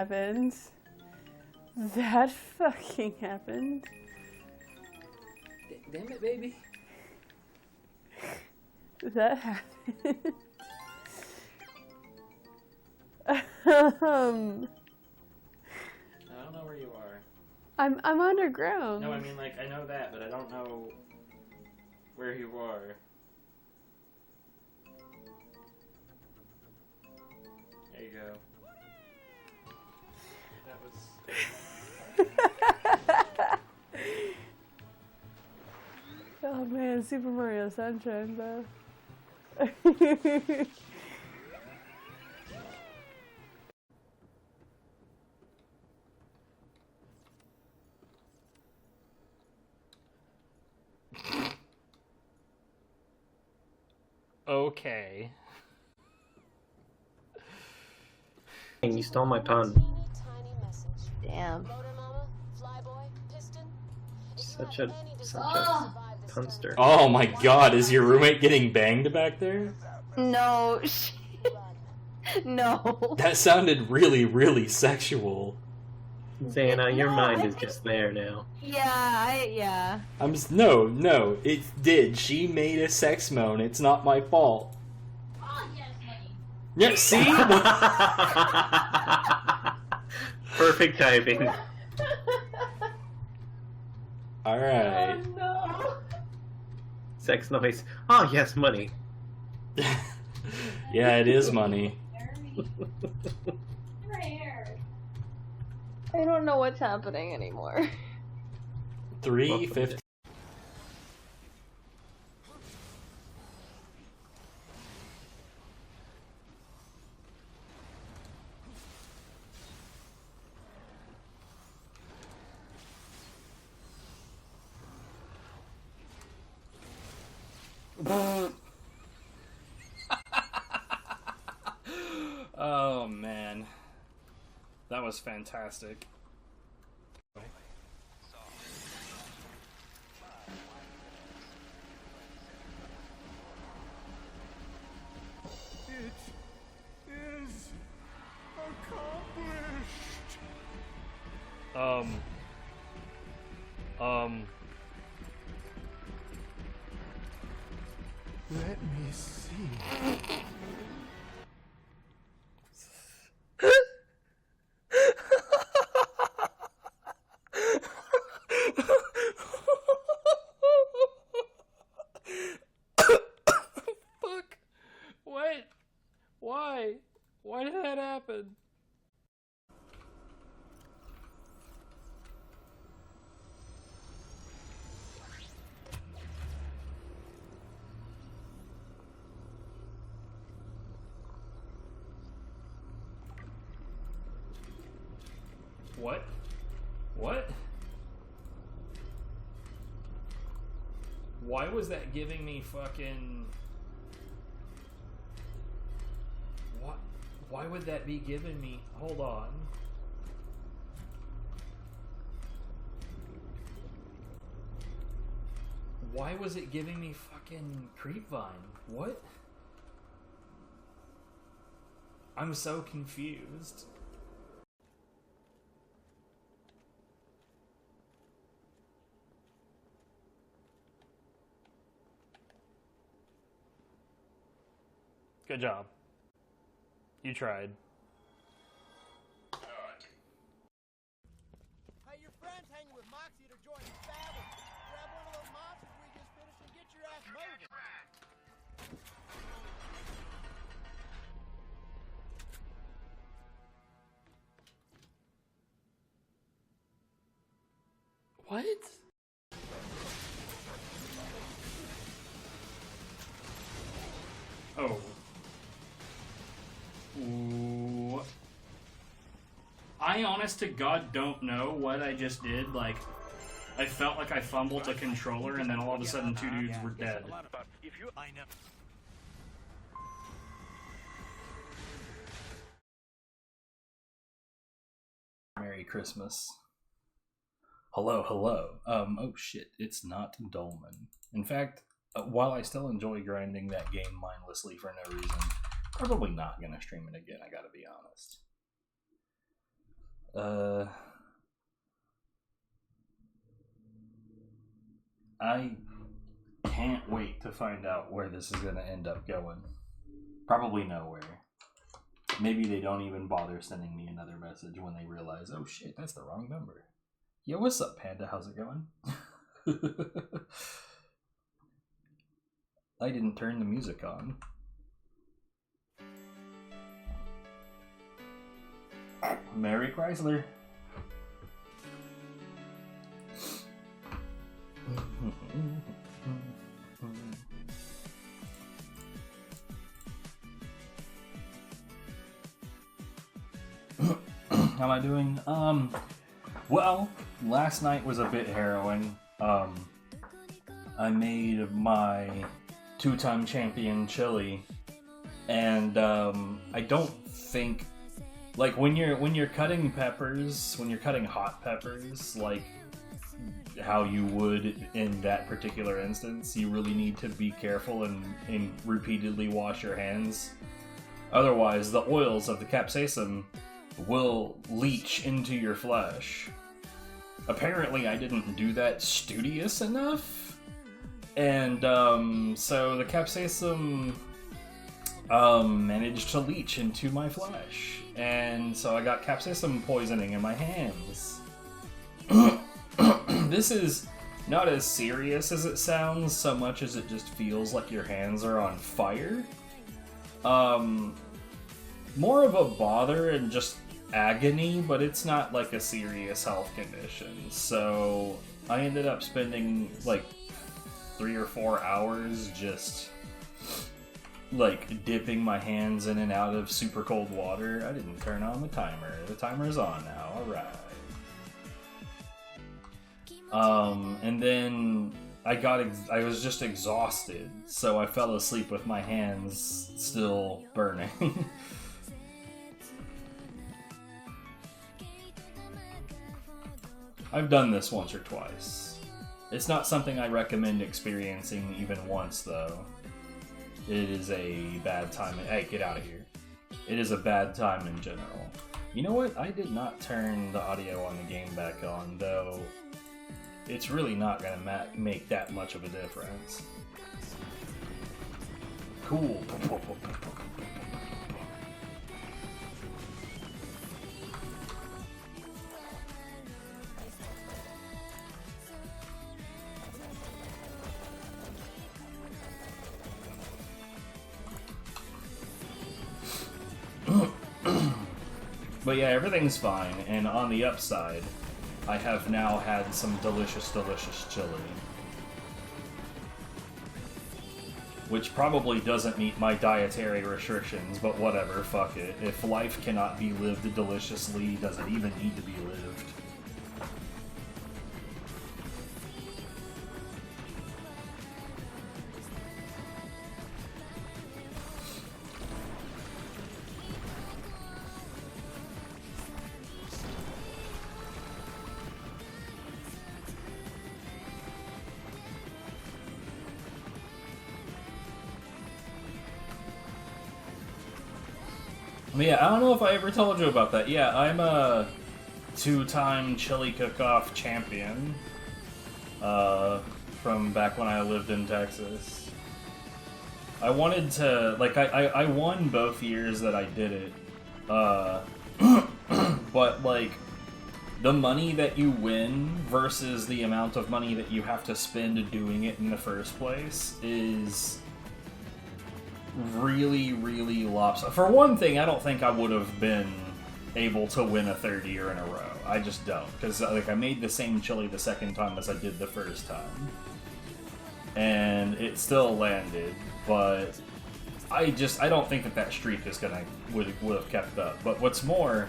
happened. That fucking happened. Damn it, baby. That happened. I don't know where you are. I'm underground. No, I mean, like, I know that, but I don't know where you are. There you go. That was... Oh man, Super Mario Sunshine, though. Okay. You stole my pun. Damn. Such a punster. Oh my god, is your roommate getting banged back there? No. No. That sounded really, really sexual. Xana, your mind is just there now. Yeah. I'm just, no, it did. She made a sex moan. It's not my fault. Oh, yes, honey. Yeah, see? Perfect timing. Alright. Oh, no. Sex noise. Oh, yes, money. Yeah, it is money. Right here. I don't know what's happening anymore. 3:50. Oh man, that was fantastic. It is accomplished. Let me see. Fuck. What? Why? Why did that happen? What? What? Why was that giving me fucking... What? Why would that be giving me... Hold on. Why was it giving me fucking Creepvine? What? I'm so confused. Good job. You tried. Hey, your friend's hanging with Moxie to join his family. Grab one of those monsters we just finished and get your ass moving. What? Oh. Ooh. I honest to God don't know what I just did. Like, I felt like I fumbled a controller and then all of a sudden two dudes were dead. Merry Christmas. Hello, hello. Oh shit, it's not Dolman. In fact, while I still enjoy grinding that game mindlessly for no reason, probably not gonna stream it again, I gotta be honest. I can't wait to find out where this is going to end up going. Probably nowhere. Maybe they don't even bother sending me another message when they realize, oh shit, that's the wrong number. Yo, what's up, Panda? How's it going? I didn't turn the music on. Merry Chrysler. How am I doing? Well, last night was a bit harrowing. I made my 2-time champion chili, and I don't think, like, when you're cutting peppers, when you're cutting hot peppers, like how you would in that particular instance, you really need to be careful and repeatedly wash your hands. Otherwise, the oils of the capsaicin will leach into your flesh. Apparently, I didn't do that studious enough, and so the capsaicin managed to leach into my flesh, and so I got capsaicin poisoning in my hands. This is not as serious as it sounds, so much as it just feels like your hands are on fire. More of a bother and just agony, but it's not like a serious health condition. So I ended up spending like 3 or 4 hours just like dipping my hands in and out of super cold water. I didn't turn on the timer. The timer's on now. Alright. And then I was just exhausted, so I fell asleep with my hands still burning. I've done this once or twice. It's not something I recommend experiencing even once, though. It is a bad time. Hey, get out of here. It is a bad time in general. You know what? I did not turn the audio on the game back on, though. It's really not going to make that much of a difference. Cool. But yeah, everything's fine, and on the upside, I have now had some delicious, delicious chili. Which probably doesn't meet my dietary restrictions, but whatever, fuck it. If life cannot be lived deliciously, does it even need to be lived? Yeah, I don't know if I ever told you about that. Yeah, I'm a 2-time chili cook-off champion from back when I lived in Texas. I wanted to, like, I won both years that I did it, but, like, the money that you win versus the amount of money that you have to spend doing it in the first place is really, really lopsided. For one thing, I don't think I would have been able to win a third year in a row. I just don't, because like I made the same chili the second time as I did the first time, and it still landed. But I don't think that streak is would have kept up. But what's more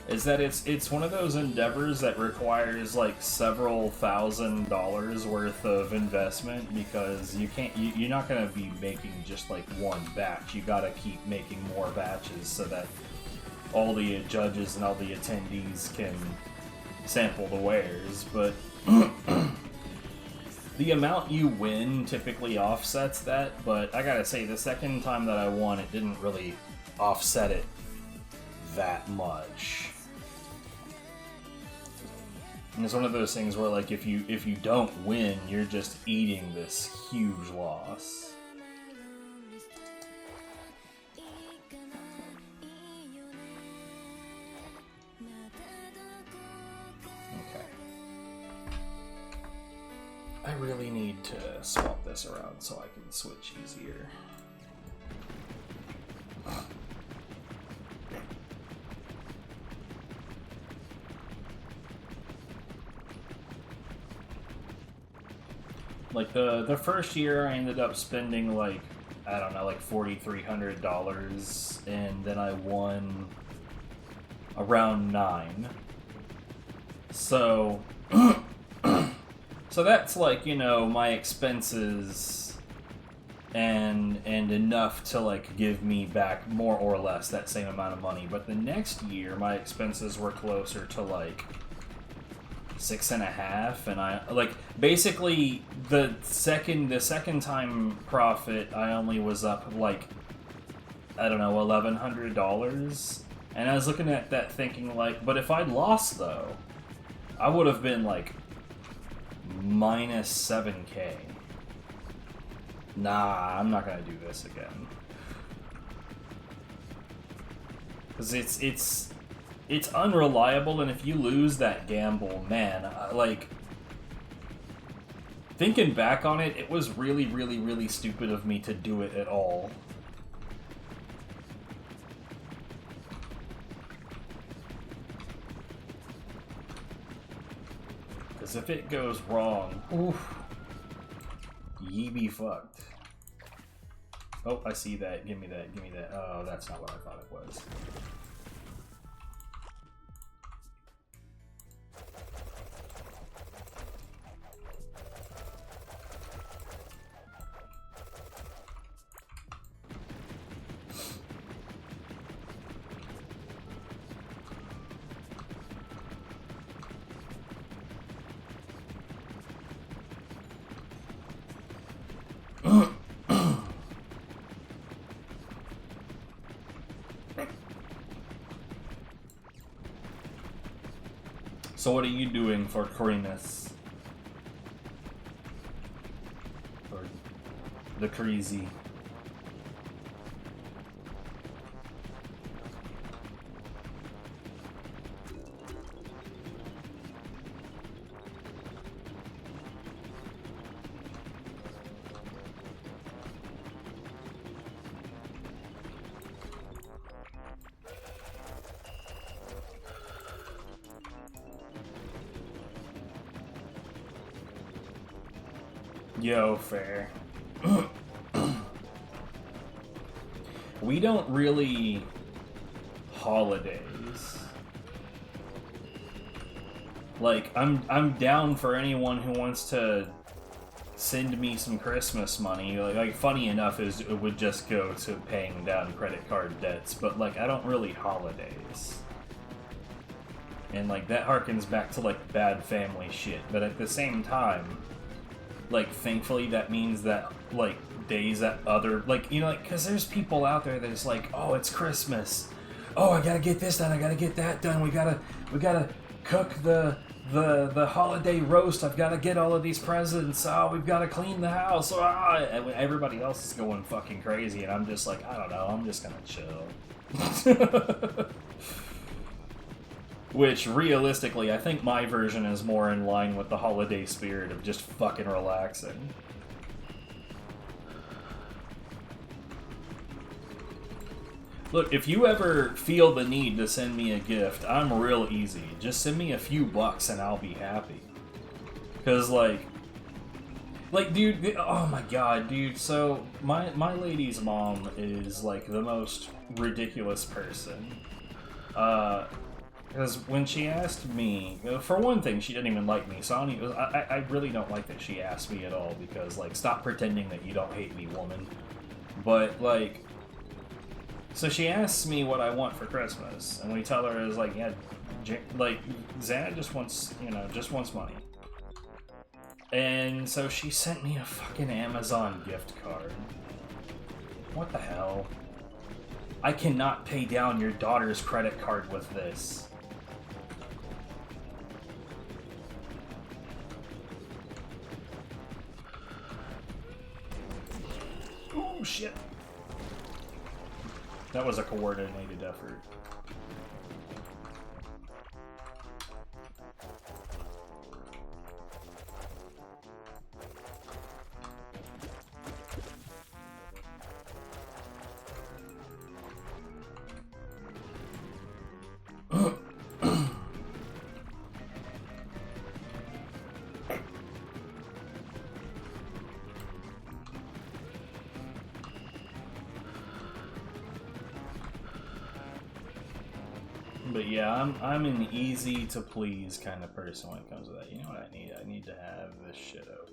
is that it's one of those endeavors that requires like several $1,000s worth of investment, because you're not going to be making just like one batch. You got to keep making more batches so that all the judges and all the attendees can sample the wares. But the amount you win typically offsets that, but I gotta say, the second time that I won, it didn't really offset it that much. And it's one of those things where, like, if you don't win, you're just eating this huge loss. Okay. I really need to swap this around so I can switch easier. Like, the first year I ended up spending, like, I don't know, like $4,300, and then I won around 9. So, so that's, like, you know, my expenses and enough to, like, give me back more or less that same amount of money. But the next year, my expenses were closer to, like, 6.5, and I, like, basically the second time profit, I only was up, like, I don't know, $1,100, and I was looking at that thinking, like, but if I'd lost, though, I would have been, like, minus 7K. Nah, I'm not gonna do this again. Because it's unreliable, and if you lose that gamble, man, like, thinking back on it, it was really, really, really stupid of me to do it at all. Because if it goes wrong, oof, ye be fucked. Oh, I see that. Give me that. Give me that. Oh, that's not what I thought it was. So what are you doing for Christmas? Or the crazy? Yo, fair. We don't really holidays. Like, I'm down for anyone who wants to send me some Christmas money. Like funny enough, is it would just go to paying down credit card debts, but like I don't really holidays. And like that harkens back to like bad family shit, but at the same time, like, thankfully, that means that, like, days that other, like, you know, like, because there's people out there that's like, oh, it's Christmas. Oh, I gotta get this done. I gotta get that done. We gotta cook the holiday roast. I've gotta get all of these presents. Oh, we've gotta clean the house. And everybody else is going fucking crazy, and I'm just like, I don't know. I'm just gonna chill. Which, realistically, I think my version is more in line with the holiday spirit of just fucking relaxing. Look, if you ever feel the need to send me a gift, I'm real easy. Just send me a few bucks and I'll be happy. Because, like, dude, oh my god, dude, so, my lady's mom is, like, the most ridiculous person. Because when she asked me, for one thing, she didn't even like me, so I really don't like that she asked me at all, because, like, stop pretending that you don't hate me, woman. But, like, so she asks me what I want for Christmas, and we tell her, is like, yeah, like, Xana just wants, you know, just wants money. And so she sent me a fucking Amazon gift card. What the hell? I cannot pay down your daughter's credit card with this. Oh shit. That was a coordinated effort. But yeah, I'm an easy to please kind of person when it comes to that. You know what I need? I need to have this shit open.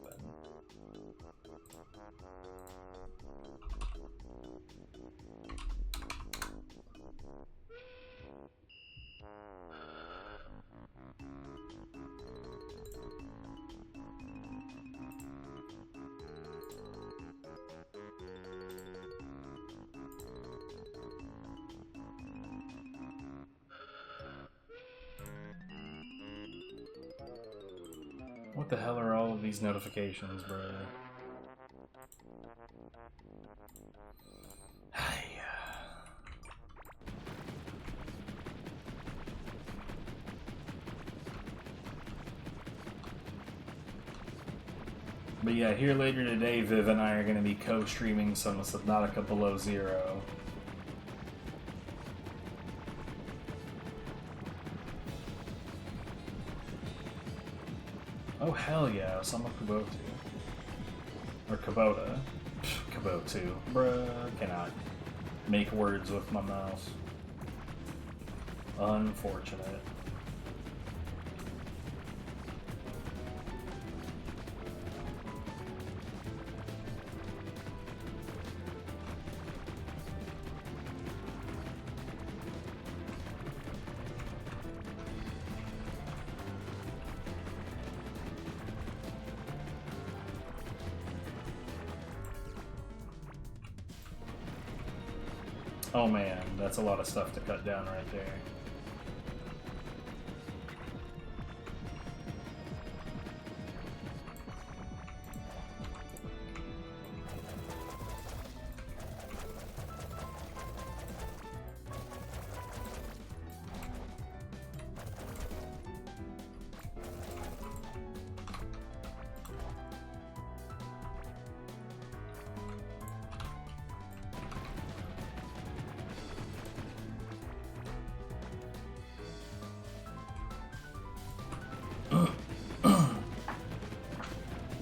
What the hell are all of these notifications, bro? But yeah, here later today, Viv and I are going to be co-streaming some Subnautica Below Zero. Oh hell yeah, Osama Kubotu. Or Kubota. Kubotu. Bruh, cannot make words with my mouse. Unfortunate. Oh man, that's a lot of stuff to cut down right there.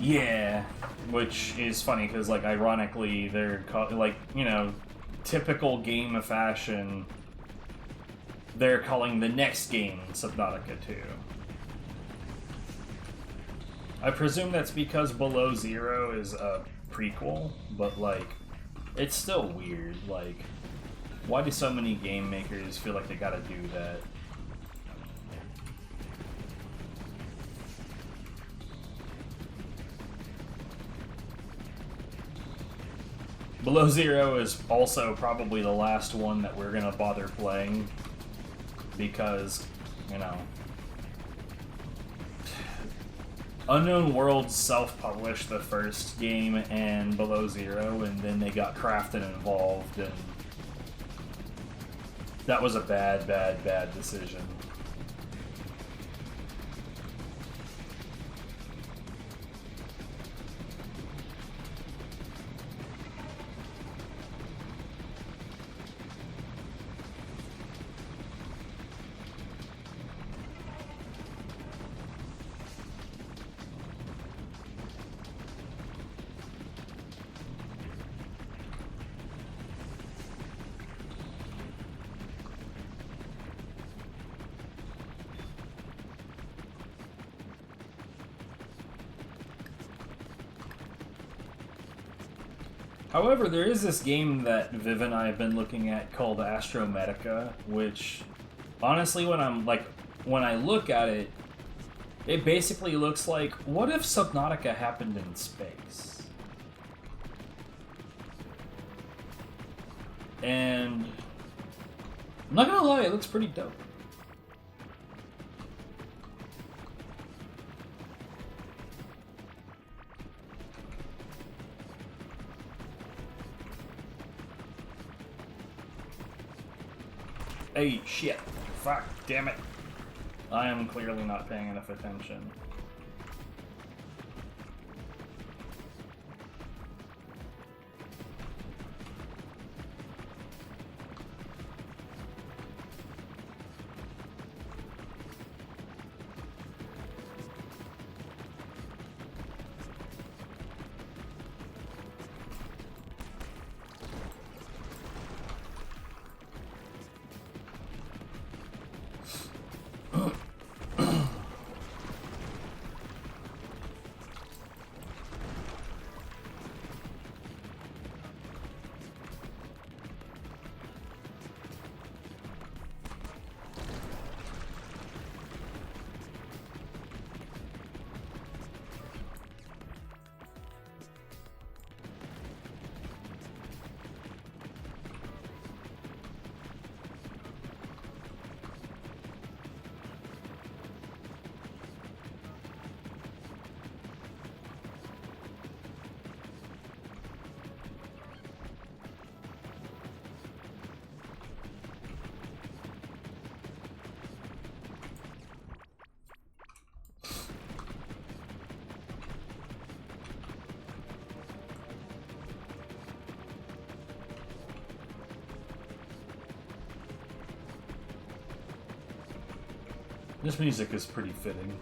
Yeah, which is funny because, like, ironically, they're like, you know, typical game of fashion. They're calling the next game Subnautica 2. I presume that's because Below Zero is a prequel, but like, it's still weird. Like, why do so many game makers feel like they gotta do that? Below Zero is also probably the last one that we're gonna bother playing because, you know, Unknown Worlds self-published the first game and Below Zero, and then they got Crafted involved, and that was a bad decision. However, there is this game that Viv and I have been looking at called Astromedica, which, honestly, when I look at it, it basically looks like, what if Subnautica happened in space? And I'm not gonna lie, it looks pretty dope. Hey, shit. Fuck, damn it. I am clearly not paying enough attention. This music is pretty fitting.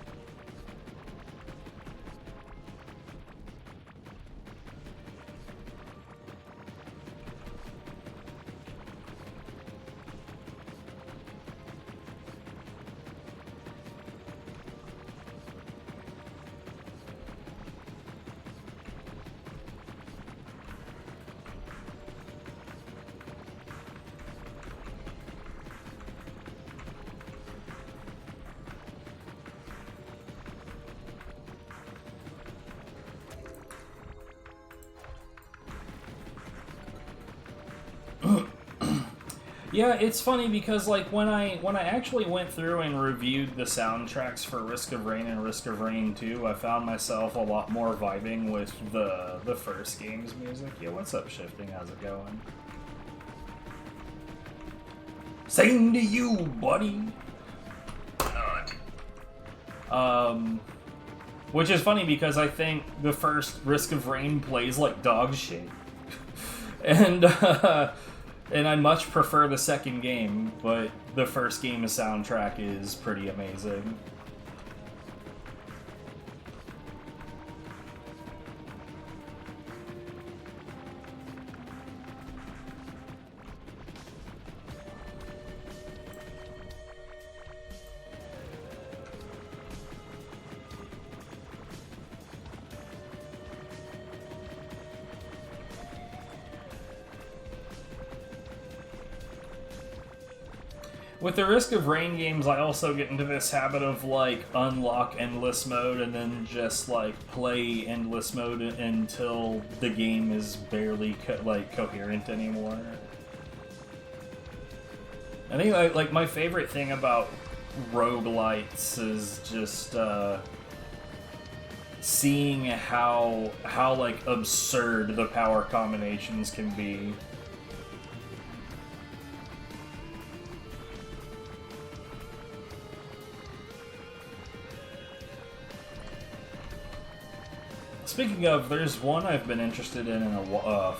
Yeah, it's funny because like when I actually went through and reviewed the soundtracks for Risk of Rain and Risk of Rain 2, I found myself a lot more vibing with the first game's music. Yeah, what's up, Shifting? How's it going? Same to you, buddy. Which is funny because I think the first Risk of Rain plays like dog shit. And I much prefer the second game, but the first game's soundtrack is pretty amazing. With the Risk of Rain games, I also get into this habit of, like, unlock endless mode and then just, like, play endless mode until the game is barely, coherent anymore. I think, like, my favorite thing about roguelites is just, seeing how, like, absurd the power combinations can be. Speaking of, there's one I've been interested in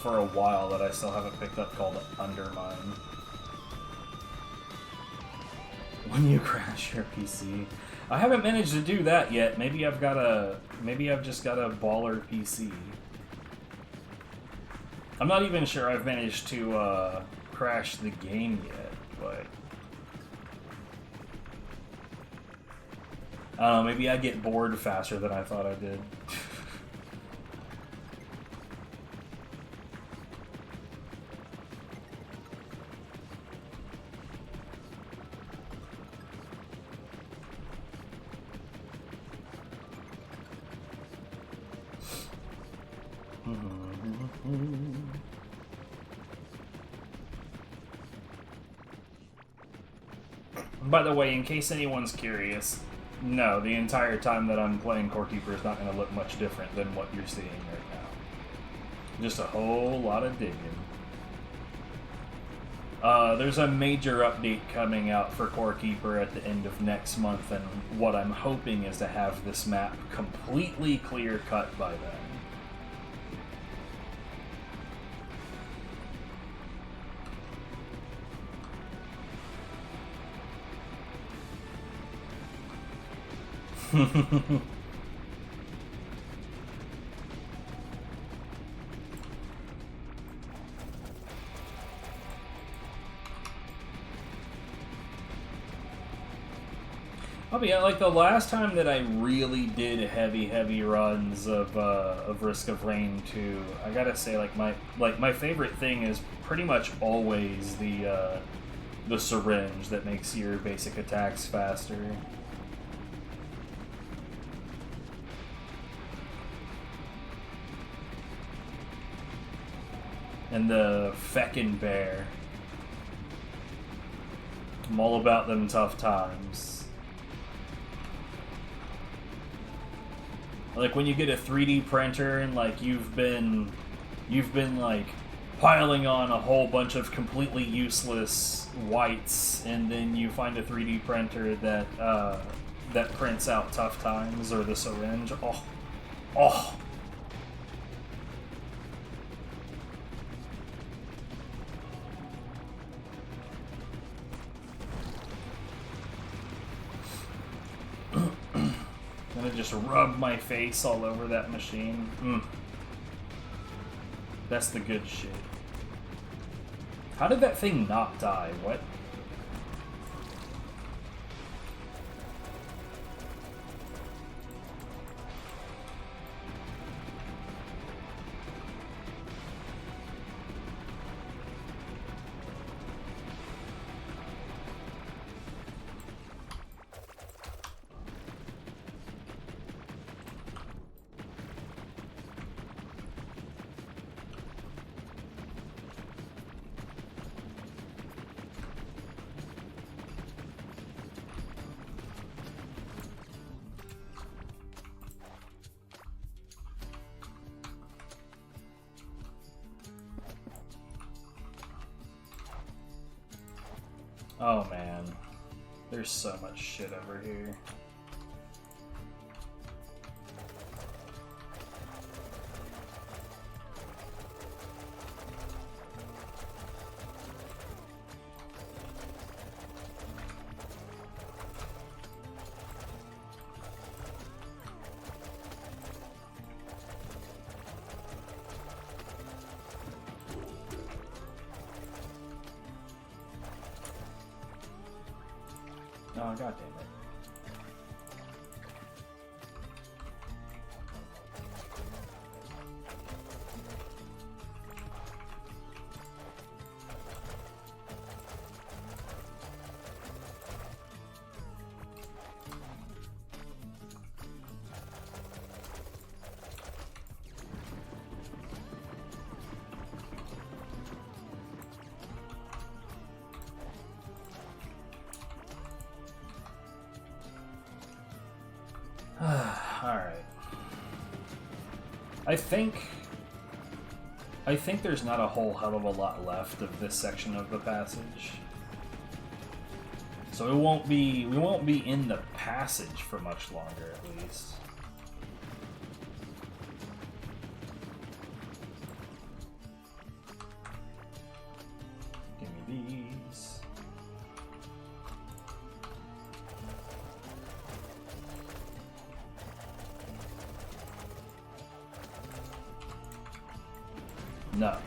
for a while that I still haven't picked up called Undermine. When you crash your PC. I haven't managed to do that yet. Maybe I've just got a baller PC. I'm not even sure I've managed to crash the game yet, but I don't know, maybe I get bored faster than I thought I did. By the way, in case anyone's curious, no, the entire time that I'm playing Core Keeper is not going to look much different than what you're seeing right now. Just a whole lot of digging. There's a major update coming out for Core Keeper at the end of next month, and what I'm hoping is to have this map completely clear-cut by then. Oh, but yeah, like the last time that I really did heavy runs of Risk of Rain 2, I gotta say, like my favorite thing is pretty much always the syringe that makes your basic attacks faster. And the feckin' bear. I'm all about them tough times. Like when you get a 3D printer and like you've been like piling on a whole bunch of completely useless whites, and then you find a 3D printer that that prints out tough times or the syringe. Oh. Gonna just rub my face all over that machine. That's the good shit. How did that thing not die? What? Oh man, there's so much shit over here. Oh, god damn it. Alright. I think there's not a whole hell of a lot left of this section of the passage. So we won't be in the passage for much longer at least. Give me these. No.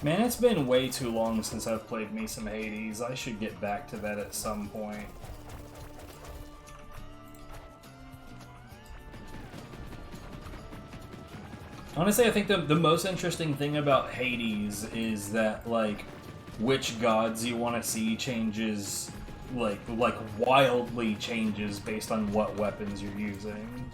Man, it's been way too long since I've played me some Hades. I should get back to that at some point. Honestly, I think the most interesting thing about Hades is that, like, which gods you want to see changes like wildly changes based on what weapons you're using.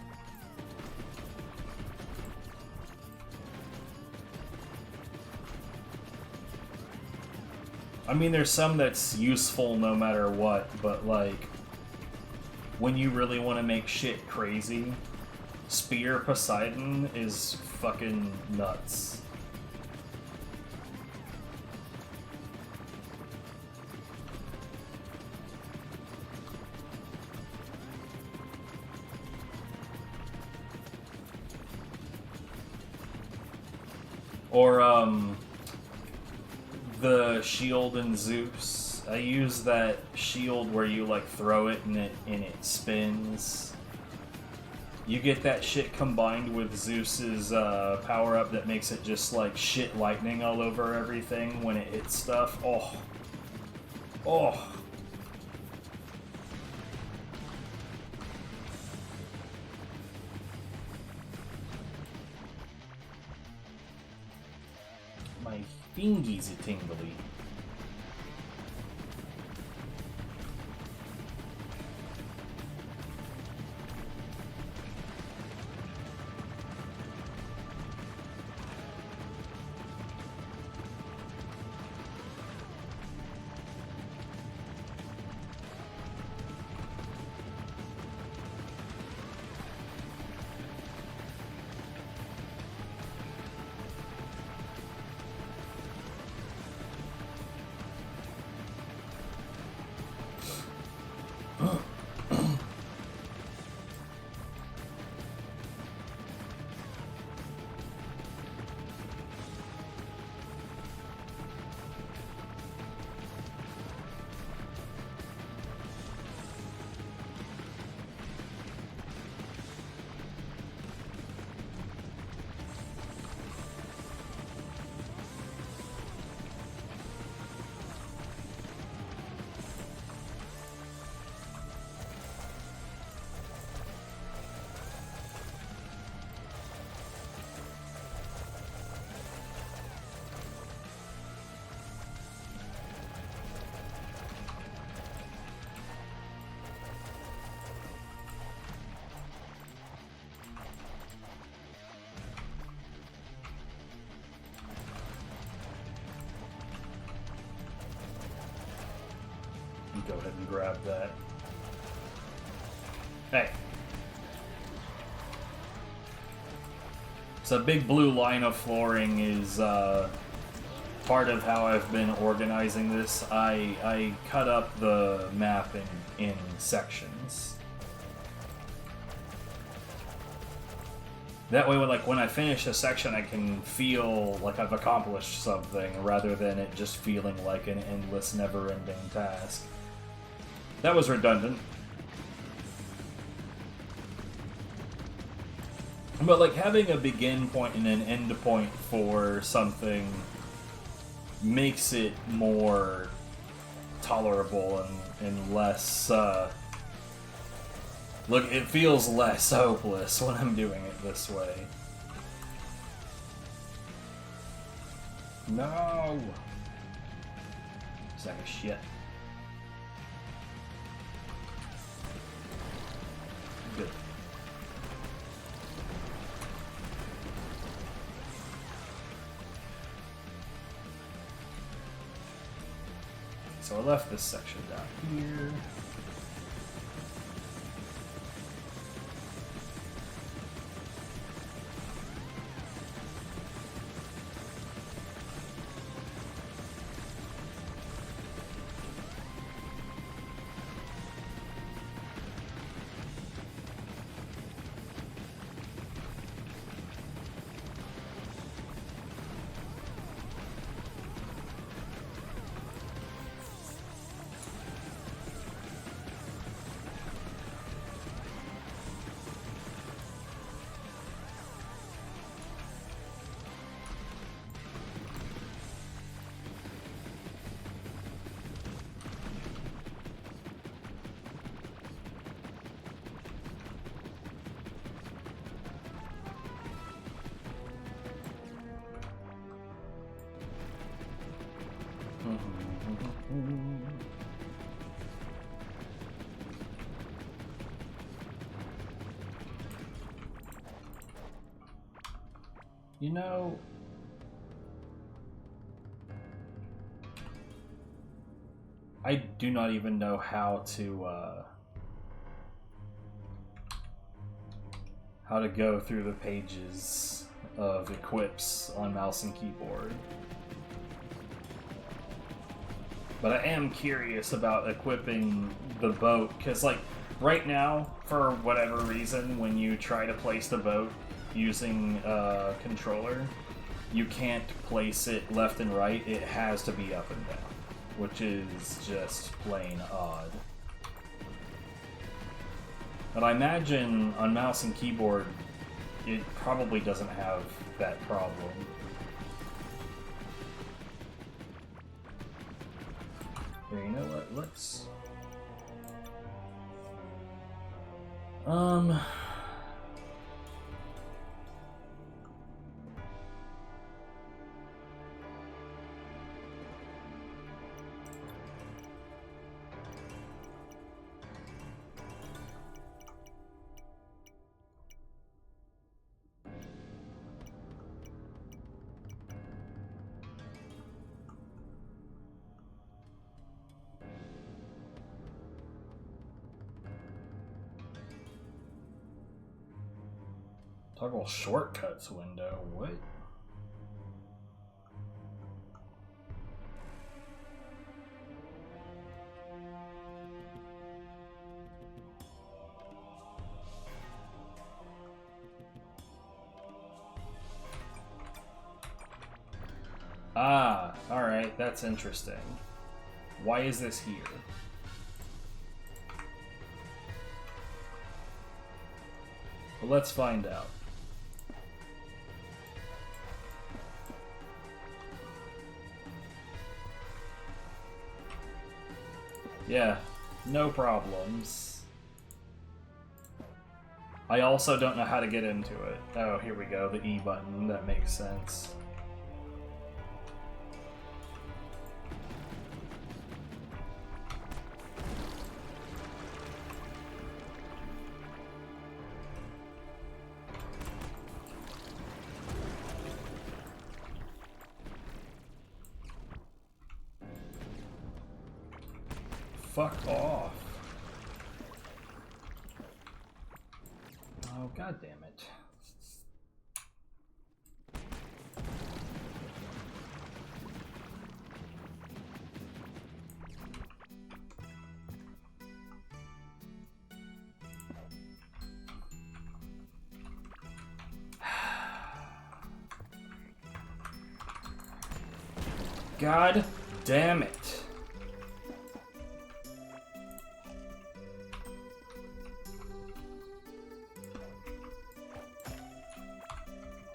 I mean, there's some that's useful no matter what, but like, when you really want to make shit crazy, Spear Poseidon is fucking nuts. Or, the shield in Zeus. I use that shield where you, like, throw it and it spins. You get that shit combined with Zeus's, power-up that makes it just, like, shit lightning all over everything when it hits stuff. Oh. Oh. My fingies are tingly. Go ahead and grab that. Hey. So big blue line of flooring is part of how I've been organizing this. I cut up the map in sections. That way, when I finish a section, I can feel like I've accomplished something, rather than it just feeling like an endless, never-ending task. That was redundant. But, like, having a begin point and an end point for something makes it more tolerable and less, look, it feels less hopeless when I'm doing it this way. No! Sack of shit. Good. So I left this section down here. You know, I do not even know how to go through the pages of equips on mouse and keyboard. But I am curious about equipping the boat, because like right now, for whatever reason, when you try to place the boat using a controller, you can't place it left and right. It has to be up and down, which is just plain odd. But I imagine on mouse and keyboard, it probably doesn't have that problem. Here, you know what? Let's... Toggle shortcuts window, what? Ah, alright, that's interesting. Why is this here? Well, let's find out. Yeah, no problems. I also don't know how to get into it. Oh, here we go, the E button. That makes sense. Fuck off. Oh, god damn it. God damn it.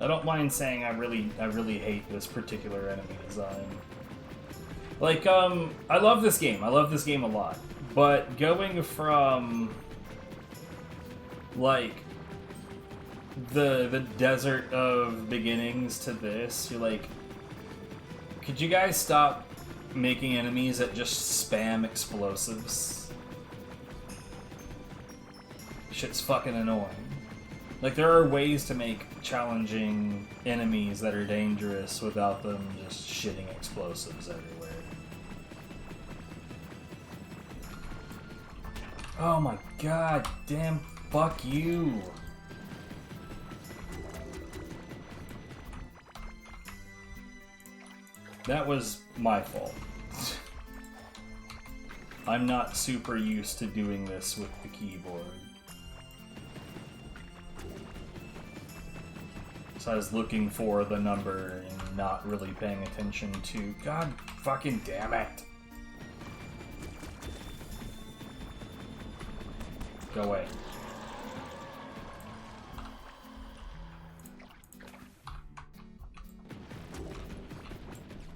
I don't mind saying I really hate this particular enemy design. Like, I love this game. I love this game a lot. But going from, like, the desert of beginnings to this, you're like, could you guys stop making enemies that just spam explosives? Shit's fucking annoying. Like, there are ways to make challenging enemies that are dangerous without them just shitting explosives everywhere. Oh my god, damn, fuck you. That was my fault. I'm not super used to doing this with the keyboard. So I was looking for the number and not really paying attention to... God fucking damn it! Go away.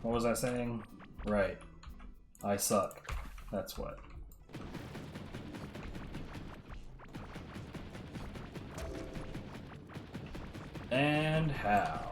What was I saying? Right. I suck. That's what. And how?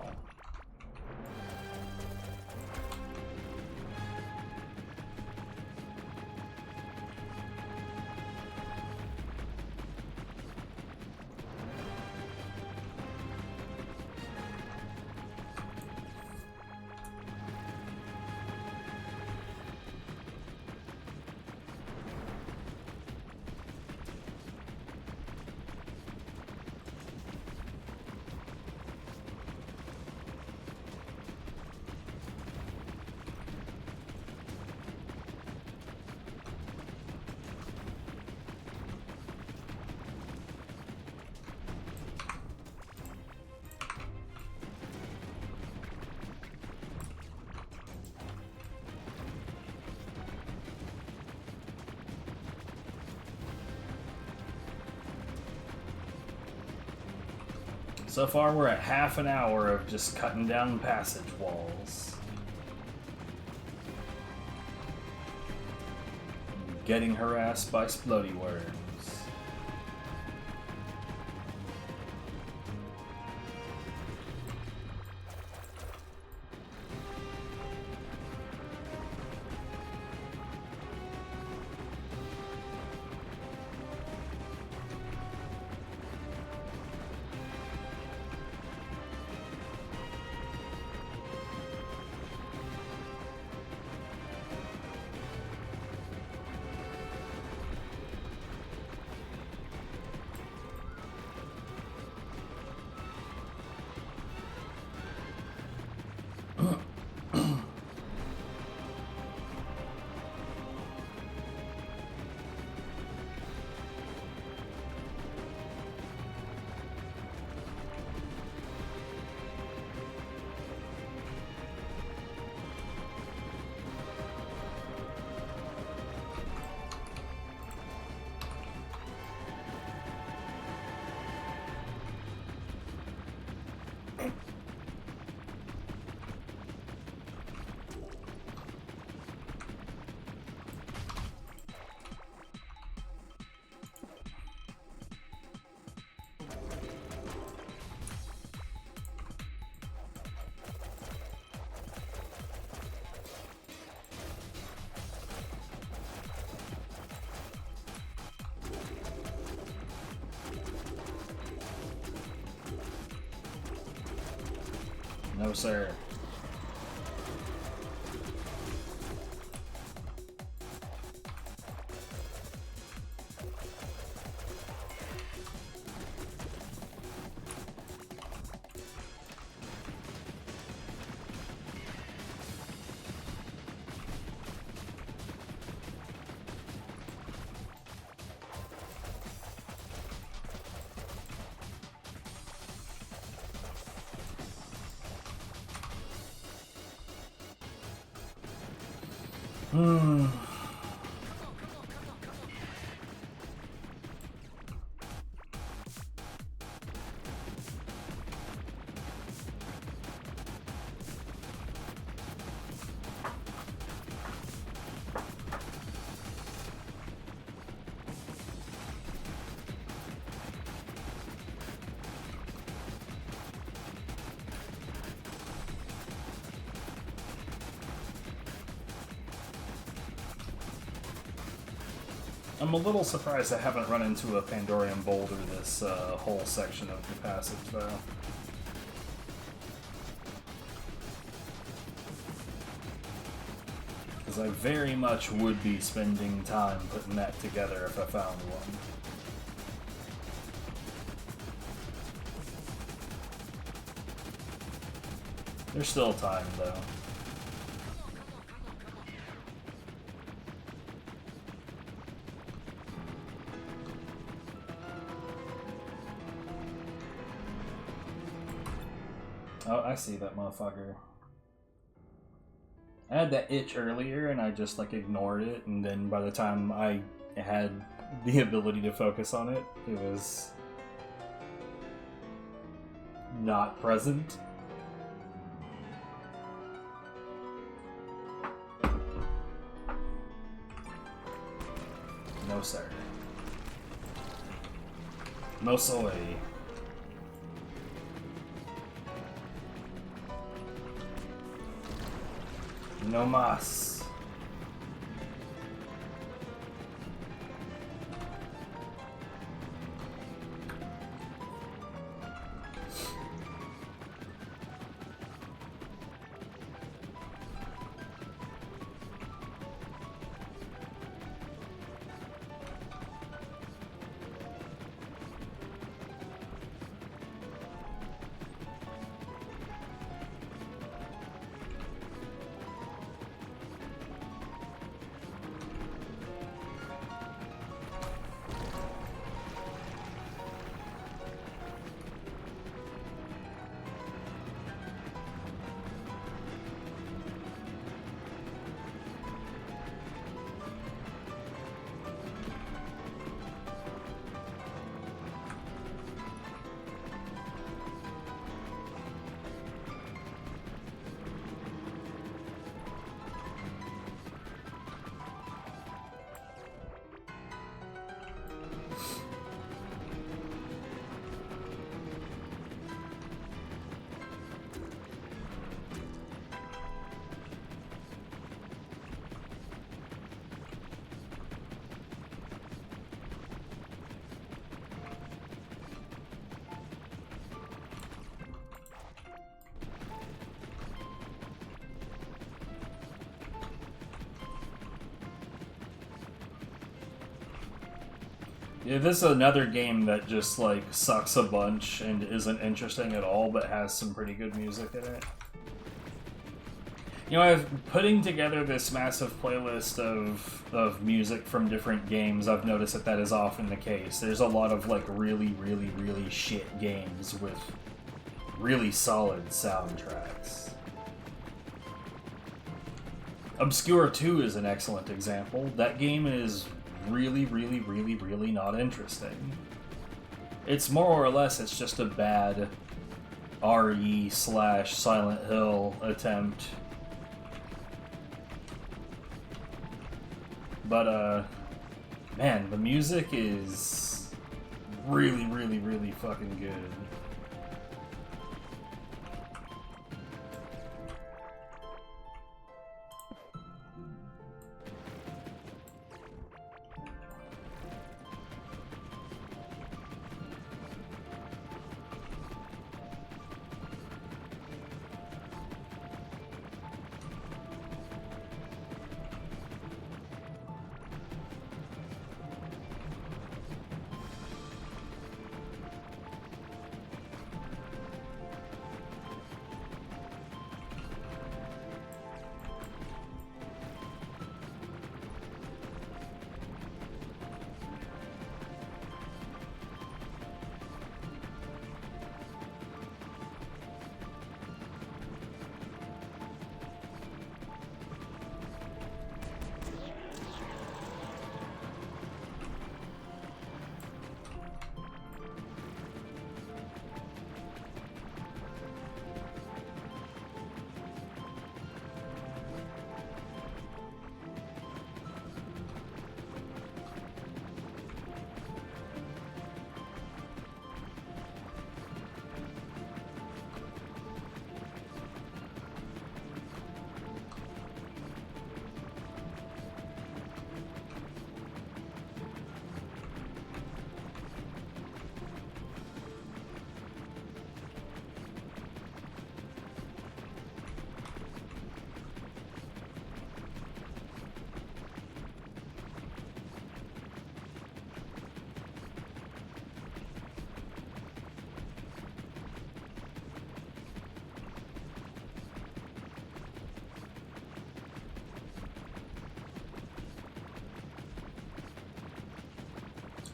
So far, we're at half an hour of just cutting down passage walls. Getting harassed by splody worms. No, sir. I'm a little surprised I haven't run into a Pandorian boulder this whole section of the passage, though. Because I very much would be spending time putting that together if I found one. There's still time, though. Oh, I see that motherfucker. I had that itch earlier and I just like ignored it, and then by the time I had the ability to focus on it, it was not present. No, sir. No soy. No mas. Yeah, this is another game that just, like, sucks a bunch and isn't interesting at all, but has some pretty good music in it. You know, I've putting together this massive playlist of music from different games. I've noticed that that is often the case. There's a lot of, like, really, really, really shit games with really solid soundtracks. Obscure 2 is an excellent example. That game is really, really, really, really not interesting. It's more or less, it's just a bad RE/Silent Hill attempt. But, man, the music is really, really, really fucking good.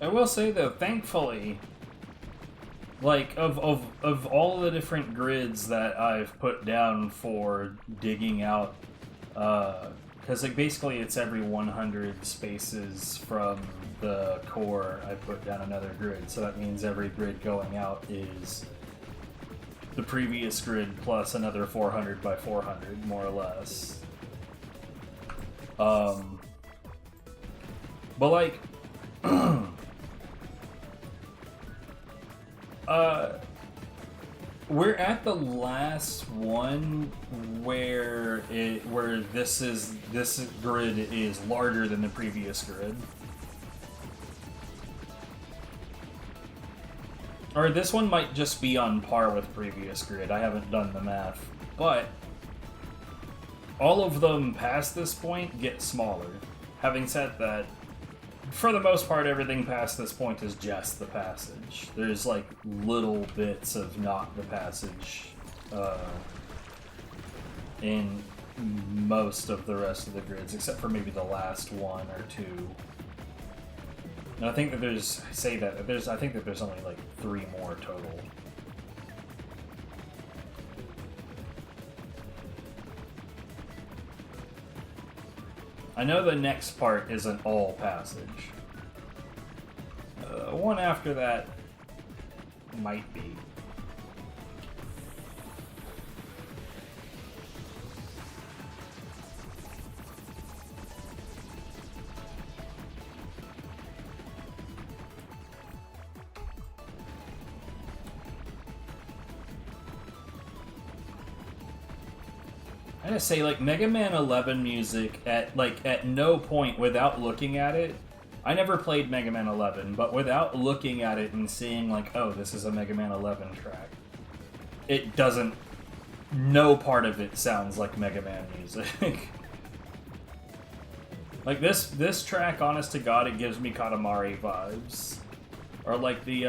I will say though, thankfully, like of all the different grids that I've put down for digging out, because like basically it's every 100 spaces from the core I put down another grid, so that means every grid going out is the previous grid plus another 400 by 400, more or less. But like. We're at the last one where this grid is larger than the previous grid. Or this one might just be on par with previous grid. I haven't done the math, but all of them past this point get smaller. Having said that, for the most part, everything past this point is just the passage. There's, like, little bits of not the passage in most of the rest of the grids, except for maybe the last one or two. And I think that I think that there's only, like, 3 more total. I know the next part isn't all passage. One after that might be. I gotta say, like, Mega Man 11 music at no point without looking at it. I never played Mega Man 11, but without looking at it and seeing, like, oh, this is a Mega Man 11 track, it doesn't. No part of it sounds like Mega Man music. Like this track, honest to God, it gives me Katamari vibes. Or like the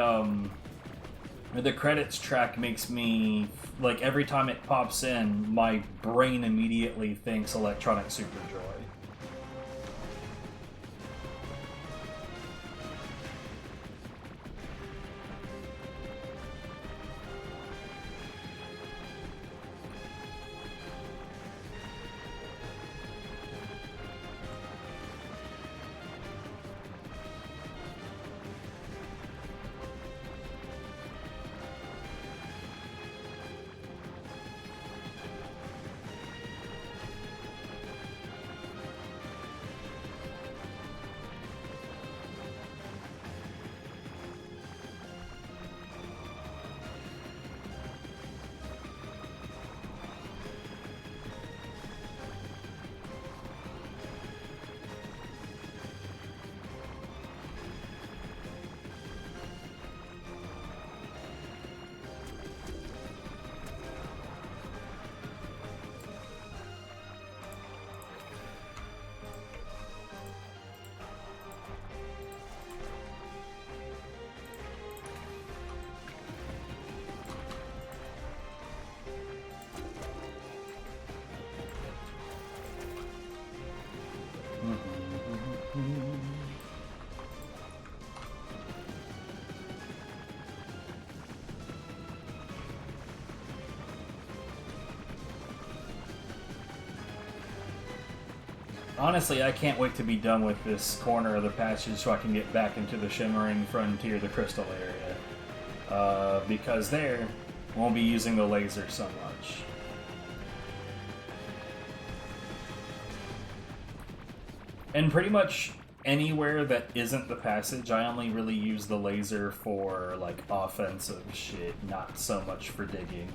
credits track makes me, like, every time it pops in, my brain immediately thinks Electronic Super Joy. Honestly, I can't wait to be done with this corner of the passage so I can get back into the Shimmering Frontier, the Crystal area. Because there, won't be using the laser so much. And pretty much anywhere that isn't the passage, I only really use the laser for, like, offensive shit, not so much for digging.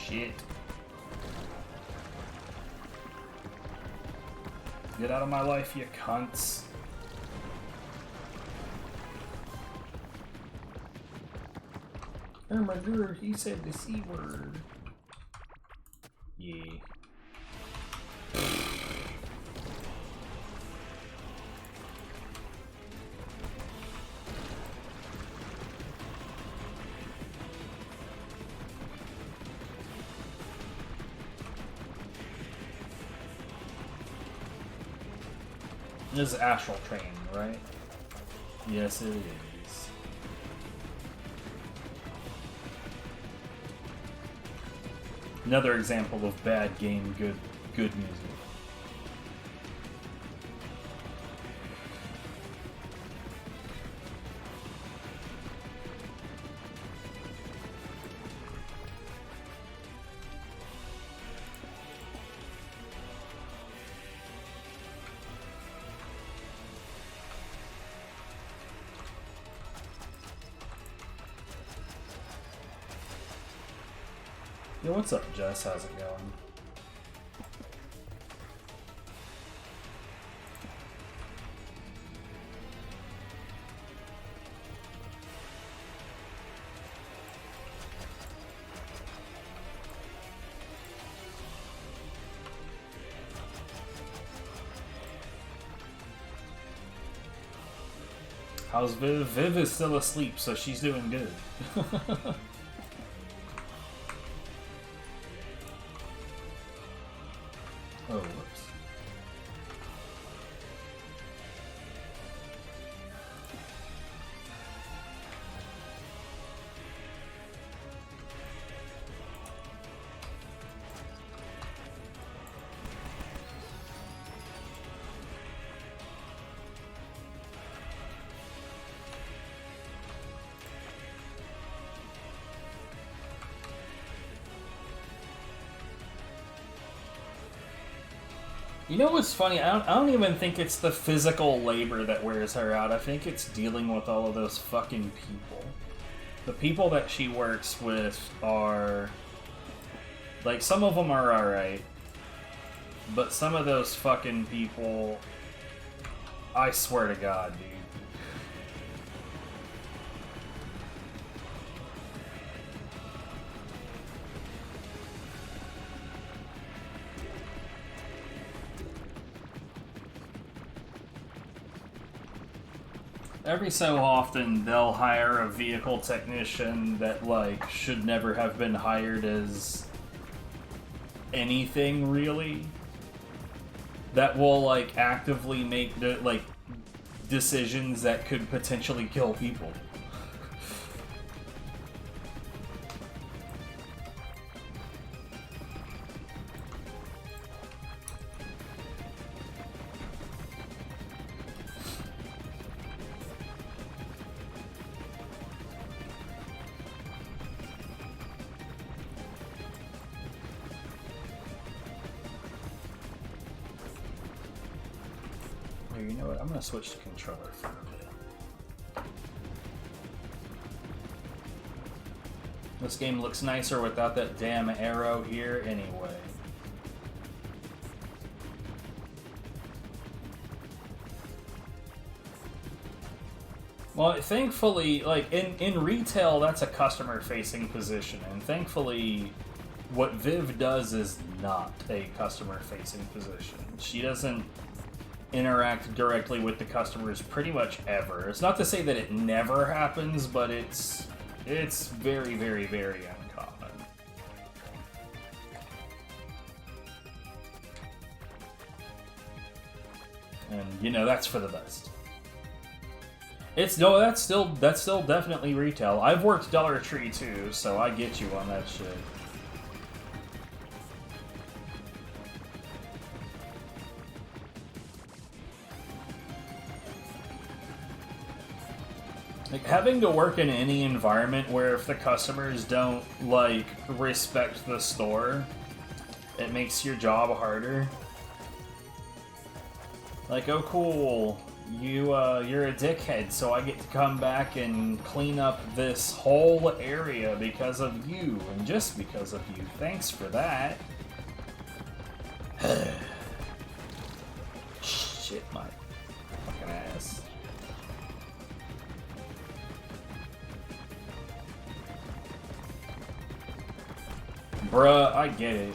Shit. Get out of my life, you cunts. Oh my god, he said the C word. Yeah. This is Astral Train, right? Yes, it is. Another example of bad game, good music. Yo, what's up, Jess? How's it going? How's Viv? Viv is still asleep, so she's doing good. Oh, whoops. You know what's funny? I don't even think it's the physical labor that wears her out. I think it's dealing with all of those fucking people. The people that she works with are... like, some of them are alright. But some of those fucking people... I swear to God, dude. Every so often, they'll hire a vehicle technician that, like, should never have been hired as anything, really. That will, like, actively make, like, decisions that could potentially kill people. You know what? I'm gonna switch to controller for a bit. This game looks nicer without that damn arrow here anyway. Well, thankfully, like, in retail, that's a customer-facing position, and thankfully, what Viv does is not a customer-facing position. She doesn't interact directly with the customers pretty much ever. It's not to say that it never happens, but it's very, very, very uncommon. And you know, that's for the best. It's no, that's still definitely retail. I've worked Dollar Tree too, so I get you on that shit. Like, having to work in any environment where if the customers don't, like, respect the store, it makes your job harder. Like, oh cool, you're a dickhead, so I get to come back and clean up this whole area because of you, and just because of you. Thanks for that. Shit, my fucking ass. Bruh, I get it.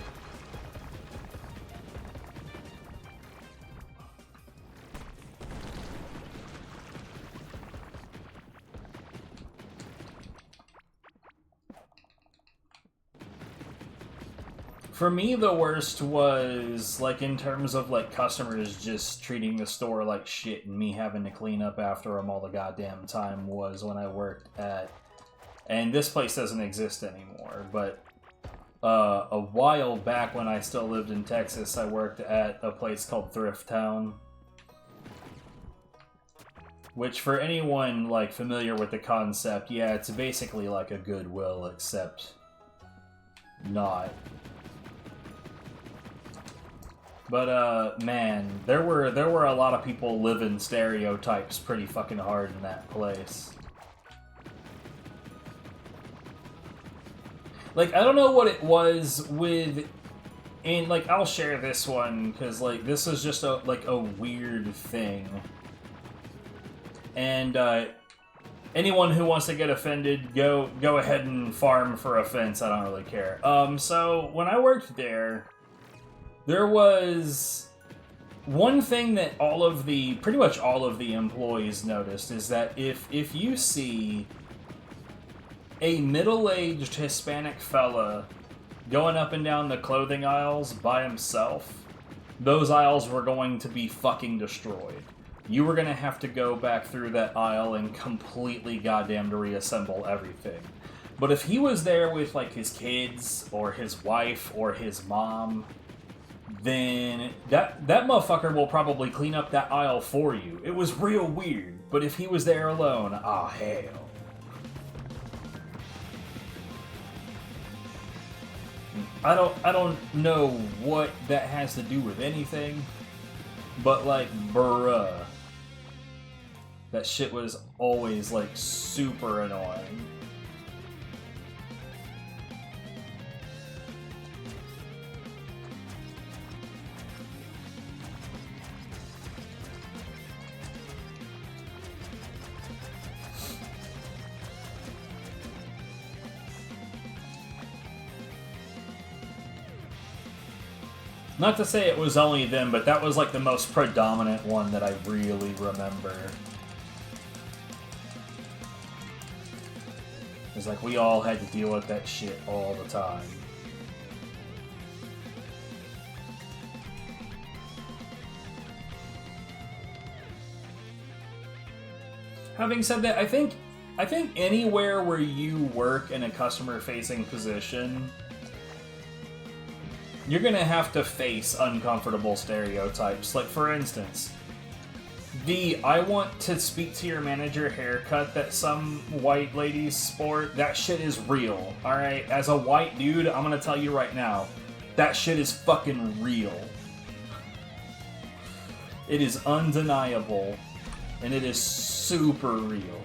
For me, the worst was, like, in terms of, like, customers just treating the store like shit and me having to clean up after them all the goddamn time was when I worked at... And this place doesn't exist anymore, but... a while back when I still lived in Texas, I worked at a place called Thrift Town. Which, for anyone, like, familiar with the concept, yeah, it's basically like a Goodwill, except... not. But, man, there were a lot of people living stereotypes pretty fucking hard in that place. Like, I don't know what it was with... And, like, I'll share this one, because, like, this is just a weird thing. And, anyone who wants to get offended, go ahead and farm for offense. I don't really care. So, when I worked there was one thing that pretty much all of the employees noticed is that if you see a middle-aged Hispanic fella going up and down the clothing aisles by himself, those aisles were going to be fucking destroyed. You were going to have to go back through that aisle and completely goddamn reassemble everything. But if he was there with, like, his kids, or his wife, or his mom, then that motherfucker will probably clean up that aisle for you. It was real weird, but if he was there alone, ah, hell. I don't know what that has to do with anything, but, like, bruh. That shit was always, like, super annoying. Not to say it was only them, but that was like the most predominant one that I really remember. It's like we all had to deal with that shit all the time. Having said that, I think anywhere where you work in a customer-facing position, you're gonna have to face uncomfortable stereotypes. Like, for instance, the I want to speak to your manager haircut that some white ladies sport, that shit is real, alright? As a white dude, I'm gonna tell you right now, that shit is fucking real. It is undeniable, and it is super real.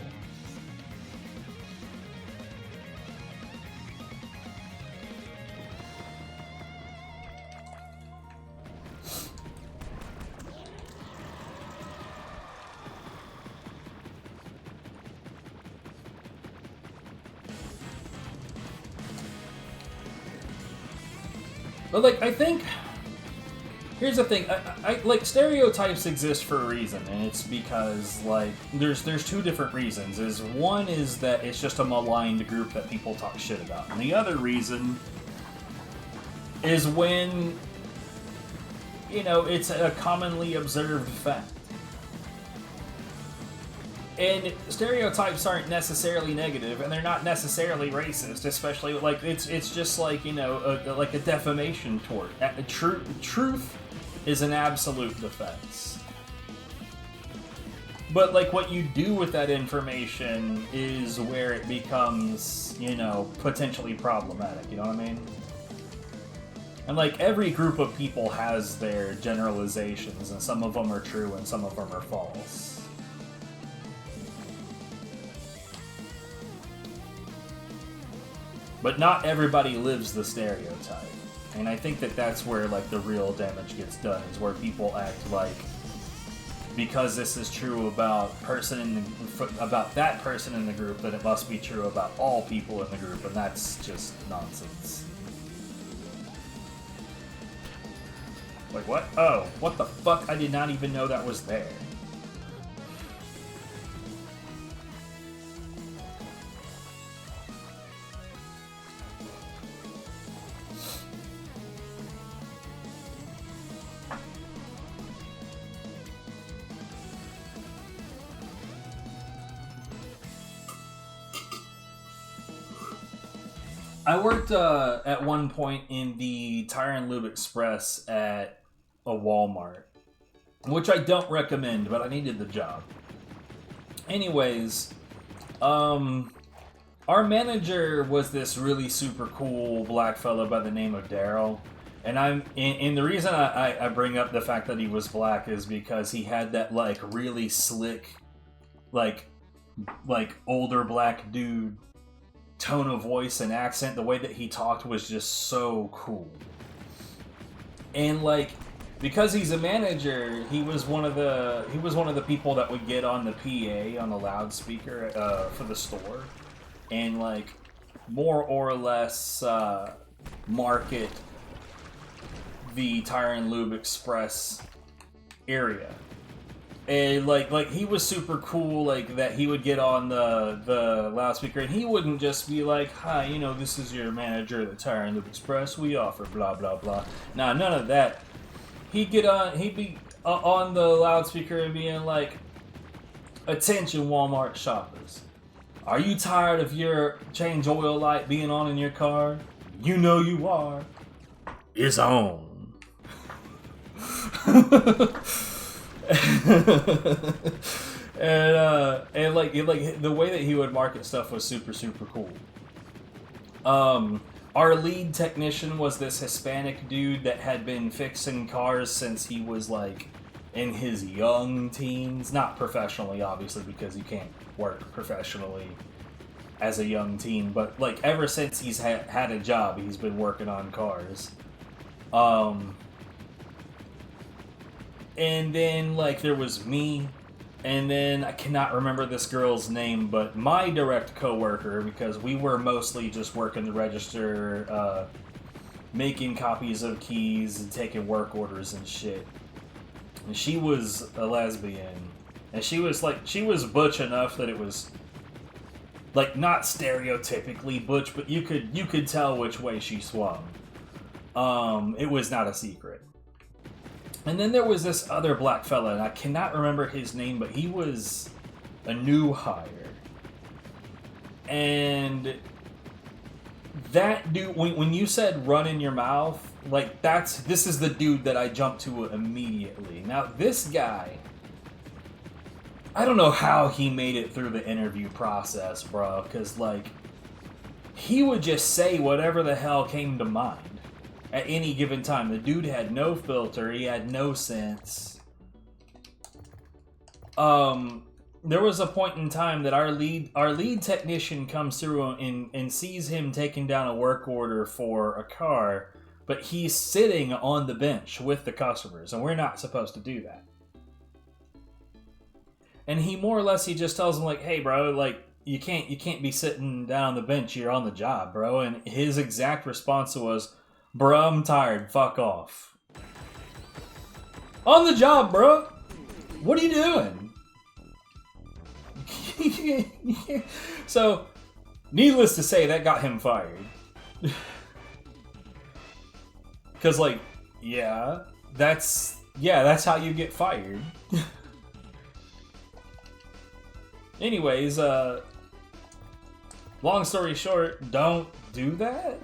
But, like, I think... Here's the thing, I like, stereotypes exist for a reason, and it's because, like, there's two different reasons. One is that it's just a maligned group that people talk shit about, and the other reason is when, you know, it's a commonly observed fact. And stereotypes aren't necessarily negative, and they're not necessarily racist, especially, like, it's just like, you know, like a defamation tort. Truth is an absolute defense. But, like, what you do with that information is where it becomes, you know, potentially problematic, you know what I mean? And, like, every group of people has their generalizations, and some of them are true and some of them are false. But not everybody lives the stereotype. And I think that that's where, like, the real damage gets done, is where people act like, because this is true about that person in the group, then it must be true about all people in the group, and that's just nonsense. Like, what? Oh, what the fuck? I did not even know that was there. I worked at one point in the Tire and Lube Express at a Walmart, which I don't recommend, but I needed the job. Anyways, our manager was this really super cool black fella by the name of Daryl, and the reason I bring up the fact that he was black is because he had that, like, really slick, like older black dude tone of voice and accent, the way that he talked was just so cool. And like, because he's a manager, he was one of the people that would get on the PA on the loudspeaker for the store, and like more or less market the Tire and Lube Express area. And like he was super cool, like that he would get on the loudspeaker and he wouldn't just be like, "Hi, you know, this is your manager of the Tire and Lube Express. We offer blah blah blah." Nah, none of that. He'd be on the loudspeaker and being like, "Attention, Walmart shoppers. Are you tired of your change oil light being on in your car? You know you are. It's on." and like the way that he would market stuff was super cool. Our lead technician was this Hispanic dude that had been fixing cars since he was like in his young teens, not professionally obviously because you can't work professionally as a young teen, but like ever since he's had a job he's been working on cars. And then, like, there was me, and then I cannot remember this girl's name, but my direct coworker, because we were mostly just working the register, making copies of keys and taking work orders and shit. And she was a lesbian, and she was butch enough that it was, like, not stereotypically butch, but you could tell which way she swung. It was not a secret. And then there was this other black fella, and I cannot remember his name, but he was a new hire. And that dude, when you said run in your mouth, like this is the dude that I jumped to immediately. Now this guy, I don't know how he made it through the interview process, bro, because like, he would just say whatever the hell came to mind. At any given time. The dude had no filter, he had no sense. There was a point in time that our lead technician comes through and sees him taking down a work order for a car, but he's sitting on the bench with the customers, and we're not supposed to do that. And he more or less, he just tells him like, "Hey bro, like you can't be sitting down on the bench, you're on the job, bro." And his exact response was, "Bruh, I'm tired. Fuck off." On the job, bruh. What are you doing? So, needless to say, that got him fired. Cause, like, that's how you get fired. Anyways, long story short, don't do that.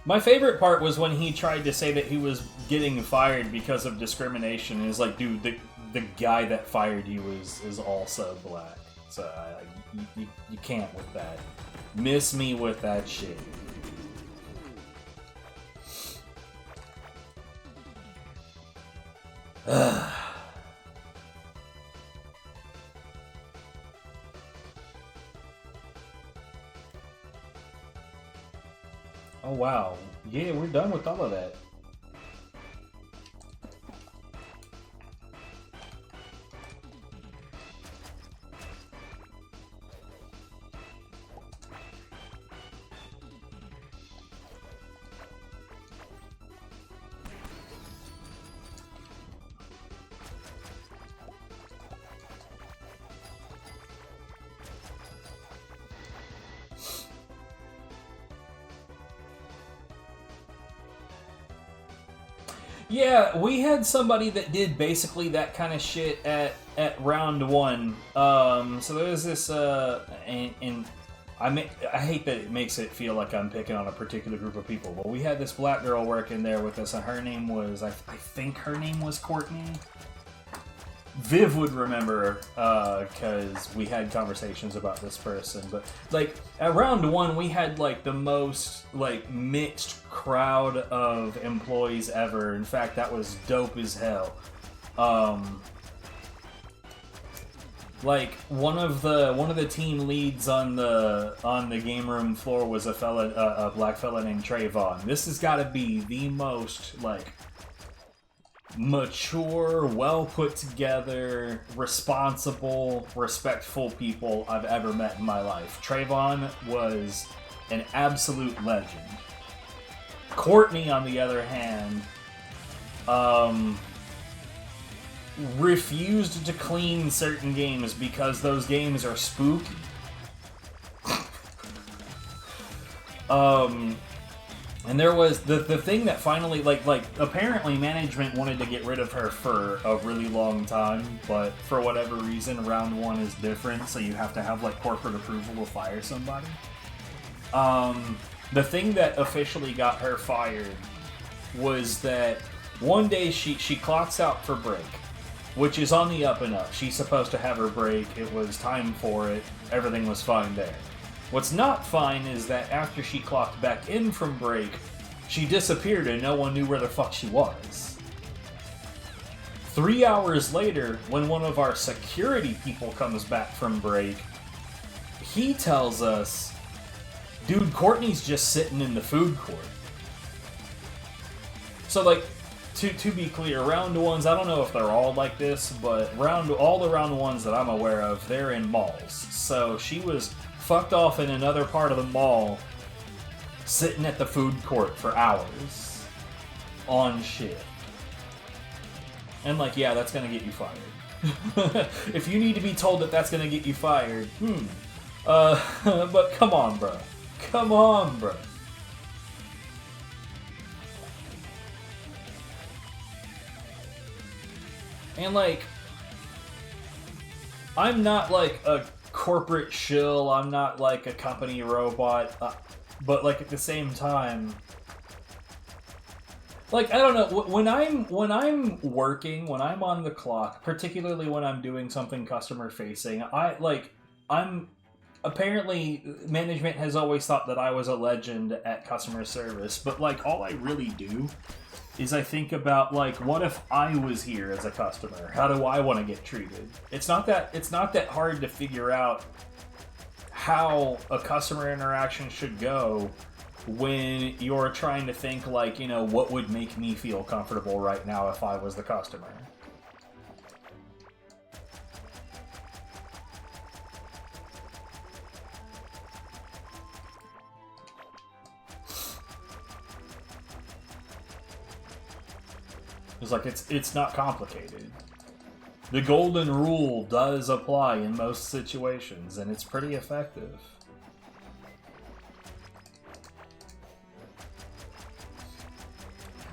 My favorite part was when he tried to say that he was getting fired because of discrimination. It's like, dude, the guy that fired you is also black. So you can't with that. Miss me with that shit. Ugh. Oh wow, yeah, we're done with all of that. Yeah, we had somebody that did basically that kind of shit at round one. So there was this, and I hate that it makes it feel like I'm picking on a particular group of people, but we had this black girl working there with us, and her name was, I think her name was Courtney. Viv would remember, because we had conversations about this person, but, like, at round 1, we had, like, the most, like, mixed crowd of employees ever. In fact, that was dope as hell. Like, one of the team leads on the game room floor was a black fella named Trayvon. This has got to be the most, like, mature, well put together, responsible, respectful people I've ever met in my life. Trayvon was an absolute legend. Courtney, on the other hand, refused to clean certain games because those games are spooky. And there was the thing that finally, like apparently management wanted to get rid of her for a really long time, but for whatever reason, round 1 is different, so you have to have, like, corporate approval to fire somebody. The thing that officially got her fired was that one day she clocks out for break, which is on the up and up. She's supposed to have her break, it was time for it, everything was fine there. What's not fine is that after she clocked back in from break, she disappeared and no one knew where the fuck she was. 3 hours later, when one of our security people comes back from break, he tells us, dude, Courtney's just sitting in the food court. So, like, to be clear, round 1s, I don't know if they're all like this, but all the round 1s that I'm aware of, they're in malls. So she was fucked off in another part of the mall, sitting at the food court for hours on shit. And, like, yeah, that's gonna get you fired. If you need to be told that that's gonna get you fired, but come on, bro. Come on, bro. And, like, I'm not, like, a corporate shill, I'm not, like, a company robot, but, like, at the same time, like, I don't know, when I'm working, when I'm on the clock, particularly when I'm doing something customer-facing, apparently, management has always thought that I was a legend at customer service, but, like, all I really do is I think about, like, what if I was here as a customer? How do I want to get treated? It's not that hard to figure out how a customer interaction should go when you're trying to think, like, you know, what would make me feel comfortable right now if I was the customer. It's like, it's not complicated. The golden rule does apply in most situations, and it's pretty effective.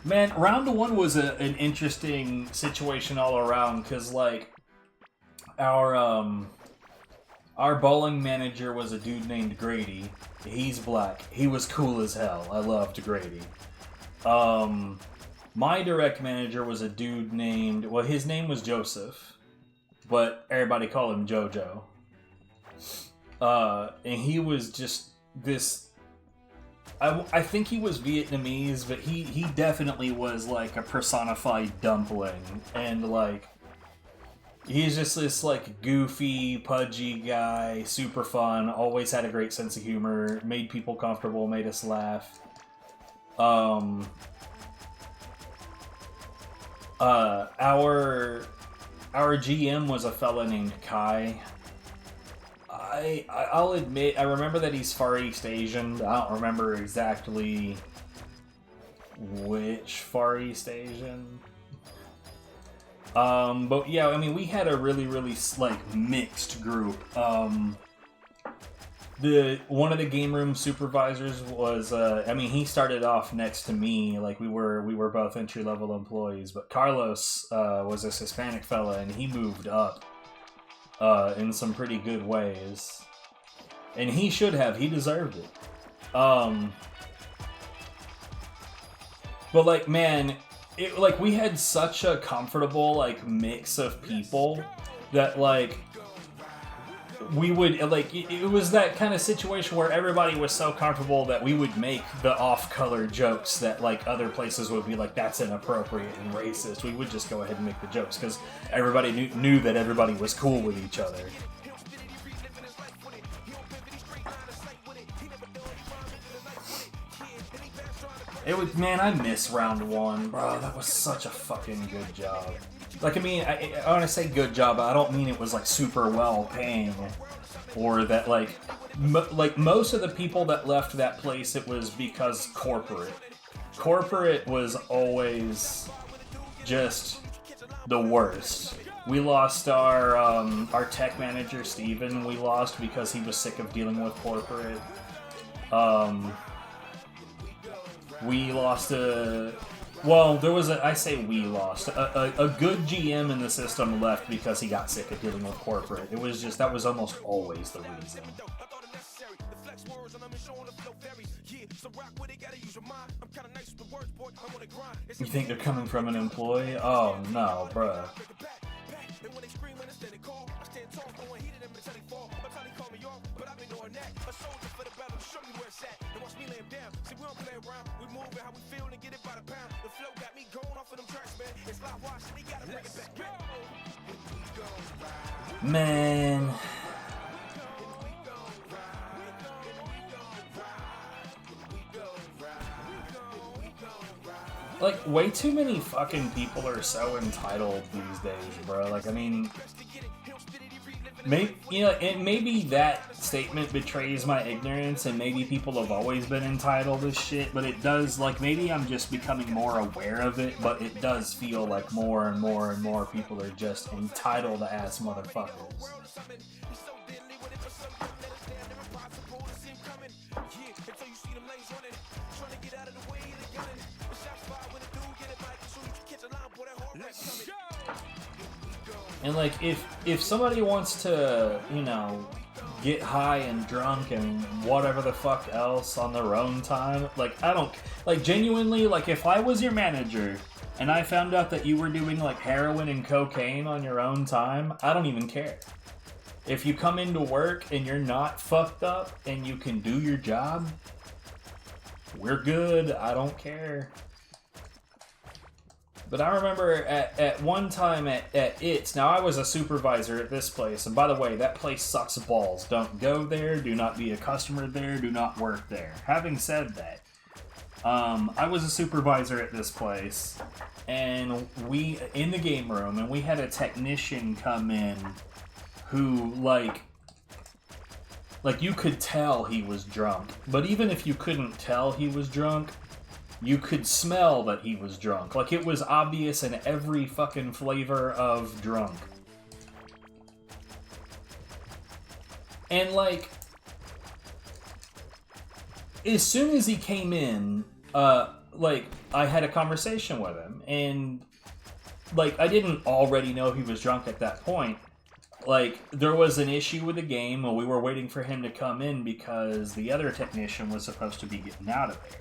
Man, round 1 was an interesting situation all around, because, like, our bowling manager was a dude named Grady. He's black. He was cool as hell. I loved Grady. My direct manager was a dude named... Well, his name was Joseph, but everybody called him Jojo. And he was just this... I think he was Vietnamese, but he definitely was, like, a personified dumpling. And, like, he's just this, like, goofy, pudgy guy, super fun, always had a great sense of humor, made people comfortable, made us laugh. Our GM was a fella named Kai. I'll admit, I remember that he's Far East Asian. I don't remember exactly which Far East Asian. But yeah, I mean, we had a really, like, mixed group. One of the game room supervisors was, I mean, he started off next to me, like, we were both entry-level employees, but Carlos, was this Hispanic fella, and he moved up, in some pretty good ways. And he should have, he deserved it. But, like, man, like we had such a comfortable like mix of people that like we would like it was that kind of situation where everybody was so comfortable that we would make the off-color jokes that like other places would be like that's inappropriate and racist. We would just go ahead and make the jokes because everybody knew that everybody was cool with each other. It was, man, I miss round one, bro. That was such a fucking good job. Like, I mean, when I say good job, I don't mean it was like super well paying, or that like, like most of the people that left that place, it was because corporate. Corporate was always just the worst. We lost our tech manager Steven. We lost because he was sick of dealing with corporate. We lost well, there was I say we lost. A good GM in the system left because he got sick of dealing with corporate. It was just, that was almost always the reason. You think they're coming from an employee? Oh no, bruh. Man. Like, way too many fucking people are so entitled these days, bro. Like, I mean, maybe, you know, and maybe that statement betrays my ignorance, and maybe people have always been entitled as shit, but it does, like, maybe I'm just becoming more aware of it, but it does feel like more and more and more people are just entitled-ass motherfuckers. And like, if somebody wants to, you know, get high and drunk and whatever the fuck else on their own time, like, I don't, like, genuinely, like, if I was your manager and I found out that you were doing like heroin and cocaine on your own time, I don't even care. If you come into work and you're not fucked up and you can do your job, we're good. I don't care. But I remember at one time at ITS, now I was a supervisor at this place, and by the way, that place sucks balls. Don't go there, do not be a customer there, do not work there. Having said that, I was a supervisor at this place, and we, in the game room, and we had a technician come in who, like you could tell he was drunk. But even if you couldn't tell he was drunk, you could smell that he was drunk. Like, it was obvious in every fucking flavor of drunk. And, like, as soon as he came in, like, I had a conversation with him. And, like, I didn't already know he was drunk at that point. Like, there was an issue with the game, and we were waiting for him to come in because the other technician was supposed to be getting out of there.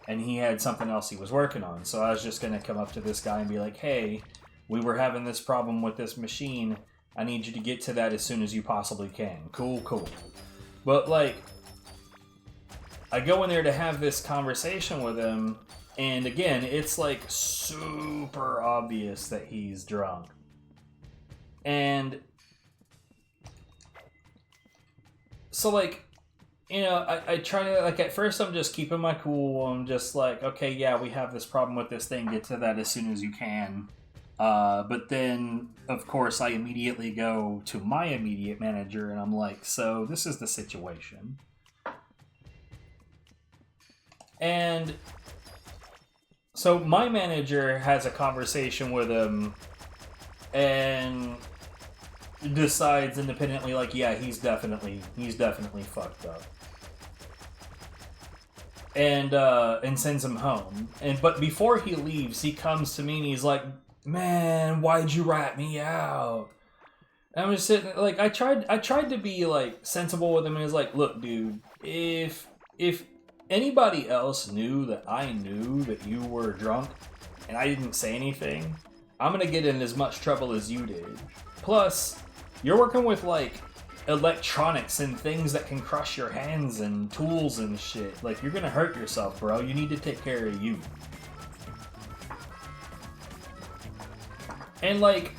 And he had something else he was working on. So I was just going to come up to this guy and be like, hey, we were having this problem with this machine. I need you to get to that as soon as you possibly can. Cool, cool. But, like, I go in there to have this conversation with him, and again, it's, like, super obvious that he's drunk. And so, like, you know, I try to, like, at first I'm just keeping my cool. I'm just like, okay, yeah, we have this problem with this thing. Get to that as soon as you can. But then, of course, I immediately go to my immediate manager, and I'm like, so this is the situation. And so my manager has a conversation with him and decides independently, like, yeah, he's definitely fucked up. And sends him home. But before he leaves, he comes to me and he's like, man, why'd you rat me out? And I'm just sitting, like, I tried to be, like, sensible with him, and he's like, look, dude, if anybody else knew that I knew that you were drunk, and I didn't say anything, I'm gonna get in as much trouble as you did. Plus, you're working with like electronics and things that can crush your hands and tools and shit. Like, you're gonna hurt yourself, bro. You need to take care of you. And like,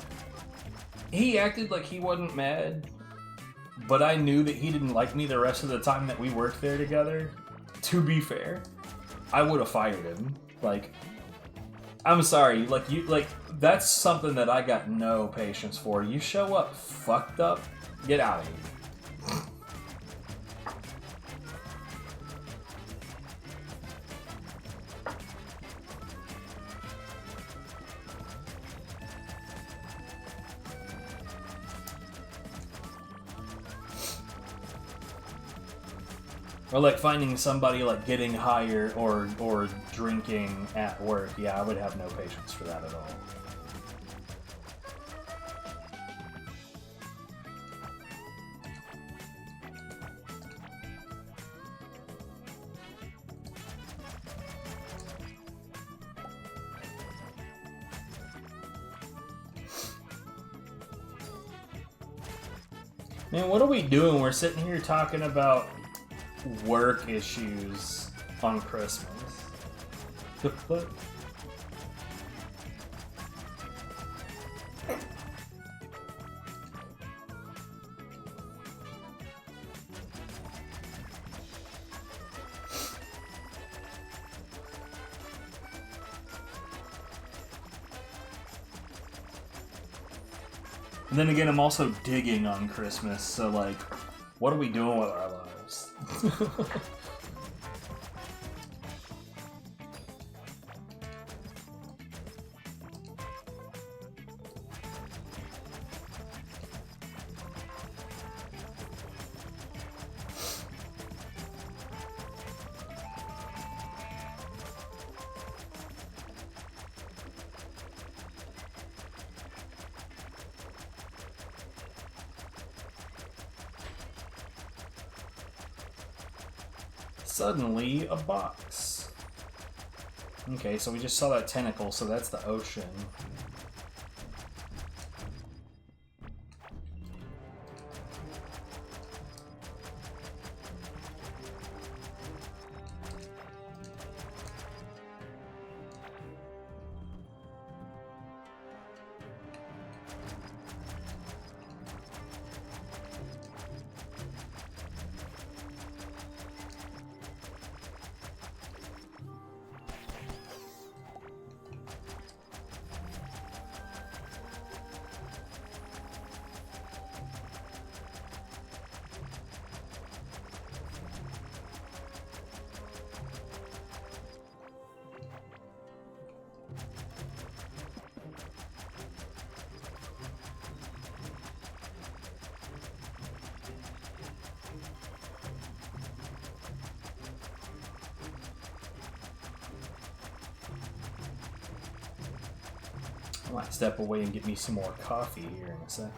he acted like he wasn't mad, but I knew that he didn't like me the rest of the time that we worked there together. To be fair, I would have fired him. Like, I'm sorry, like, that's something that I got no patience for. You show up fucked up, get out of here. Or like finding somebody like getting higher or drinking at work. Yeah, I would have no patience for that at all. Man, what are we doing? We're sitting here talking about work issues on Christmas. The fuck? And then again, I'm also digging on Christmas, so like, what are we doing with our lives? Suddenly, a box. Okay, so we just saw that tentacle, so that's the ocean. I might step away and get me some more coffee here in a second.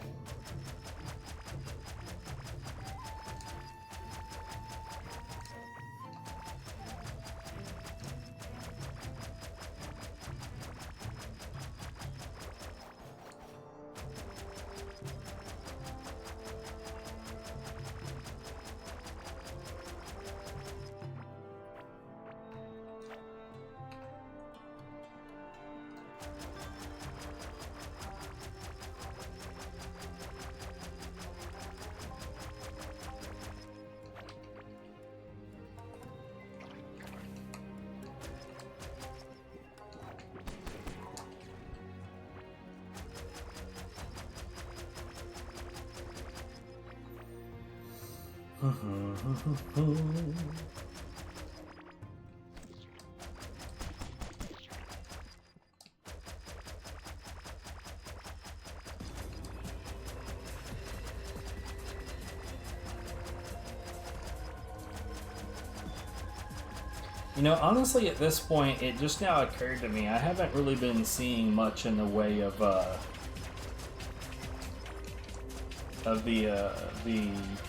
You know, honestly, at this point, it just now occurred to me, I haven't really been seeing much in the way of the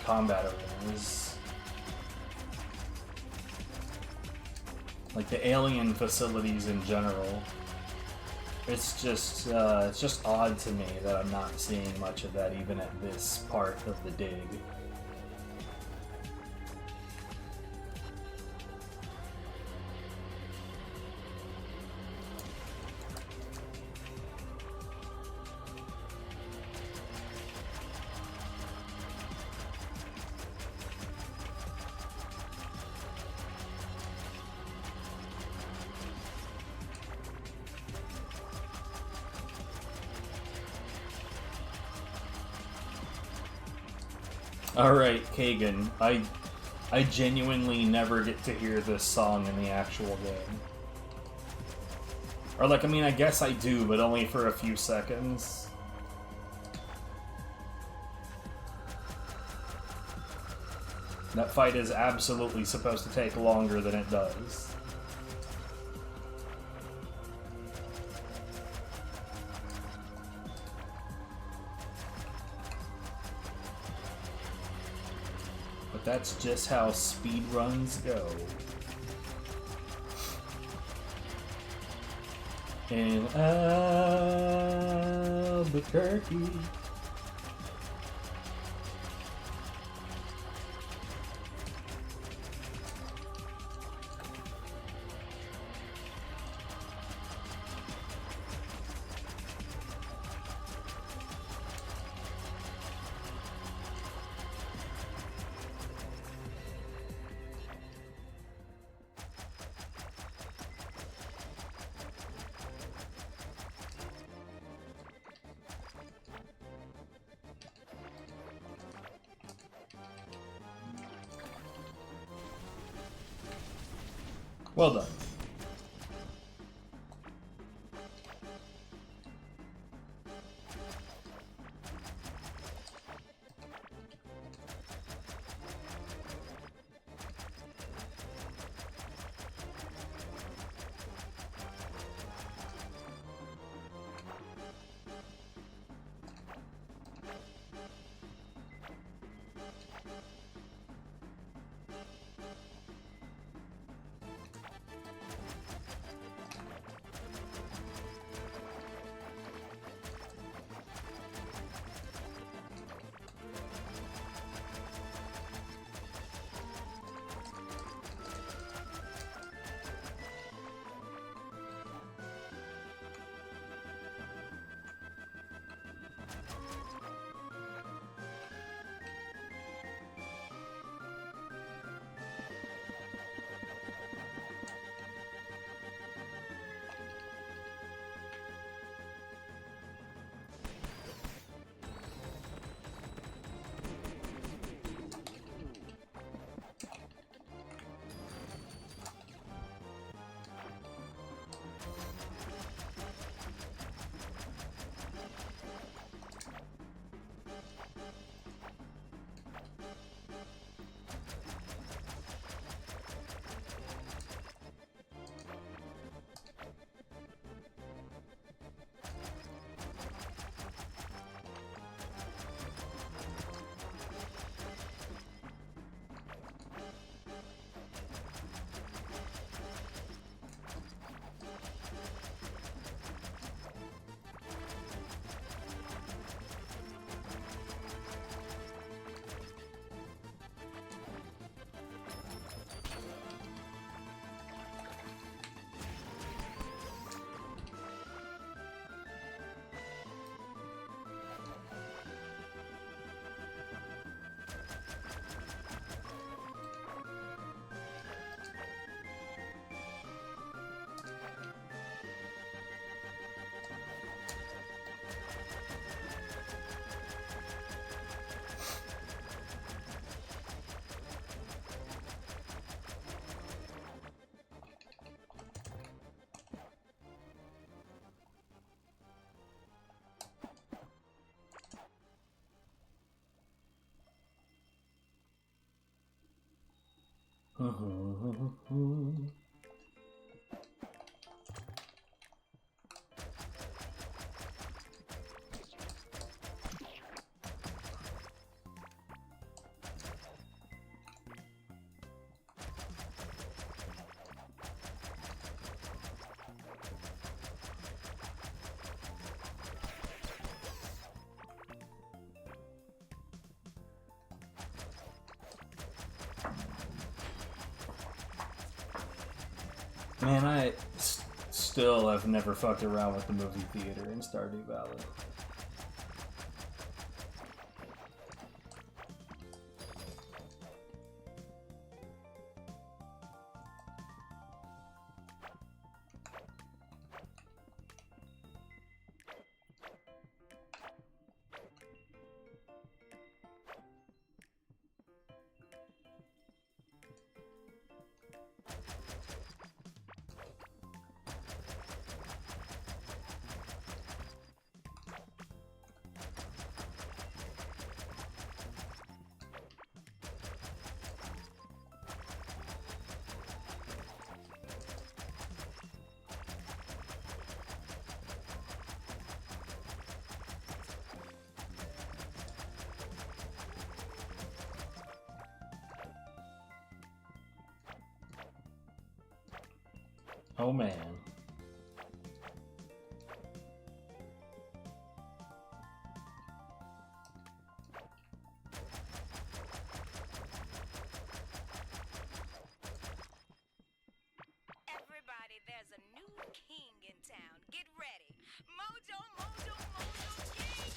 combat arenas. Like the alien facilities in general. it's just odd to me that I'm not seeing much of that even at this part of the dig. Alright, Kagan, I genuinely never get to hear this song in the actual game. Or like, I mean, I guess I do, but only for a few seconds. That fight is absolutely supposed to take longer than it does. But that's just how speedruns go. In Albuquerque. Well done. Man, I still have never fucked around with the movie theater in Stardew Valley. Oh man. Everybody, there's a new king in town. Get ready. Mojo, mojo, mojo, king,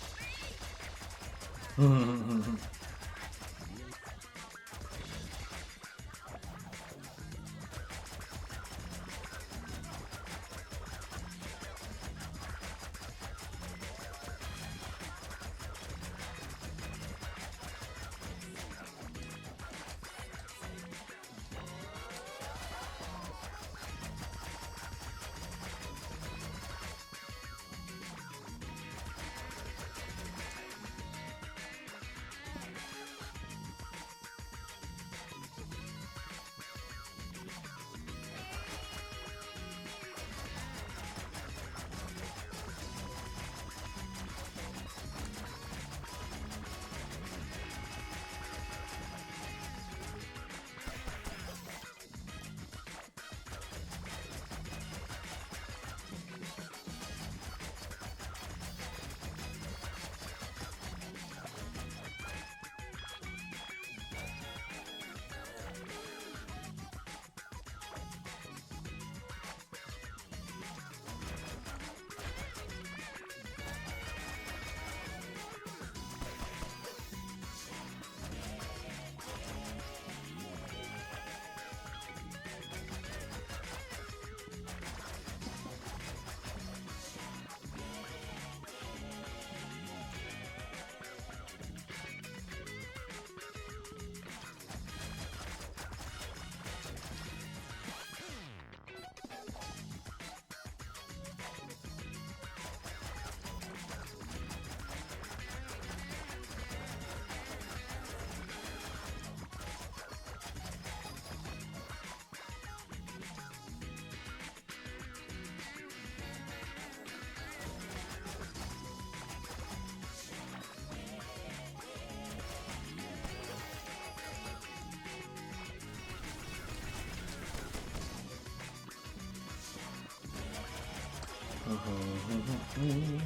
me!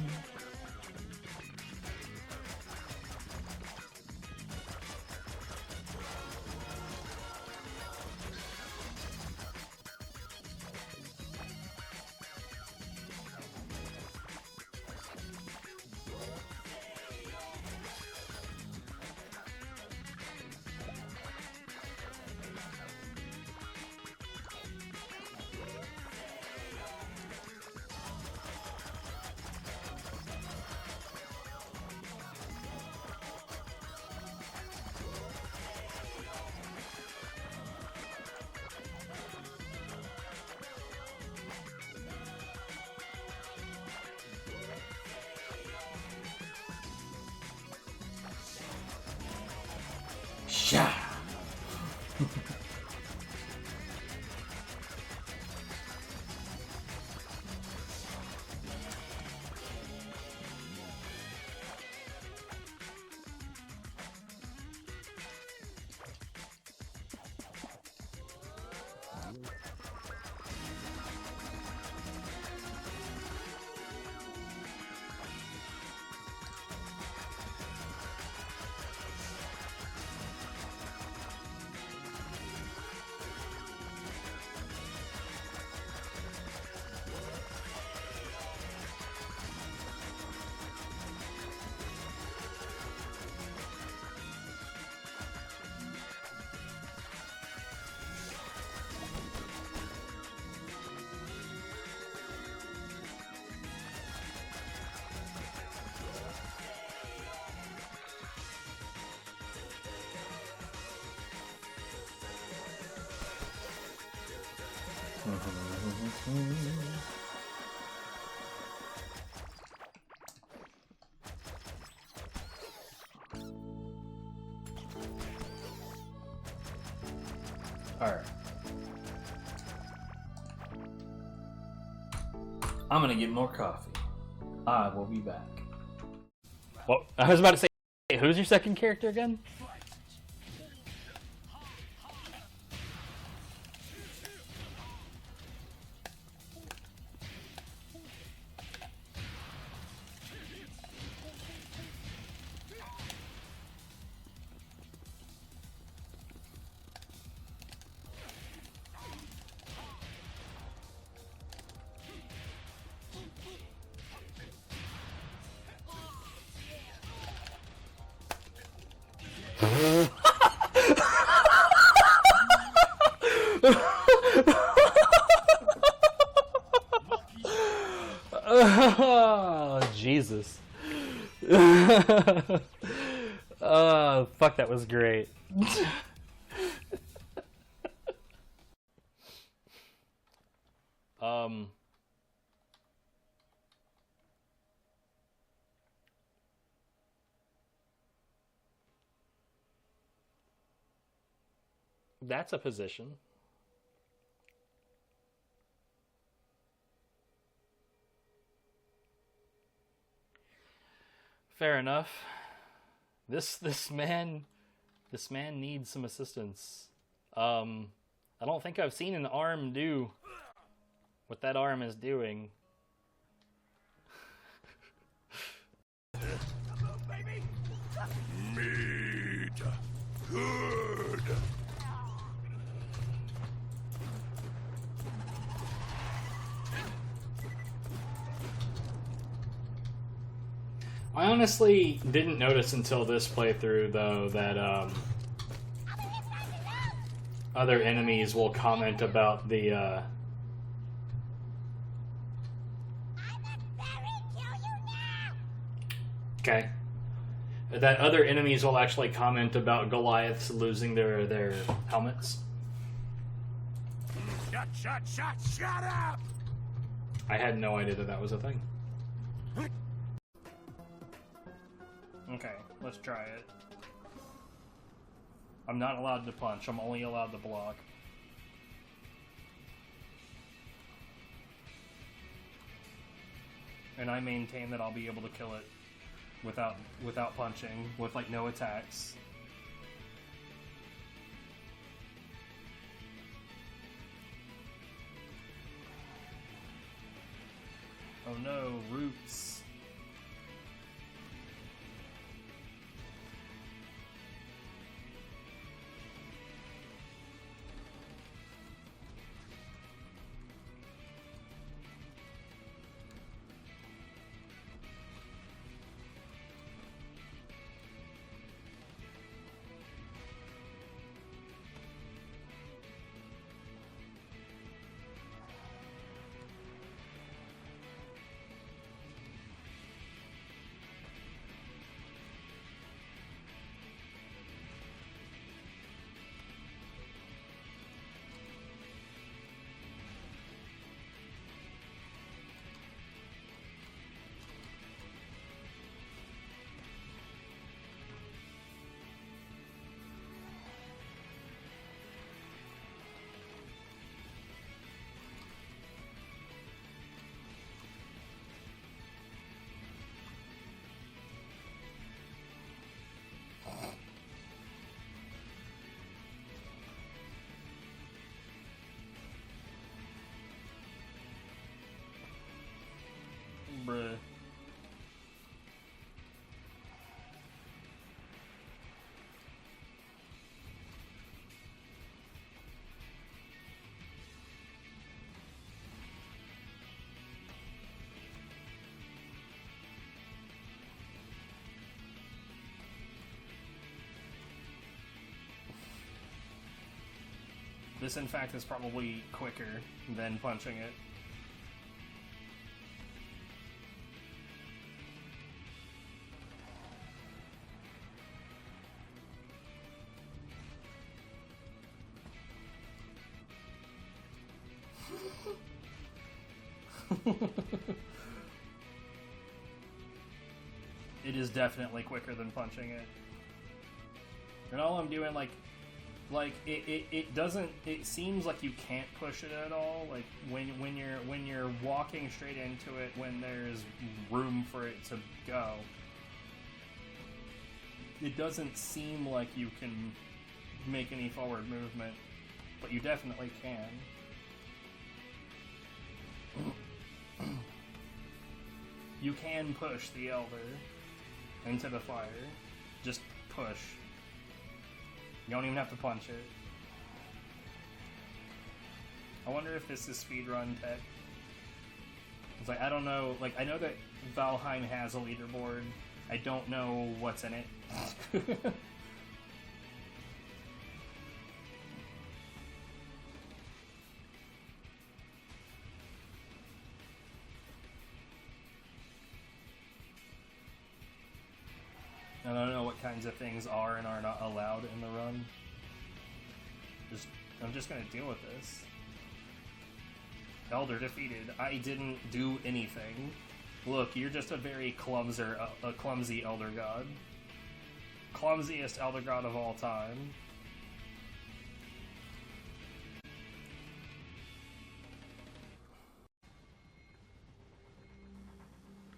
Sha. Alright. I'm gonna get more coffee. I will be back. Well, I was about to say, hey, who's your second character again? Oh, Jesus. Oh, fuck, that was great. That's a position. Fair enough. This man needs some assistance. I don't think I've seen an arm do what that arm is doing. Meat. Good. I honestly didn't notice until this playthrough, though, that other enemies will comment about the Okay. That other enemies will actually comment about Goliaths losing their helmets. Shut up! I had no idea that that was a thing. Okay, let's try it. I'm not allowed to punch, I'm only allowed to block. And I maintain that I'll be able to kill it without punching, with like no attacks. Oh no, roots. Bruh. This, in fact, is probably quicker than punching it. It is definitely quicker than punching it. And all I'm doing, like it doesn't. It seems like you can't push it at all. Like when you're walking straight into it, when there's room for it to go, it doesn't seem like you can make any forward movement, but you definitely can. You can push the Elder into the fire. Just push. You don't even have to punch it. I wonder if this is speedrun tech. It's like, I don't know, like, I know that Valheim has a leaderboard. I don't know what's in it. I don't know what kinds of things are and are not allowed in the run. I'm just gonna deal with this. Elder defeated. I didn't do anything. Look, you're just a very clumsy Elder God. Clumsiest Elder God of all time.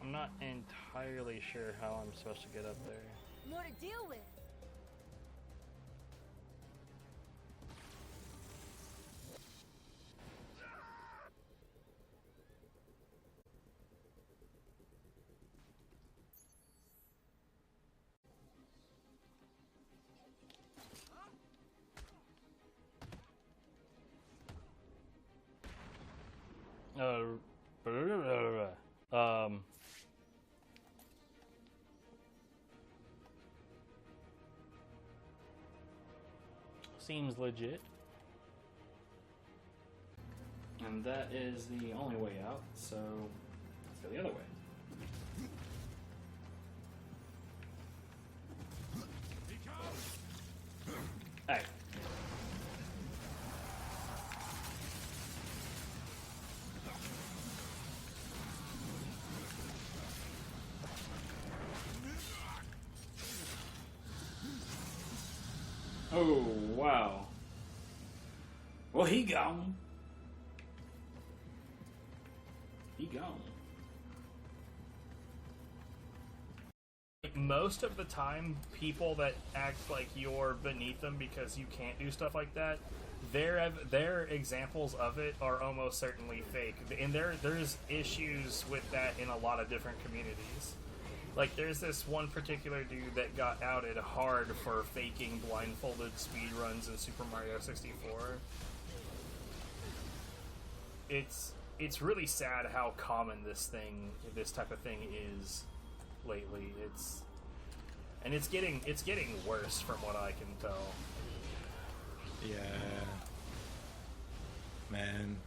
I'm not entirely sure how I'm supposed to get up there. More to deal with. Seems legit. And that is the only way out, so let's go the other way. Hey. Oh, wow. Well, he gone. He gone. Most of the time, people that act like you're beneath them because you can't do stuff like that, their examples of it are almost certainly fake. And there's issues with that in a lot of different communities. Like, there's this one particular dude that got outed hard for faking blindfolded speedruns in Super Mario 64. It's really sad how common this type of thing is lately. It's getting worse from what I can tell. Yeah. Man.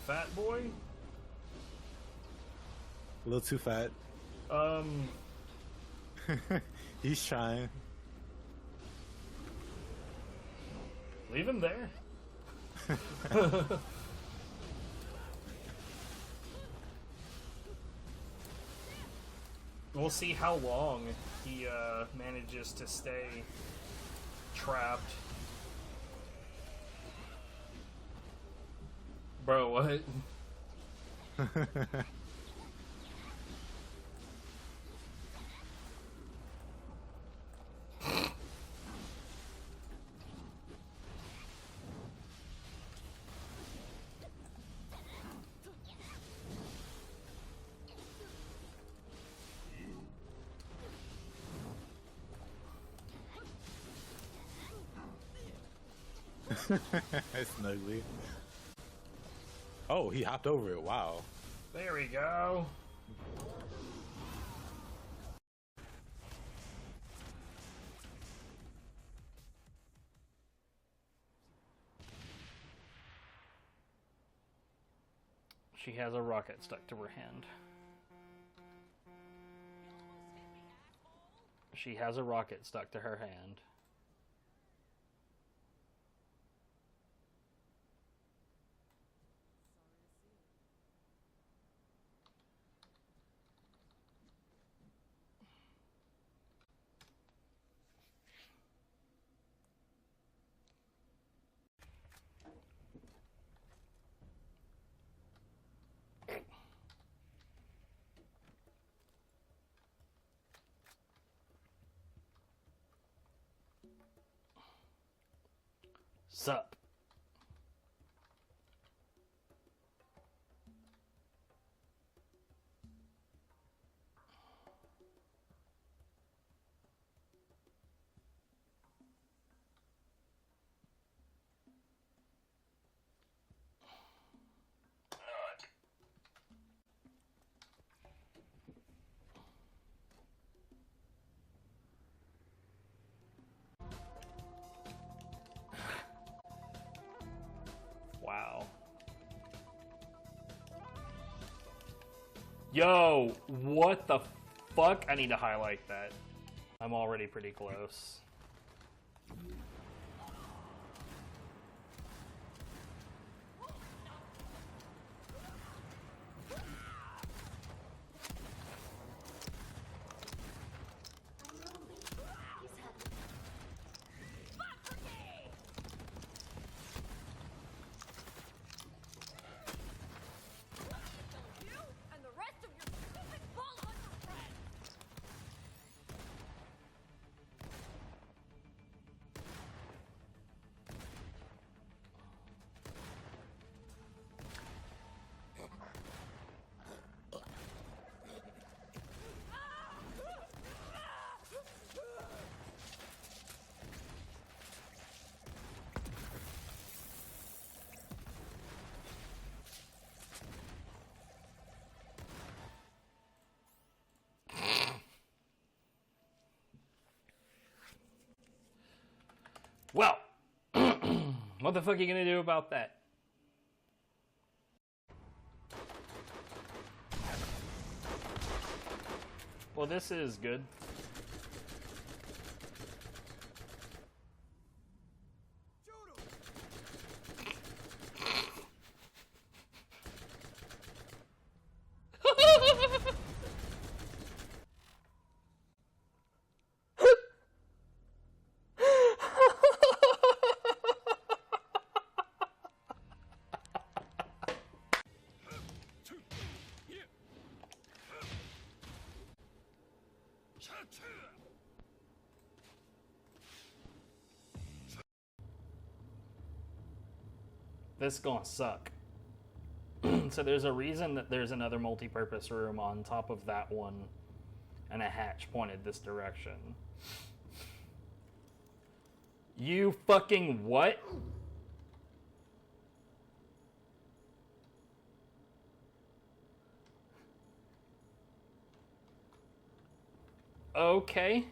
Fat boy? A little too fat. He's trying. Leave him there. We'll see how long he manages to stay trapped. Bro, what? Snugly. Oh, he hopped over it. Wow. There we go. She has a rocket stuck to her hand. She has a rocket stuck to her hand. Sup? Wow. Yo, what the fuck? I need to highlight that. I'm already pretty close. Well, what the fuck are you gonna do about that? Well, this is good. This is gonna suck. So there's a reason that there's another multi-purpose room on top of that one and a hatch pointed this direction. You fucking what? Okay.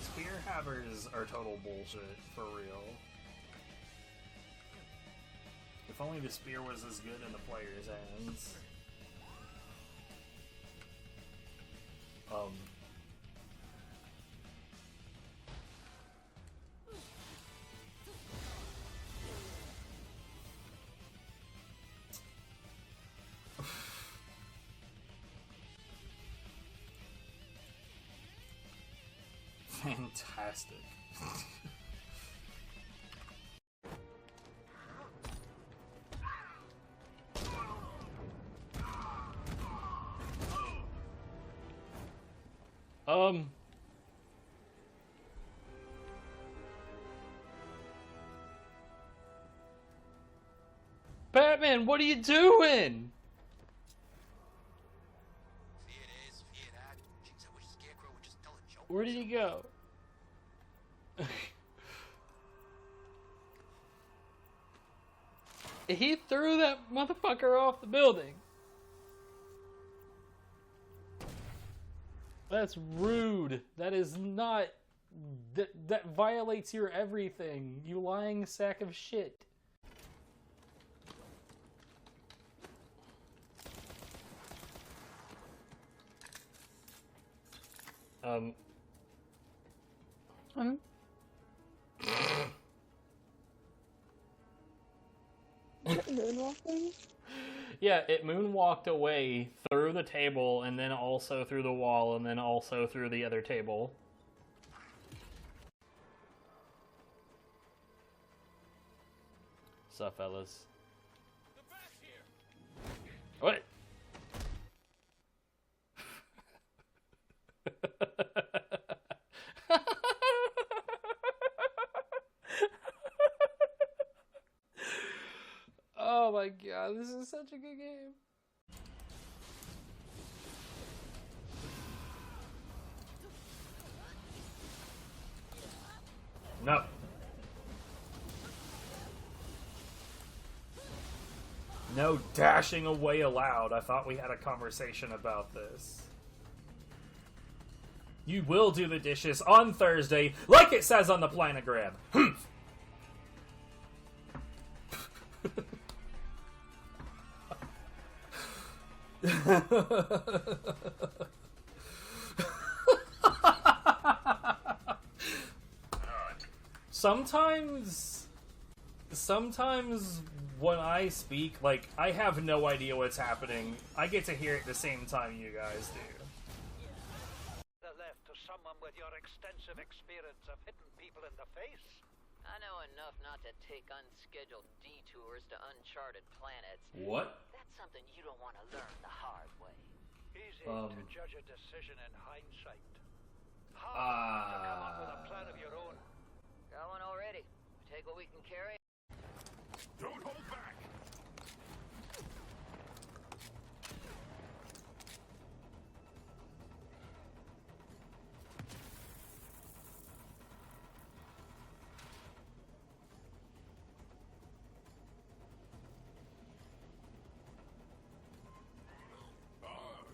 Spear havers are total bullshit, for real. If only the spear was as good in the player's hands. Fantastic. Batman, what are you doing? Where did he go? He threw that motherfucker off the building. That's rude. That is not... That violates your everything. You lying sack of shit. Moonwalking? Yeah, it moonwalked away through the table and then also through the wall and then also through the other table. Sup, fellas? What? my god, this is such a good game. No. No dashing away allowed. I thought we had a conversation about this. You will do the dishes on Thursday, like it says on the planogram. Sometimes when I speak, like, I have no idea what's happening. I get to hear it the same time you guys do. Left to someone with your extensive experience of hitting people in the face. I know enough not to take unscheduled detours to uncharted planets. What? That's something you don't want to learn the hard way. Easy to judge a decision in hindsight. Hard to come up with a plan of your own. Got one already. Take what we can carry. Don't hold back.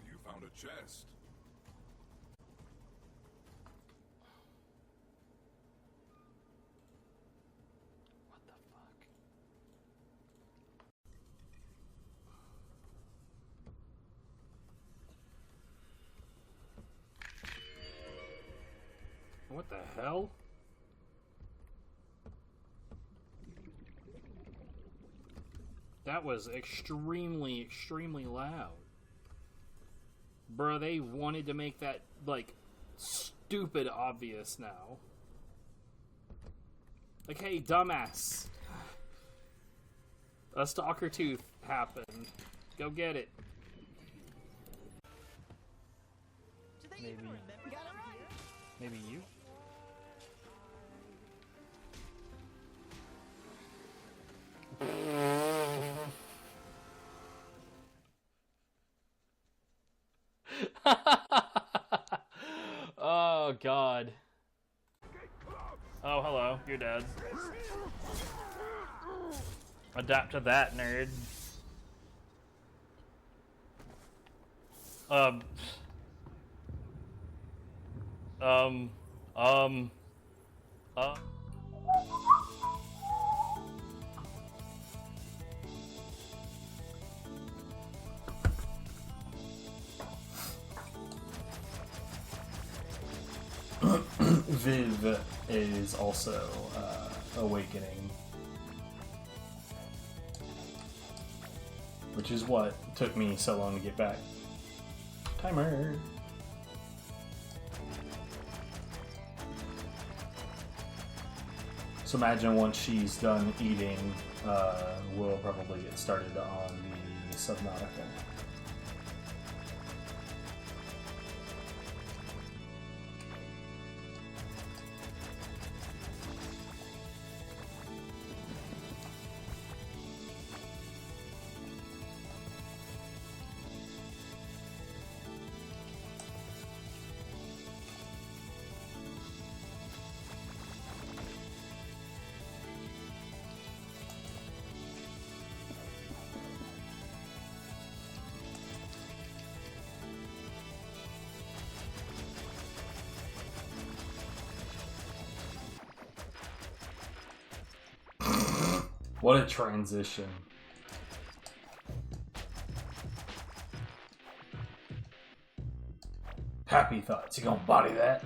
You found a chest. What the fuck? What the hell? That was extremely, extremely loud. Bruh, they wanted to make that, like, stupid obvious now. Like, hey, dumbass. A stalker tooth happened. Go get it. Maybe you? Oh god. Oh, hello. You're dead. Adapt to that, nerd. Viv is also awakening. Which is what took me so long to get back. Timer! So imagine once she's done eating, we'll probably get started on the Subnautica. What a transition. Happy thoughts. You gonna body that?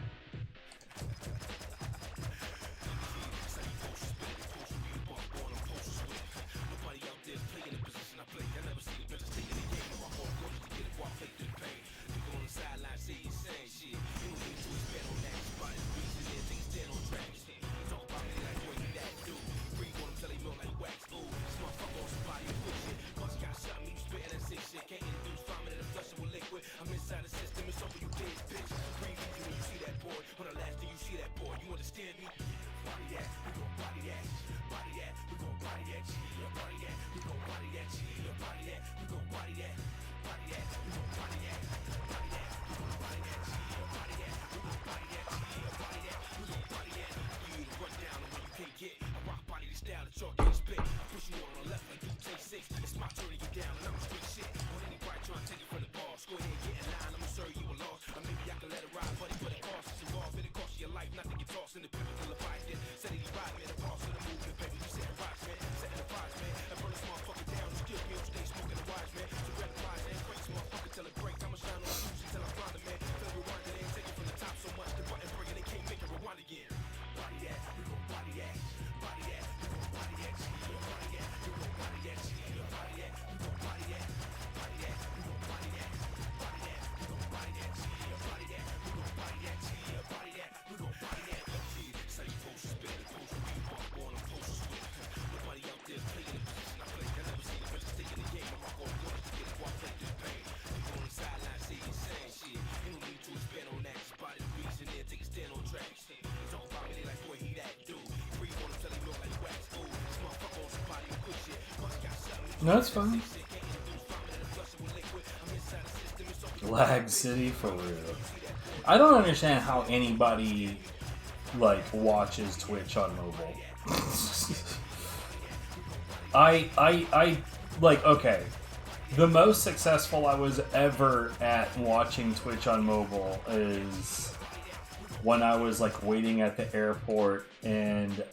No, that's fine. Lag City for real. I don't understand how anybody like watches Twitch on mobile. I like, okay. The most successful I was ever at watching Twitch on mobile is when I was like waiting at the airport, and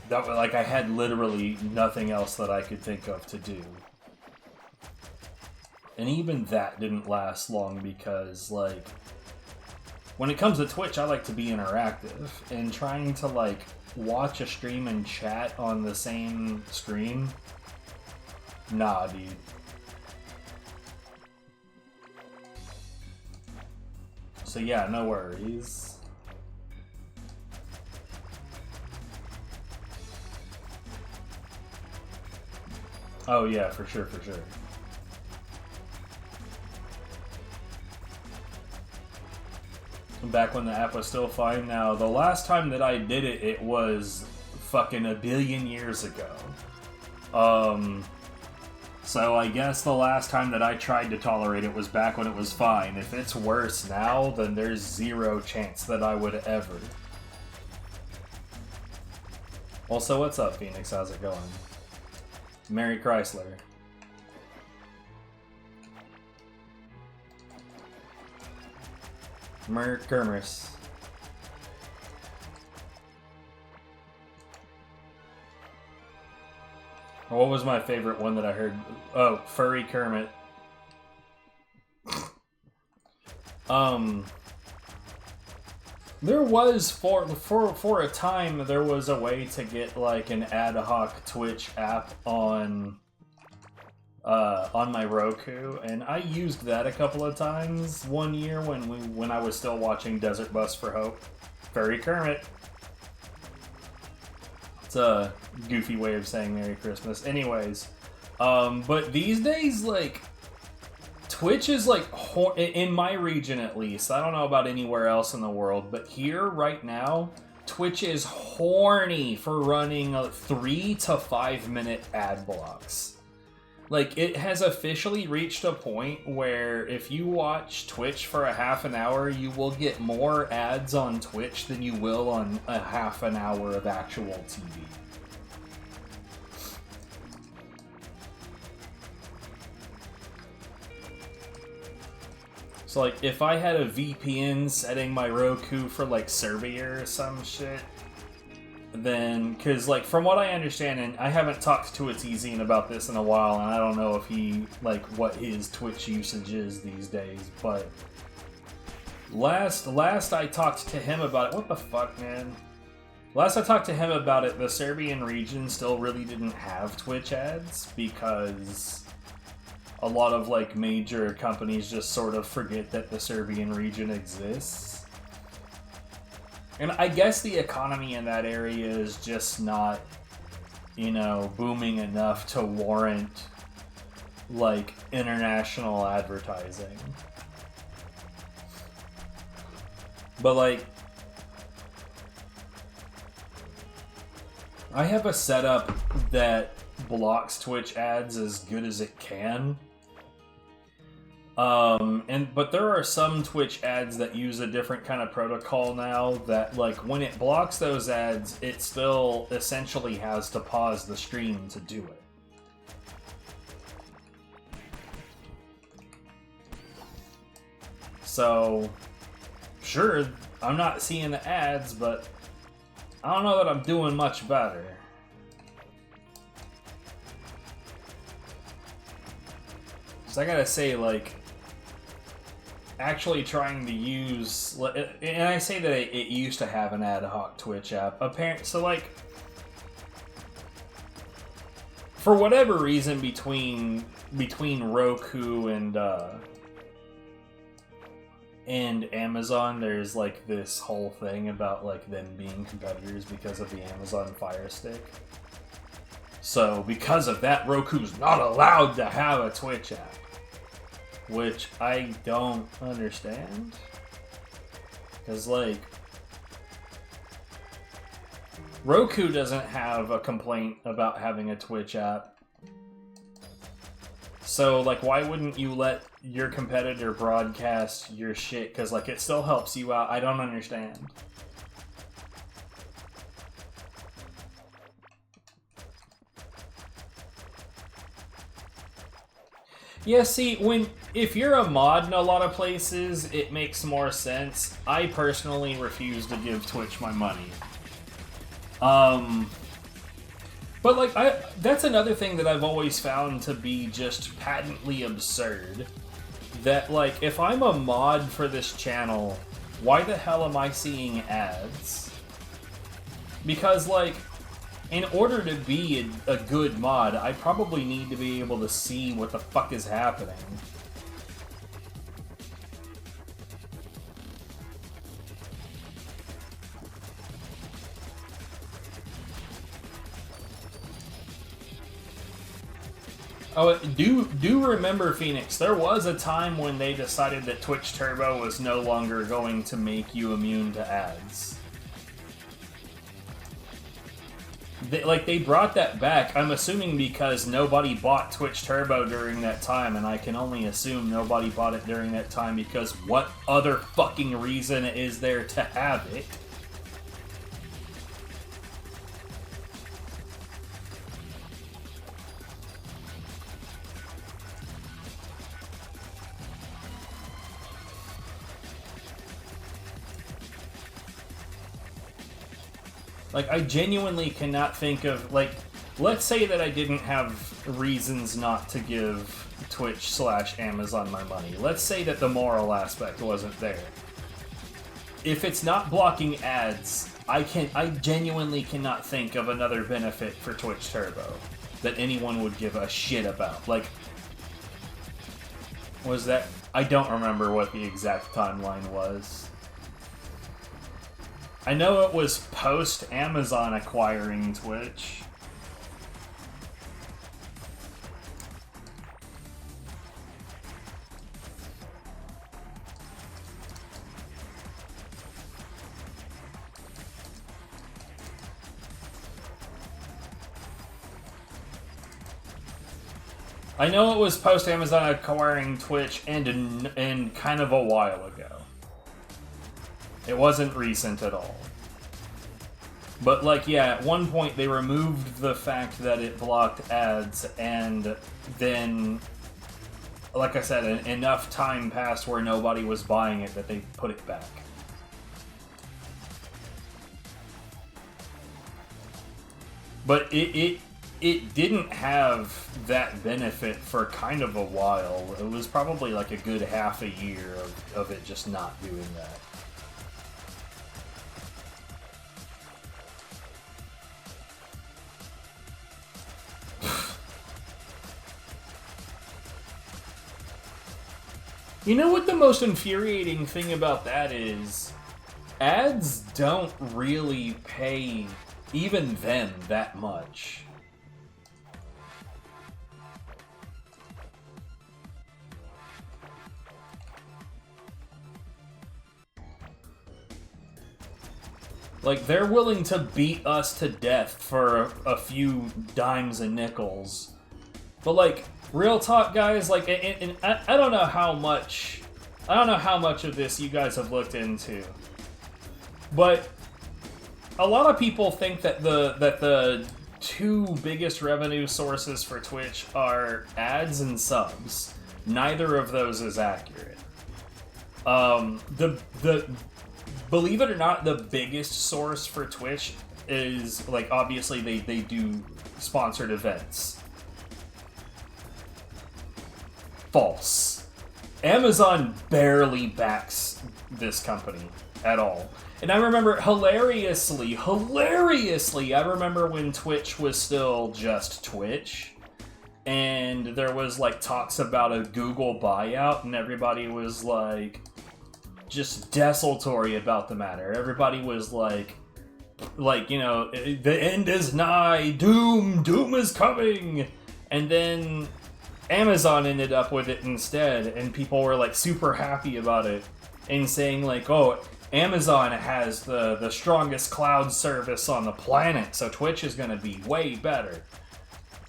that was like I had literally nothing else that I could think of to do. And even that didn't last long because, like, when it comes to Twitch, I like to be interactive, and trying to like watch a stream and chat on the same screen, nah, dude. So yeah, no worries. Oh yeah, for sure, for sure. Back when the app was still fine. Now, the last time that I did it, it was fucking a billion years ago. So I guess the last time that I tried to tolerate it was back when it was fine. If it's worse now, then there's zero chance that I would ever. Also, what's up, Phoenix? How's it going? Mary Chrysler. Merc Kermers. What was my favorite one that I heard? Oh, Furry Kermit. There was for a time there was a way to get like an ad hoc Twitch app on my Roku, and I used that a couple of times one year when I was still watching Desert Bus for Hope. Furry Kermit. It's a goofy way of saying Merry Christmas. Anyways, but these days, like, Twitch is like, in my region at least, I don't know about anywhere else in the world, but here right now, Twitch is horny for running 3 to 5 minute ad blocks. Like, it has officially reached a point where if you watch Twitch for a half an hour, you will get more ads on Twitch than you will on a half an hour of actual TV. So, like, if I had a VPN setting my Roku for, like, Serbia or some shit, then, because, like, from what I understand, and I haven't talked to Atizian about this in a while, and I don't know if he, like, what his Twitch usage is these days, but last I talked to him about it, what the fuck, man? Last I talked to him about it, the Serbian region still really didn't have Twitch ads, because a lot of, like, major companies just sort of forget that the Serbian region exists. And I guess the economy in that area is just not, you know, booming enough to warrant, like, international advertising. But, like, I have a setup that blocks Twitch ads as good as it can. But there are some Twitch ads that use a different kind of protocol now that, like, when it blocks those ads, it still essentially has to pause the stream to do it. So, sure, I'm not seeing the ads, but I don't know that I'm doing much better. So I gotta say, like, actually trying to use, and I say that it used to have an ad hoc Twitch app. So, like, for whatever reason, between Roku and Amazon, there's like this whole thing about like them being competitors because of the Amazon Fire Stick. So because of that, Roku's not allowed to have a Twitch app, which I don't understand. Because, like, Roku doesn't have a complaint about having a Twitch app. So, like, why wouldn't you let your competitor broadcast your shit? Because, like, it still helps you out. I don't understand. Yeah, see, if you're a mod in a lot of places, it makes more sense. I personally refuse to give Twitch my money. But, like, that's another thing that I've always found to be just patently absurd. That, like, if I'm a mod for this channel, why the hell am I seeing ads? Because, like, in order to be a good mod, I probably need to be able to see what the fuck is happening. Oh, do remember, Phoenix, there was a time when they decided that Twitch Turbo was no longer going to make you immune to ads. They brought that back, I'm assuming because nobody bought Twitch Turbo during that time, and I can only assume nobody bought it during that time because what other fucking reason is there to have it? Like, I genuinely cannot think of, like, let's say that I didn't have reasons not to give Twitch/Amazon my money. Let's say that the moral aspect wasn't there. If it's not blocking ads, I genuinely cannot think of another benefit for Twitch Turbo that anyone would give a shit about. Like, was that... I don't remember what the exact timeline was. I know it was post-Amazon acquiring Twitch. I know it was post-Amazon acquiring Twitch and kind of a while ago. It wasn't recent at all. But, like, yeah, at one point they removed the fact that it blocked ads, and then, like I said, enough time passed where nobody was buying it that they put it back. But it didn't have that benefit for kind of a while. It was probably like a good half a year of it just not doing that. You know what the most infuriating thing about that is? Ads don't really pay even them that much. Like, they're willing to beat us to death for a few dimes and nickels. But, like, real talk, guys, like, and I don't know how much... I don't know how much of this you guys have looked into. But a lot of people think that the two biggest revenue sources for Twitch are ads and subs. Neither of those is accurate. Believe it or not, the biggest source for Twitch is, like, obviously they do sponsored events. False. Amazon barely backs this company at all. And I remember hilariously, I remember when Twitch was still just Twitch. And there was, like, talks about a Google buyout, and everybody was, like, just desultory about the matter. Everybody was like, you know, the end is nigh, doom is coming! And then Amazon ended up with it instead, and people were, like, super happy about it, and saying, like, oh, Amazon has the strongest cloud service on the planet, so Twitch is gonna be way better.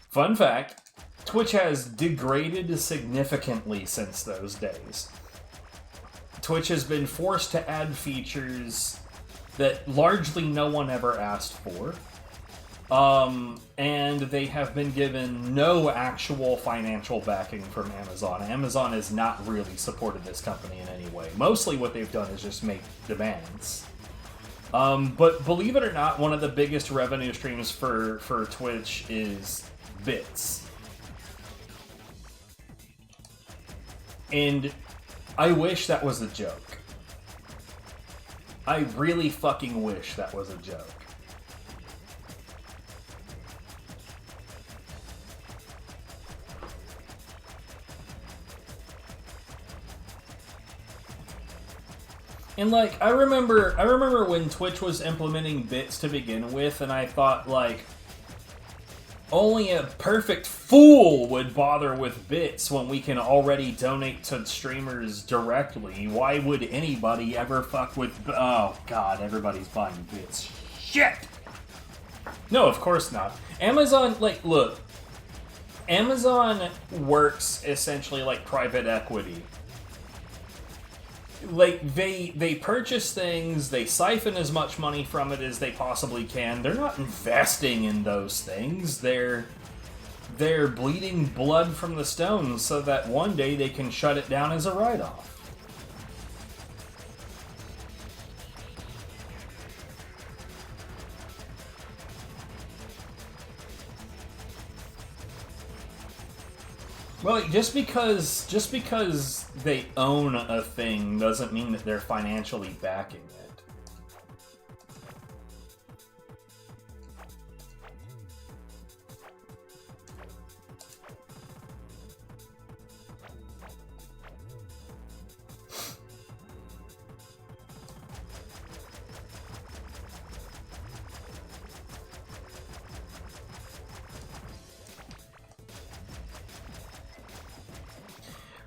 Fun fact, Twitch has degraded significantly since those days. Twitch has been forced to add features that largely no one ever asked for. And they have been given no actual financial backing from Amazon. Amazon has not really supported this company in any way. Mostly what they've done is just make demands. But believe it or not, one of the biggest revenue streams for Twitch is bits. And I wish that was a joke. I really fucking wish that was a joke. And, like, I remember when Twitch was implementing bits to begin with, and I thought, like, only a perfect fool would bother with bits when we can already donate to streamers directly. Why would anybody ever fuck with... Oh, God, everybody's buying bits. Shit! No, of course not. Amazon, like, look. Amazon works essentially like private equity. Like, they purchase things, they siphon as much money from it as they possibly can. They're not investing in those things. They're bleeding blood from the stones so that one day they can shut it down as a write-off. Well, just because they own a thing doesn't mean that they're financially backing it.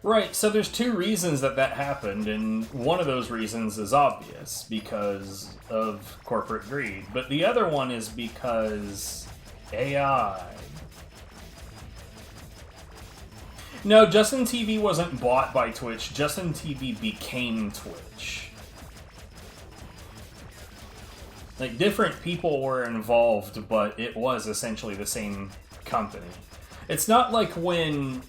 Right, so there's two reasons that happened, and one of those reasons is obvious, because of corporate greed. But the other one is because AI. No, Justin TV wasn't bought by Twitch. Justin TV became Twitch. Like, different people were involved, but it was essentially the same company. It's not like when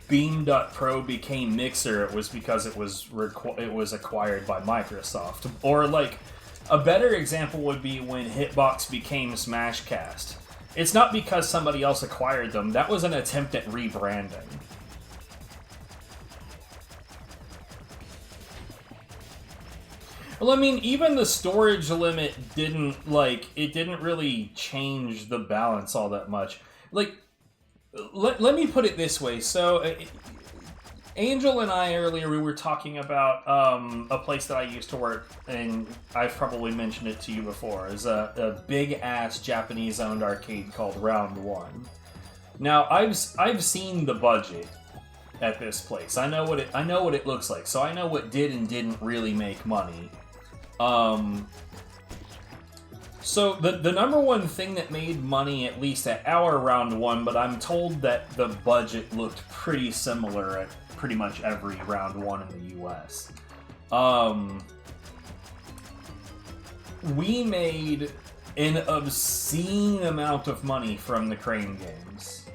Beam.Pro became Mixer, it was because it was acquired by Microsoft. Or, like, a better example would be when Hitbox became Smashcast. It's not because somebody else acquired them. That was an attempt at rebranding. Well, I mean, even the storage limit didn't really change the balance all that much. Like, let me put it this way. So, Angel and I earlier, we were talking about a place that I used to work, and I've probably mentioned it to you before. It's a big-ass Japanese-owned arcade called Round One. Now, I've seen the budget at this place. I know what it looks like. So I know what did and didn't really make money. So the number one thing that made money, at least at our round one, but I'm told that the budget looked pretty similar at pretty much every round one in the US. We made an obscene amount of money from the crane games.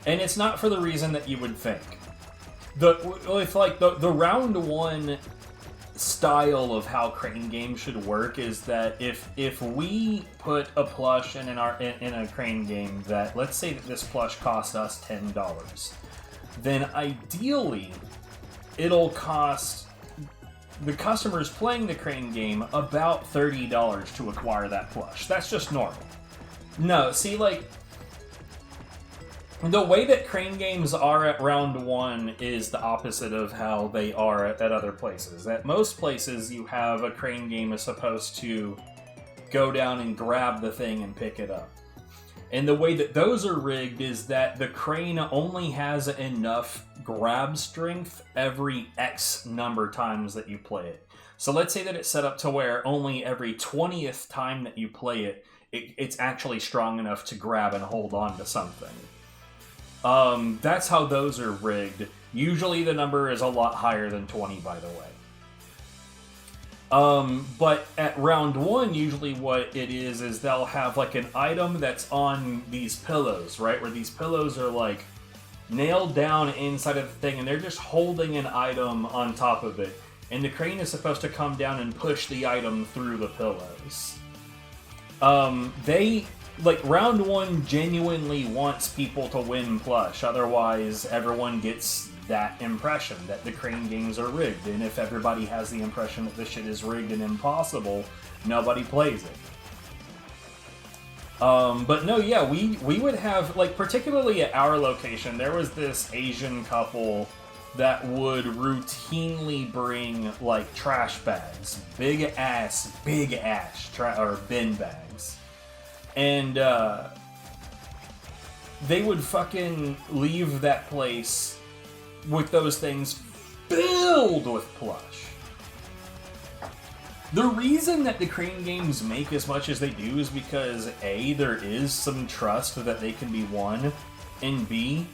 And it's not for the reason that you would think. The round one style of how crane games should work is that if we put a plush in a crane game that, let's say that this plush cost us $10, then ideally it'll cost the customers playing the crane game about $30 to acquire that plush. That's just normal. No, see, like, the way that crane games are at round one is the opposite of how they are at other places. At most places, you have a crane game is supposed to go down and grab the thing and pick it up. And the way that those are rigged is that the crane only has enough grab strength every X number times that you play it. So let's say that it's set up to where only every 20th time that you play it, it's actually strong enough to grab and hold on to something. That's how those are rigged. Usually the number is a lot higher than 20, by the way. But at round one, usually what it is they'll have like an item that's on these pillows, right? Where these pillows are like nailed down inside of the thing and they're just holding an item on top of it. And the crane is supposed to come down and push the item through the pillows. Round one genuinely wants people to win plush, otherwise everyone gets that impression that the crane games are rigged, and if everybody has the impression that this shit is rigged and impossible, nobody plays it. But no, yeah, we would have, like, particularly at our location, there was this Asian couple that would routinely bring, like, trash bags. Big ass or bin bags. And, they would fucking leave that place with those things filled with plush. The reason that the crane games make as much as they do is because A, there is some trust that they can be won, and B,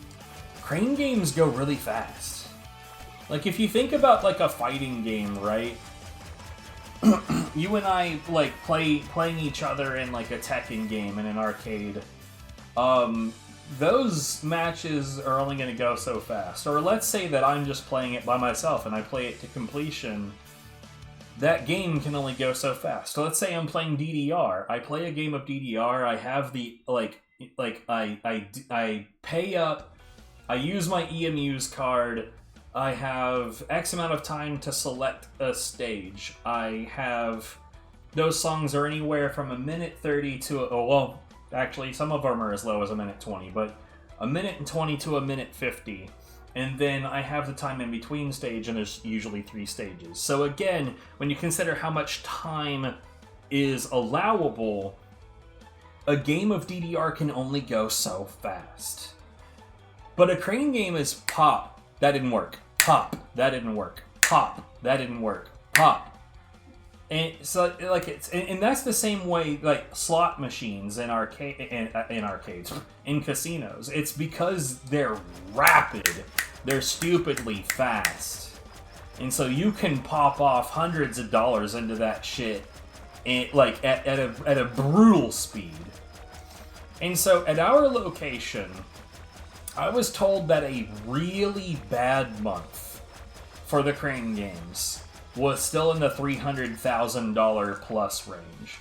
crane games go really fast. Like, if you think about, like, a fighting game, right? You and I, like, playing each other in, like, a Tekken game in an arcade, those matches are only going to go so fast. Or let's say that I'm just playing it by myself and I play it to completion. That game can only go so fast. So let's say I'm playing DDR. I play a game of DDR. I have the, I pay up. I use my EMU's card. I have X amount of time to select a stage. I have... Those songs are anywhere from a minute 30 to... Actually, some of them are as low as a minute 20, but a minute and 20 to a minute 50. And then I have the time in between stage, and there's usually 3 stages. So again, when you consider how much time is allowable, a game of DDR can only go so fast. But a crane game is pop, that didn't work. Pop, that didn't work. Pop, that didn't work. Pop. And so, like, and that's the same way, like, slot machines in arcades, in casinos. It's because they're rapid, they're stupidly fast, and so you can pop off hundreds of dollars into that shit, and, like, at a brutal speed. And so, at our location, I was told that a really bad month for the crane games was still in the $300,000 plus range.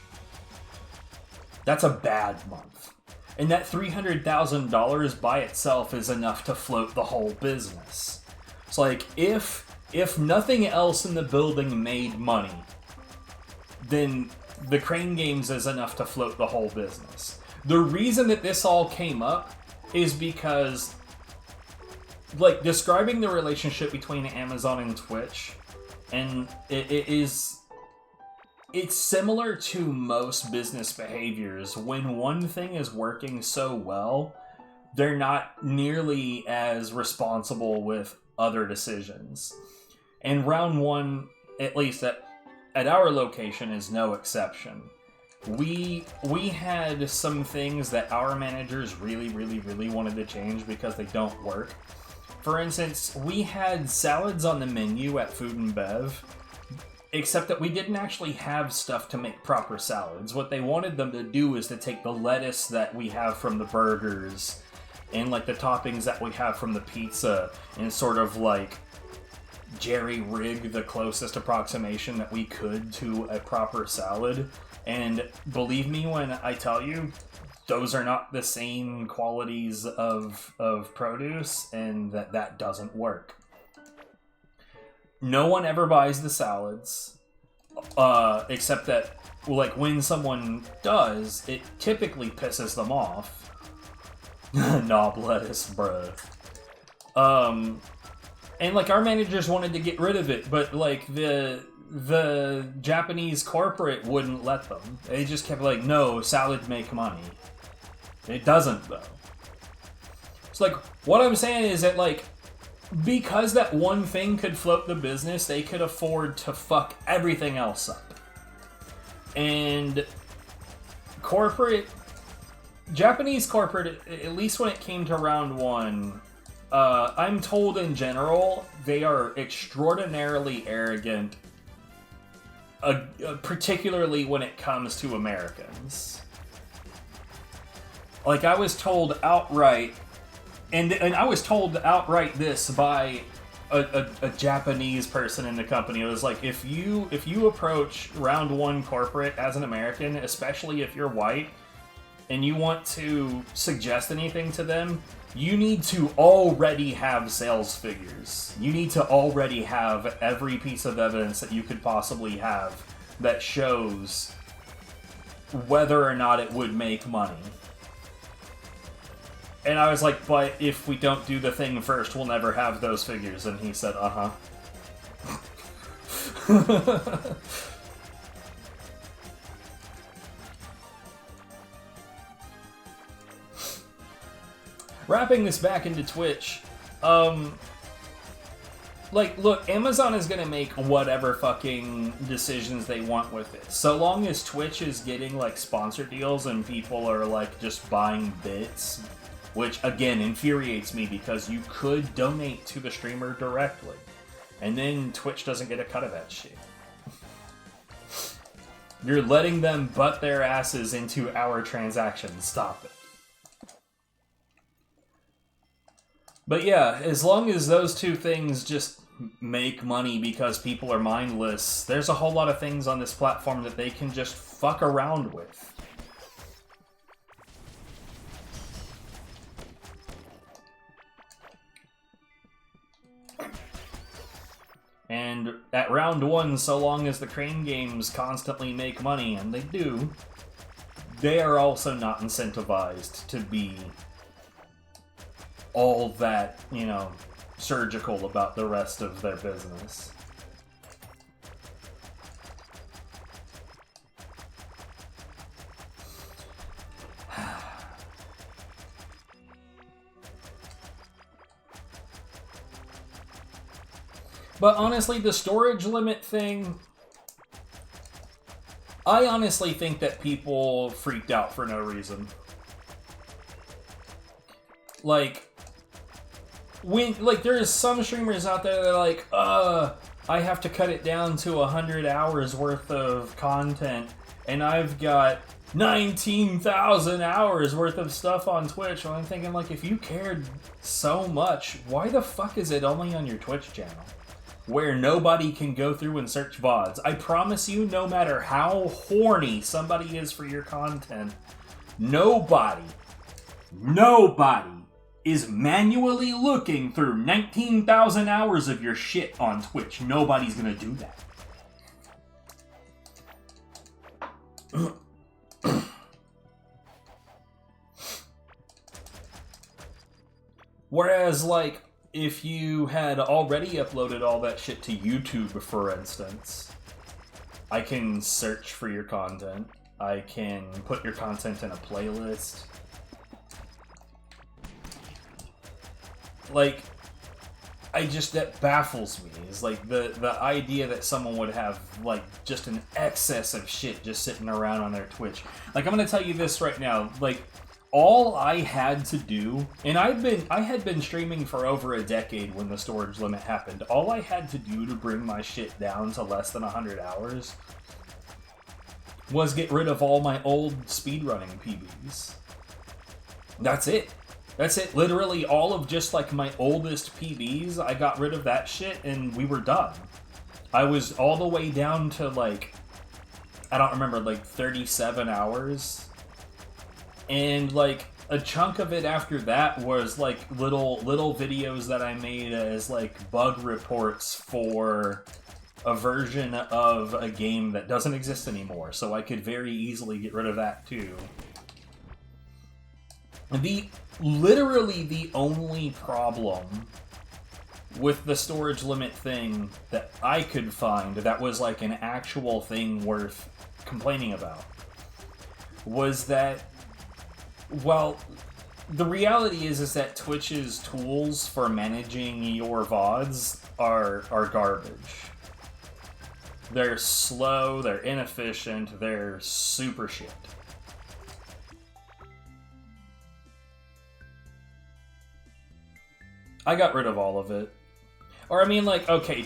That's a bad month. And that $300,000 by itself is enough to float the whole business. It's like, if nothing else in the building made money, then the crane games is enough to float the whole business. The reason that this all came up is because, like, describing the relationship between Amazon and Twitch, and it's similar to most business behaviors. When one thing is working so well, they're not nearly as responsible with other decisions. And round one, at least at our location, is no exception. we had some things that our managers really wanted to change because they don't work. For instance, we had salads on the menu at Food and Bev, except that we didn't actually have stuff to make proper salads. What they wanted them to do is to take the lettuce that we have from the burgers and like the toppings that we have from the pizza and sort of like jerry-rig the closest approximation that we could to a proper salad. And believe me when I tell you, those are not the same qualities of produce, and that doesn't work. No one ever buys the salads, except that, like, when someone does, it typically pisses them off. Knob lettuce, bruh. And, like, our managers wanted to get rid of it, but, like, the Japanese corporate wouldn't let them. They just kept like, no, salads make money. It doesn't, though. It's like, what I'm saying is that, like, because that one thing could float the business, they could afford to fuck everything else up. And Japanese corporate, at least when it came to round one, I'm told in general, they are extraordinarily arrogant, particularly when it comes to Americans. Like, I was told outright, and I was told outright this by a Japanese person in the company. It was like, if you approach round one corporate as an American, especially if you're white, and you want to suggest anything to them, you need to already have sales figures. You need to already have every piece of evidence that you could possibly have that shows whether or not it would make money. And I was like, but if we don't do the thing first, we'll never have those figures. And he said, uh-huh. Wrapping this back into Twitch, like, look, Amazon is gonna make whatever fucking decisions they want with it. So long as Twitch is getting, like, sponsor deals and people are, like, just buying bits, which, again, infuriates me because you could donate to the streamer directly, and then Twitch doesn't get a cut of that shit. You're letting them butt their asses into our transactions. Stop it. But yeah, as long as those two things just make money because people are mindless, there's a whole lot of things on this platform that they can just fuck around with. And at round one, so long as the crane games constantly make money, and they do, they are also not incentivized to be all that, you know, surgical about the rest of their business. But honestly, the storage limit thing, I honestly think that people freaked out for no reason. Like, there is some streamers out there that are like, I have to cut it down to 100 hours worth of content, and I've got 19,000 hours worth of stuff on Twitch. And I'm thinking, like, if you cared so much, why the fuck is it only on your Twitch channel, where nobody can go through and search VODs? I promise you, no matter how horny somebody is for your content, nobody is manually looking through 19,000 hours of your shit on Twitch. Nobody's gonna do that. Whereas, like, if you had already uploaded all that shit to YouTube, for instance, I can search for your content. I can put your content in a playlist. Like, that baffles me. Is like the idea that someone would have like just an excess of shit just sitting around on their Twitch. Like, I'm gonna tell you this right now, like, all I had to do, and I had been streaming for over a decade when the storage limit happened. All I had to do to bring my shit down to less than 100 hours was get rid of all my old speedrunning PBs. That's it. That's it. Literally all of just like my oldest PBs, I got rid of that shit and we were done. I was all the way down to like, I don't remember, like 37 hours. And like a chunk of it after that was like little videos that I made as like bug reports for a version of a game that doesn't exist anymore, so I could very easily get rid of that too. Literally the only problem with the storage limit thing that I could find that was like an actual thing worth complaining about was that, well, the reality is that Twitch's tools for managing your VODs are garbage. They're slow, they're inefficient, they're super shit. I got rid of all of it. Or I mean, like, okay,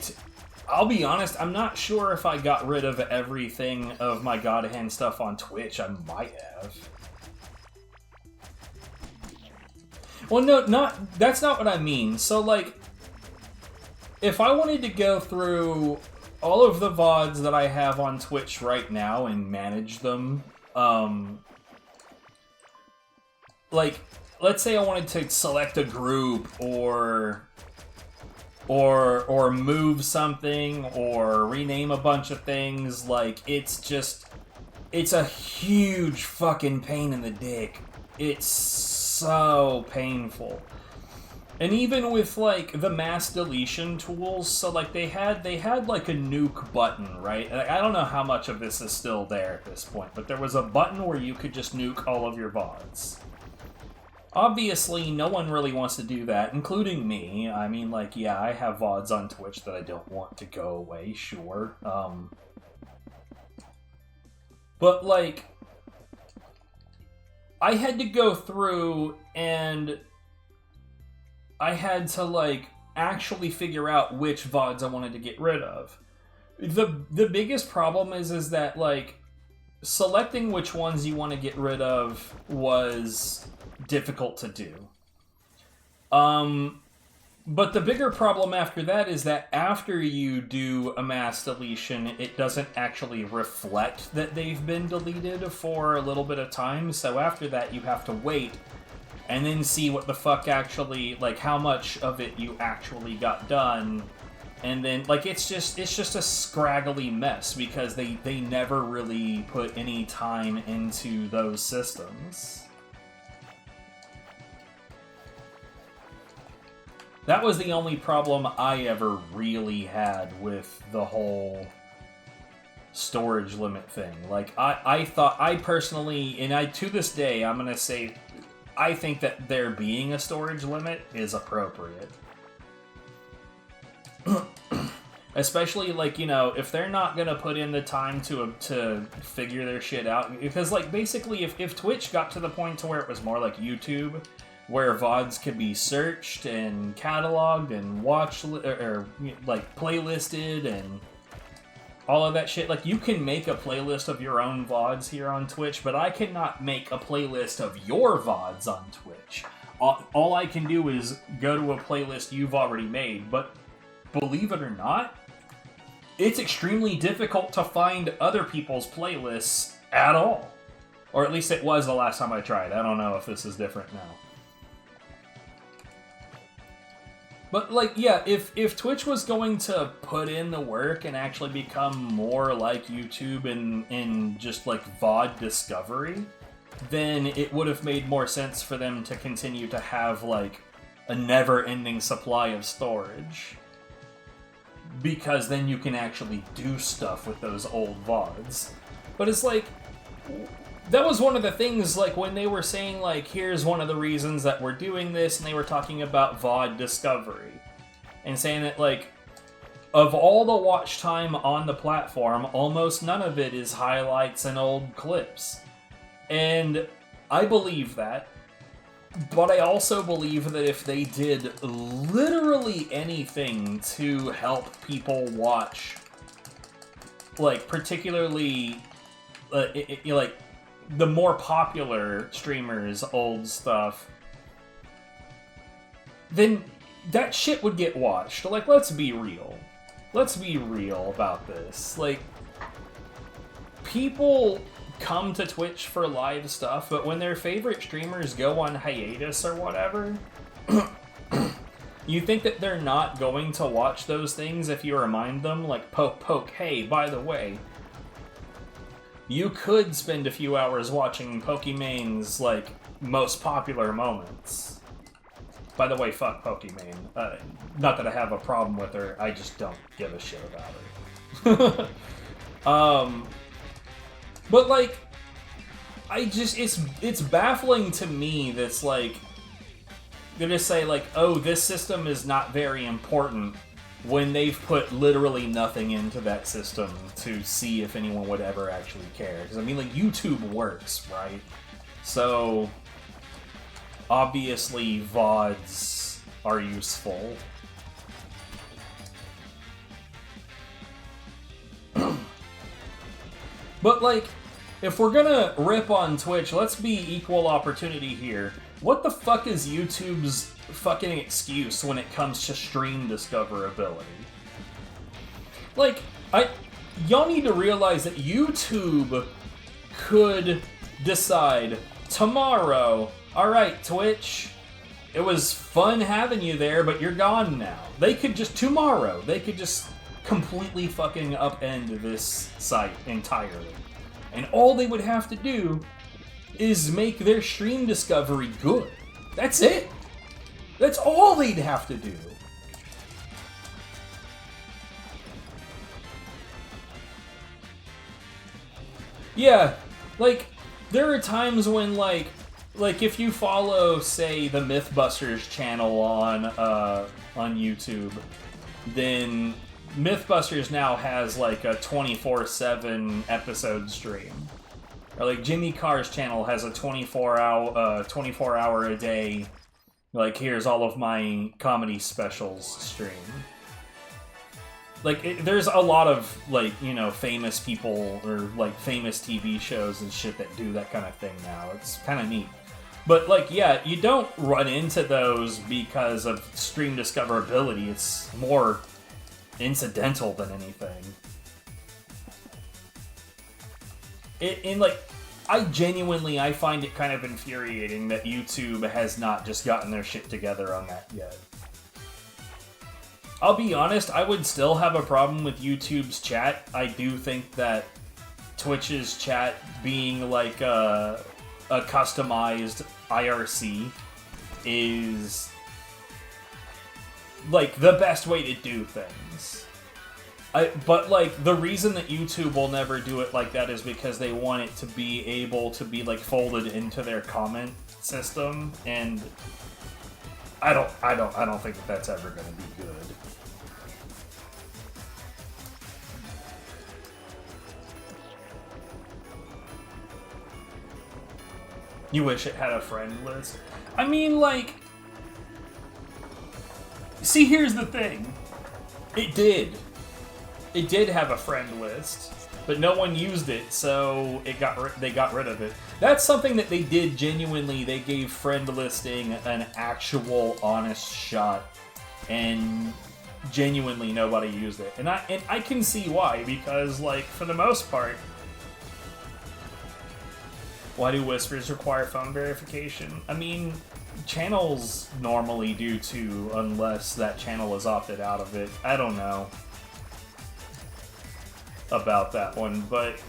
I'll be honest, I'm not sure if I got rid of everything of my God Hand stuff on Twitch. I might have. Well, no, that's not what I mean. So, like, if I wanted to go through all of the VODs that I have on Twitch right now and manage them, like, let's say I wanted to select a group or move something or rename a bunch of things, like, it's a huge fucking pain in the dick. It's so painful. And even with, like, the mass deletion tools, so, like, they had like, a nuke button, right? I don't know how much of this is still there at this point, but there was a button where you could just nuke all of your VODs. Obviously, no one really wants to do that, including me. I mean, like, yeah, I have VODs on Twitch that I don't want to go away, sure. But, like, I had to go through and I had to, like, actually figure out which VODs I wanted to get rid of. The biggest problem is that, like, selecting which ones you want to get rid of was difficult to do. But the bigger problem after that is that after you do a mass deletion, it doesn't actually reflect that they've been deleted for a little bit of time, so after that you have to wait and then see what the fuck actually, like, how much of it you actually got done, and then, like, it's just a scraggly mess, because they never really put any time into those systems. That was the only problem I ever really had with the whole storage limit thing. Like, I personally, and to this day, I'm gonna say, I think that there being a storage limit is appropriate. Especially, like, you know, if they're not gonna put in the time to figure their shit out, because, like, basically, if Twitch got to the point to where it was more like YouTube, where VODs could be searched and cataloged and watched, or like, playlisted and all of that shit. Like, you can make a playlist of your own VODs here on Twitch, but I cannot make a playlist of your VODs on Twitch. All I can do is go to a playlist you've already made, but believe it or not, it's extremely difficult to find other people's playlists at all. Or at least it was the last time I tried. I don't know if this is different now. But, like, yeah, if Twitch was going to put in the work and actually become more like YouTube in just, like, VOD discovery, then it would have made more sense for them to continue to have, like, a never-ending supply of storage. Because then you can actually do stuff with those old VODs. But it's like, that was one of the things, like, when they were saying, like, here's one of the reasons that we're doing this, and they were talking about VOD discovery. and saying that, like, of all the watch time on the platform, almost none of it is highlights and old clips. And I believe that, but I also believe that if they did literally anything to help people watch, like, particularly, like, the more popular streamers' old stuff, then that shit would get watched. Like, let's be real. Let's be real about this. Like, people come to Twitch for live stuff, but when their favorite streamers go on hiatus or whatever, you think that they're not going to watch those things if you remind them? Like, poke, hey, by the way, you could spend a few hours watching Pokemon's, like, most popular moments. By the way, fuck Pokimane. Not that I have a problem with her, I just don't give a shit about her. But, like, it's baffling to me that's, like, they're just say, like, oh, this system is not very important, when they've put literally nothing into that system to see if anyone would ever actually care. Because, I mean, like, YouTube works, right? So, obviously, VODs are useful. But, like, if we're gonna rip on Twitch, let's be equal opportunity here. What the fuck is YouTube's fucking excuse when it comes to stream discoverability? Like, y'all need to realize that YouTube could decide tomorrow, alright, Twitch, it was fun having you there, but you're gone now. They could just, tomorrow, they could just completely fucking upend this site entirely. And all they would have to do is make their stream discovery good. That's it. That's all they'd have to do. Yeah, like, there are times when, like if you follow, say, the Mythbusters channel on YouTube, then Mythbusters now has, like, a 24/7 episode stream. Or, like, Jimmy Carr's channel has a 24-hour a day, like, here's all of my comedy specials stream. Like, there's a lot of, like, you know, famous people, or, like, famous TV shows and shit that do that kind of thing now. It's kind of neat. But, like, yeah, you don't run into those because of stream discoverability. It's more incidental than anything. And, like, I find it kind of infuriating that YouTube has not just gotten their shit together on that yet. I'll be honest, I would still have a problem with YouTube's chat. I do think that Twitch's chat being, like, a customized IRC is, like, the best way to do things. But, like, the reason that YouTube will never do it like that is because they want it to be able to be, like, folded into their comment system, and I don't think that that's ever going to be good. You wish it had a friend list? I mean, like, see, here's the thing. It did. It did have a friend list, but no one used it, so they got rid of it. That's something that they did genuinely. They gave friend listing an actual honest shot, and genuinely nobody used it. And I can see why, because, like, for the most part, why do Whispers require phone verification? I mean, channels normally do too, unless that channel is opted out of it. I don't know about that one, but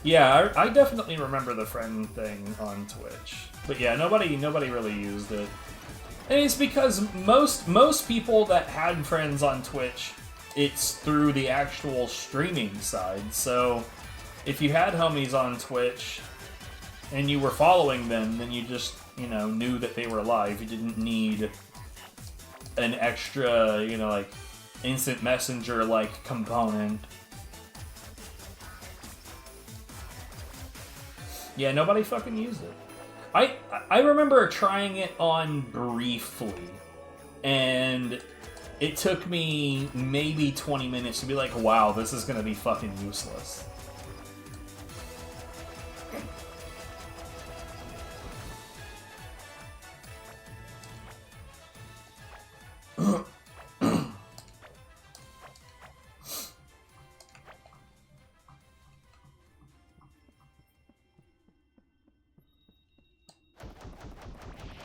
yeah, I definitely remember the friend thing on Twitch. But yeah, nobody really used it. And it's because most people that had friends on Twitch, it's through the actual streaming side. So if you had homies on Twitch, and you were following them, then you just, you know, knew that they were alive. You didn't need an extra, you know, like, instant messenger-like component. Yeah, nobody fucking used it. I remember trying it on briefly, and it took me maybe 20 minutes to be like, wow, this is gonna be fucking useless.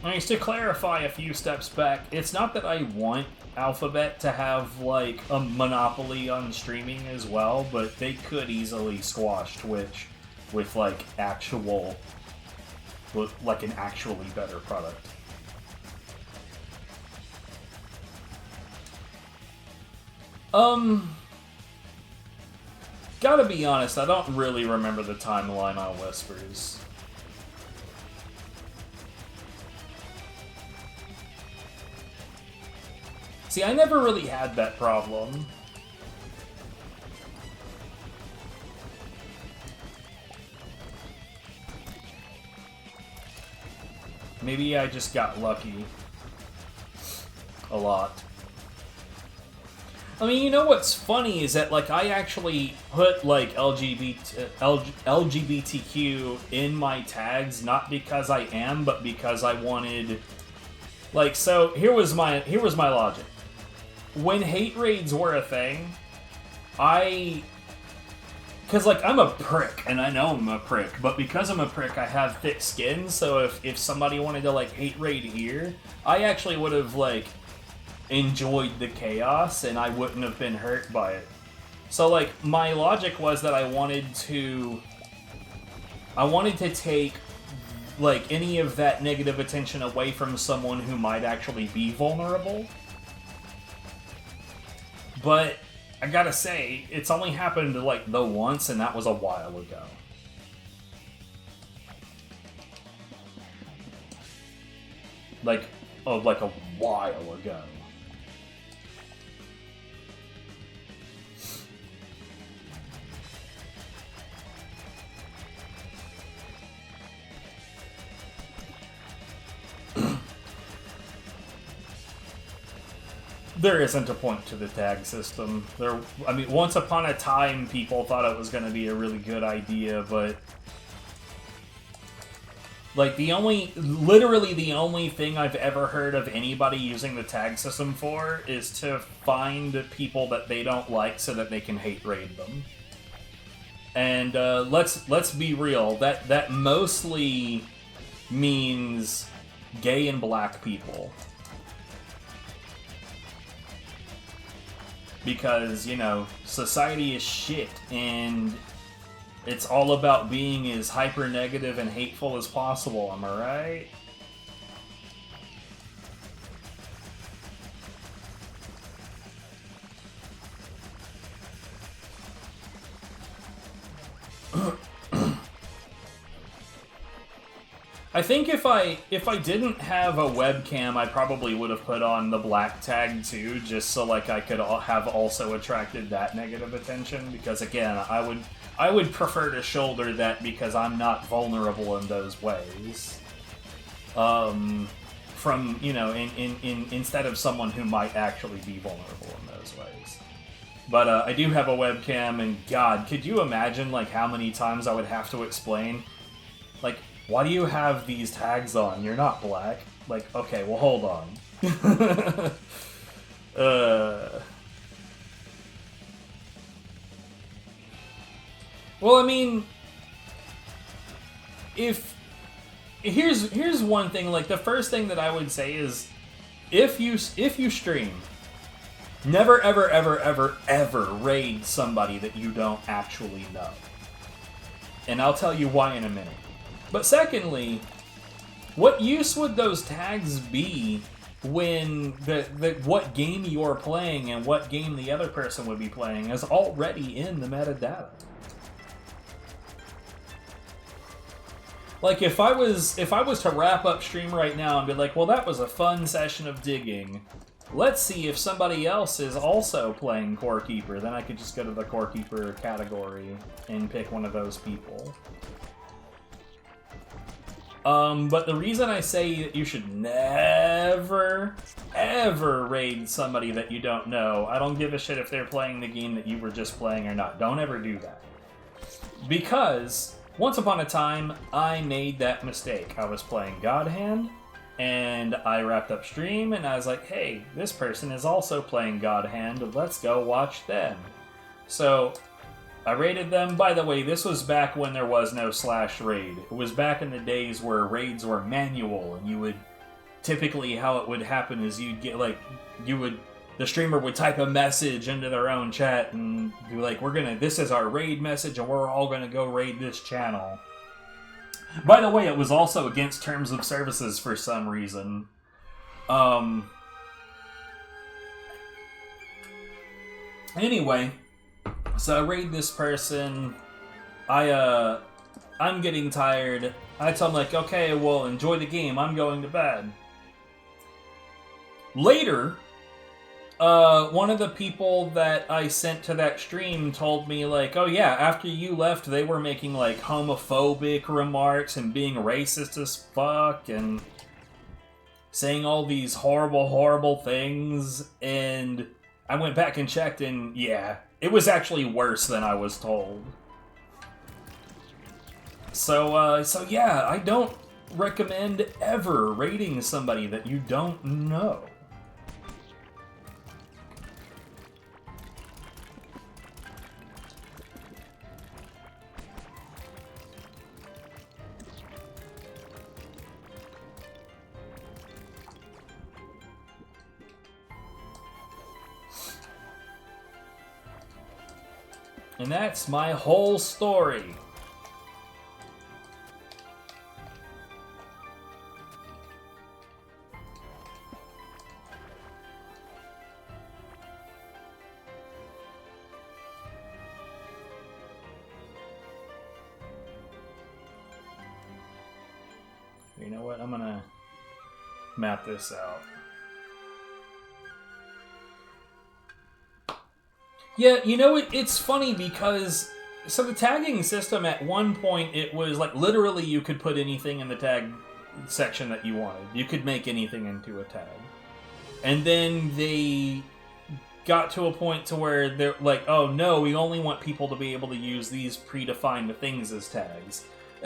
I mean, to clarify a few steps back, it's not that I want Alphabet to have, like, a monopoly on streaming as well, but they could easily squash Twitch with, like, like, an actually better product. Gotta be honest, I don't really remember the timeline on Whispers. See, I never really had that problem. Maybe I just got lucky. A lot. I mean, you know what's funny is that, like, I actually put, like, LGBTQ in my tags, not because I am, but because I wanted... Like, so, here was my logic. When hate raids were a thing, because, like, I'm a prick, and I know I'm a prick, but because I'm a prick, I have thick skin, so if somebody wanted to, like, hate raid here, I actually would have, like, enjoyed the chaos, and I wouldn't have been hurt by it. So, like, my logic was that I wanted to take, like, any of that negative attention away from someone who might actually be vulnerable. But I gotta say, it's only happened, like, the once, and that was a while ago. Like a while ago. There isn't a point to the tag system. I mean, once upon a time, people thought it was going to be a really good idea, but... Like, literally the only thing I've ever heard of anybody using the tag system for is to find people that they don't like so that they can hate raid them. And, let's be real, that mostly means gay and black people. Because, you know, society is shit, and it's all about being as hyper-negative and hateful as possible, am I right? I think if I didn't have a webcam, I probably would have put on the black tag too, just so like I could have also attracted that negative attention. Because again, I would prefer to shoulder that because I'm not vulnerable in those ways. From, you know, instead of someone who might actually be vulnerable in those ways. But I do have a webcam, and God, could you imagine like how many times I would have to explain, like, why do you have these tags on? You're not black. Like, okay, well, hold on. Well, I mean, here's one thing. Like, the first thing that I would say is, if you stream, never ever ever ever ever raid somebody that you don't actually know. And I'll tell you why in a minute. But secondly, what use would those tags be when what game you're playing and what game the other person would be playing is already in the metadata? Like, if I was to wrap up stream right now and be like, well, that was a fun session of digging. Let's see if somebody else is also playing Core Keeper. Then I could just go to the Core Keeper category and pick one of those people. But the reason I say that you should never, ever raid somebody that you don't know, I don't give a shit if they're playing the game that you were just playing or not. Don't ever do that. Because, once upon a time, I made that mistake. I was playing God Hand, and I wrapped up stream, and I was like, hey, this person is also playing God Hand, let's go watch them. So, I raided them. By the way, this was back when there was no /raid. It was back in the days where raids were manual, and you would... Typically, how it would happen is you'd get, like... The streamer would type a message into their own chat and be like, this is our raid message, and we're all gonna go raid this channel. By the way, it was also against terms of services for some reason. Anyway... So I raid this person, I'm getting tired, I tell them like, okay, well, enjoy the game, I'm going to bed. Later, one of the people that I sent to that stream told me like, oh yeah, after you left, they were making like homophobic remarks and being racist as fuck and saying all these horrible, horrible things, and I went back and checked and yeah, it was actually worse than I was told. So yeah, I don't recommend ever raiding somebody that you don't know. And that's my whole story. You know what? I'm gonna map this out. Yeah, you know, it's funny because, so the tagging system at one point, it was like literally you could put anything in the tag section that you wanted. You could make anything into a tag. And then they got to a point to where they're like, oh no, we only want people to be able to use these predefined things as tags.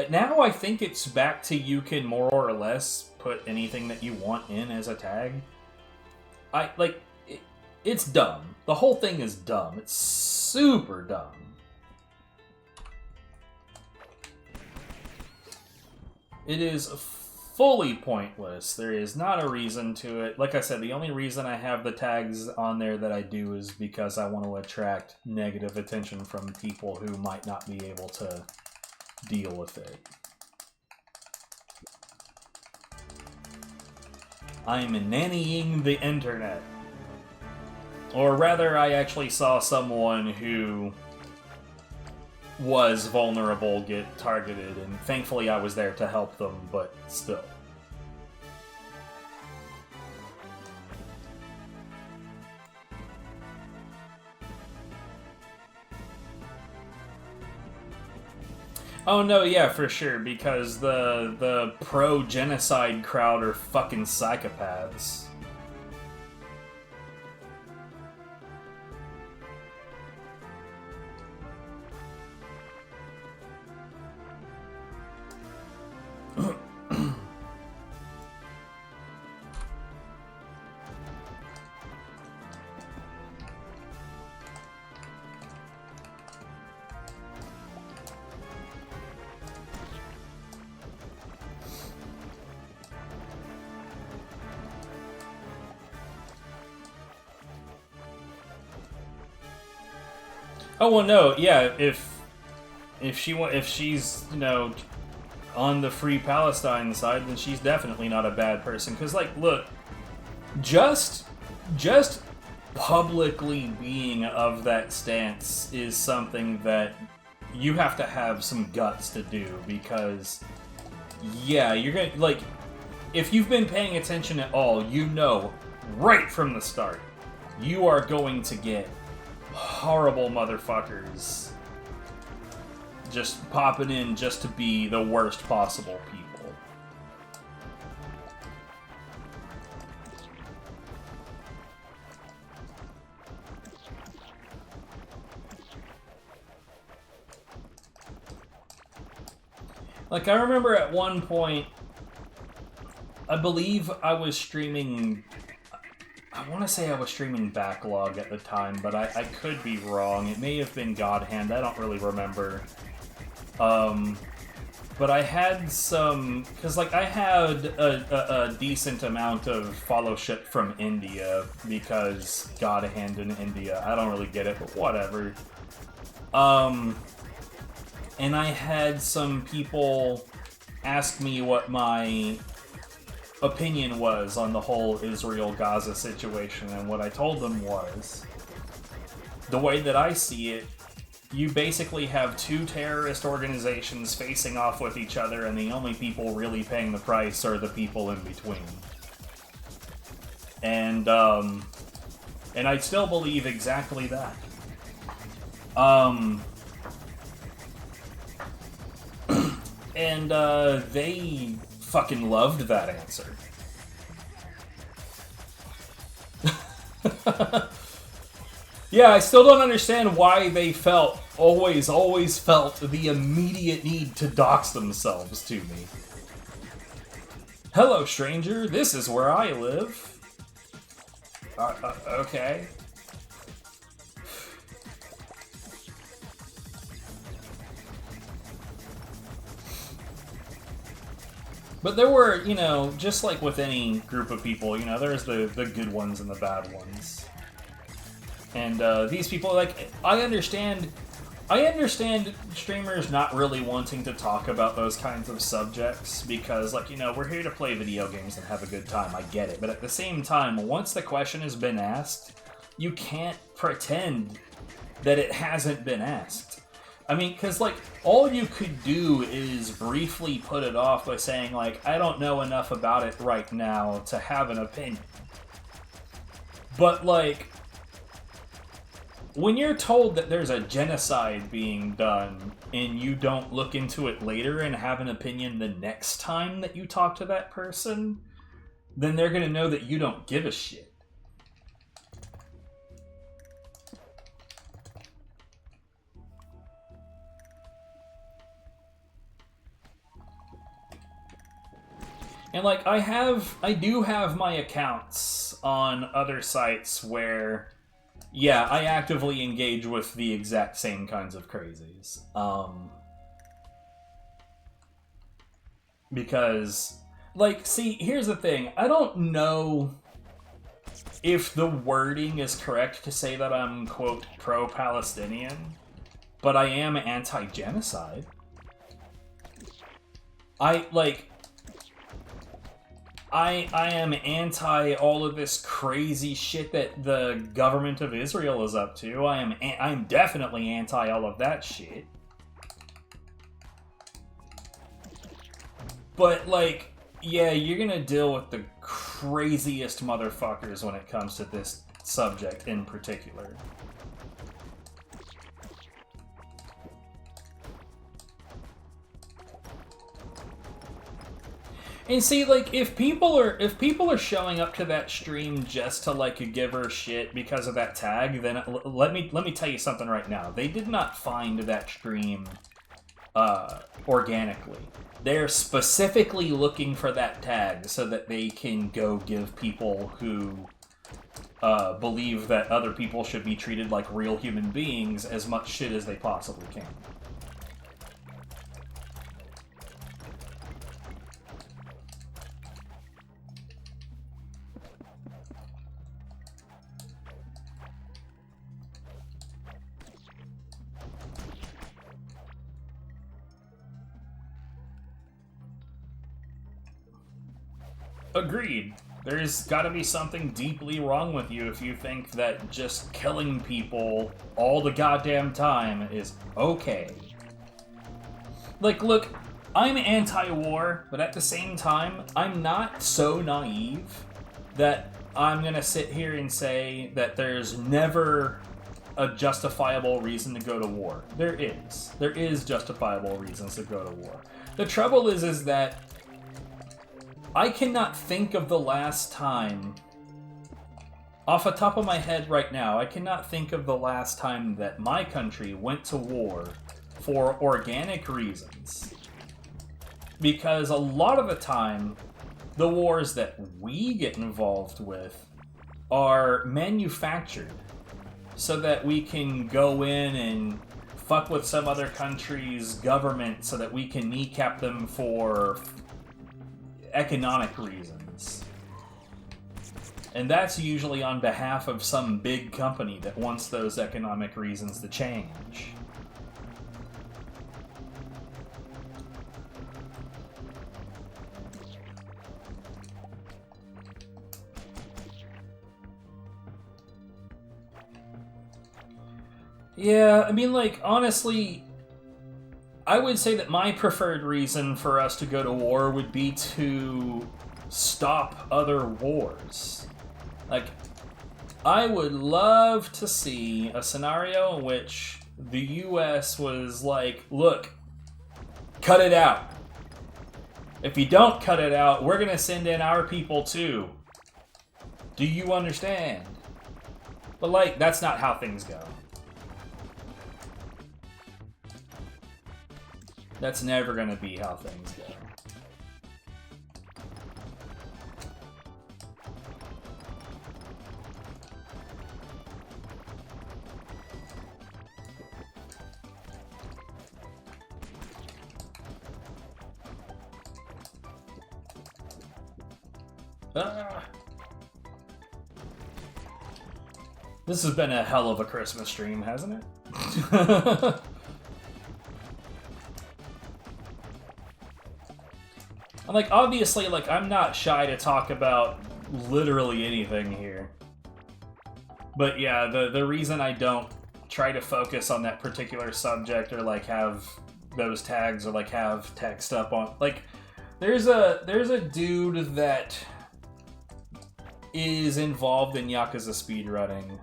Now I think it's back to you can more or less put anything that you want in as a tag. It's dumb. The whole thing is dumb. It's super dumb. It is fully pointless. There is not a reason to it. Like I said, the only reason I have the tags on there that I do is because I want to attract negative attention from people who might not be able to deal with it. I'm nannying the internet. Or rather, I actually saw someone who was vulnerable get targeted, and thankfully I was there to help them, but still. Oh no, yeah, for sure, because the pro-genocide crowd are fucking psychopaths. Oh well, no, yeah. If she's on the Free Palestine side, then she's definitely not a bad person. Because like, look, just publicly being of that stance is something that you have to have some guts to do. Because yeah, you're gonna, like, if you've been paying attention at all, you know right from the start, you are going to get horrible motherfuckers just popping in just to be the worst possible people. Like, I remember at one point, I believe I was streaming, I want to say I was streaming Backlog at the time, but I could be wrong. It may have been God Hand, I don't really remember. But I had some, because like I had a decent amount of followship from India, because God Hand in India, I don't really get it, but whatever. And I had some people ask me what my opinion was on the whole Israel-Gaza situation, and what I told them was, the way that I see it, you basically have two terrorist organizations facing off with each other, and the only people really paying the price are the people in between. And I still believe exactly that. And they fucking loved that answer. Yeah, I still don't understand why they always felt the immediate need to dox themselves to me. Hello, stranger, this is where I live. Okay. But there were, you know, just like with any group of people, you know, there's the good ones and the bad ones. And these people, like, I understand streamers not really wanting to talk about those kinds of subjects because, like, you know, we're here to play video games and have a good time, I get it. But at the same time, once the question has been asked, you can't pretend that it hasn't been asked. I mean, because, like, all you could do is briefly put it off by saying, like, I don't know enough about it right now to have an opinion. But, like, when you're told that there's a genocide being done and you don't look into it later and have an opinion the next time that you talk to that person, then they're going to know that you don't give a shit. And, like, I do have my accounts on other sites where, yeah, I actively engage with the exact same kinds of crazies. Because, like, see, here's the thing. I don't know if the wording is correct to say that I'm, quote, pro-Palestinian, but I am anti-genocide. I am anti all of this crazy shit that the government of Israel is up to. I'm definitely anti all of that shit. But, like, yeah, you're gonna deal with the craziest motherfuckers when it comes to this subject in particular. And see, like, if people are showing up to that stream just to, like, give her shit because of that tag, then let me tell you something right now. They did not find that stream organically. They're specifically looking for that tag so that they can go give people who believe that other people should be treated like real human beings as much shit as they possibly can. Agreed. There's gotta be something deeply wrong with you if you think that just killing people all the goddamn time is okay. Like, look, I'm anti-war, but at the same time, I'm not so naive that I'm gonna sit here and say that there's never a justifiable reason to go to war. There is. There is justifiable reasons to go to war. The trouble is that I cannot think of the last time, off the top of my head right now, I cannot think of the last time that my country went to war for organic reasons. Because a lot of the time, the wars that we get involved with are manufactured so that we can go in and fuck with some other country's government so that we can kneecap them for economic reasons. And that's usually on behalf of some big company that wants those economic reasons to change. Yeah, I mean, like, honestly, I would say that my preferred reason for us to go to war would be to stop other wars. Like, I would love to see a scenario in which the US was like, look, cut it out. If you don't cut it out, we're gonna send in our people too. Do you understand? But, like, that's not how things go. That's never gonna be how things go. This has been a hell of a Christmas stream, hasn't it? And, like, obviously, like, I'm not shy to talk about literally anything here. But yeah, the reason I don't try to focus on that particular subject or, like, have those tags or, like, have text up on... Like, there's a dude that is involved in Yakuza speedrunning,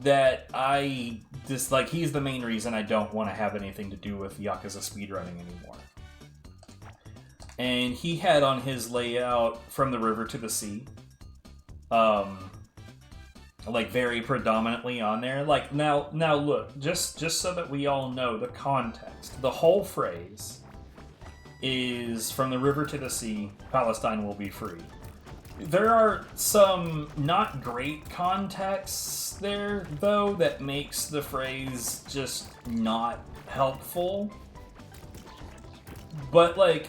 that I just, like, he's the main reason I don't want to have anything to do with Yakuza speedrunning anymore. And he had on his layout From the River to the Sea, like, very predominantly on there. Like, now look, just so that we all know the context, the whole phrase is From the River to the Sea, Palestine will be free. There are some not great contexts there, though, that makes the phrase just not helpful. But, like,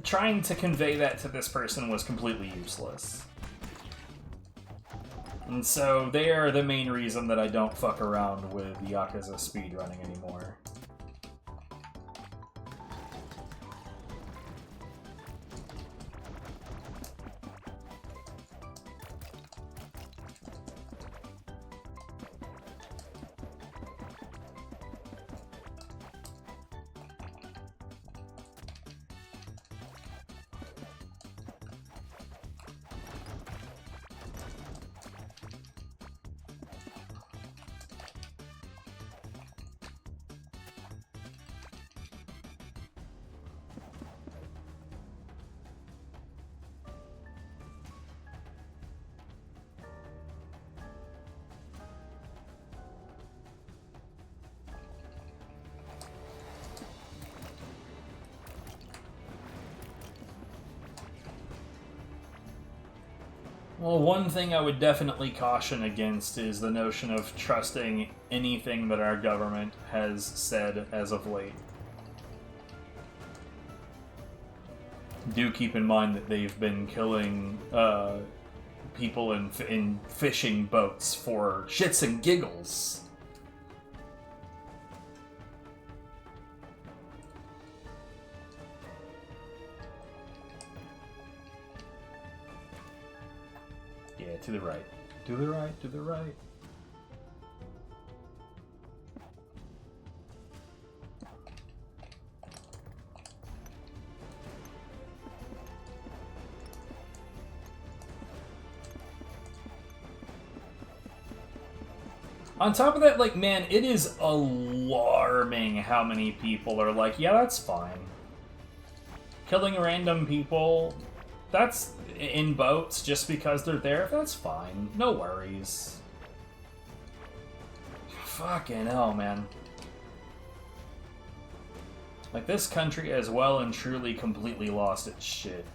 trying to convey that to this person was completely useless. And so they are the main reason that I don't fuck around with Yakuza speedrunning anymore. Well, one thing I would definitely caution against is the notion of trusting anything that our government has said as of late. Do keep in mind that they've been killing people in fishing boats for shits and giggles. Yeah, to the right. To the right, to the right. On top of that, like, man, it is alarming how many people are like, yeah, that's fine. Killing random people, that's in boats just because they're there, that's fine. No worries. Fucking hell, man. Like, this country has well and truly completely lost its shit.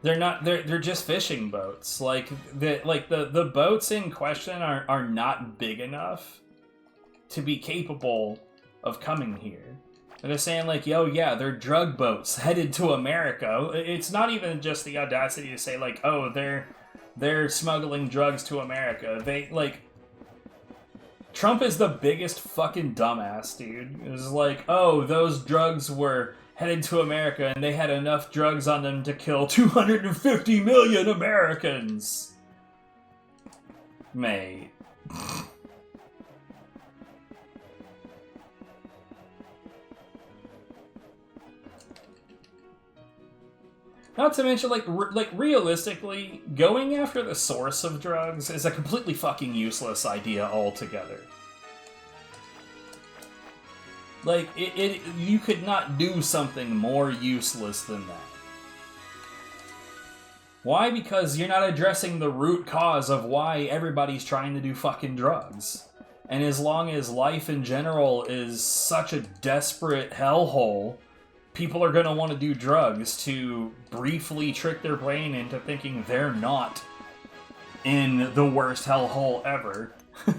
They're not. They're just fishing boats. Like the boats in question are not big enough to be capable of coming here. They're just saying like, yo, yeah, they're drug boats headed to America. It's not even just the audacity to say like, oh, they're smuggling drugs to America. They like. Trump is the biggest fucking dumbass, dude. It was like, oh, those drugs were headed to America and they had enough drugs on them to kill 250 million Americans. Mate. Not to mention, like realistically, going after the source of drugs is a completely fucking useless idea altogether. Like, you could not do something more useless than that. Why? Because you're not addressing the root cause of why everybody's trying to do fucking drugs. And as long as life in general is such a desperate hellhole, people are going to want to do drugs to briefly trick their brain into thinking they're not in the worst hellhole ever.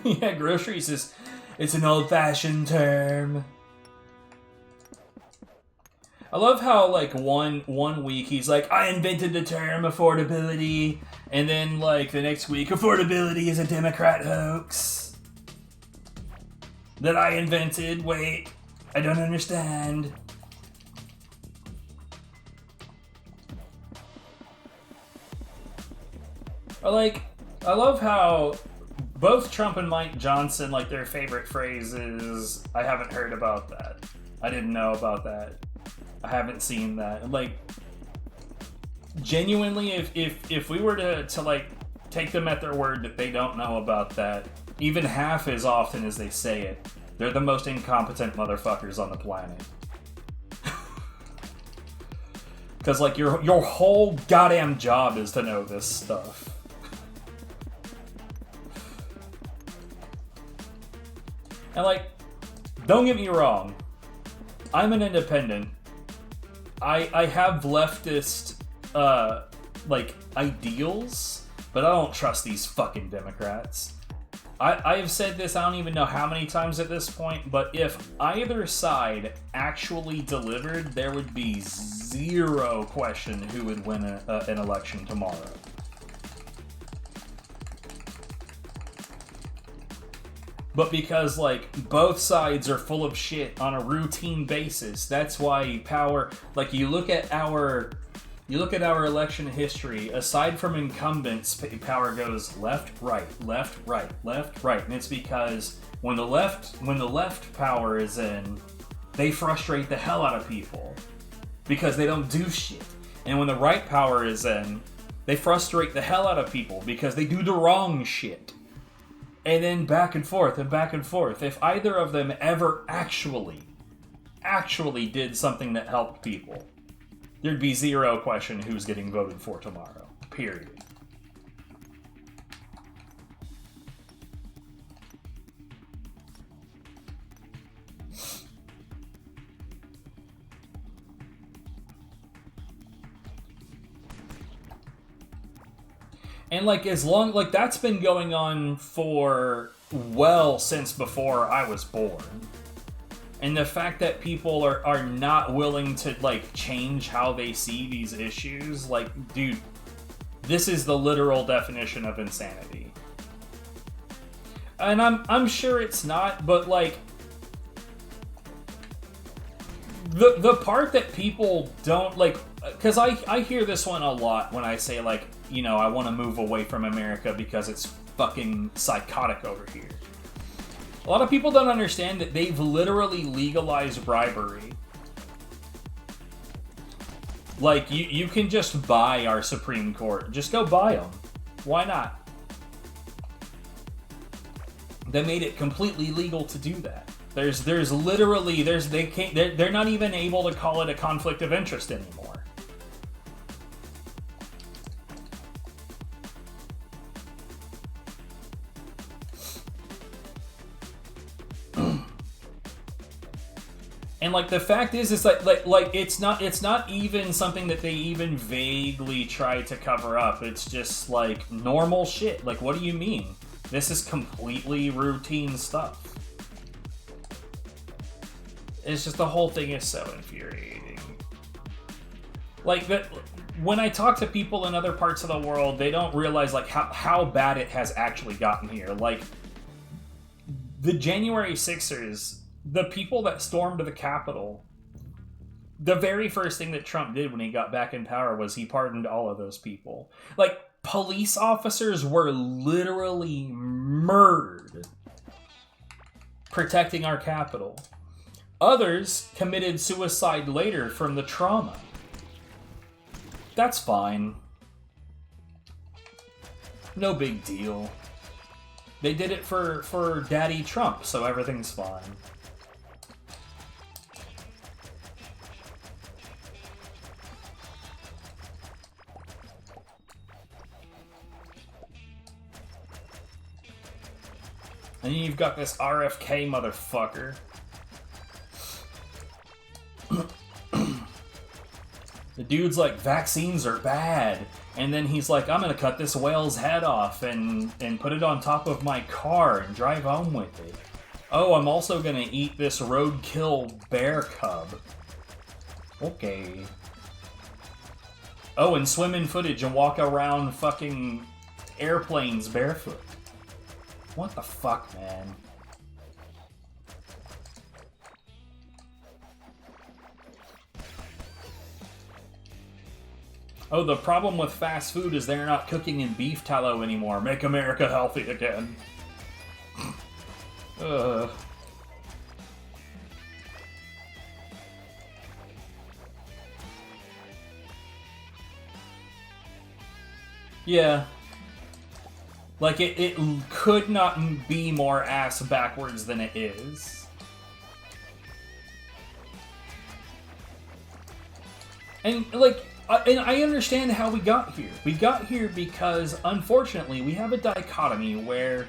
Yeah, groceries it's an old-fashioned term. I love how, like, one week he's like, I invented the term affordability, and then, like, the next week, affordability is a Democrat hoax that I invented. Wait, I don't understand. Or, like, I love how both Trump and Mike Johnson, like, their favorite phrase is, I haven't heard about that. I didn't know about that. I haven't seen that. Like, genuinely, if we were to like take them at their word that they don't know about that, even half as often as they say it, they're the most incompetent motherfuckers on the planet. Because like your whole goddamn job is to know this stuff. And like, don't get me wrong, I'm an independent. I have leftist, like, ideals, but I don't trust these fucking Democrats. I've said this, I don't even know how many times at this point, but if either side actually delivered, there would be zero question who would win an election tomorrow. But because, like, both sides are full of shit on a routine basis, that's why power, like, you look at our election history, aside from incumbents, power goes left, right, left, right, left, right. And it's because when the left power is in, they frustrate the hell out of people because they don't do shit. And when the right power is in, they frustrate the hell out of people because they do the wrong shit. And then back and forth and back and forth. If either of them ever actually did something that helped people, there'd be zero question who's getting voted for tomorrow. Period. And like, as long, like, that's been going on for well since before I was born. And the fact that people are not willing to, like, change how they see these issues, like, dude, this is the literal definition of insanity. And I'm sure it's not, but, like, the part that people don't, like, because I hear this one a lot when I say, like, you know, I want to move away from America because it's fucking psychotic over here. A lot of people don't understand that they've literally legalized bribery. Like, you can just buy our Supreme Court. Just go buy them. Why not? They made it completely legal to do that. There's literally, they're not even able to call it a conflict of interest anymore. And, like, the fact is like it's not even something that they even vaguely try to cover up. It's just, like, normal shit. Like, what do you mean? This is completely routine stuff. It's just, the whole thing is so infuriating. Like, when I talk to people in other parts of the world, they don't realize, like, how bad it has actually gotten here. Like, the January 6ers... The people that stormed the Capitol, the very first thing that Trump did when he got back in power was he pardoned all of those people. Like, police officers were literally murdered protecting our Capitol. Others committed suicide later from the trauma. That's fine. No big deal. They did it for Daddy Trump, so everything's fine. And then you've got this RFK motherfucker. The dude's like, vaccines are bad. And then he's like, I'm gonna cut this whale's head off and put it on top of my car and drive home with it. Oh, I'm also gonna eat this roadkill bear cub. Okay. Oh, and swim in footage and walk around fucking airplanes barefoot. What the fuck, man? Oh, the problem with fast food is they're not cooking in beef tallow anymore. Make America healthy again. Ugh. Yeah. Like, it could not be more ass backwards than it is. And, like, and I understand how we got here. We got here because, unfortunately, we have a dichotomy where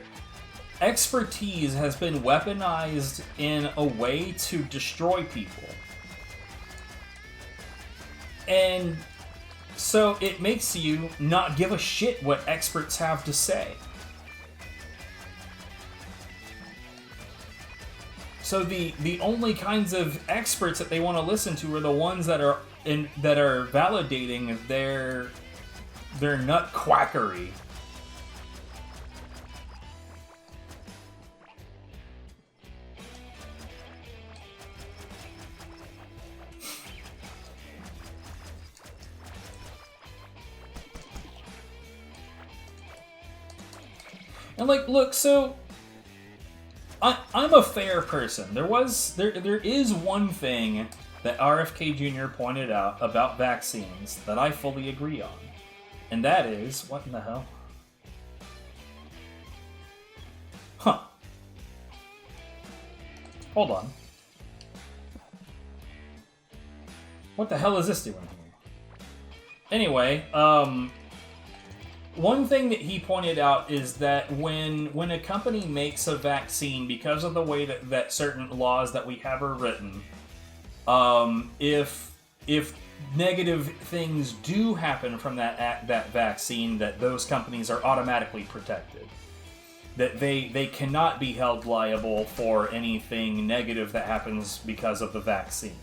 expertise has been weaponized in a way to destroy people. And so it makes you not give a shit what experts have to say. So the only kinds of experts that they want to listen to are the ones that are validating their nut quackery. And, like, look, so I'm a fair person. There is one thing that RFK Jr. pointed out about vaccines that I fully agree on. And that is, what in the hell? Huh. Hold on. What the hell is this doing here? Anyway, one thing that he pointed out is that when a company makes a vaccine, because of the way that certain laws that we have are written, if negative things do happen from that vaccine, that those companies are automatically protected. that they cannot be held liable for anything negative that happens because of the vaccine.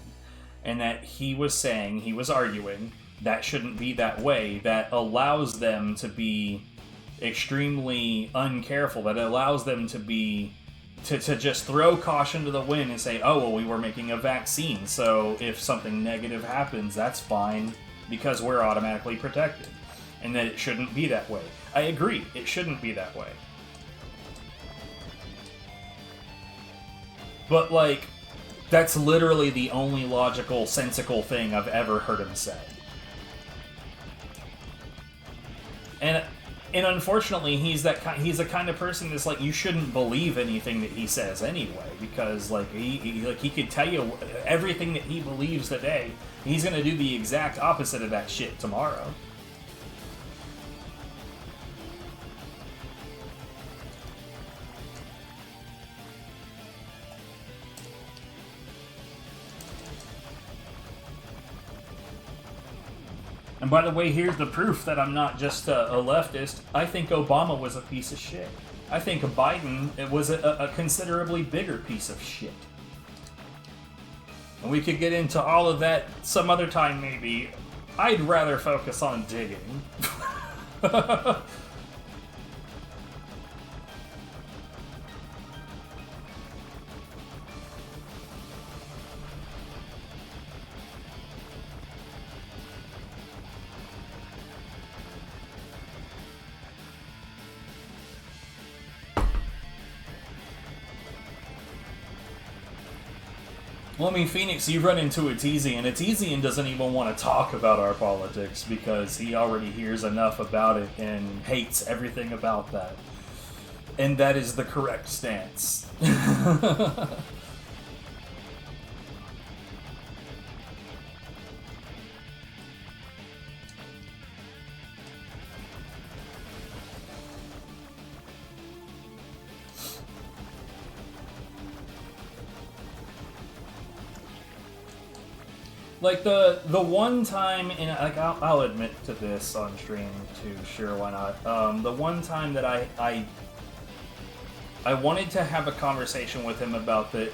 And that he was arguing, that shouldn't be that way, that allows them to be extremely uncareful, that allows them to be, to just throw caution to the wind and say, oh, well, we were making a vaccine, so if something negative happens, that's fine, because we're automatically protected. And that it shouldn't be that way. I agree, it shouldn't be that way. But, like, that's literally the only logical, sensical thing I've ever heard him say. And unfortunately, he's the kind of person that's like, you shouldn't believe anything that he says anyway, because like he could tell you everything that he believes today, he's gonna do the exact opposite of that shit tomorrow. And by the way, here's the proof that I'm not just a leftist. I think Obama was a piece of shit. I think Biden was a considerably bigger piece of shit. And we could get into all of that some other time, maybe. I'd rather focus on Diggin. Well, I mean, Phoenix, you run into Etizian. Etizian doesn't even want to talk about our politics because he already hears enough about it and hates everything about that. And that is the correct stance. Like, the one time, and like, I'll admit to this on stream too, sure, why not. The one time that I wanted to have a conversation with him about the,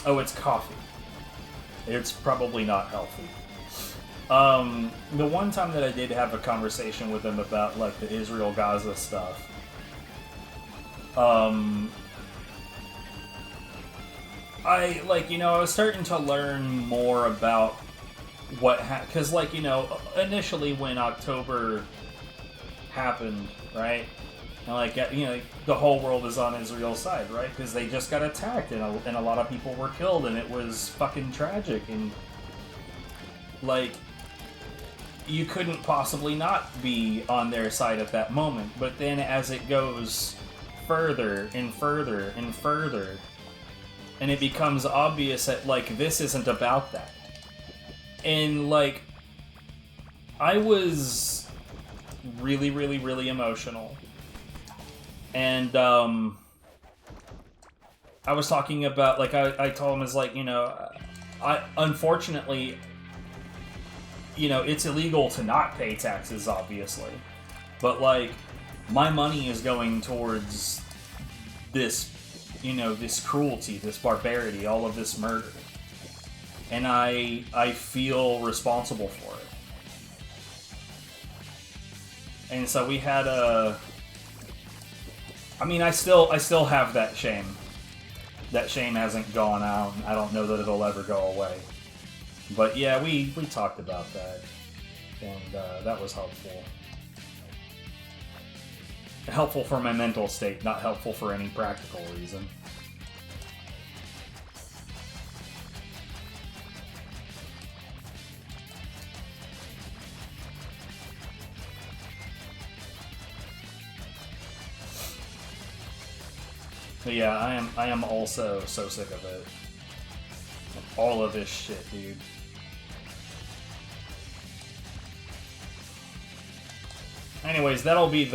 oh, it's coffee. It's probably not healthy. The one time that I did have a conversation with him about, like, the Israel-Gaza stuff, I was starting to learn more about what because, like, initially when October happened, right? And, like, the whole world is on Israel's side, right? Because they just got attacked and a lot of people were killed and it was fucking tragic. And, like, you couldn't possibly not be on their side at that moment. But then as it goes further and further and further, and it becomes obvious that, like, this isn't about that. And, like, I was really, really, really emotional. And, I was talking about, like, I told him, is like, unfortunately, it's illegal to not pay taxes, obviously. But, like, my money is going towards this, this cruelty, this barbarity, all of this murder. And I feel responsible for it. And so we had I still have that shame. That shame hasn't gone out, and I don't know that it'll ever go away. But yeah, we talked about that. And that was helpful. Helpful for my mental state, not helpful for any practical reason. But yeah, I am also so sick of it. All of this shit, dude. Anyways, that'll be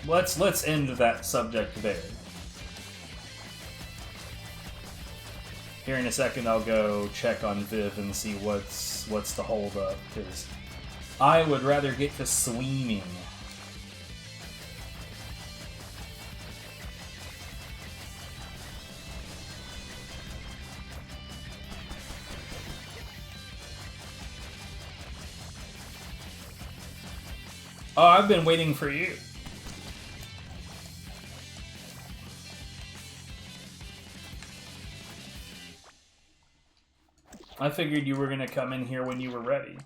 let's end that subject there. Here in a second, I'll go check on Viv and see what's the hold up, because I would rather get to swimming. Oh, I've been waiting for you. I figured you were gonna come in here when you were ready.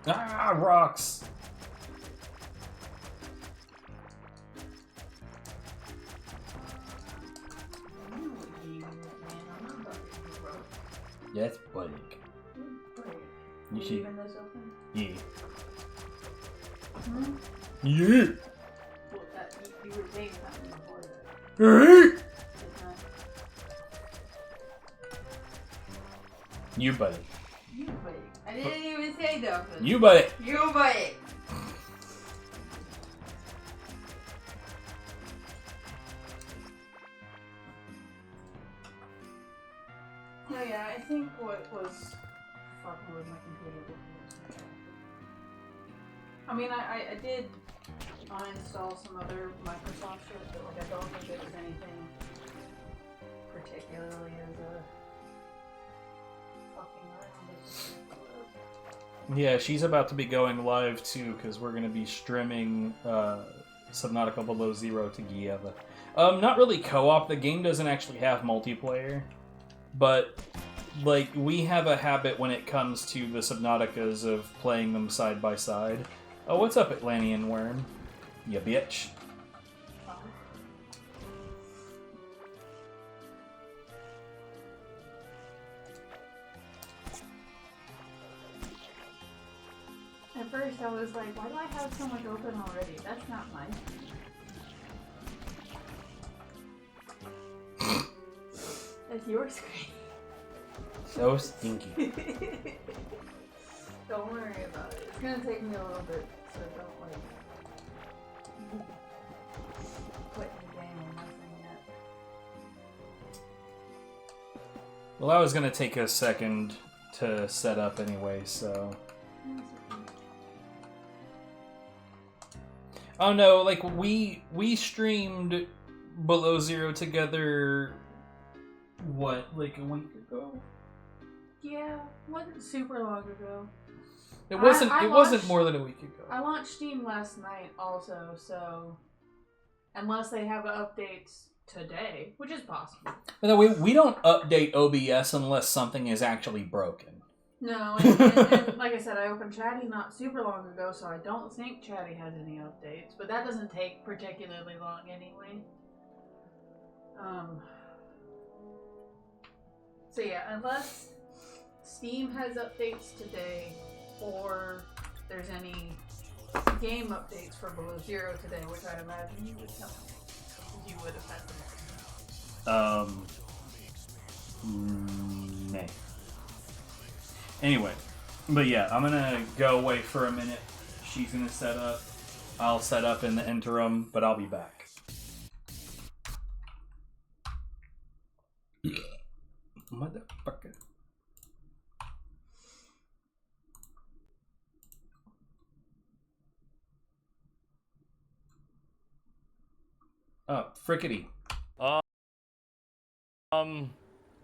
Ah, rocks! Yes, buddy. You see? Yeah. Yeah. You were saying something before that. You buddy. You buddy. I didn't even say nothing. You buddy. You buddy. No, yeah, I think what was fucking with my computer was I mean, I did uninstall some other Microsoft shit, but like I don't think it was anything particularly as a fucking around. Yeah, she's about to be going live too, because we're going to be streaming Subnautica Below Zero to Gieva. Not really co-op. The game doesn't actually have multiplayer, but like we have a habit when it comes to the Subnauticas of playing them side by side. Oh, what's up, Atlantean Worm? Ya bitch. At first I was like, why do I have so much open already? That's not mine. That's your screen. So stinky. Don't worry about it. It's gonna take me a little bit, so don't like quit the game or nothing yet. Well, that was going to take a second to set up anyway, so... Oh no, like we streamed Below Zero together, what, like a week ago? Yeah, wasn't super long ago. It wasn't. I It wasn't launched- more than a week ago. I launched Steam last night also, so unless they have updates today, which is possible. By the way, we don't update OBS unless something is actually broken. No, and like I said, I opened Chatty not super long ago, so I don't think Chatty has any updates, but that doesn't take particularly long anyway. So yeah, unless Steam has updates today, or there's any game updates for Below Zero today, which I imagine you would tell me, because you would have had them. Nay. Anyway, but yeah, I'm gonna go away for a minute. She's gonna set up. I'll set up in the interim, but I'll be back. Motherfucker. Oh, frickety.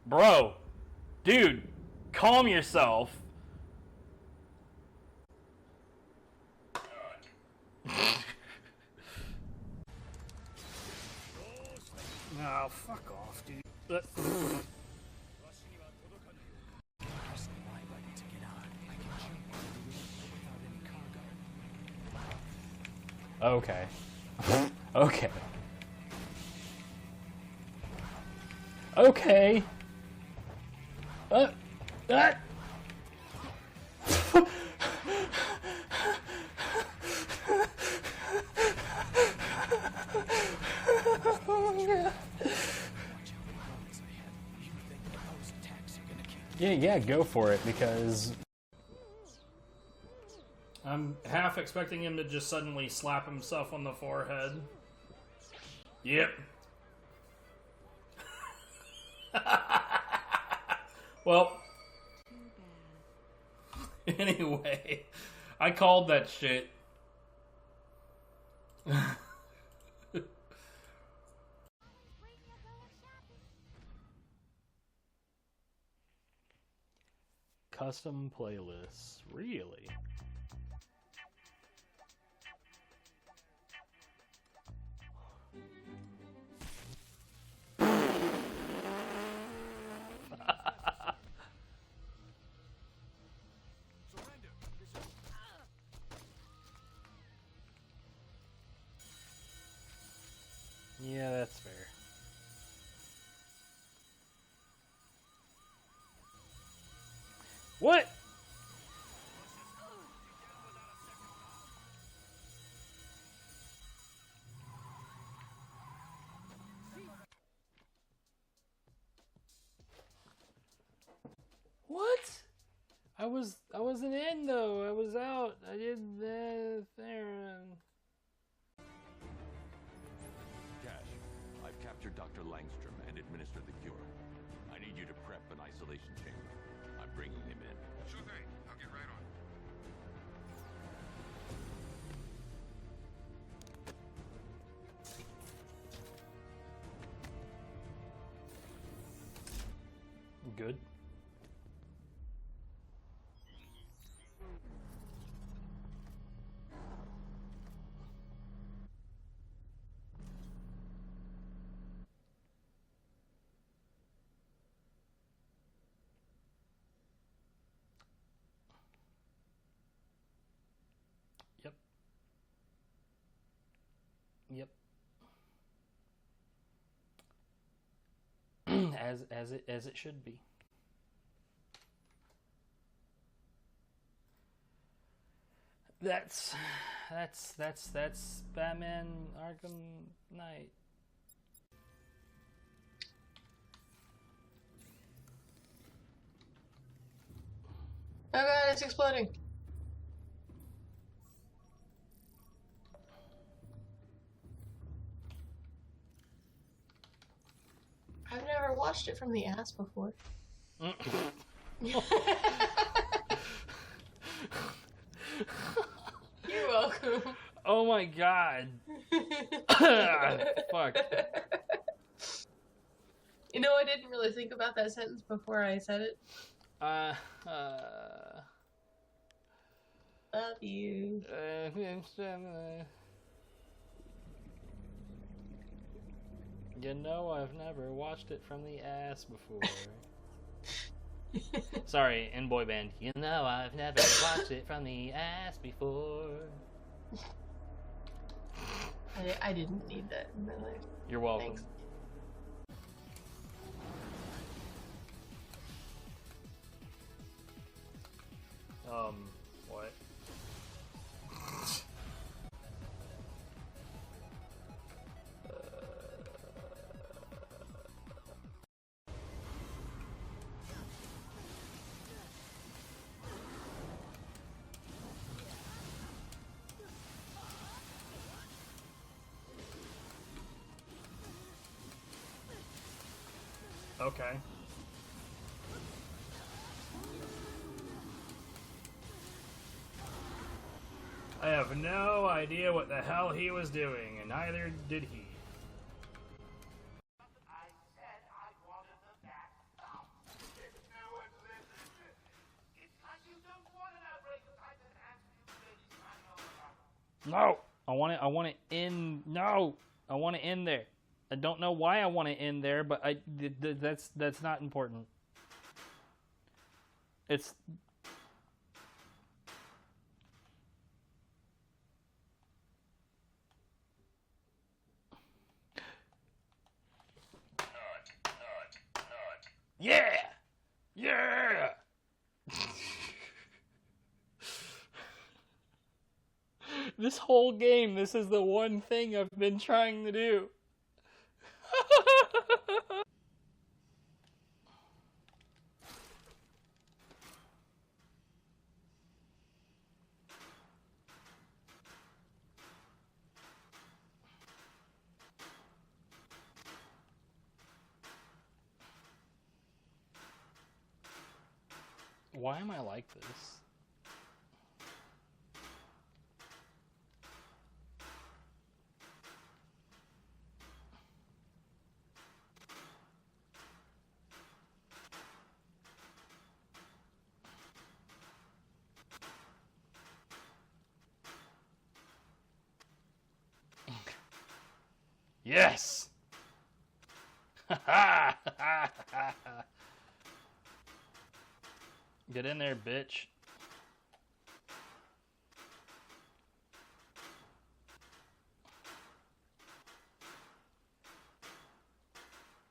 Bro, dude, calm yourself. Oh, fuck off, dude. Okay. Okay. Okay. Yeah, go for it, because I'm half expecting him to just suddenly slap himself on the forehead. Yep. Well, anyway, I called that shit. custom playlists. Really? Yeah, that's fair. What? What? I wasn't in though. I was out. I did the there. Cash, I've captured Dr. Langstrom and administered the cure. I need you to prep an isolation chamber. I'm bringing him in. Sure thing. I'll get right on. Good. Yep. Yep. as it should be. That's Batman Arkham Knight. Oh god, it's exploding. I've never watched it from the ass before. You're welcome. Oh my god. Fuck. You know, I didn't really think about that sentence before I said it. Love you. You know, I've never watched it from the ass before. Sorry, in boy band. You know, I've never watched it from the ass before. I didn't need that in my life. You're welcome. Thanks. What? Okay. I have no idea what the hell he was doing, and neither did he. No! I want it in. No! I want it in there. I don't know why I want it in there, but that's not important. It's... Yeah! Yeah! This whole game, this is the one thing I've been trying to do. Why am I like this? Yes! Get in there, bitch.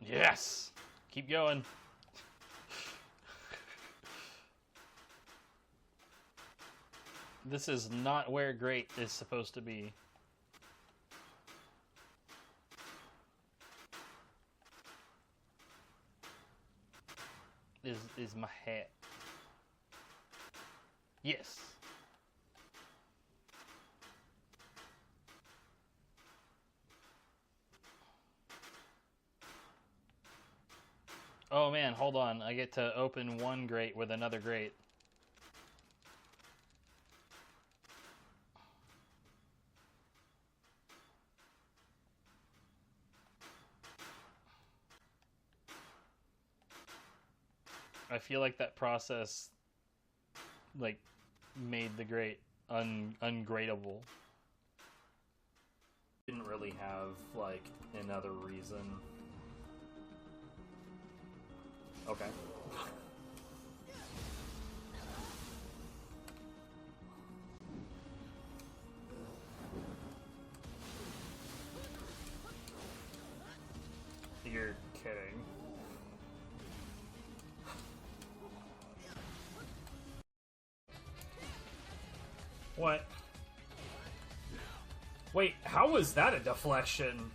Yes! Keep going. This is not where great is supposed to be. Is my hat. Yes. Oh man, hold on. I get to open one grate with another grate. I feel like that process, like, made the grate ungradable. Didn't really have, like, another reason. Okay. You're kidding. What? Wait, how was that a deflection?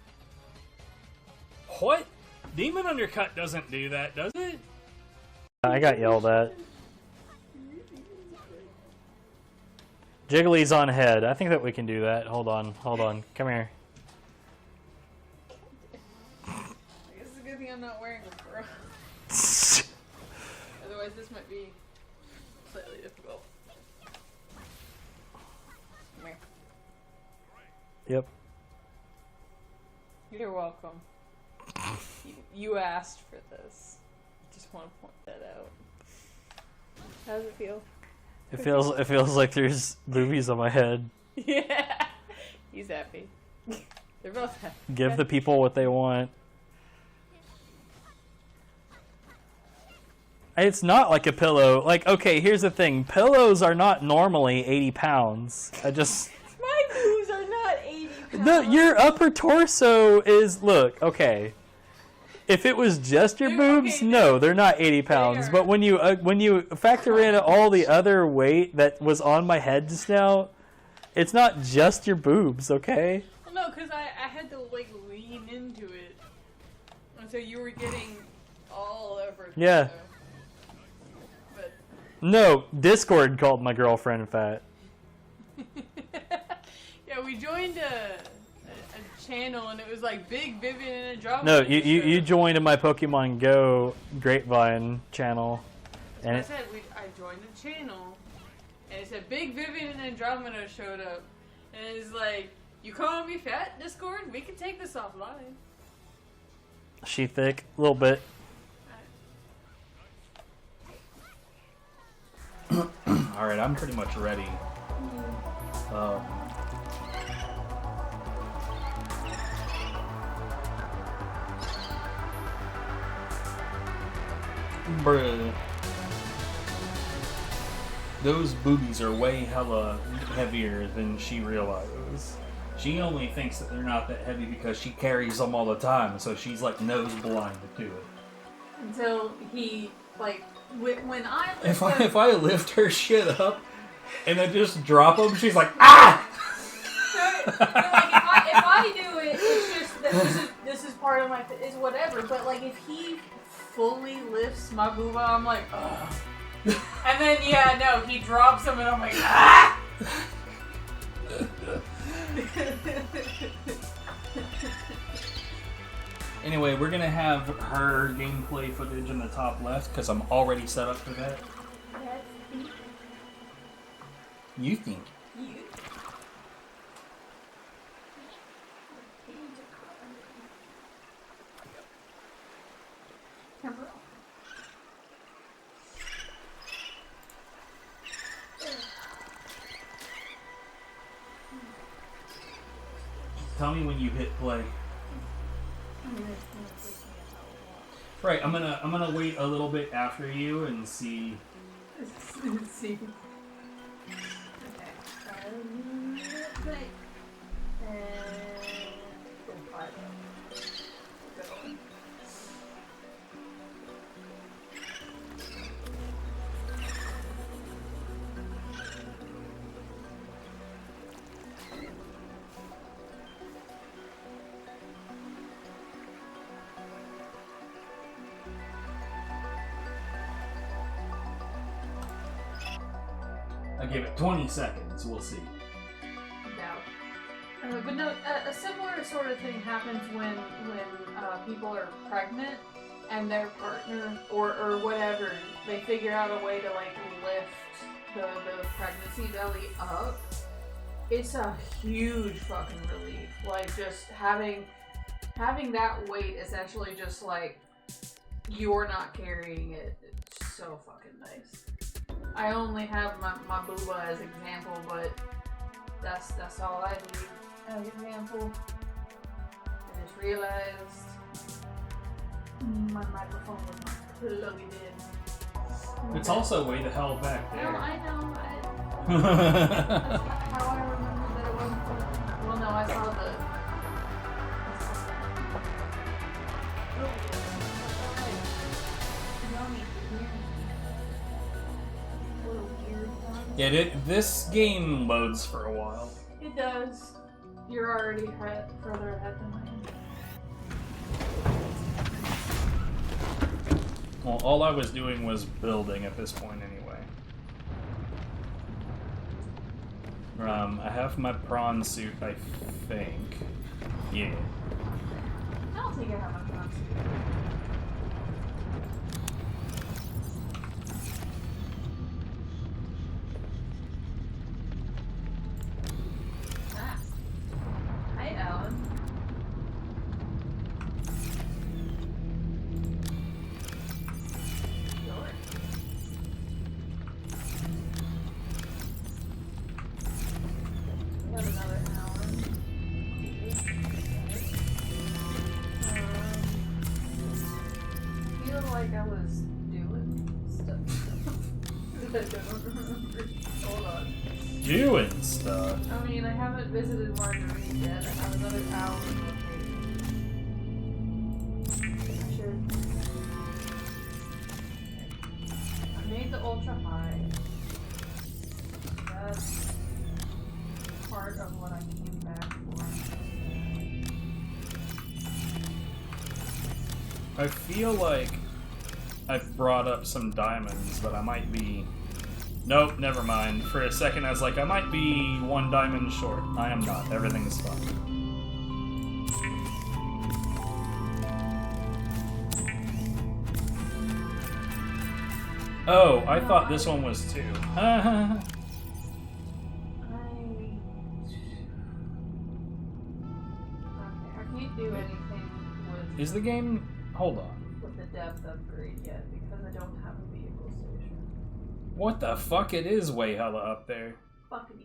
What? Demon Undercut doesn't do that, does it? I got yelled at. Jiggly's on head. I think that we can do that. Hold on. Come here. I guess it's a good thing I'm not wearing a bra. Otherwise, this might be slightly difficult. Come here. Yep. You're welcome. You asked for this. Just want to point that out. How does it feel? It feels like there's boobies on my head. Yeah. He's happy. They're both happy. Give the people what they want. It's not like a pillow. Like, okay, here's the thing. Pillows are not normally 80 pounds. My boobs are not 80 pounds. Your upper torso is... Look, okay. If it was just your boobs, okay, no, they're not 80 pounds. But when you factor in all the other weight that was on my head just now, it's not just your boobs, okay? Well, no, because I had to, like, lean into it. And so you were getting all over. Yeah. But... No, Discord called my girlfriend fat. Yeah, we joined a channel and it was like Big Vivian and Andromeda. No, you joined my Pokemon Go Grapevine channel. And I said I joined a channel and it said Big Vivian and Andromeda showed up. And it's like, you calling me fat, Discord? We can take this offline. She thick? A little bit. Alright, I'm pretty much ready. Bruh. Those boobies are way hella heavier than she realizes. She only thinks that they're not that heavy because she carries them all the time, so she's like nose blind to it. Until he, like, when I If I lift her shit up and then just drop them, she's like, ah! Like, if I do it, it's just that this is part of my, is whatever. But like, if he fully lifts my booba, I'm like, ugh. And then he drops them, and I'm like, ah! Anyway, we're gonna have her gameplay footage in the top left because I'm already set up for that. You think? Tell me when you hit play. Right, I'm gonna wait a little bit after you and see. See. Okay. Play. And go 5 up. Good one. I give it 20 seconds. We'll see. No. But no, a similar sort of thing happens when people are pregnant and their partner or whatever, they figure out a way to like lift the pregnancy belly up. It's a huge fucking relief. Like just having that weight essentially just like you're not carrying it. It's so fucking nice. I only have my booba as example, but that's all I need as example. I just realized my microphone was not plugged in. It's also way the hell back there. No, I know. That's how I remember that it wasn't plugged in. Well, no, I saw the. Yeah, this game loads for a while. It does. You're already further ahead than I am. Well, all I was doing was building at this point anyway. I have my prawn suit, I think. Yeah. I don't think I have my prawn suit. Hi, Alan. Sure. We have another Alan. Feel like I was doing stuff. I don't remember. Hold on. Doing stuff. I mean, I haven't visited Marguerite yet. I have another hour I should. I made the ultra high. That's part of what I came back for. I feel like I've brought up some diamonds, but I might be... Nope, never mind. For a second I was like, I might be 1 diamond short. I am not. Everything's fine. Oh, I thought this one was 2. I can't do anything with... Is the game... Hold on. ...with the depth upgrade yet, because I don't have a vehicle station. What the fuck? It is way hella up there. Fuck it.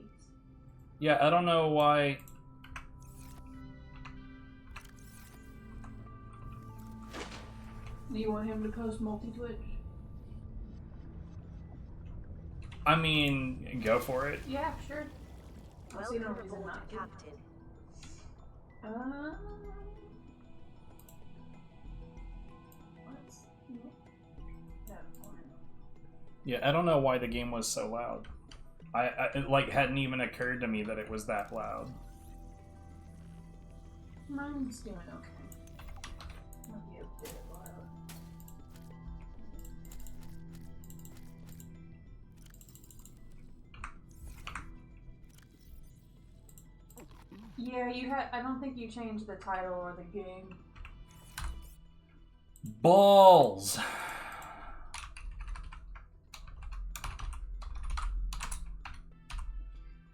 Yeah, I don't know why... Do you want him to post multi-twitch? I mean, go for it. Yeah, sure. I'll see no Welcome reason aboard, not to. Captain. What's that one? Yeah, I don't know why the game was so loud. It like hadn't even occurred to me that it was that loud. Mine's doing okay. Might be a bit loud. Yeah, you had. I don't think you changed the title or the game. Balls!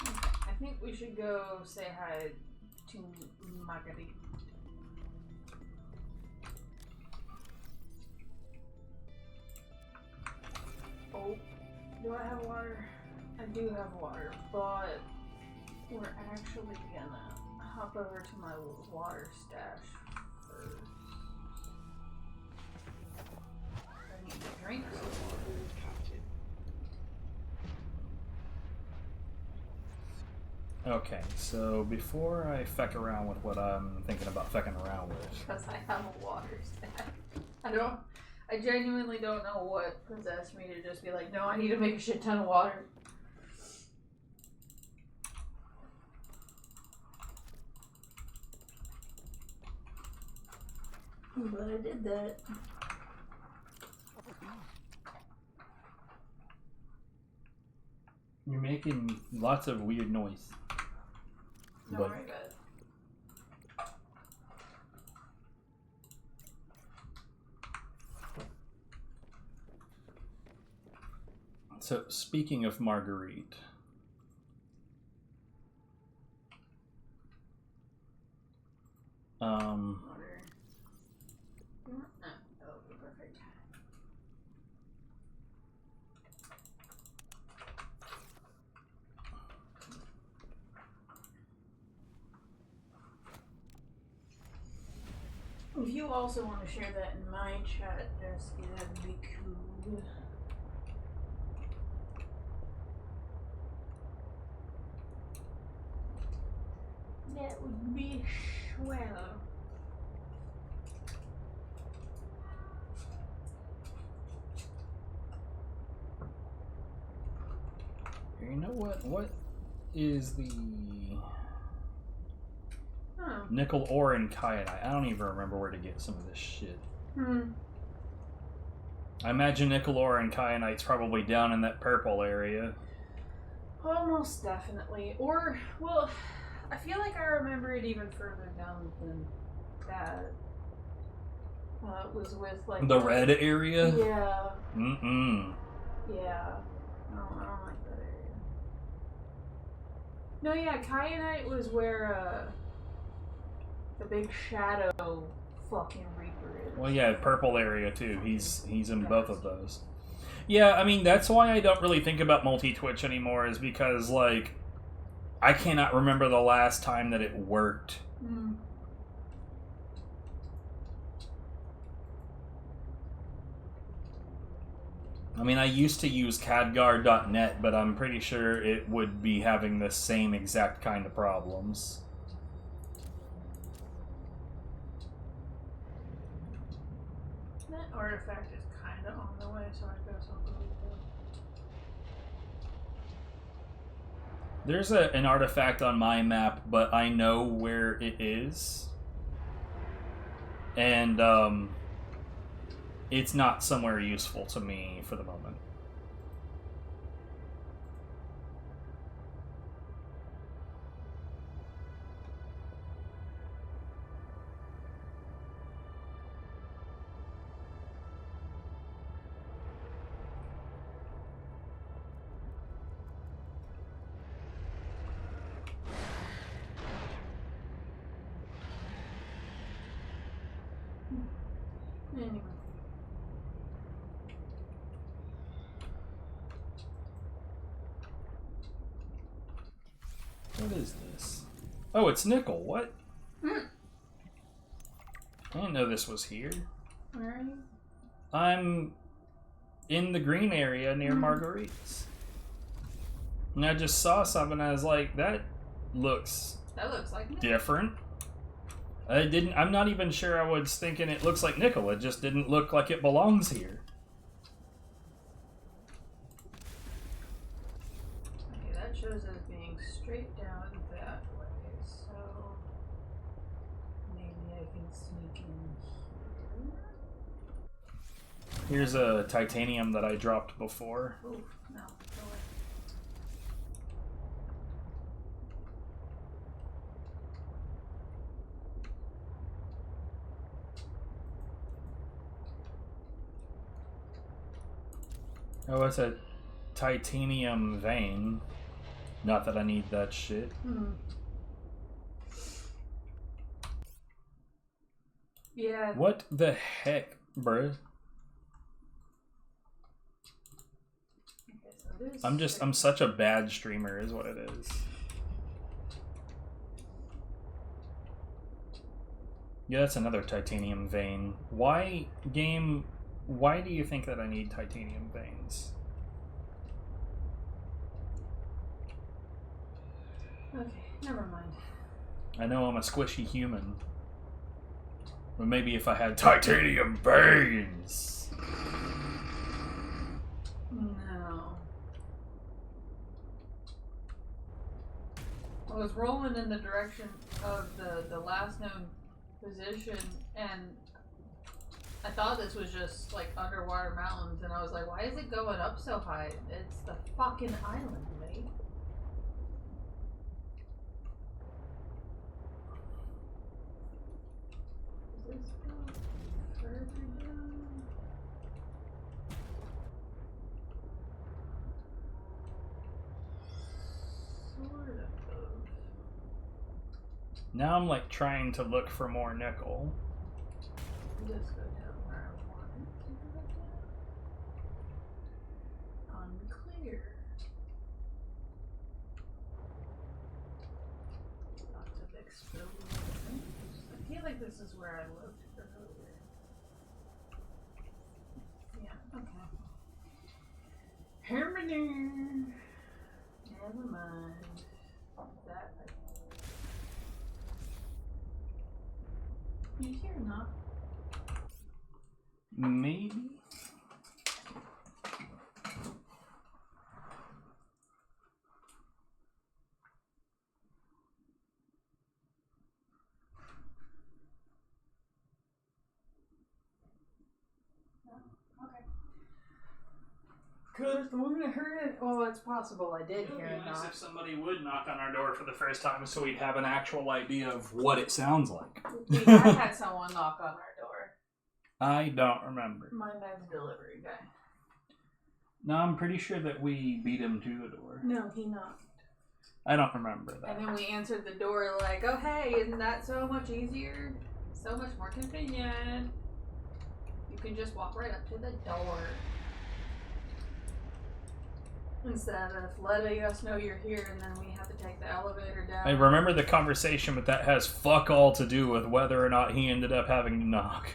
I think we should go say hi to Marguerite. Oh, do I have water? I do have water, but we're actually gonna hop over to my water stash first. Okay, so before I feck around with what I'm thinking about fecking around with, Because I have a water stack. I genuinely don't know what possessed me to just be like, no, I need to make a shit ton of water. But I did that. you're making lots of weird noise. Don't But- worry about it. So, speaking of Marguerite, Water. Oh, perfect. If you also want to share that in my chat, Jessica, that'd be cool. That would be swell. you know what? What is the Huh. nickel ore and kyanite? I don't even remember where to get some of this shit. I imagine nickel ore and kyanite's probably down in that purple area. Almost definitely. Or, well, I feel like I remember it even further down than that. It was with, like... The red area? Yeah. Mm-mm. Yeah. No, I don't like that area. No, yeah, kyanite was where, the big shadow fucking reaper is. Well, yeah, purple area too. He's in both of those. Yeah, I mean, that's why I don't really think about multi-Twitch anymore, is because, like, I cannot remember the last time that it worked. Mm. I mean, I used to use cadguard.net, but I'm pretty sure it would be having the same exact kind of problems. That artifact is kind of on the way, so I guess I'll go with it. There's an artifact on my map, but I know where it is. And, it's not somewhere useful to me for the moment. Anyway. What is this? Oh, it's nickel. What? I didn't know this was here. Where are you? I'm in the green area near Marguerite's. And I just saw something and I was like, that looks like nickel. different. I'm not even sure I was thinking it looks like nickel. It just didn't look like it belongs here. Okay, that shows us being straight down that way, so maybe I can sneak in here. Here's a titanium that I dropped before. Oof, no, go away. Oh, it's a titanium vein. Not that I need that shit. Yeah. What the heck, bruh? Okay, so I'm such a bad streamer is what it is. Yeah, that's another titanium vein. Why do you think that I need titanium veins? Okay, never mind. I know I'm a squishy human. But maybe if I had titanium veins. No. I was rolling in the direction of the last known position, and I thought this was just like underwater mountains, and I was like, why is it going up so high? It's the fucking island, mate. Does this go further down? Sort of. Now I'm like trying to look for more nickel. Just go down where I want it to go down. Unclear. Lots of explosions. I feel like this is where I looked earlier. Yeah, okay. Harmony. Never mind. That. You hear not? Maybe? Okay. Could have sworn I heard it. Oh, it's possible I did hear it. Nice if somebody would knock on our door for the first time so we'd have an actual idea of what it sounds like. We have had someone knock on our door. I don't remember. My meds delivery guy. No, I'm pretty sure that we beat him to the door. No, he knocked. I don't remember that. And then we answered the door like, oh hey, isn't that so much easier? So much more convenient. You can just walk right up to the door. Instead of letting us know you're here and then we have to take the elevator down. I remember the conversation, but that has fuck all to do with whether or not he ended up having to knock.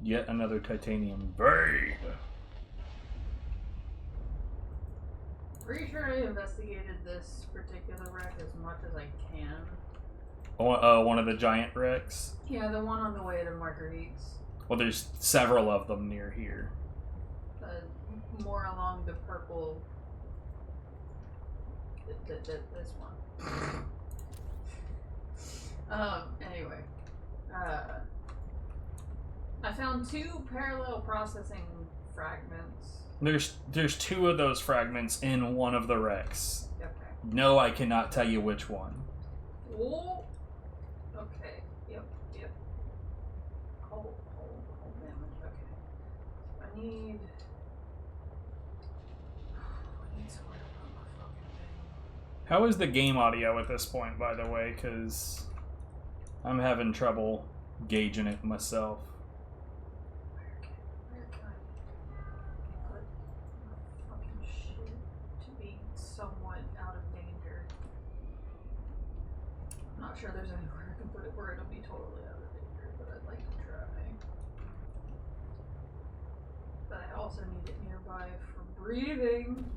Yet another titanium vein. Pretty sure I investigated this particular wreck as much as I can. One of the giant wrecks. Yeah, the one on the way to Marguerite's. Well, there's several of them near here. More along the purple. This one. Anyway. I found 2 parallel processing fragments. There's 2 of those fragments in one of the wrecks. Okay. No, I cannot tell you which one. Oh. Okay. Yep. Cold damage. Okay. I need somewhere to put my fucking thing. How is the game audio at this point, by the way? Because I'm having trouble gauging it myself. Where can I put my fucking shit to be somewhat out of danger? I'm not sure there's anywhere I can put it where it'll be totally out of danger, but I'd like to try. But I also need it nearby for breathing.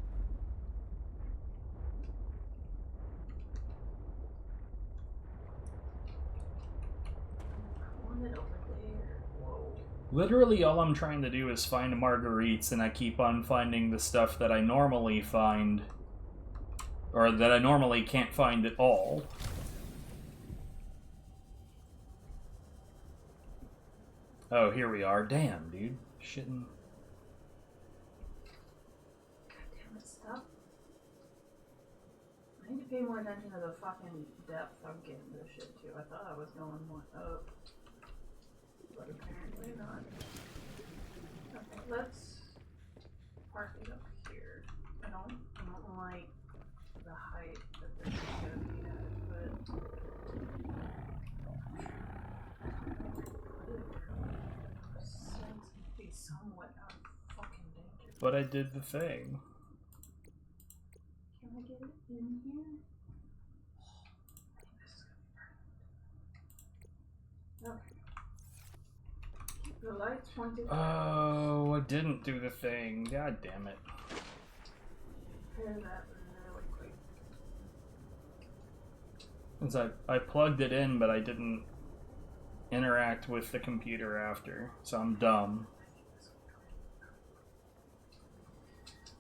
I want it over there. Whoa. Literally all I'm trying to do is find marguerites, and I keep on finding the stuff that I normally find, or that I normally can't find at all. Oh, here we are. Damn, dude. Shitting. God damn it, stop. I need to pay more attention to the fucking depth I'm getting this shit to. I thought I was going more up. But apparently not. Okay, let's park it up here. I don't like the height that this is gonna be at, but put it where it makes sense and be somewhat out of fucking danger. But I did the thing. Can I get it in here? Okay. Keep the lights pointed. Oh, I didn't do the thing. God damn it. Repair that really quick. Since I plugged it in, but I didn't interact with the computer after, so I'm dumb.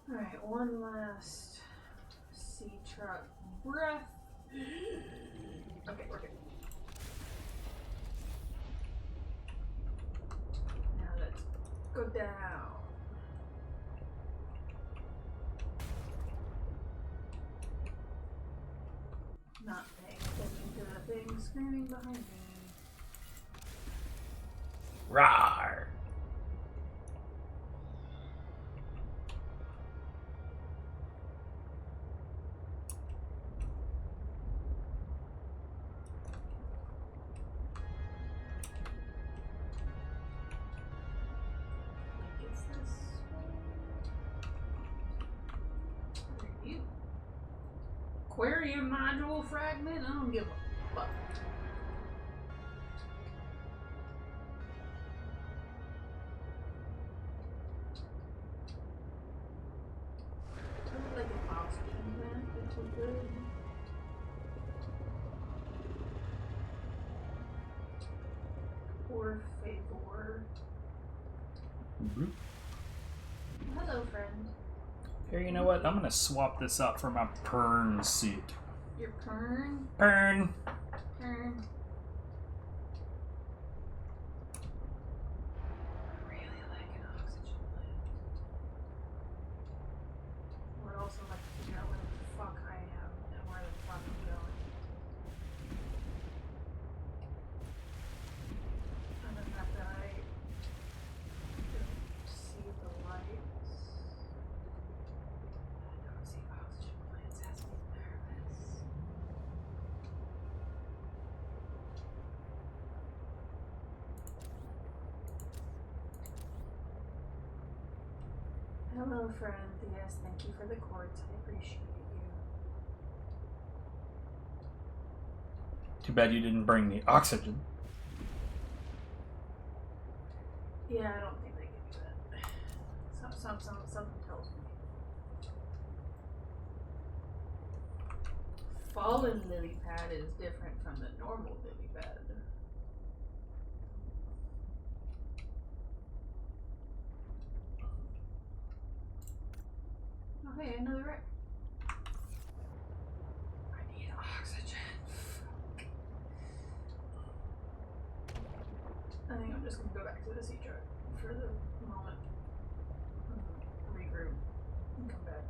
Alright, one last sea truck breath. Okay, we're good. Now let's go down. Not paying attention to the thing screaming behind me. Rawr! Like, is this what are you? Aquarium module fragment? I don't give a fuck. Like an oxygen vent, if we could. Or favor. Hello, friend. Here, you know what? I'm gonna swap this up for my Pern suit. Your pern? Pern! Pern. I really like an oxygen plant. Would also like to figure out where the fuck I am and where the fuck I'm going. And the fact that I don't see the lights. I don't see oxygen plants has me nervous. Hello, friend. Yes, thank you for the quartz. I appreciate you. Too bad you didn't bring the oxygen. Yeah, I don't think they can do that. Something tells me. Fallen lily pad is different from the normal lily pad. Okay, another wreck. I need oxygen. Fuck. I think I'm just gonna go back to the sea truck for the moment. Regroup and come back.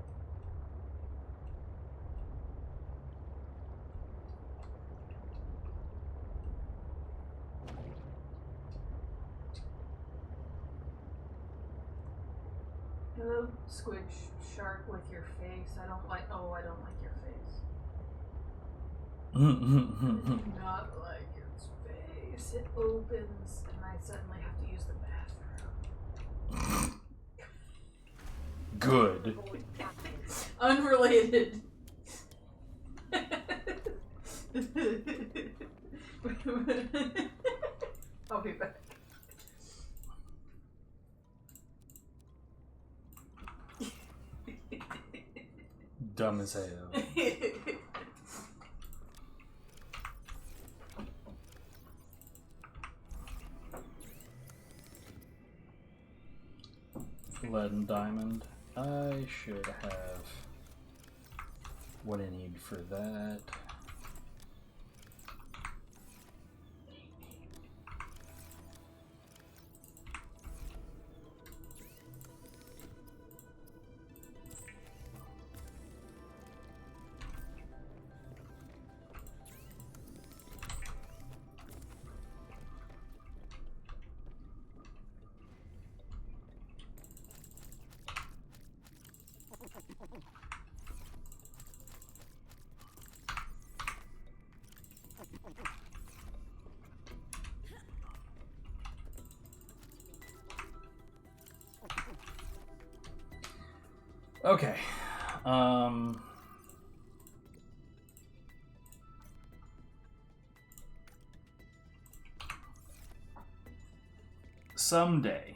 Hello, squid shark with your face. I don't like your face. I do not like its face. It opens and I suddenly have to use the bathroom. Good. Unrelated. I'll be back. Dumb as hell. Lead and diamond. I should have what I need for that. Okay. Someday.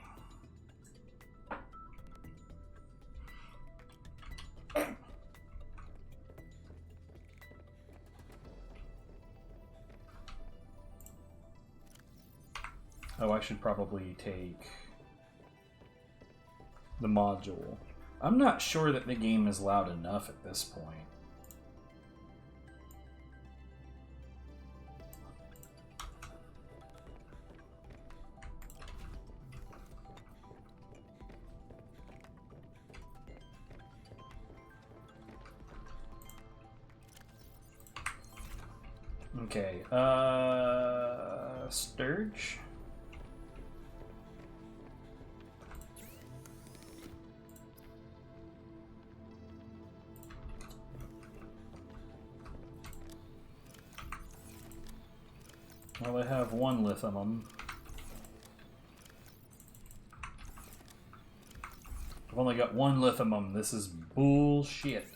Oh, I should probably take the module. I'm not sure that the game is loud enough at this point. Okay, Sturge? Well, I have one lithium. I've only got one lithium. This is bullshit.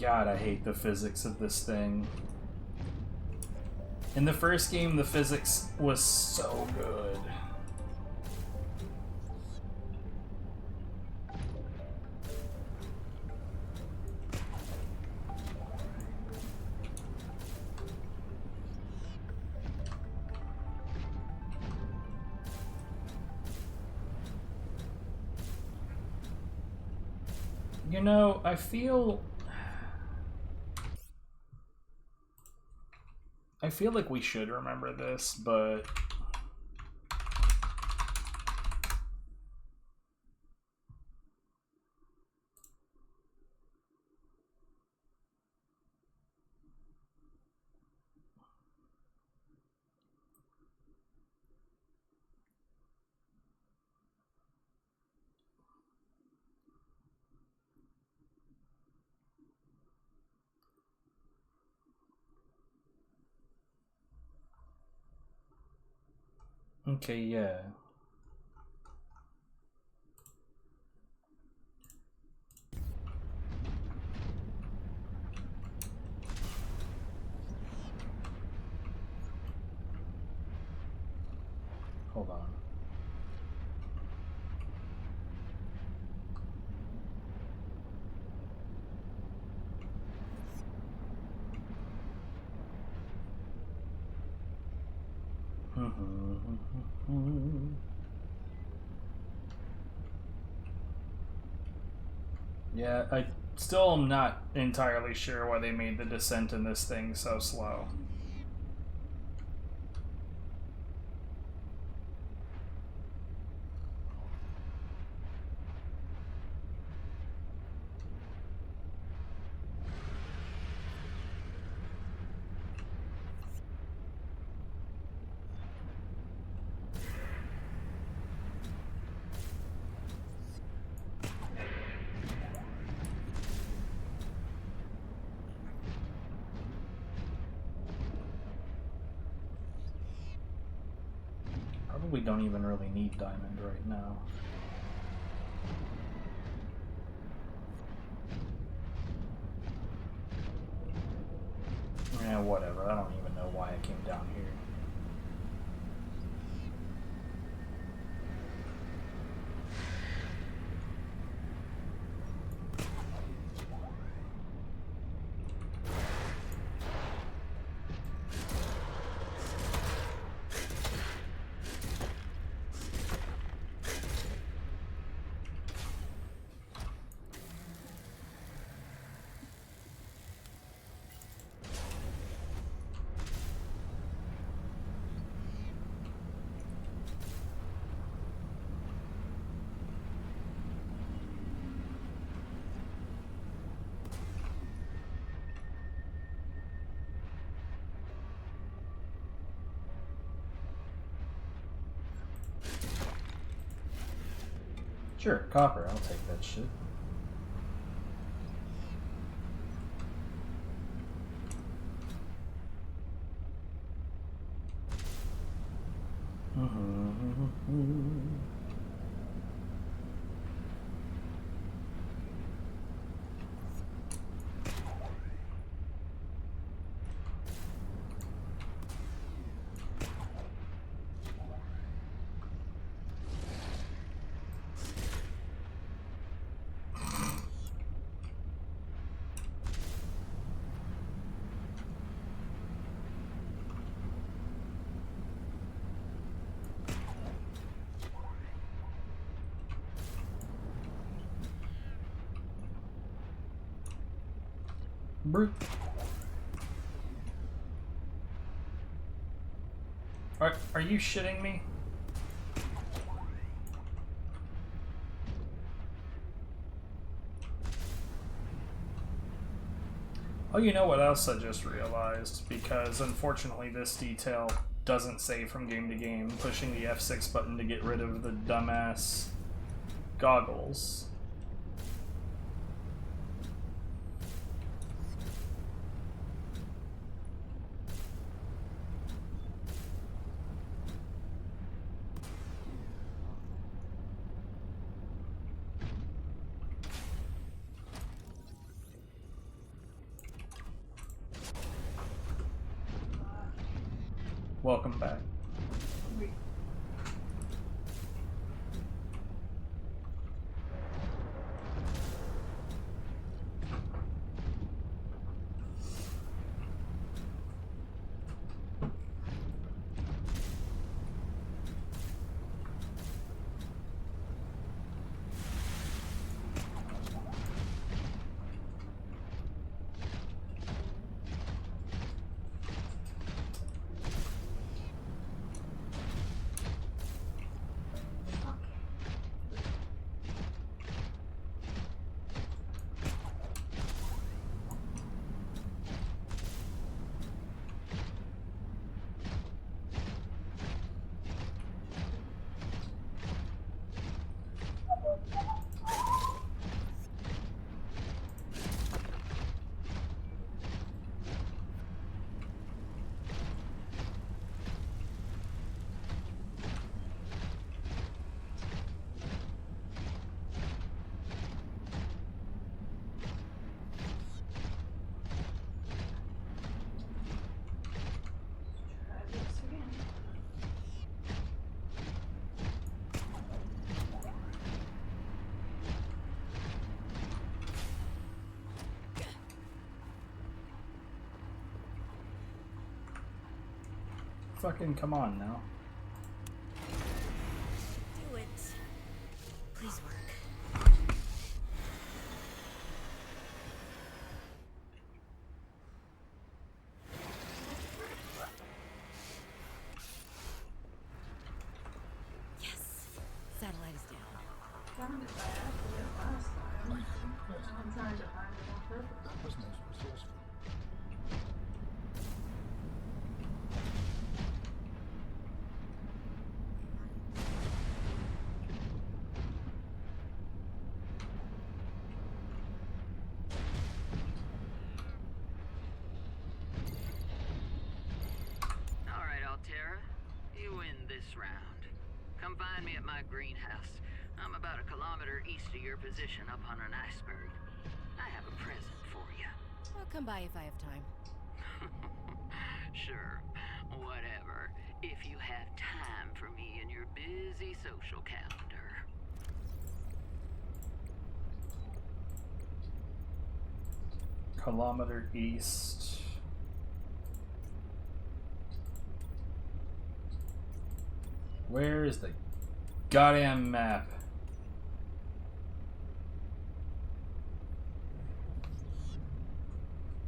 God, I hate the physics of this thing. In the first game, the physics was so good. You know, I feel like we should remember this, but okay, yeah. Hold on. Yeah, I still am not entirely sure why they made the descent in this thing so slow. Probably don't even really need diamond right now. Yeah, whatever. I don't even know why I came down here. Sure, copper. I'll take that shit. Brute. Are you shitting me? Oh, you know what else I just realized? Because unfortunately this detail doesn't save from game to game. Pushing the F6 button to get rid of the dumbass goggles. Welcome back. Fucking come on now. Do it. Please work. Yes. Satellite is down. Found it by accident last time. I'm trying to find it on purpose. That was most resourceful. Alright, Altera. You win this round. Come find me at my greenhouse. I'm about a kilometer east of your position up on an iceberg. I have a present for you. I'll come by if I have time. Sure, whatever. If you have time for me in your busy social calendar. Kilometer east. Where is the goddamn map?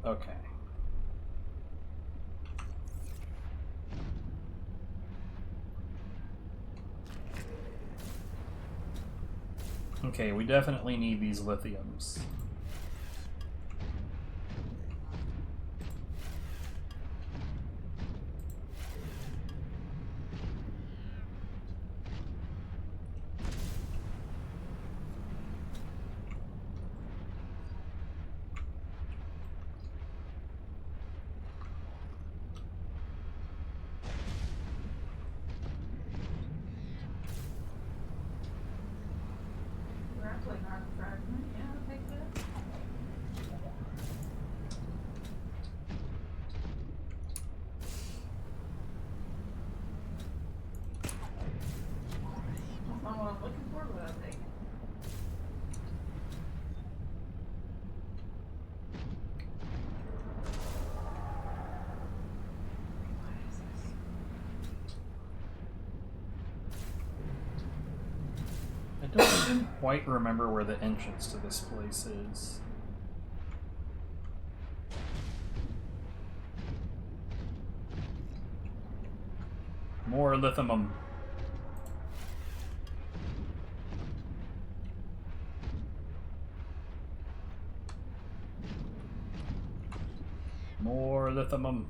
Okay. Okay, we definitely need these lithiums. quite remember where the entrance to this place is. More lithium. More lithium.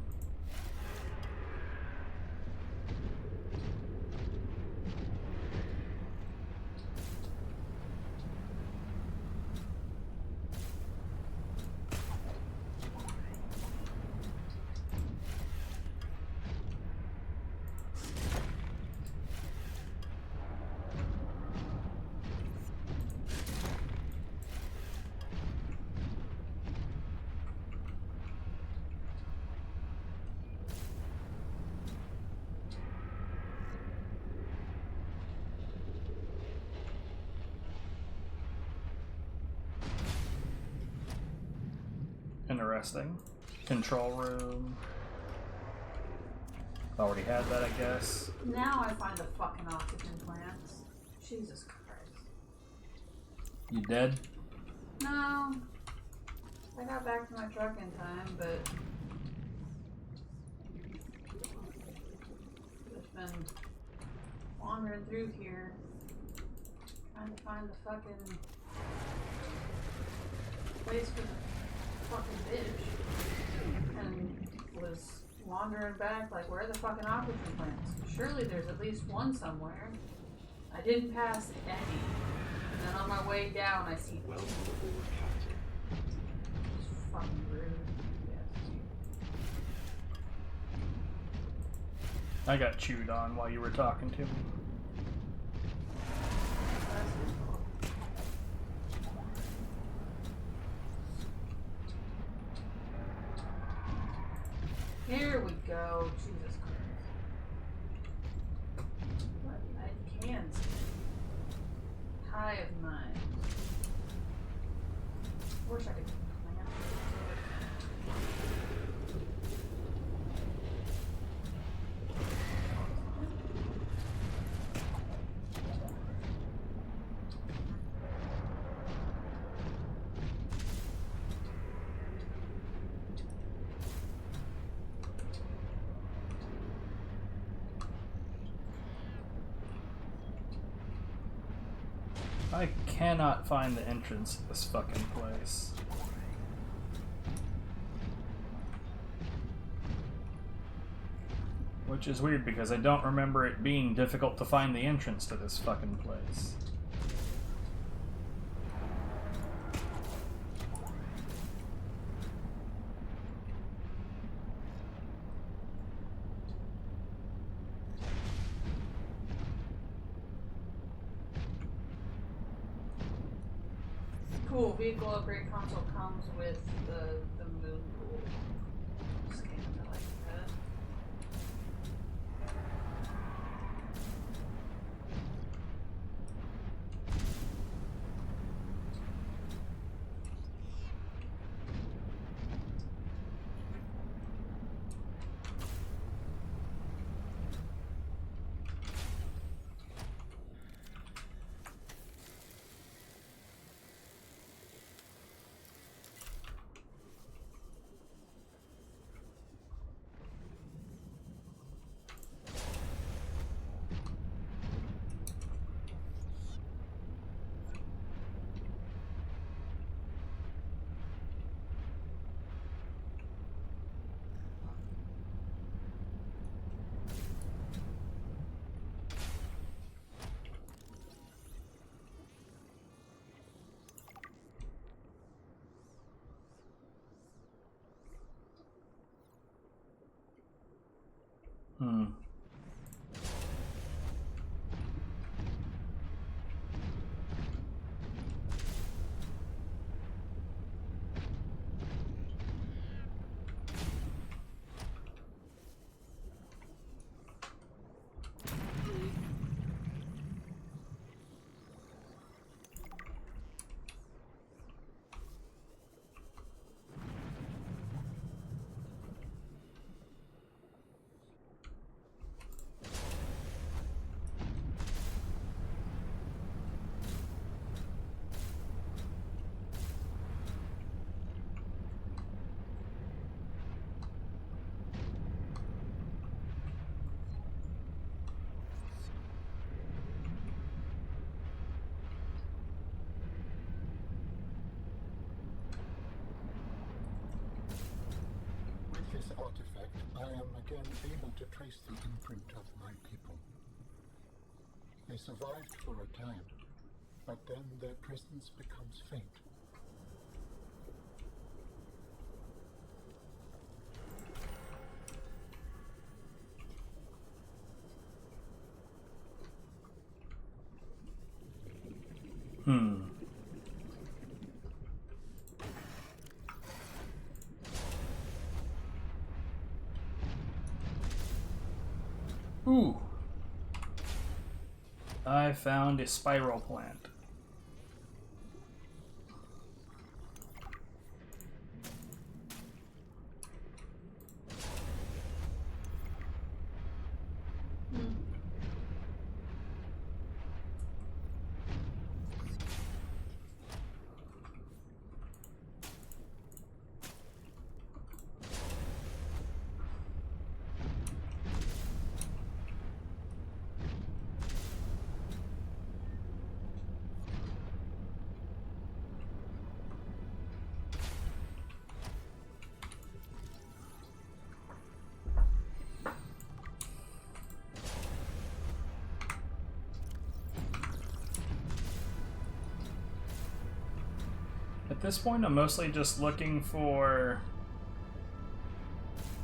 Interesting. Control room. Already had that, I guess. Now I find the fucking oxygen plants. Jesus Christ. You dead? No. I got back to my truck in time, but just been wandering through here trying to find the fucking place for the fucking bitch, and was wandering back like, where are the fucking oxygen plants? Surely there's at least one somewhere. I didn't pass any, and then on my way down I see it's fucking rude. Yes. I got chewed on while you were talking to me. Here we go. Jesus Christ. What? I can't. Hive mind. Wish I could plant I cannot find the entrance to this fucking place. Which is weird because I don't remember it being difficult to find the entrance to this fucking place. Cool. Vehicle upgrade console comes with the moon pool scan. I like that. I am again able to trace the imprint of my people. They survived for a time, but then their presence becomes faint. Ooh. I found a spiral plant. At this point, I'm mostly just looking for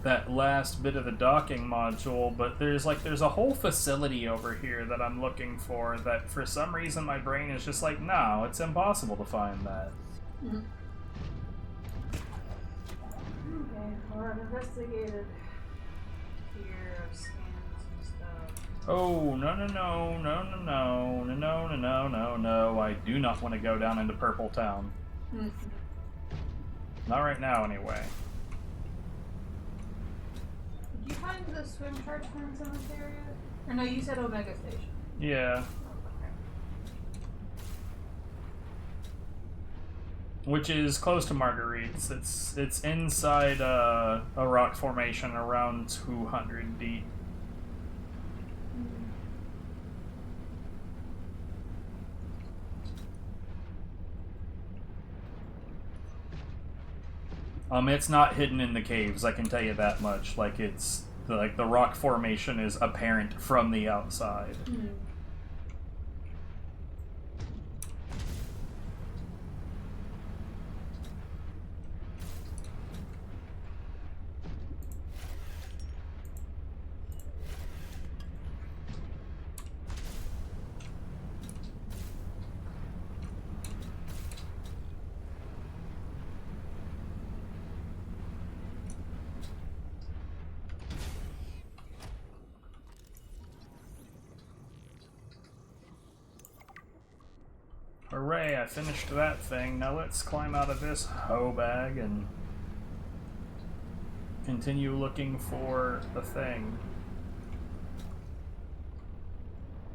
that last bit of the docking module, but there's a whole facility over here that I'm looking for that for some reason my brain is just like, no, it's impossible to find that. Okay, well, I've investigated here, I've scanned some stuff. Oh, no. I do not want to go down into Purple Town. Not right now, anyway. Did you find the swim charge funds in this area? Or no, you said Omega Station. Yeah. Which is close to Marguerite's. It's inside a rock formation around 200 deep. It's not hidden in the caves, I can tell you that much. Like, it's like the rock formation is apparent from the outside. Hooray, I finished that thing. Now let's climb out of this hoe bag and continue looking for the thing.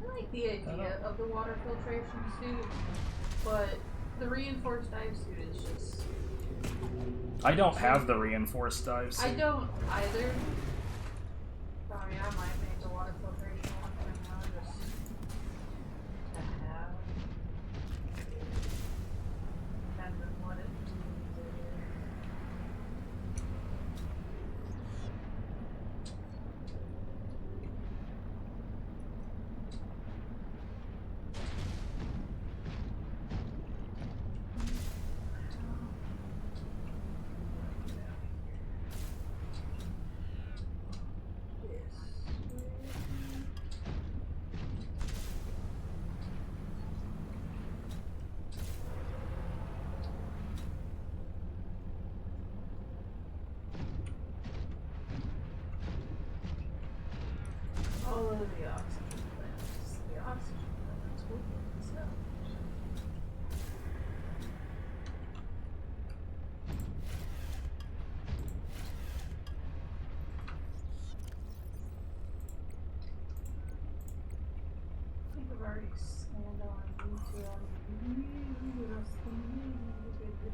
I like the idea of the water filtration suit, but the reinforced dive suit is just... I don't have the reinforced dive suit. I don't either. I mean, I might make the water filtration one for now, just to have. Depends on what it needs. All of the oxygen plants. The oxygen plants will be themselves. I think I've already scanned on YouTube. What else can we do?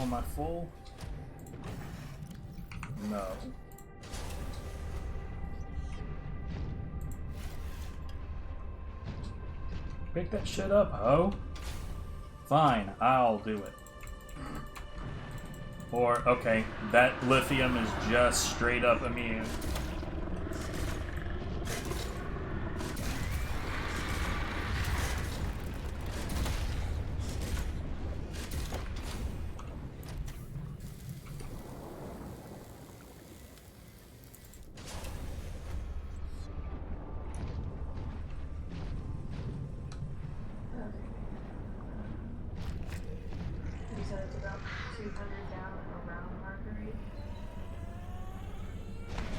am I full? No. Pick that shit up, ho. Fine, I'll do it. Or, okay, that lithium is just straight up immune. You said it's about 200 down around Marguerite.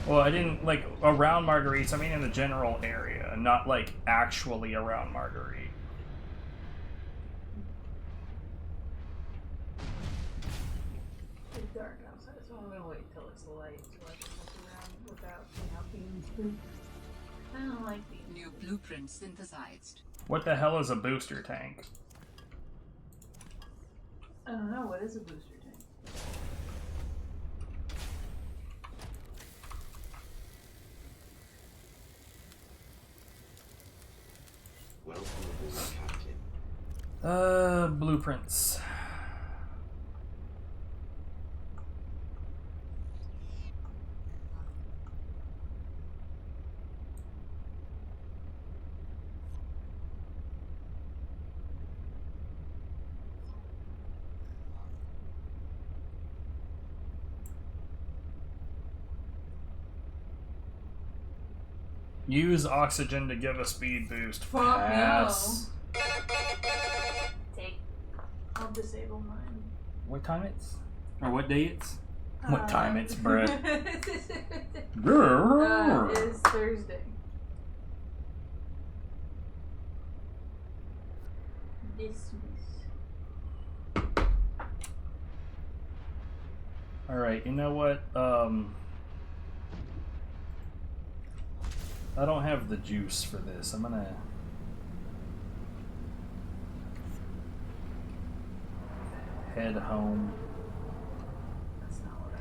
Well, I didn't, like, around Marguerite's, I mean in the general area, not, like, actually around Marguerite. It's dark outside, so I'm gonna wait till it's light so I can look around without, being spooked. I don't like these. New blueprint synthesized. What the hell is a booster tank? I don't know, what is a booster tank? Welcome aboard, Captain. Blueprints. Use oxygen to give a speed boost. Fuck Pass. no. Take. I'll disable mine. What time it's? Or what day it's? What time it's, bruh? It's Thursday. Dismiss. Alright, you know what? I don't have the juice for this. I'm gonna... head home. That's not what I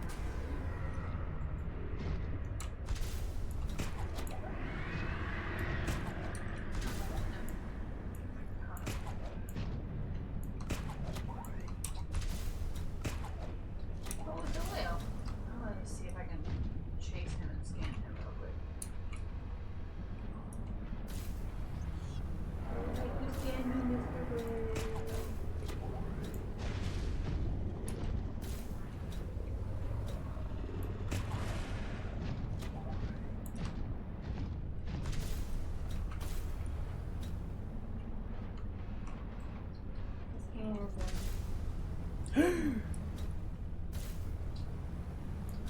Oh, it's a whale. Let me see if I can chase him and scan him real quick. Like you scan me, Mr. Whale.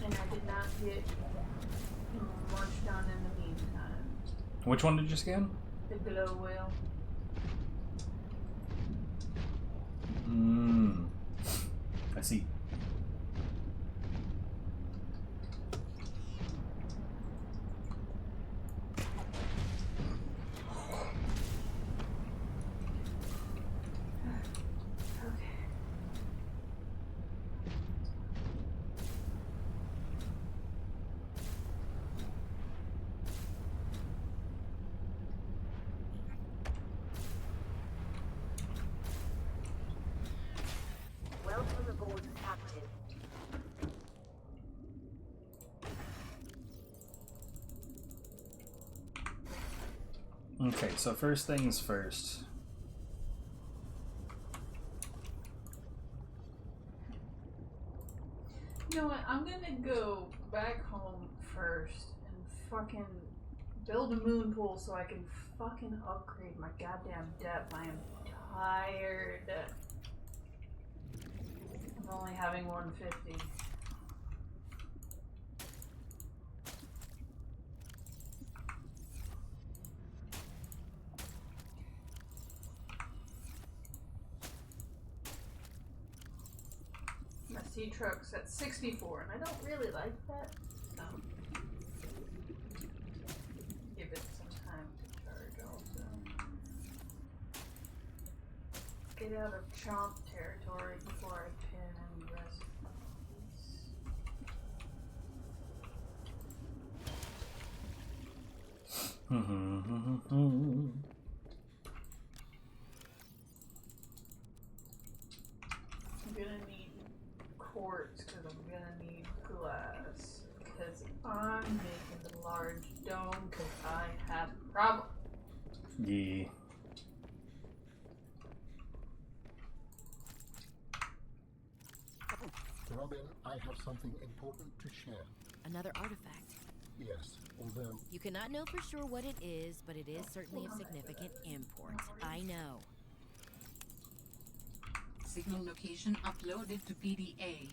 And I did not get much done in the meantime. Which one did you scan? The glow whale. I see. Welcome aboard, Captain. Okay, so first things first. You know what? I'm gonna go back home first and fucking build a moon pool so I can fucking upgrade my goddamn depth. I am tired. I'm only having 150. My sea truck's at 64, and I don't really like that. So give it some time to charge also. Get out of chomp territory before I pin any rest I'm gonna need quartz because I'm gonna need glass because I'm making a large dome because I have a problem. Yeah. Robin, I have something important to share. Another artifact. Yes, although You cannot know for sure what it is, but it is certainly of significant import. I know. Signal location uploaded to PDA.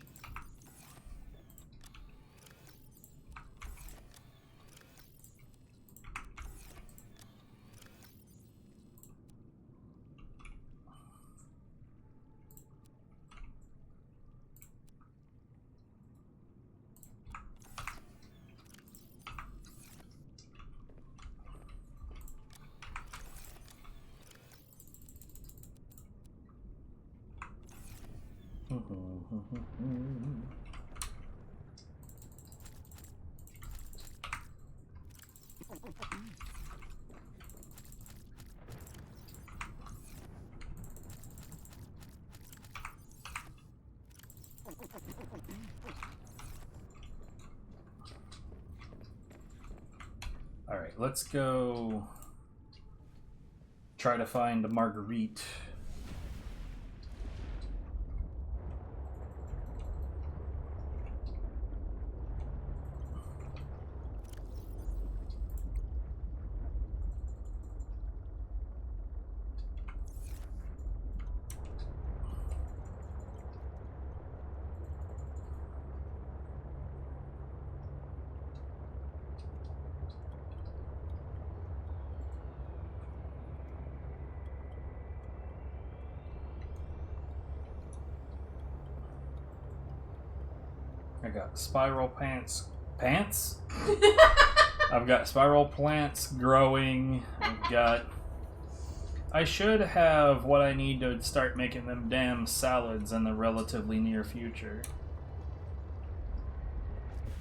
Alright, let's go try to find Marguerite. I got spiral pants. Pants? I've got spiral plants growing. I should have what I need to start making them damn salads in the relatively near future.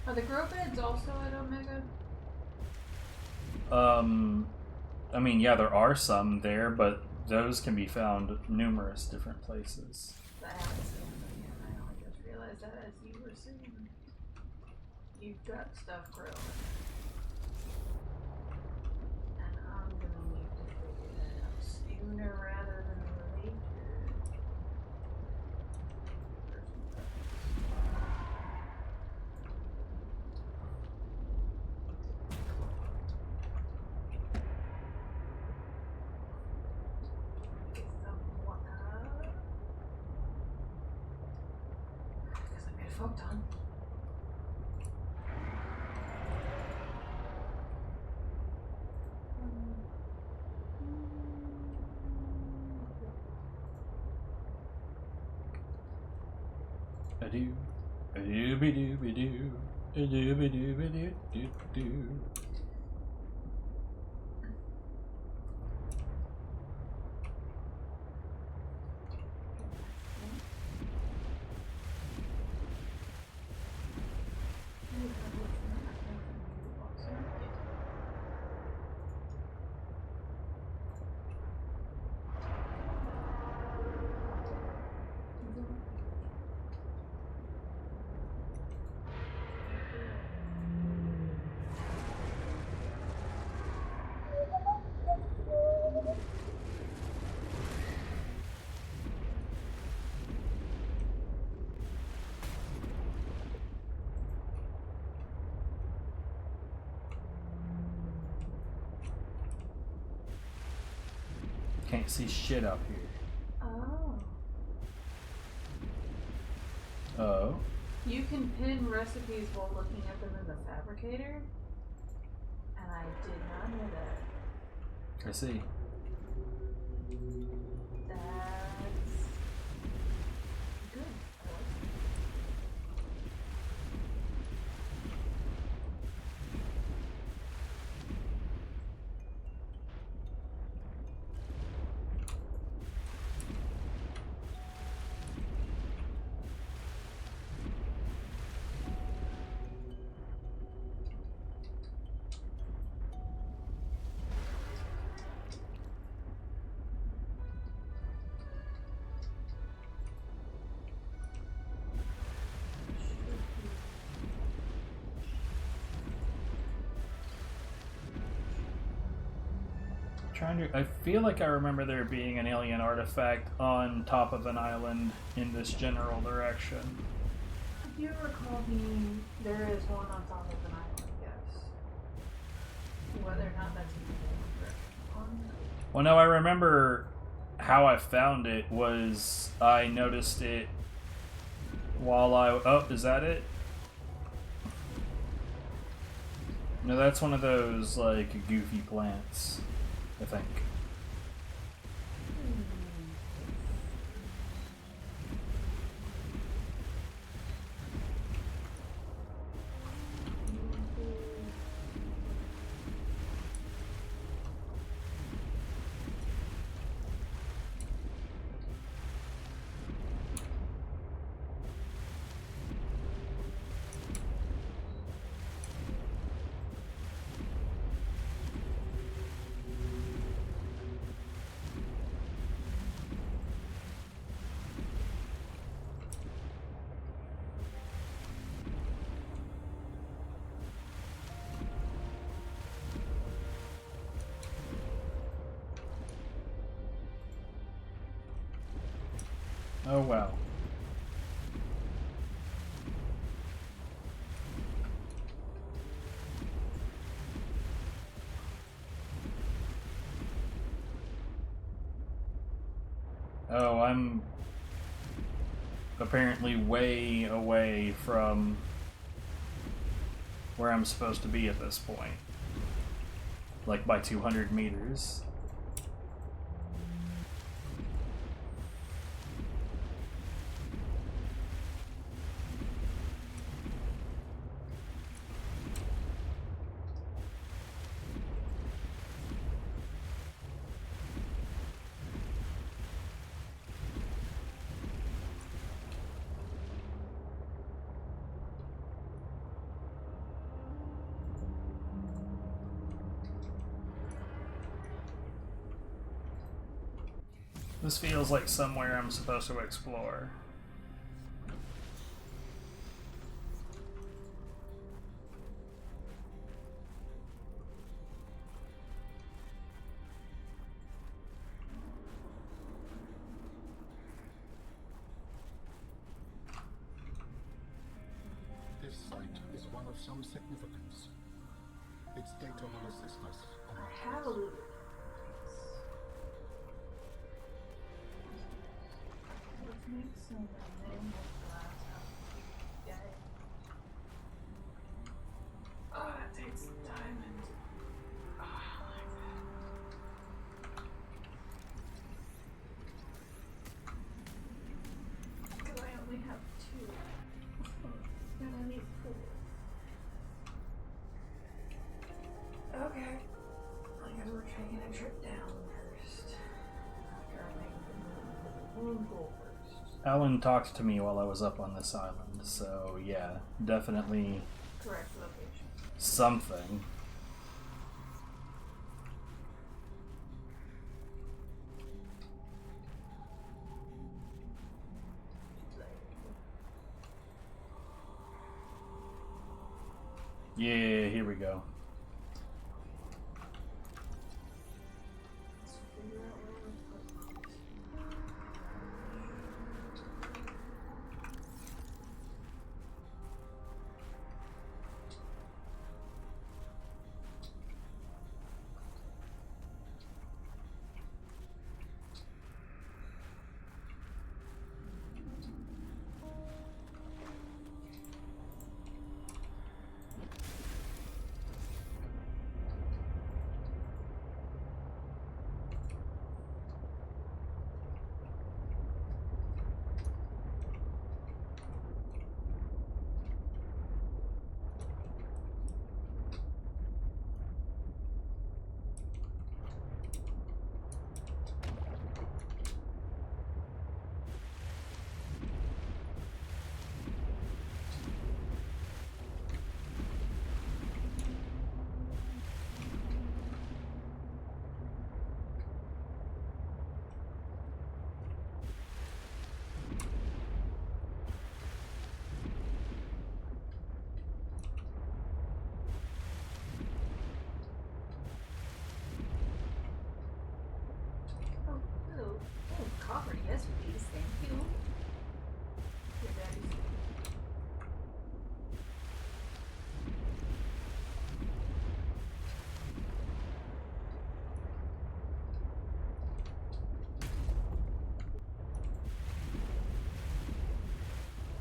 Are the grow beds also at Omega? I mean, yeah, there are some there, but those can be found numerous different places. I haven't seen them yet. I only just realized that as you were saying. You've got stuff growing. And I'm gonna need to figure that out sooner rather than later. Because I made a photon. A-doo, a-doo-be-doo-be-doo, a-doo-be-doo-be-doo-doo-doo. Can't see shit up here. Oh. Oh? You can pin recipes while looking at them in the fabricator? And I did not know that. I see. That's good. I feel like I remember there being an alien artifact on top of an island in this general direction. If you recall me, there is one on top of an island, yes. Whether or not that's even Well, no, I remember how I found it was I noticed it while oh, is that it? No, that's one of those, like, goofy plants, I think. Oh, wow. Oh, I'm apparently way away from where I'm supposed to be at this point. Like by 200 meters. This feels like somewhere I'm supposed to explore. This site is one of some significance. Its data will assist us on our Hallelujah. Let's make some name glass out of it. Oh, it takes diamonds. Oh, I like that. Because I only have 2. And I need 4. Okay. I guess we're taking a trip down first. After I make the moon goal first. Alan talked to me while I was up on this island, so yeah, definitely Correct location. something. Yeah, here we go. Let's figure out where we're put this. Oh, copper, yes please, thank you. Your daddy's.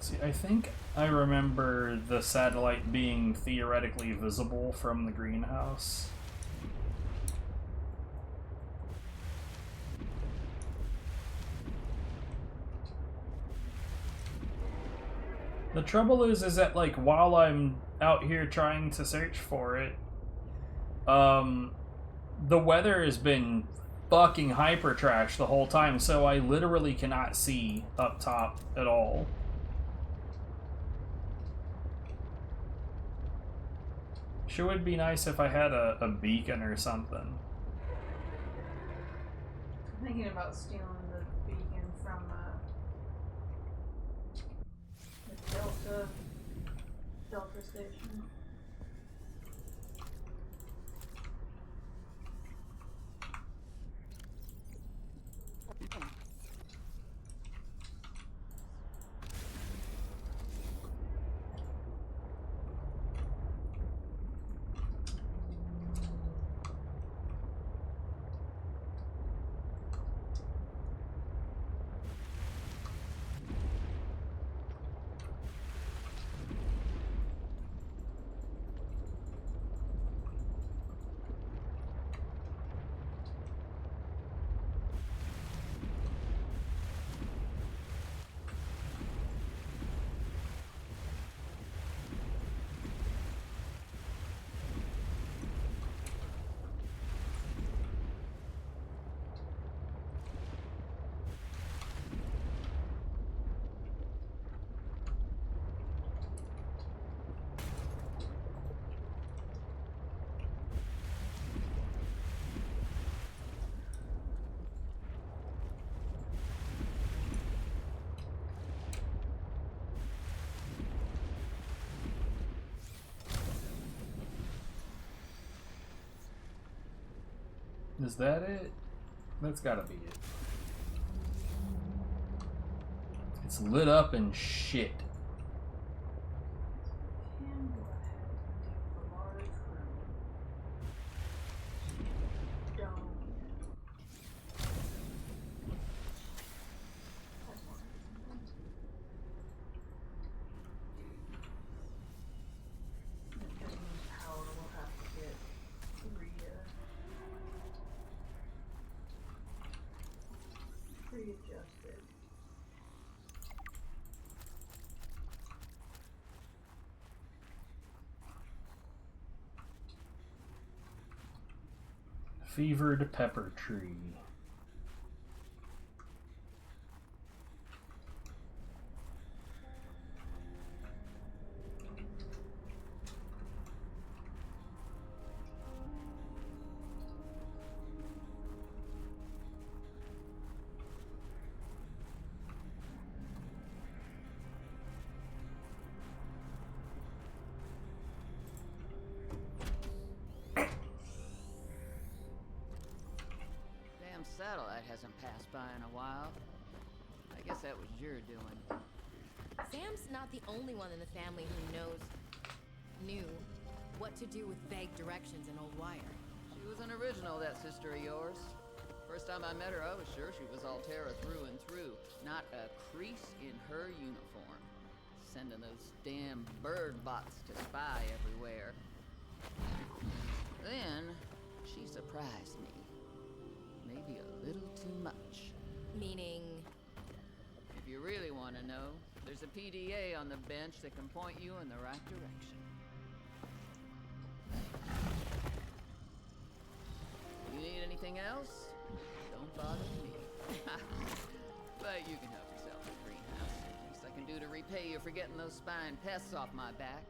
See, I think I remember the satellite being theoretically visible from the greenhouse. The trouble is that, like, while I'm out here trying to search for it, the weather has been fucking hyper trash the whole time, so I literally cannot see up top at all. Sure would be nice if I had a beacon or something. I'm thinking about stealing the beacon from the Delta station. Is that it? That's gotta be it. It's lit up and shit. Can go ahead and take the large room. Dome. That's one. If it needs power, we'll have to get readjusted. Fevered pepper tree. Satellite hasn't passed by in a while. I guess that was your doing. Sam's not the only one in the family who knew what to do with vague directions in old wire. She was an original, that sister of yours. First time I met her, I was sure she was Altera through and through. Not a crease in her uniform. Sending those damn bird bots to spy everywhere. Then, she surprised me. Maybe a little too much. Meaning? If you really want to know, there's a PDA on the bench that can point you in the right direction. You need anything else? Don't bother me. But you can help yourself in the greenhouse. Least I can do to repay you for getting those spine pests off my back.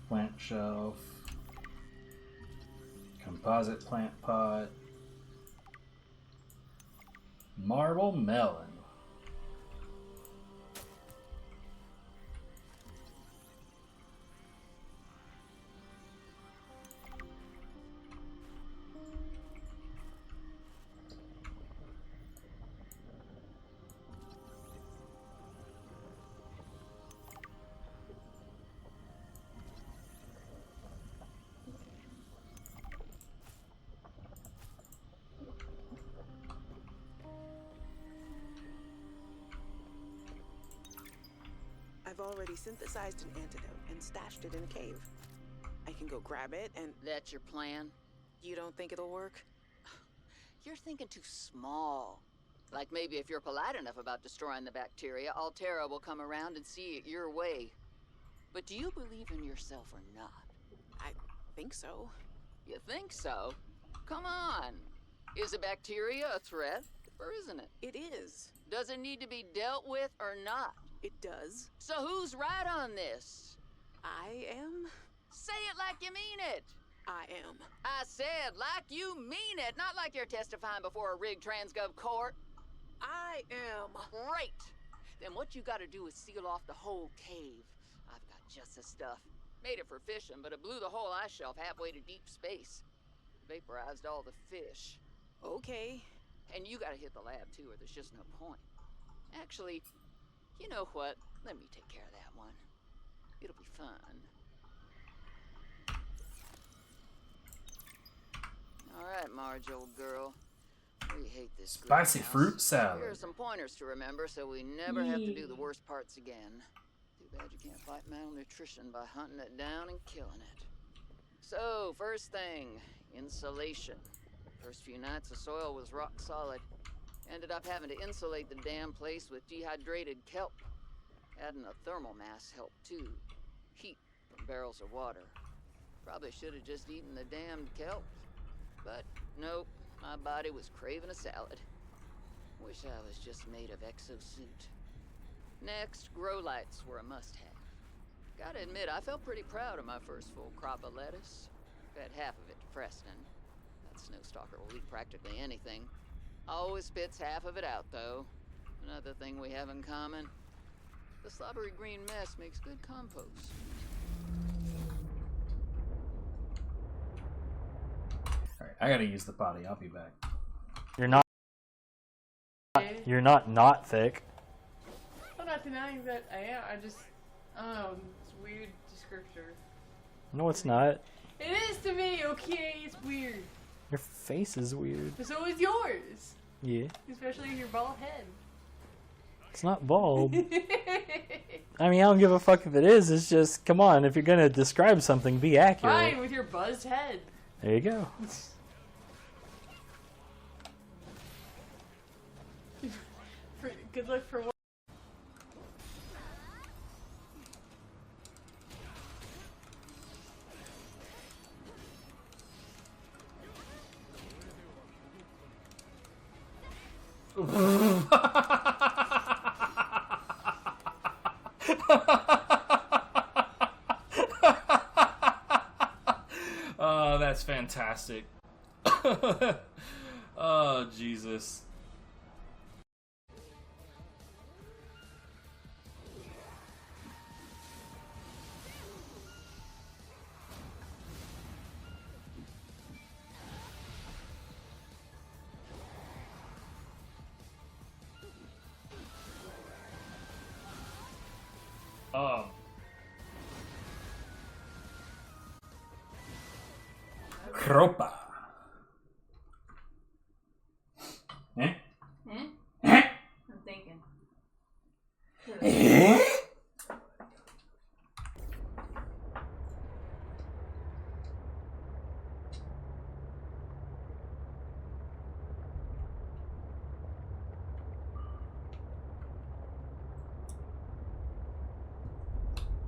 Plant shelf, composite plant pot, marble melon. already synthesized an antidote and stashed it in a cave. I can go grab it and... That's your plan? You don't think it'll work? You're thinking too small. Like maybe if you're polite enough about destroying the bacteria, Altera will come around and see it your way. But do you believe in yourself or not? I think so. You think so? Come on. Is a bacteria a threat, or isn't it? It is. Does it need to be dealt with or not? It does. So who's right on this? I am. Say it like you mean it. I am. I said like you mean it, not like you're testifying before a rigged transgov court. I am. Great. Then what you gotta do is seal off the whole cave. I've got just the stuff. Made it for fishing, but it blew the whole ice shelf halfway to deep space. Vaporized all the fish. Okay. And you gotta hit the lab too, or there's just no point. Actually, you know what? Let me take care of that one. It'll be fun. Alright, Marge, old girl. We hate this Spicy greenhouse. fruit salad. Here are some pointers to remember so we never have to do the worst parts again. Too bad you can't fight malnutrition by hunting it down and killing it. So, first thing, insulation. First few nights the soil was rock solid. Ended up having to insulate the damn place with dehydrated kelp. Adding a thermal mass helped too. Heat from barrels of water. Probably should have just eaten the damned kelp. But nope, my body was craving a salad. Wish I was just made of exosuit. Next, grow lights were a must-have. Gotta admit, I felt pretty proud of my first full crop of lettuce. Fed half of it to Preston. That snowstalker will eat practically anything. Always spits half of it out, though. Another thing we have in common. The slobbery green mess makes good compost. Alright, I gotta use the potty. I'll be back. You're not. You're not thick. I'm not denying that I am. I just, I don't know. It's a weird descriptor. No, it's not. It is to me. Okay, it's weird. Your face is weird. But so is yours. Yeah. Especially your bald head. It's not bald. I mean, I don't give a fuck if it is. It's just, come on, if you're gonna describe something, be accurate. Fine with your buzzed head. There you go. Good luck for what? Oh, that's fantastic. Oh, Jesus. Ropa. Eh? Eh? Eh? I'm thinking. Eh?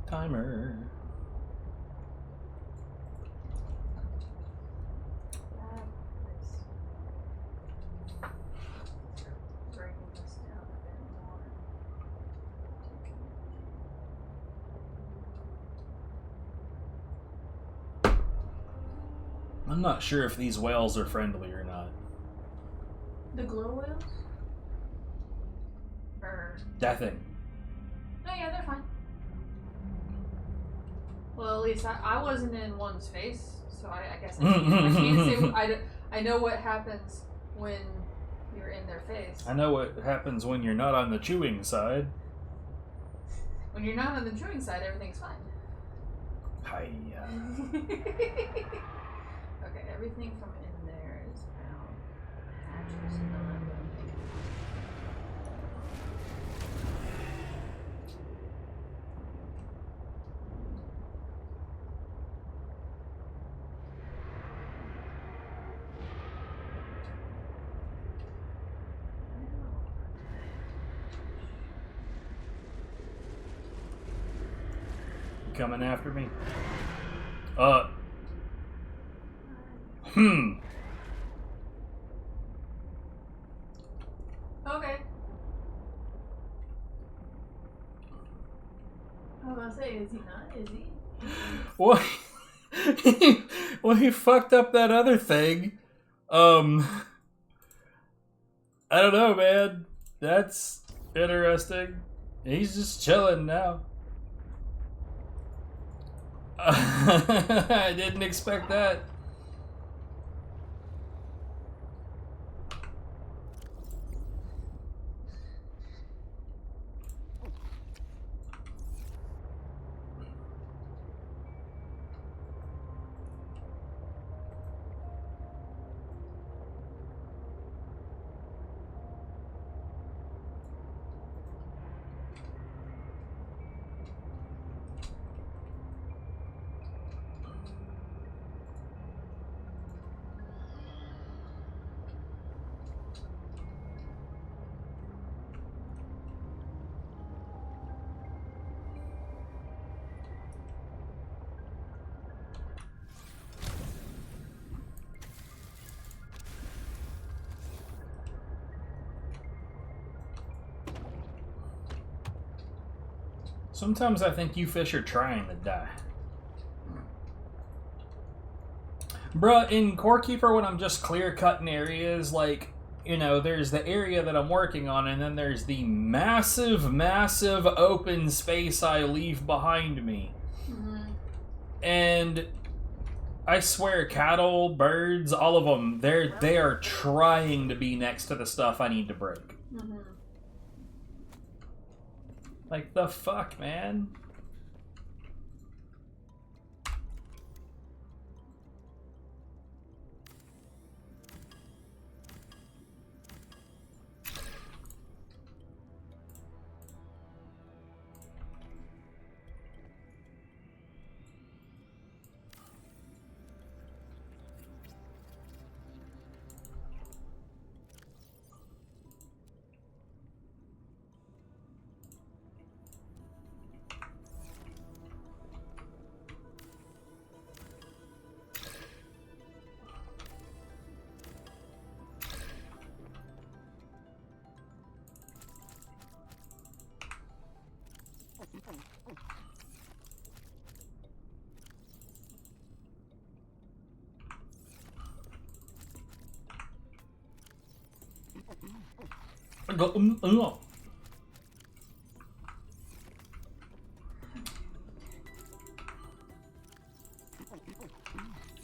Timer. I'm not sure if these whales are friendly or not. The glow whales? Or... That thing. Oh yeah, they're fine. Well, at least I wasn't in one's face, so I guess I can't say... I know what happens when you're in their face. I know what happens when you're not on the chewing side. When you're not on the chewing side, everything's fine. Hiya. Okay, everything from in there is out. Hatch is not. coming after me? Okay. I was gonna say, is he not? Is he? Well, well, he fucked up that other thing. I don't know, man. That's interesting. He's just chilling now. I didn't expect that. Sometimes I think you fish are trying to die. Bruh, in Core Keeper, when I'm just clear-cutting areas, like, you know, there's the area that I'm working on, and then there's the massive, massive open space I leave behind me. Mm-hmm. And I swear, cattle, birds, all of them, they are trying to be next to the stuff I need to break. Mm-hmm. Like, the fuck, man?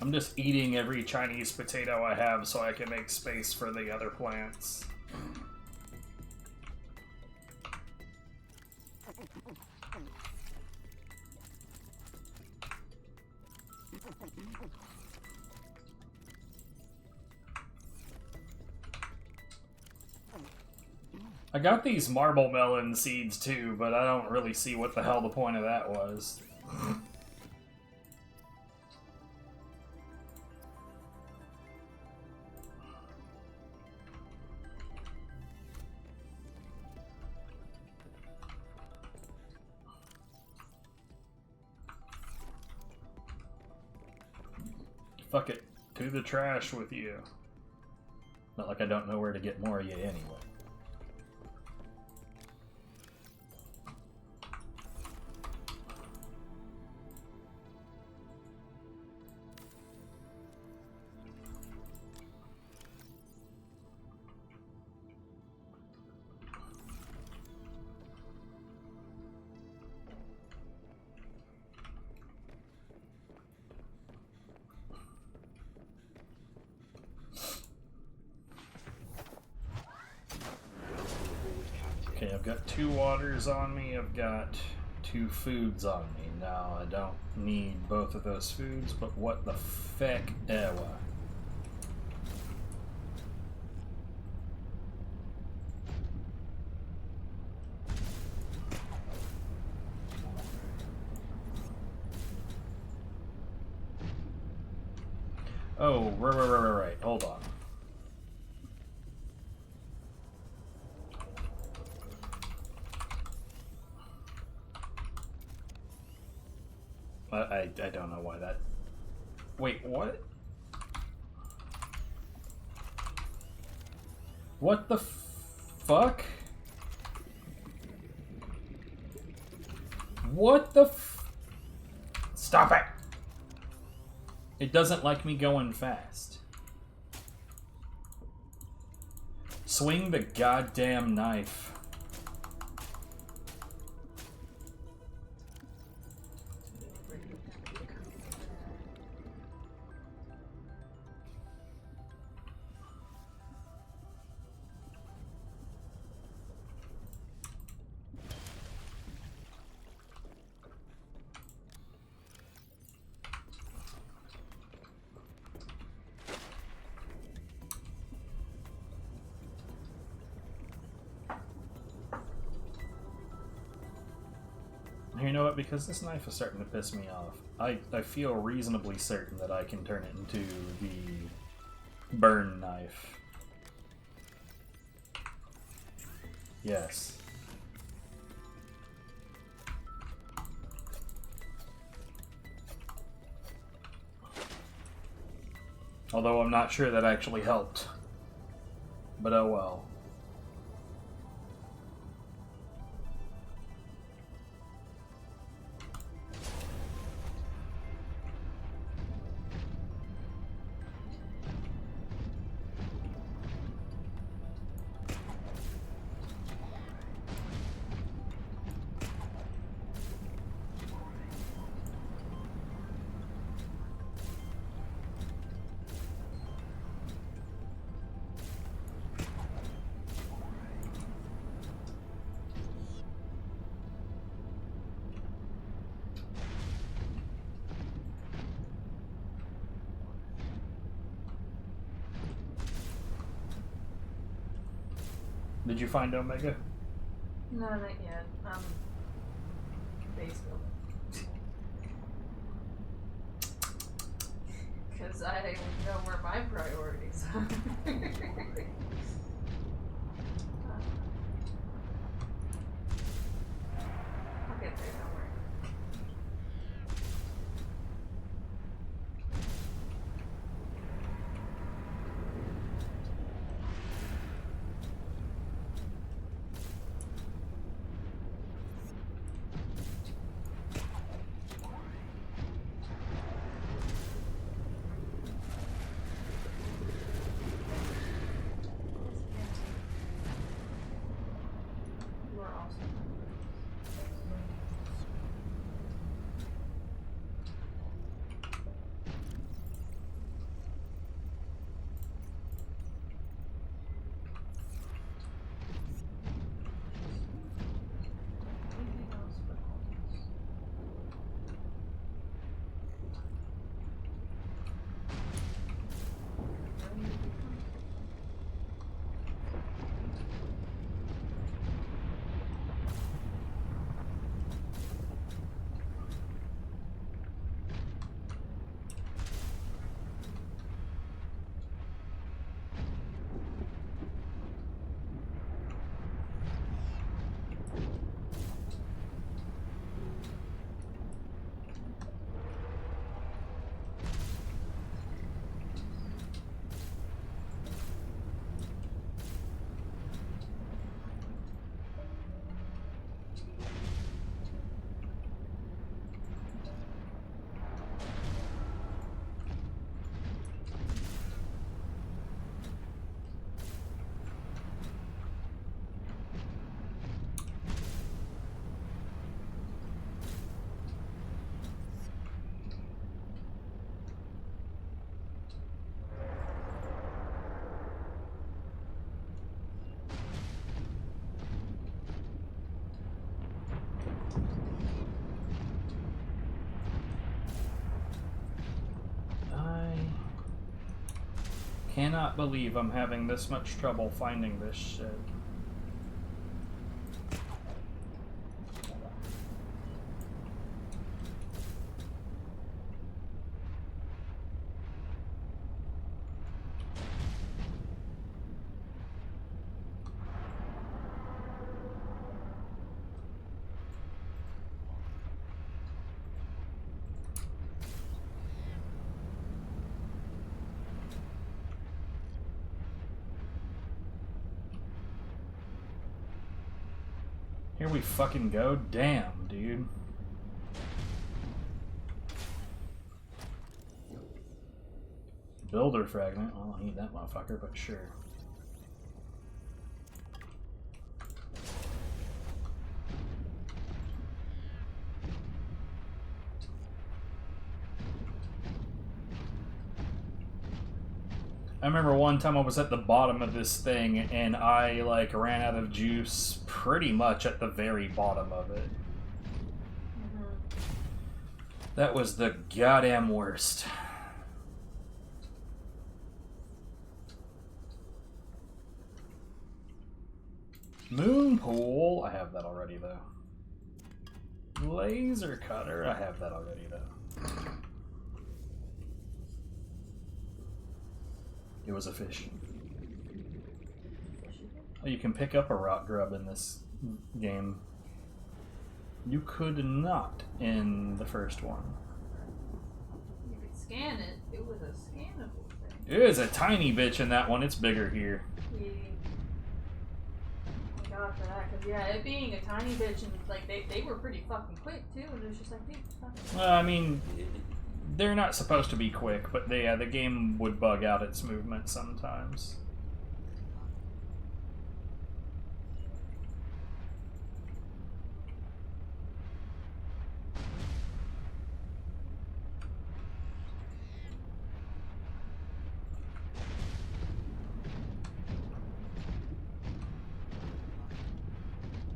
I'm just eating every Chinese potato I have so I can make space for the other plants. I got these marble melon seeds too, but I don't really see what the hell the point of that was. Fuck it. To the trash with you. Not like I don't know where to get more of you anyway. Okay, I've got 2 waters on me, I've got 2 foods on me. Now, I don't need both of those foods, but what the feck ever. Oh, right, hold on. I don't know why that... Wait, what? What the fuck? What the Stop it! It doesn't like me going fast. Swing the goddamn knife. You know what? Because this knife is starting to piss me off, I feel reasonably certain that I can turn it into the burn knife. Yes. Although I'm not sure that actually helped. But oh well. Did you find Omega? No, not yet. Base building. Because I know where my priorities are. I'll get there, don't worry. Cannot believe I'm having this much trouble finding this shit. Here we fucking go. Damn, dude. Builder fragment. Well, I need that motherfucker, but sure. I remember one time I was at the bottom of this thing and I like ran out of juice pretty much at the very bottom of it. That was the goddamn worst. Moon pool, I have that already though. Laser cutter, I have that already though. It was a fish. Oh, you can pick up a rock grub in this game. You could not in the first one. You could scan it. It was a scannable thing. It is a tiny bitch in that one. It's bigger here. Yeah. Thank God for that, because yeah, it being a tiny bitch and like they were pretty fucking quick too, and it was just like, dude, fucking. Well, I mean, they're not supposed to be quick, but the game would bug out its movement sometimes.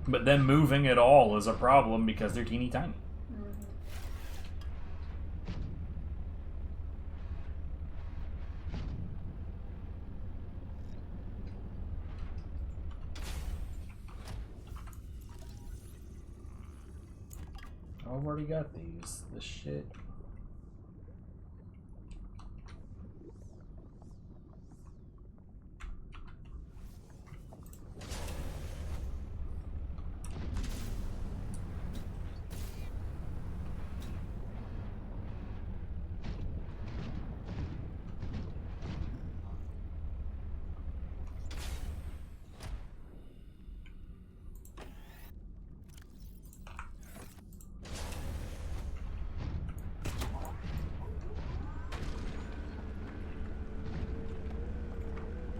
But them moving at all is a problem because they're teeny tiny. I've already got these. This shit.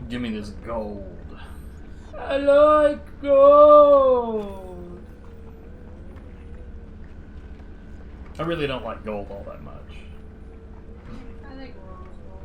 Give me this gold. I like gold. I really don't like gold all that much. I think rose gold.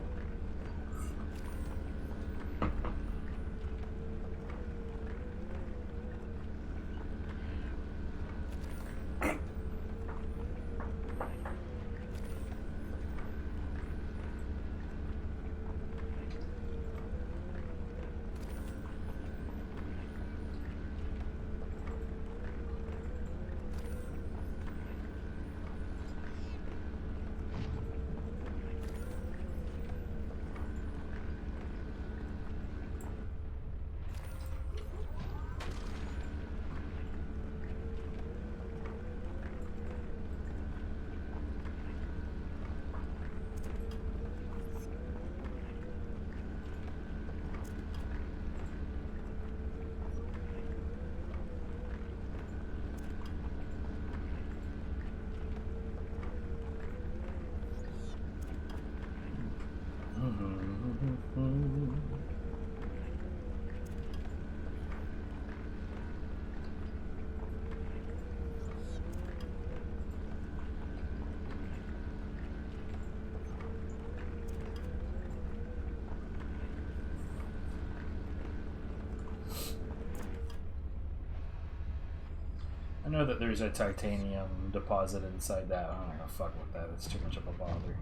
I know that there's a titanium deposit inside that. I'm not gonna fuck with that. It's too much of a bother.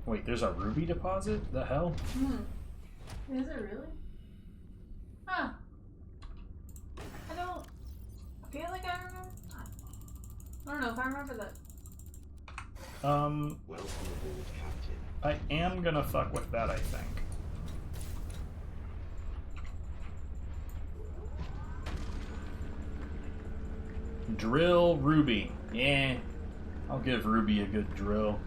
Wait, there's a ruby deposit? The hell? Is it really? Huh. I don't feel like I remember. I don't know if I remember that. Welcome aboard, Captain. I am gonna fuck with that, I think. Drill Ruby. Yeah. I'll give Ruby a good drill.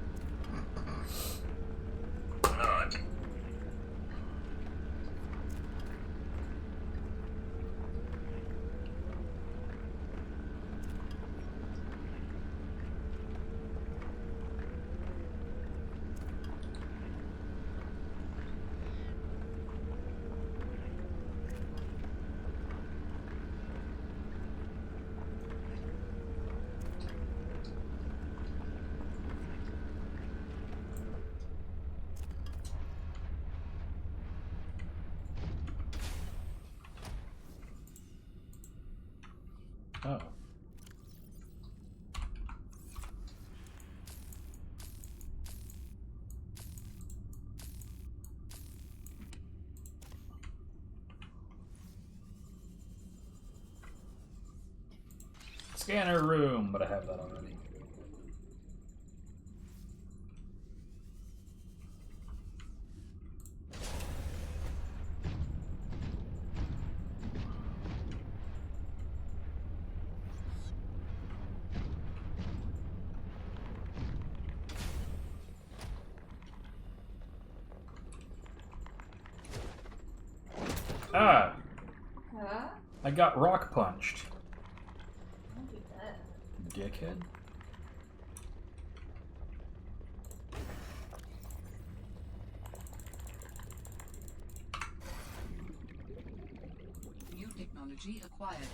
Oh. Scanner room, but I have that already. Ah! Huh? I got rock punched. Don't do that. Dickhead. New technology acquired.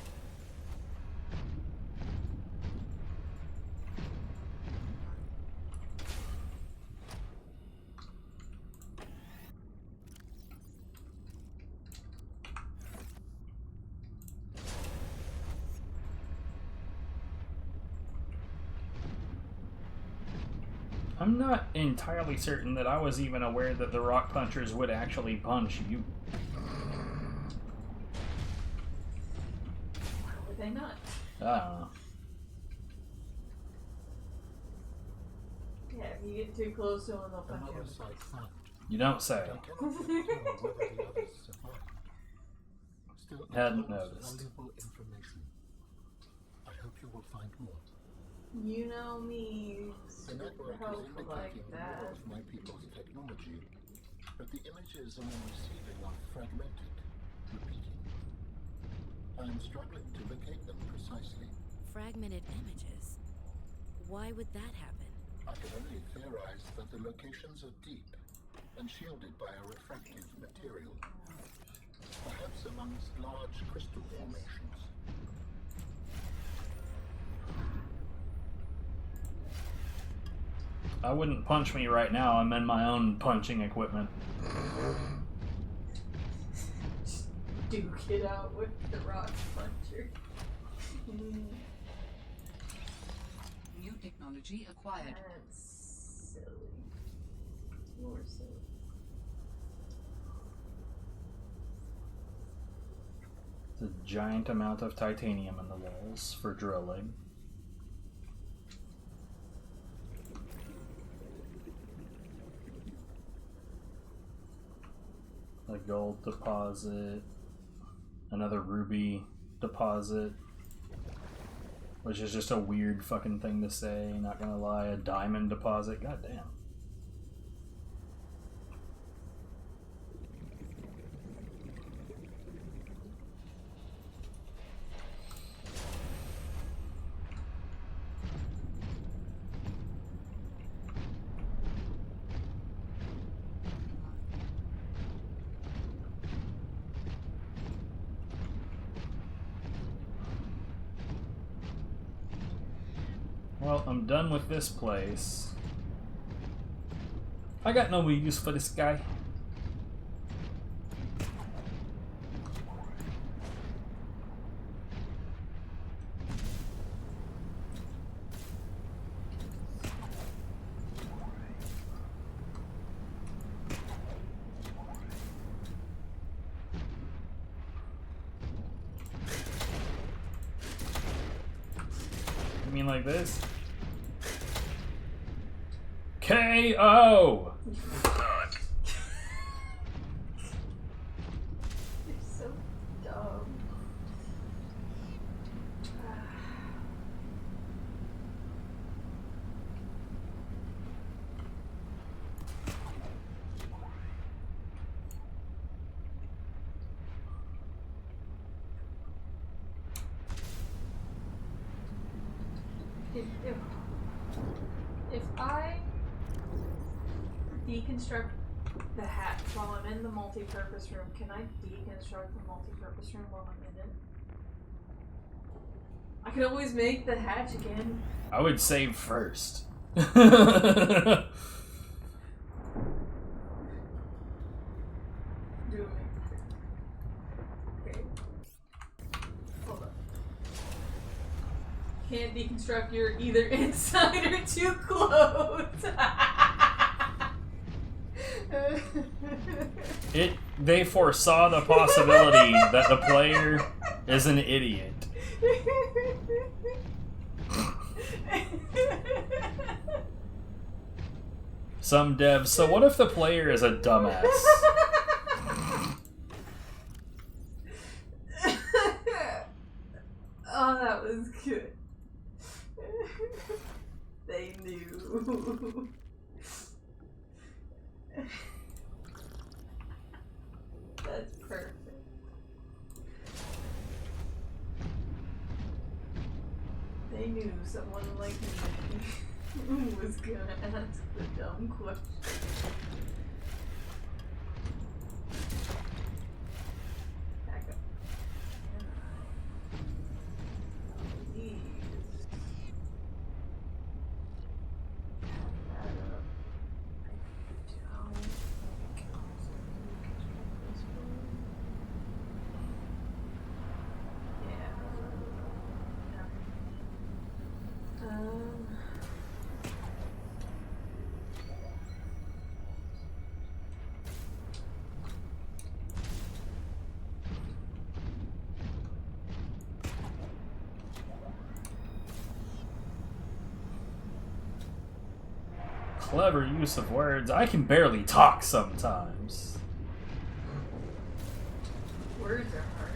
I'm not entirely certain that I was even aware that the rock punchers would actually punch you. Why would they not? I don't know. Yeah, if you get too close to them, they'll punch Another you. site found. You don't say. I cannot determine whether the others survived. Still, it Hadn't holds noticed. valuable information. I hope you will find more. You know me, The network super is helpful like indicating that. more of my people's technology, but the images I am receiving are fragmented, repeating. I am struggling to locate them precisely. Fragmented images. Why would that happen? I can only theorize that the locations are deep and shielded by a refractive material, perhaps amongst large crystal formations. I wouldn't punch me right now. I'm in my own punching equipment. Duke it out with the rock puncher. New technology acquired. That's silly. More silly. It's a giant amount of titanium in the walls for drilling. A gold deposit, another ruby deposit, which is just a weird fucking thing to say, not gonna lie, a diamond deposit, goddamn. Well, I'm done with this place. I got no use for this guy. You mean like this? KO! You're so dumb. If I deconstruct the hatch while I'm in the multi-purpose room, can I deconstruct the multi-purpose room while I'm in it? I can always make the hatch again. I would save first. Do it. Okay. Hold up. can't deconstruct, you're either inside or too close. They foresaw the possibility that the player is an idiot. Some devs, so what if the player is a dumbass? Oh, that was good. They knew. That's perfect. They knew someone like me was gonna ask the dumb question. Back up. Please. Clever use of words. I can barely talk sometimes. Words are hard.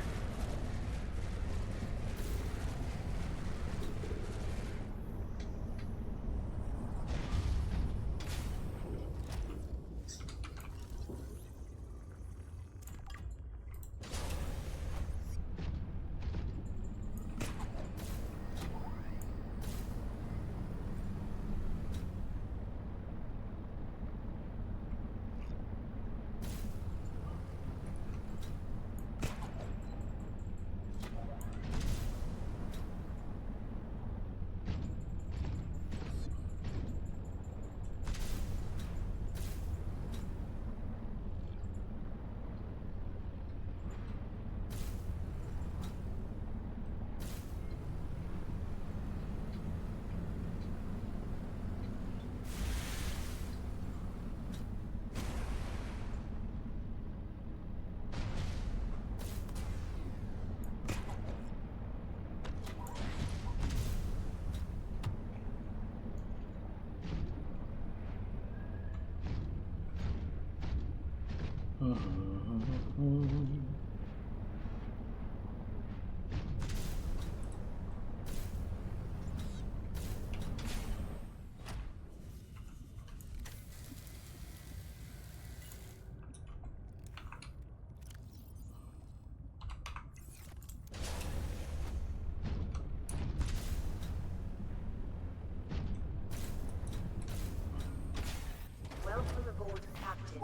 Welcome aboard, Captain.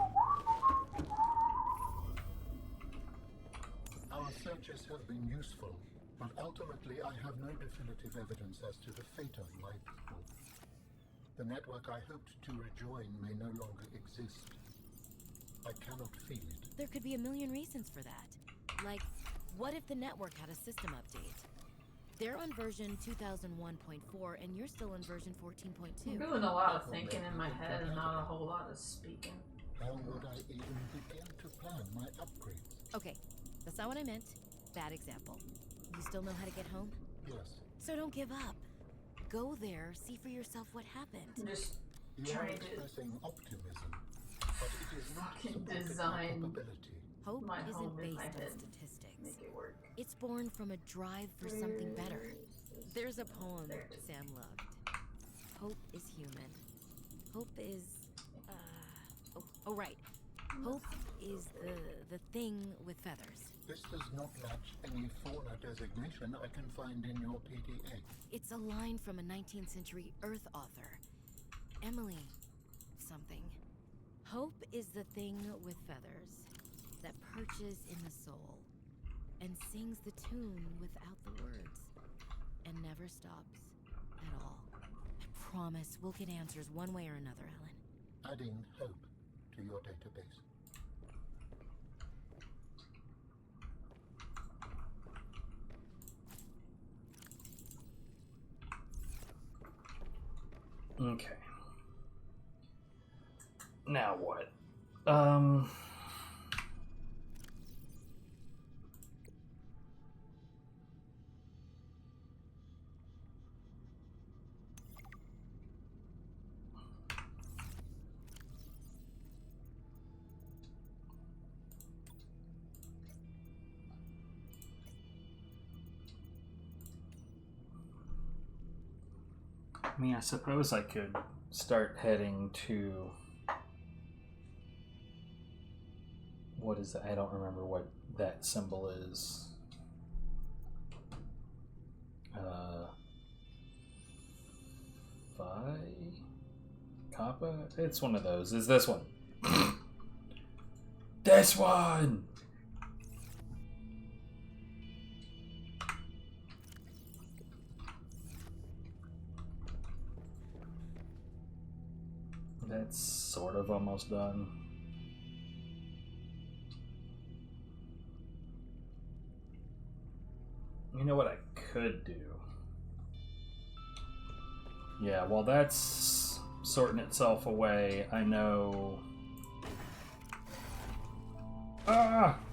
Our searches have been useful, but ultimately I have no definitive evidence as to the fate of my people. The network I hoped to rejoin may no longer exist. I cannot feel it. There could be a million reasons for that. Like, what if the network had a system update? They're on version 2001.4 and you're still on version 14.2. I'm doing a lot of thinking in my head and not a whole lot of speaking. How would I even begin to plan my upgrades? Okay, that's not what I meant. Bad example. You still know how to get home? Yes. So don't give up. Go there, see for yourself what happened. I'm just You are trying to expressing optimism, but it is not fucking supported by design probability. Hope my isn't home in based my on head. statistics. Make it work. It's born from a drive for something better. There's a poem Sam loved. Hope is human. Hope is, oh right. Hope is the thing with feathers. This does not match any fauna designation I can find in your PDA. It's a line from a 19th century Earth author. Emily something. Hope is the thing with feathers that perches in the soul and sings the tune without the words and never stops at all. I promise we'll get answers one way or another, Ellen. Adding hope to your database. Okay. Now what? I mean, I suppose I could start heading to... What is that? I don't remember what that symbol is. Phi? Kappa? It's one of those. Is this one? This one! That's sort of almost done. You know what I could do? Yeah, while that's sorting itself away, I know...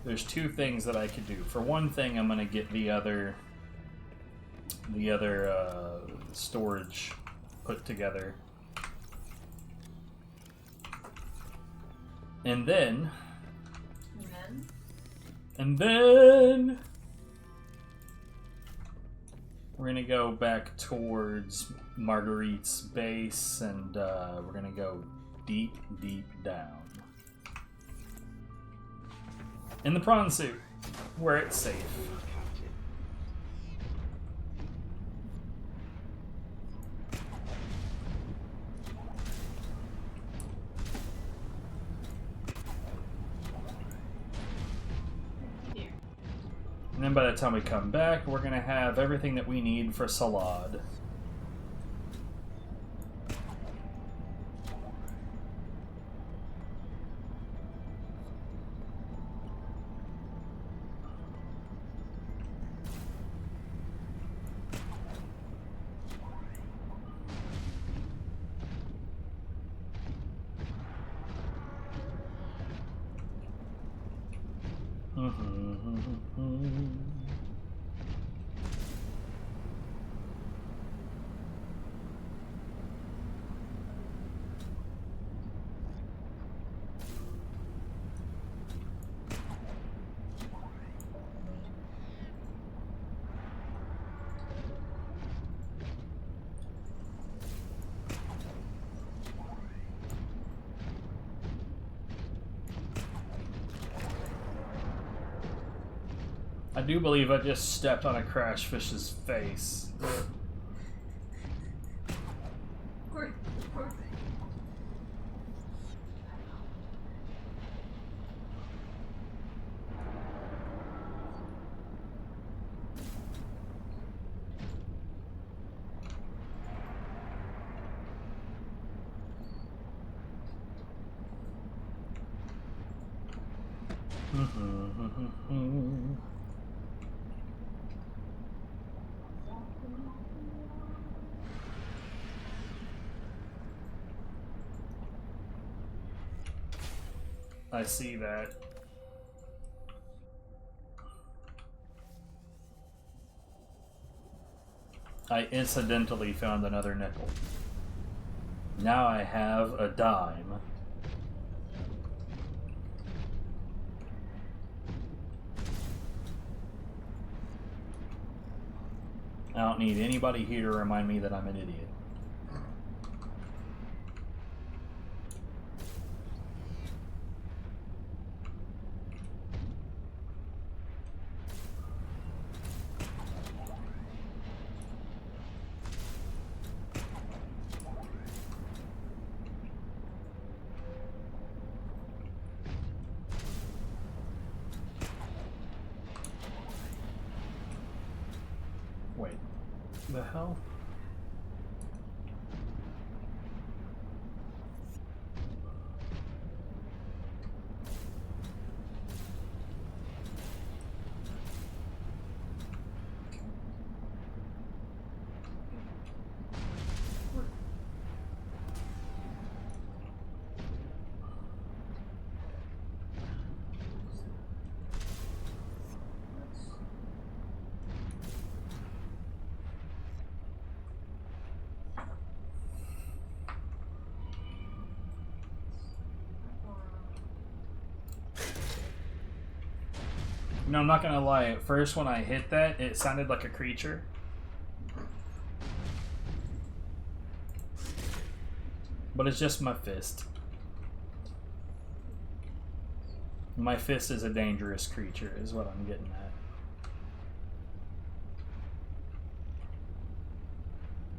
There's two things that I could do. For one thing, I'm gonna get the other storage put together. And then we're gonna go back towards Marguerite's base, and we're gonna go deep, deep down in the prawn suit, where it's safe. And then by the time we come back, we're going to have everything that we need for Salad. I do believe I just stepped on a crash fish's face. I see that. I incidentally found another nickel. Now I have a dime. I don't need anybody here to remind me that I'm an idiot. Wait, the hell? No, I'm not gonna lie. At first, when I hit that, it sounded like a creature. But it's just my fist. My fist is a dangerous creature, is what I'm getting at.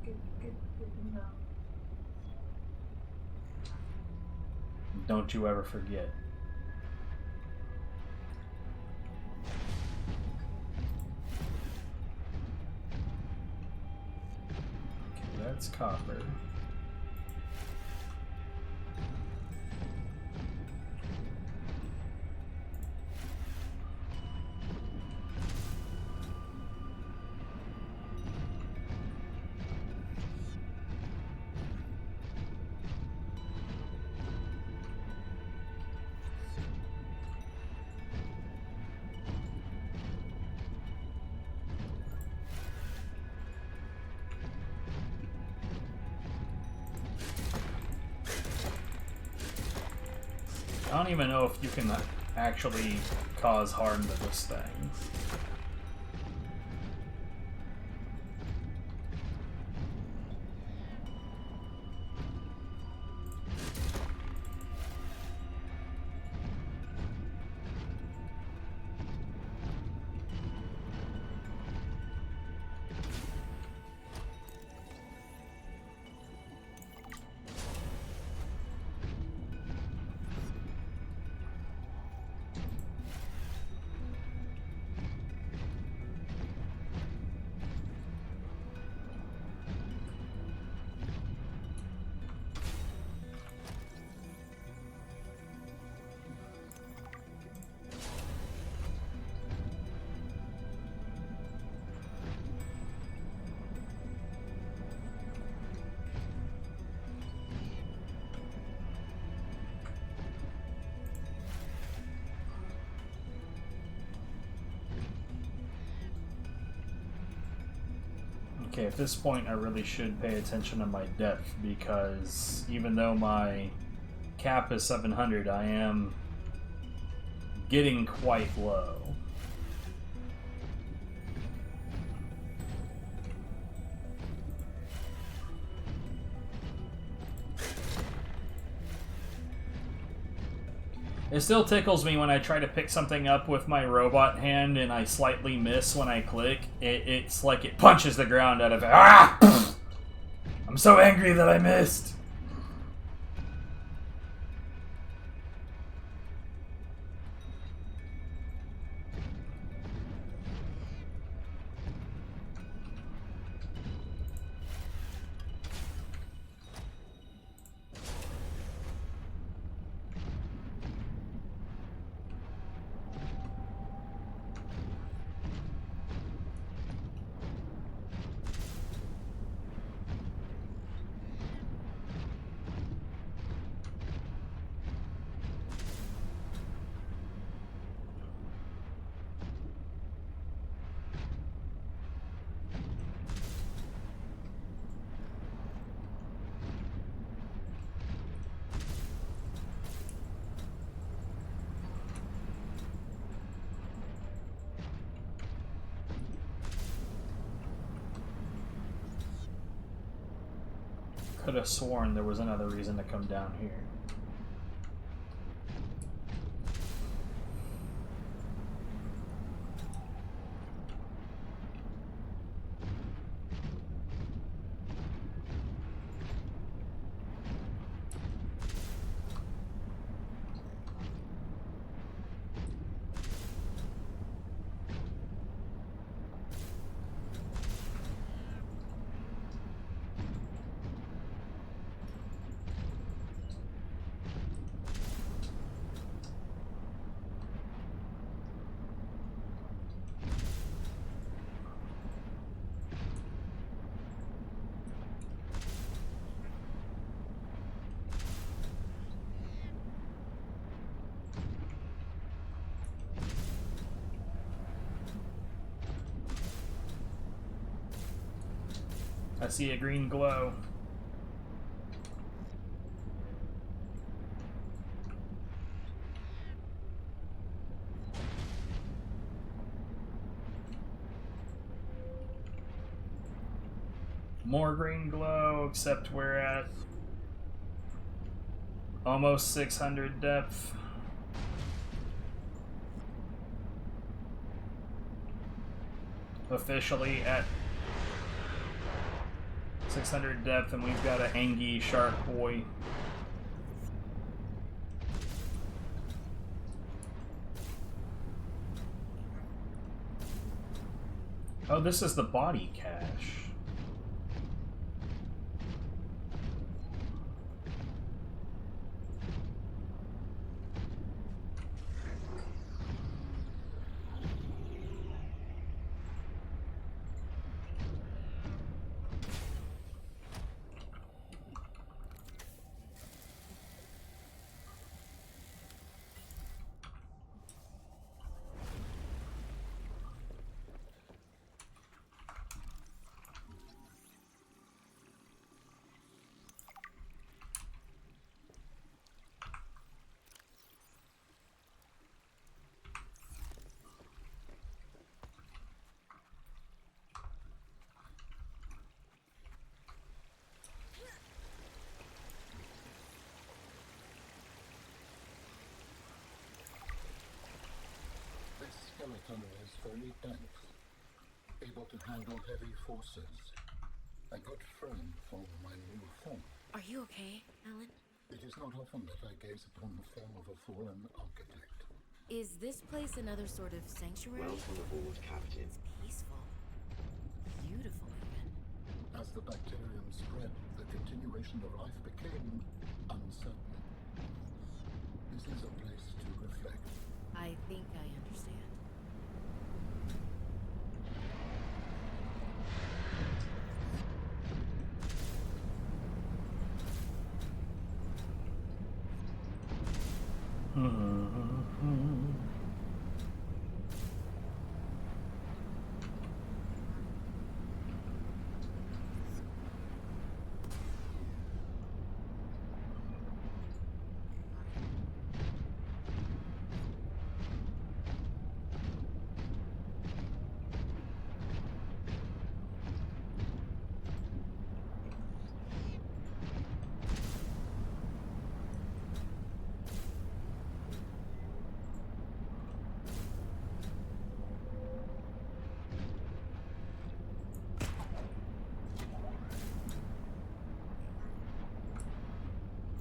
Good to know. Don't you ever forget. Okay, that's copper. I don't even know if you can actually cause harm to this thing. Okay, at this point I really should pay attention to my depth, because even though my cap is 700, I am getting quite low. It still tickles me when I try to pick something up with my robot hand and I slightly miss when I click. It's like it punches the ground out of it. Ah! I'm so angry that I missed. Could have sworn there was another reason to come down here. I see a green glow. more green glow, except we're at almost 600 depth. Officially at 600 depth, and we've got an Angie Shark Boy. Oh, this is the body cache. Skeleton is very dense, able to handle heavy forces. A good friend for my new form. Are you okay, Alan? It is not often that I gaze upon the form of a fallen architect. Is this place another sort of sanctuary? Welcome aboard, Captain. It's peaceful. Beautiful, even. As the bacterium spread, the continuation of life became uncertain. This is a place to reflect. I think I understand.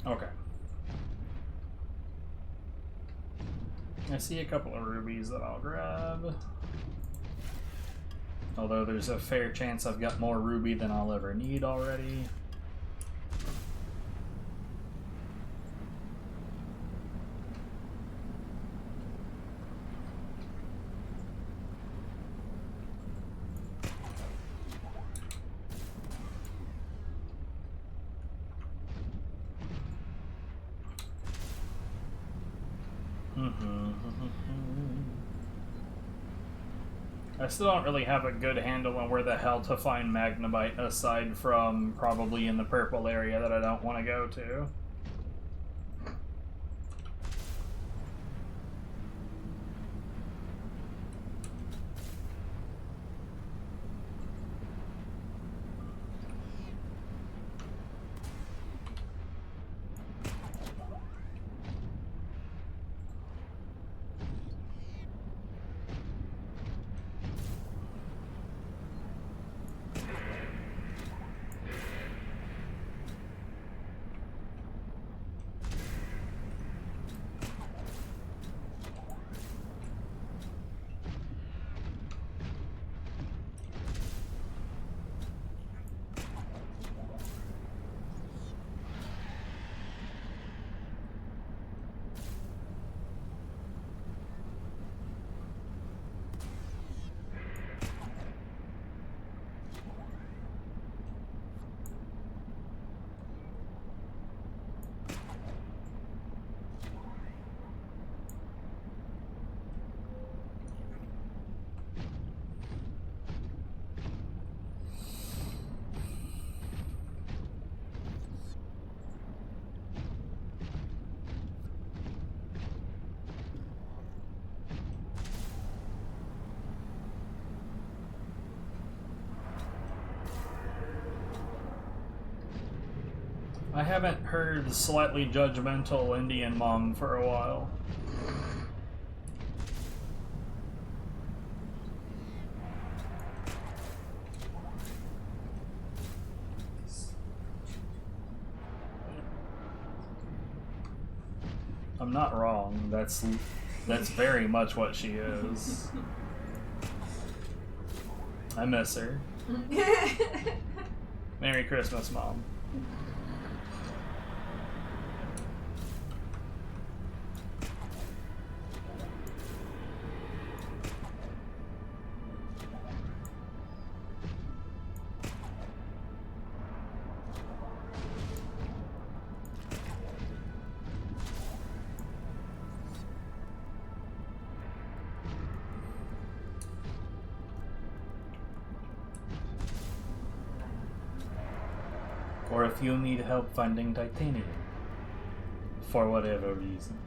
Okay. I see a couple of rubies that I'll grab. Although there's a fair chance I've got more ruby than I'll ever need already. I still don't really have a good handle on where the hell to find Magnabite aside from probably in the purple area that I don't want to go to. I haven't heard slightly judgmental Indian mom for a while. I'm not wrong. That's very much what she is. I miss her. Merry Christmas, Mom. Or if you need help finding titanium, for whatever reason.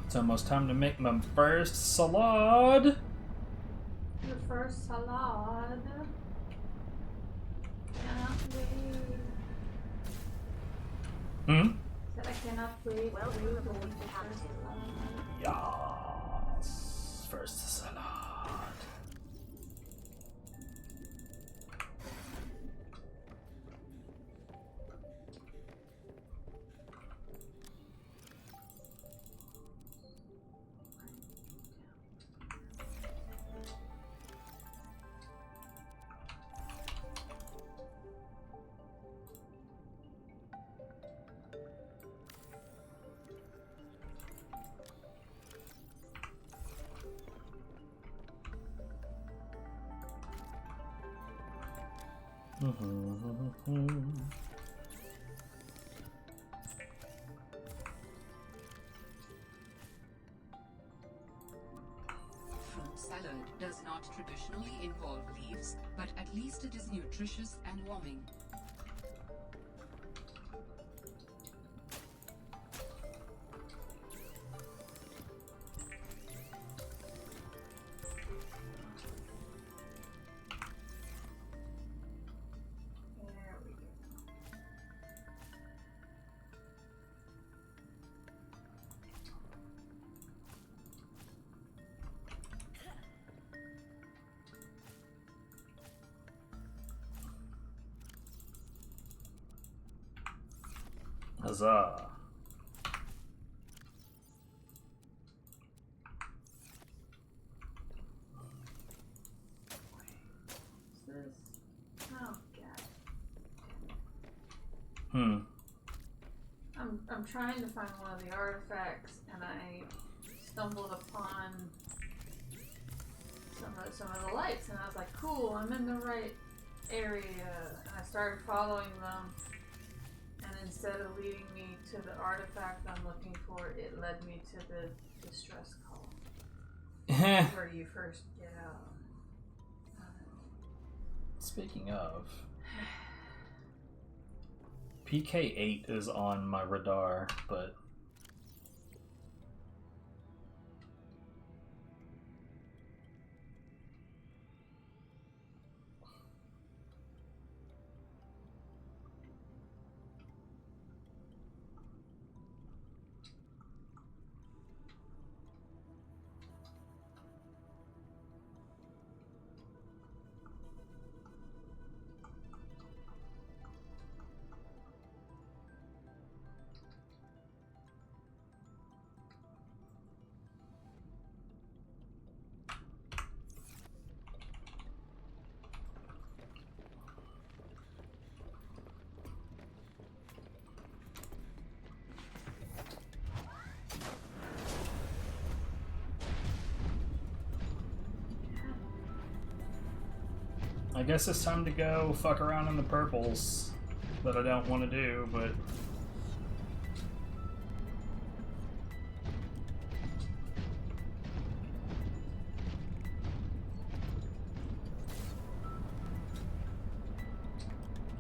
It's almost time to make my first salad. Your first salad. Cannot wait. Said I cannot wait. Well, we will go to Captain. Yes, first salad. Fruit salad does not traditionally involve leaves, but at least it is nutritious and warming. Huzzah. What's this? Oh god. I'm trying to find one of the artifacts, and I stumbled upon some of the lights, and I was like, cool, I'm in the right area. And I started following them, and instead of leading me to the artifact I'm looking for, it led me to the distress call. Where you first get out. Speaking of, PK8 is on my radar, but I guess it's time to go fuck around in the purples that I don't want to do, but...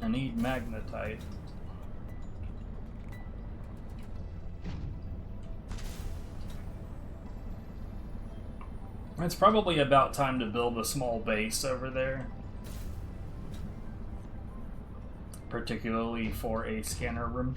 I need magnetite. It's probably about time to build a small base over there. Particularly for a scanner room.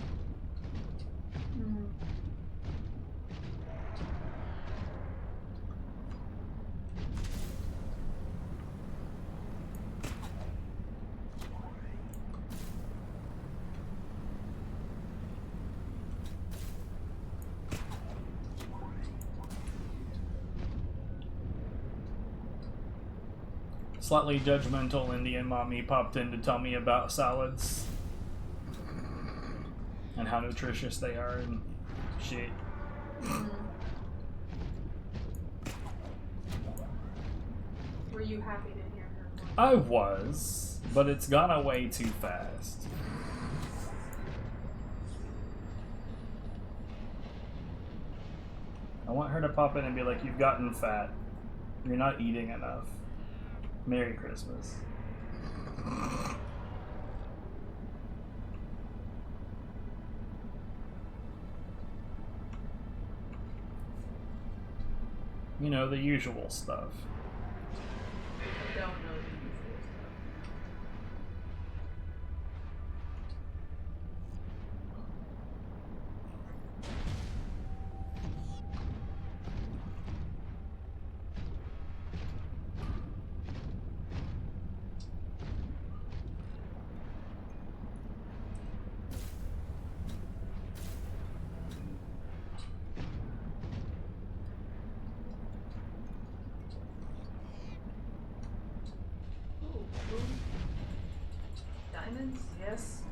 Slightly judgmental Indian mommy popped in to tell me about salads and how nutritious they are and shit. Were you happy to hear her? I was, but it's gone away too fast. I want her to pop in and be like, "You've gotten fat. You're not eating enough. Merry Christmas." You know, the usual stuff. I don't know the usual stuff. Diamonds? Yes.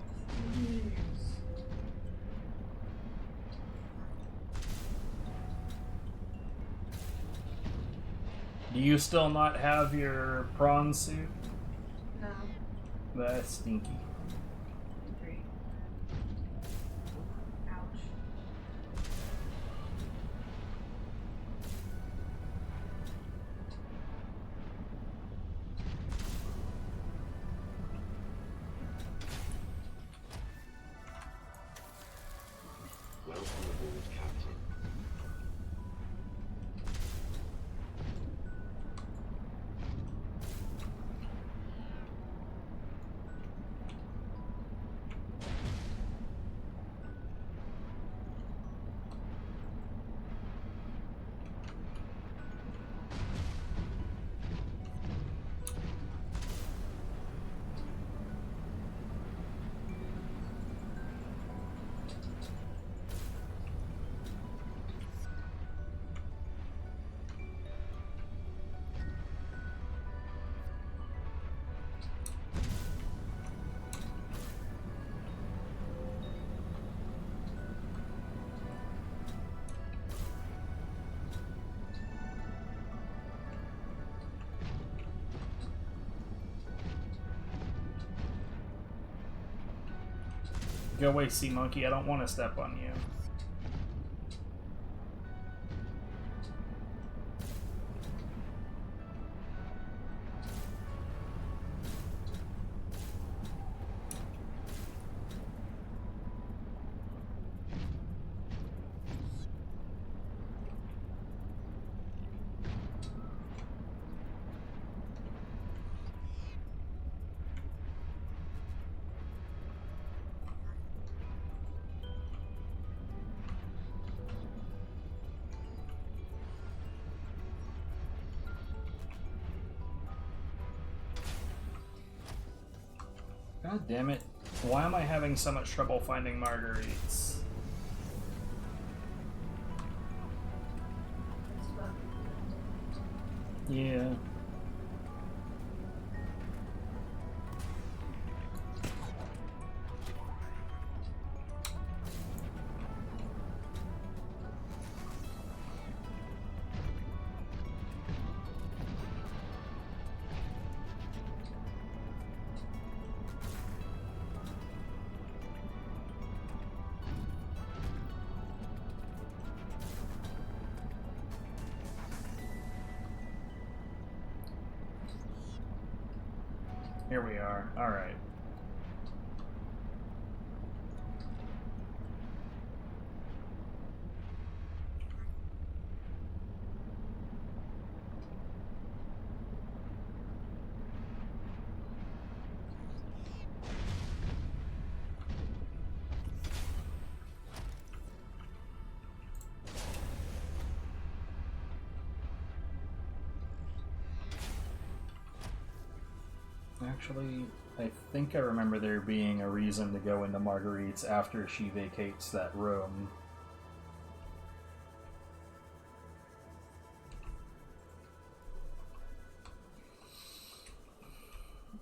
Do you still not have your prawn suit? No. That's stinky. Agreed. Ouch. Welcome aboard, Captain. Go away, sea monkey. I don't want to step on you. God damn it. Why am I having so much trouble finding margaritas? Yeah. Here we are. Alright. Actually, I think I remember there being a reason to go into Marguerite's after she vacates that room.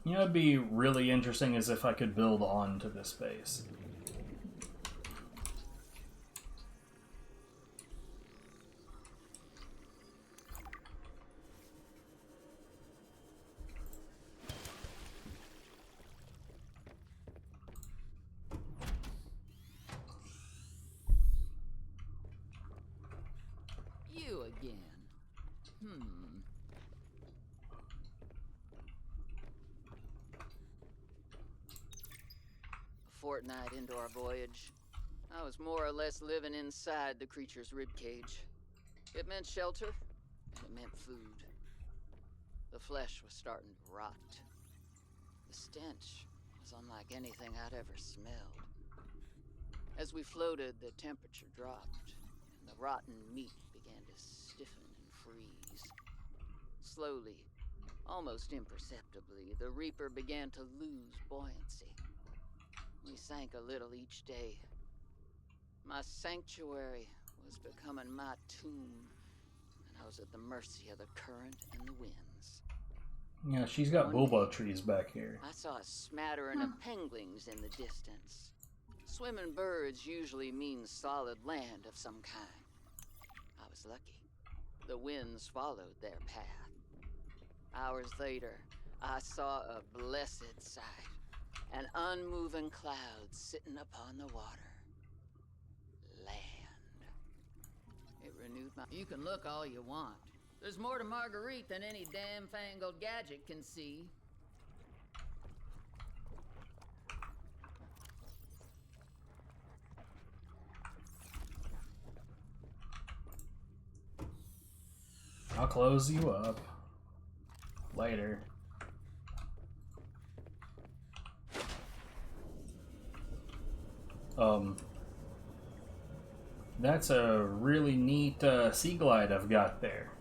You know, what'd be really interesting is if I could build on to this base. You again. A fortnight into our voyage, I was more or less living inside the creature's ribcage. It meant shelter, and it meant food. The flesh was starting to rot. The stench was unlike anything I'd ever smelled. As we floated, the temperature dropped, and the rotten meat began to stiffen and freeze. Slowly, almost imperceptibly, the Reaper began to lose buoyancy. We sank a little each day. My sanctuary was becoming my tomb, and I was at the mercy of the current and the winds. Yeah, she's got boba trees back here. I saw a smattering of penguins in the distance. Swimming birds usually mean solid land of some kind. I was lucky. The winds followed their path. Hours later, I saw a blessed sight. An unmoving cloud sitting upon the water. Land. It renewed my... You can look all you want. There's more to Marguerite than any damn-fangled gadget can see. I'll close you up. Later. That's a really neat sea glide I've got there.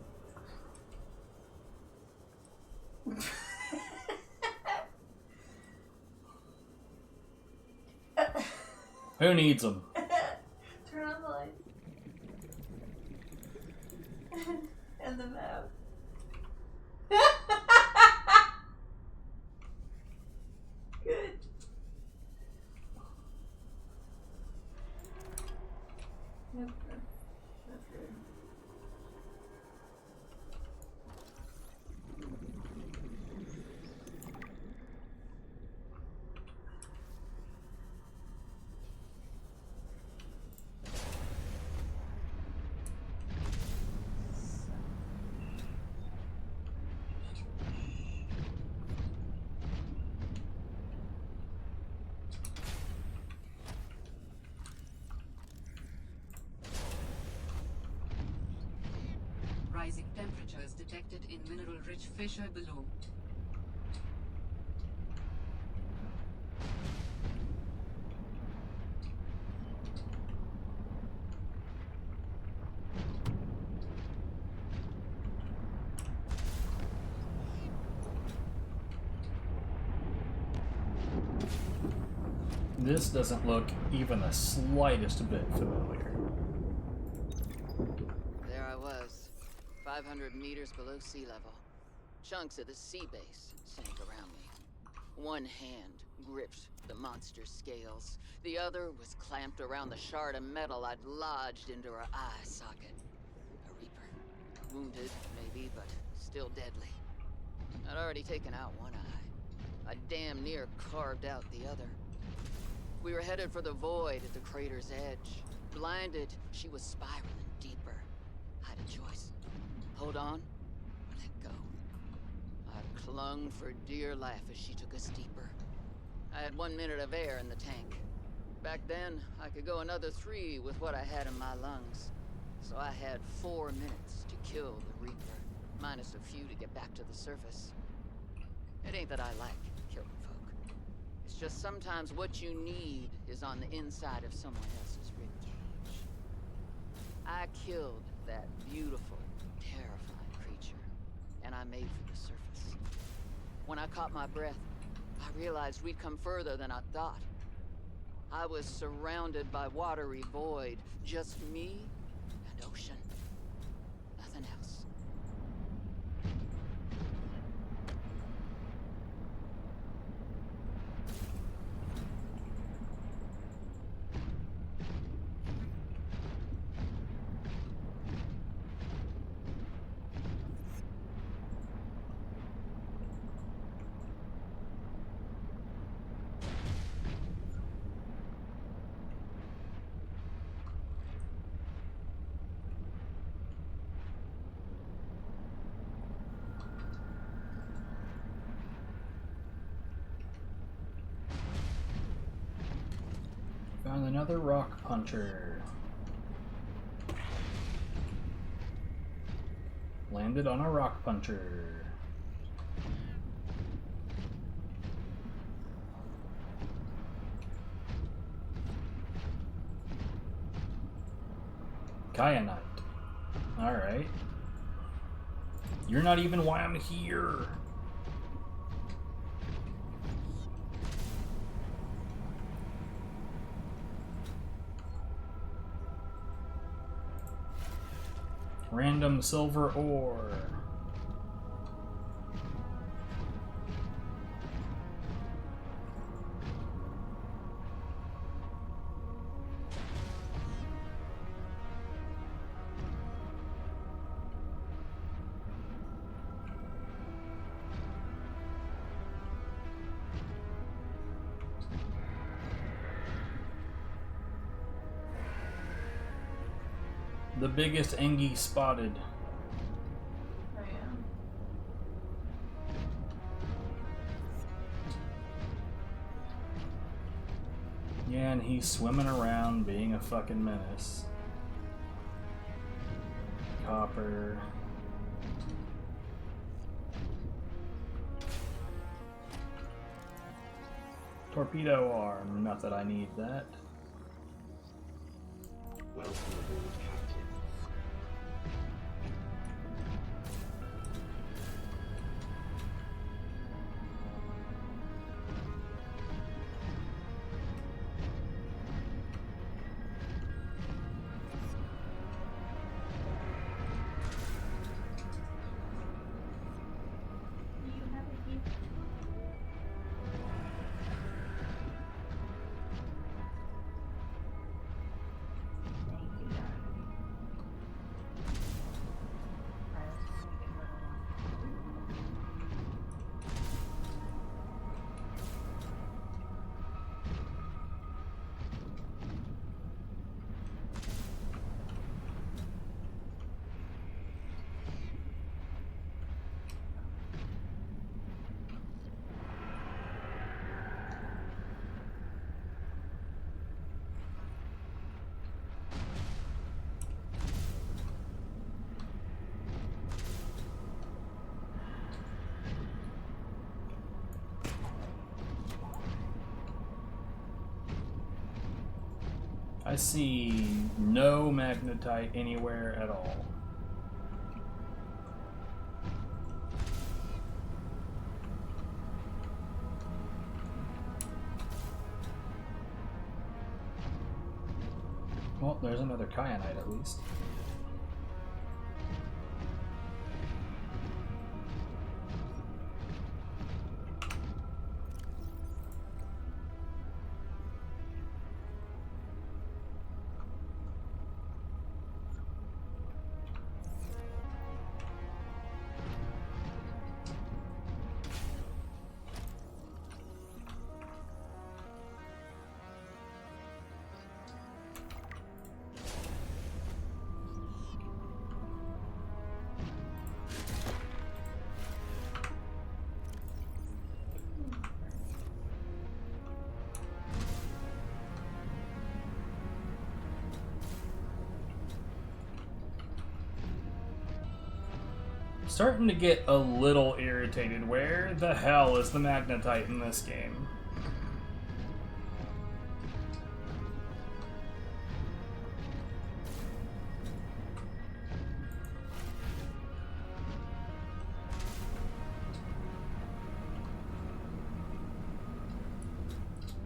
Who needs them? Turn on the light. And the map. Good. Yep, that's good. Rising temperatures detected in mineral-rich fissure below. This doesn't look even the slightest bit familiar. There I was, 500 meters below sea level. Chunks of the sea base sank around me. One hand gripped the monster's scales. The other was clamped around the shard of metal I'd lodged into her eye socket. A Reaper. Wounded, maybe, but still deadly. I'd already taken out one eye. I damn near carved out the other. We were headed for the void at the crater's edge. Blinded, she was spiraling deeper. I had a choice. Hold on, or let go. I'd clung for dear life as she took a steeper. I had 1 minute of air in the tank. Back then, I could go another 3 with what I had in my lungs. So I had 4 minutes to kill the Reaper, minus a few to get back to the surface. It ain't that I like killing folk. It's just sometimes what you need is on the inside of someone else's ribcage. I killed that beautiful, terrifying creature, and I made for the surface. When I caught my breath, I realized we'd come further than I thought. I was surrounded by watery void, just me and ocean. Nothing else. Found another rock puncher. Landed on a rock puncher. Kyanite. Alright. You're not even why I'm here. Random silver ore. The biggest Engie spotted. I am. Yeah, and he's swimming around being a fucking menace. Copper. Torpedo arm. Not that I need that. Welcome aboard, Captain. I see no magnetite anywhere at all. Well, there's another kyanite at least. starting to get a little irritated. Where the hell is the magnetite in this game?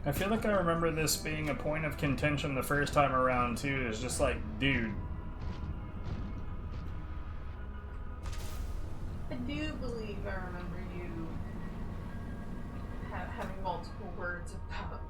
I feel like I remember this being a point of contention the first time around too. It's just like, dude. I do believe I remember you having multiple words about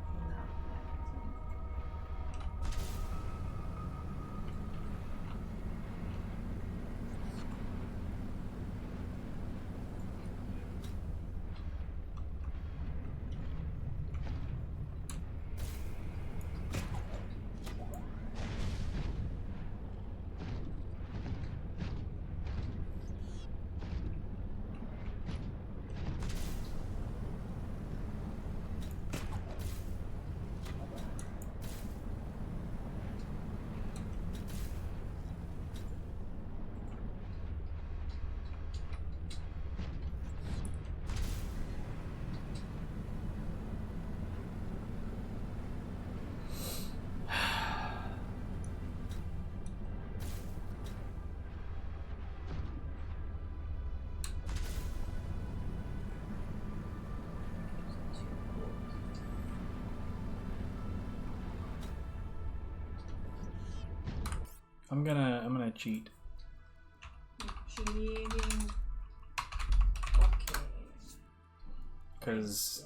I'm gonna cheat. cheating. Okay. Cause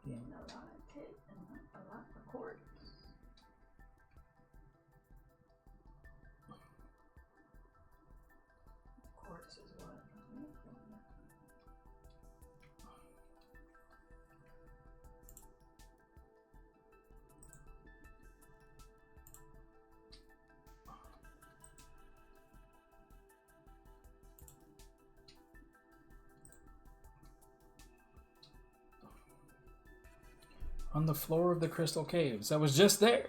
Note on a tit and a lot for quartz. Quartz is what? on the floor of the crystal caves. I was just there.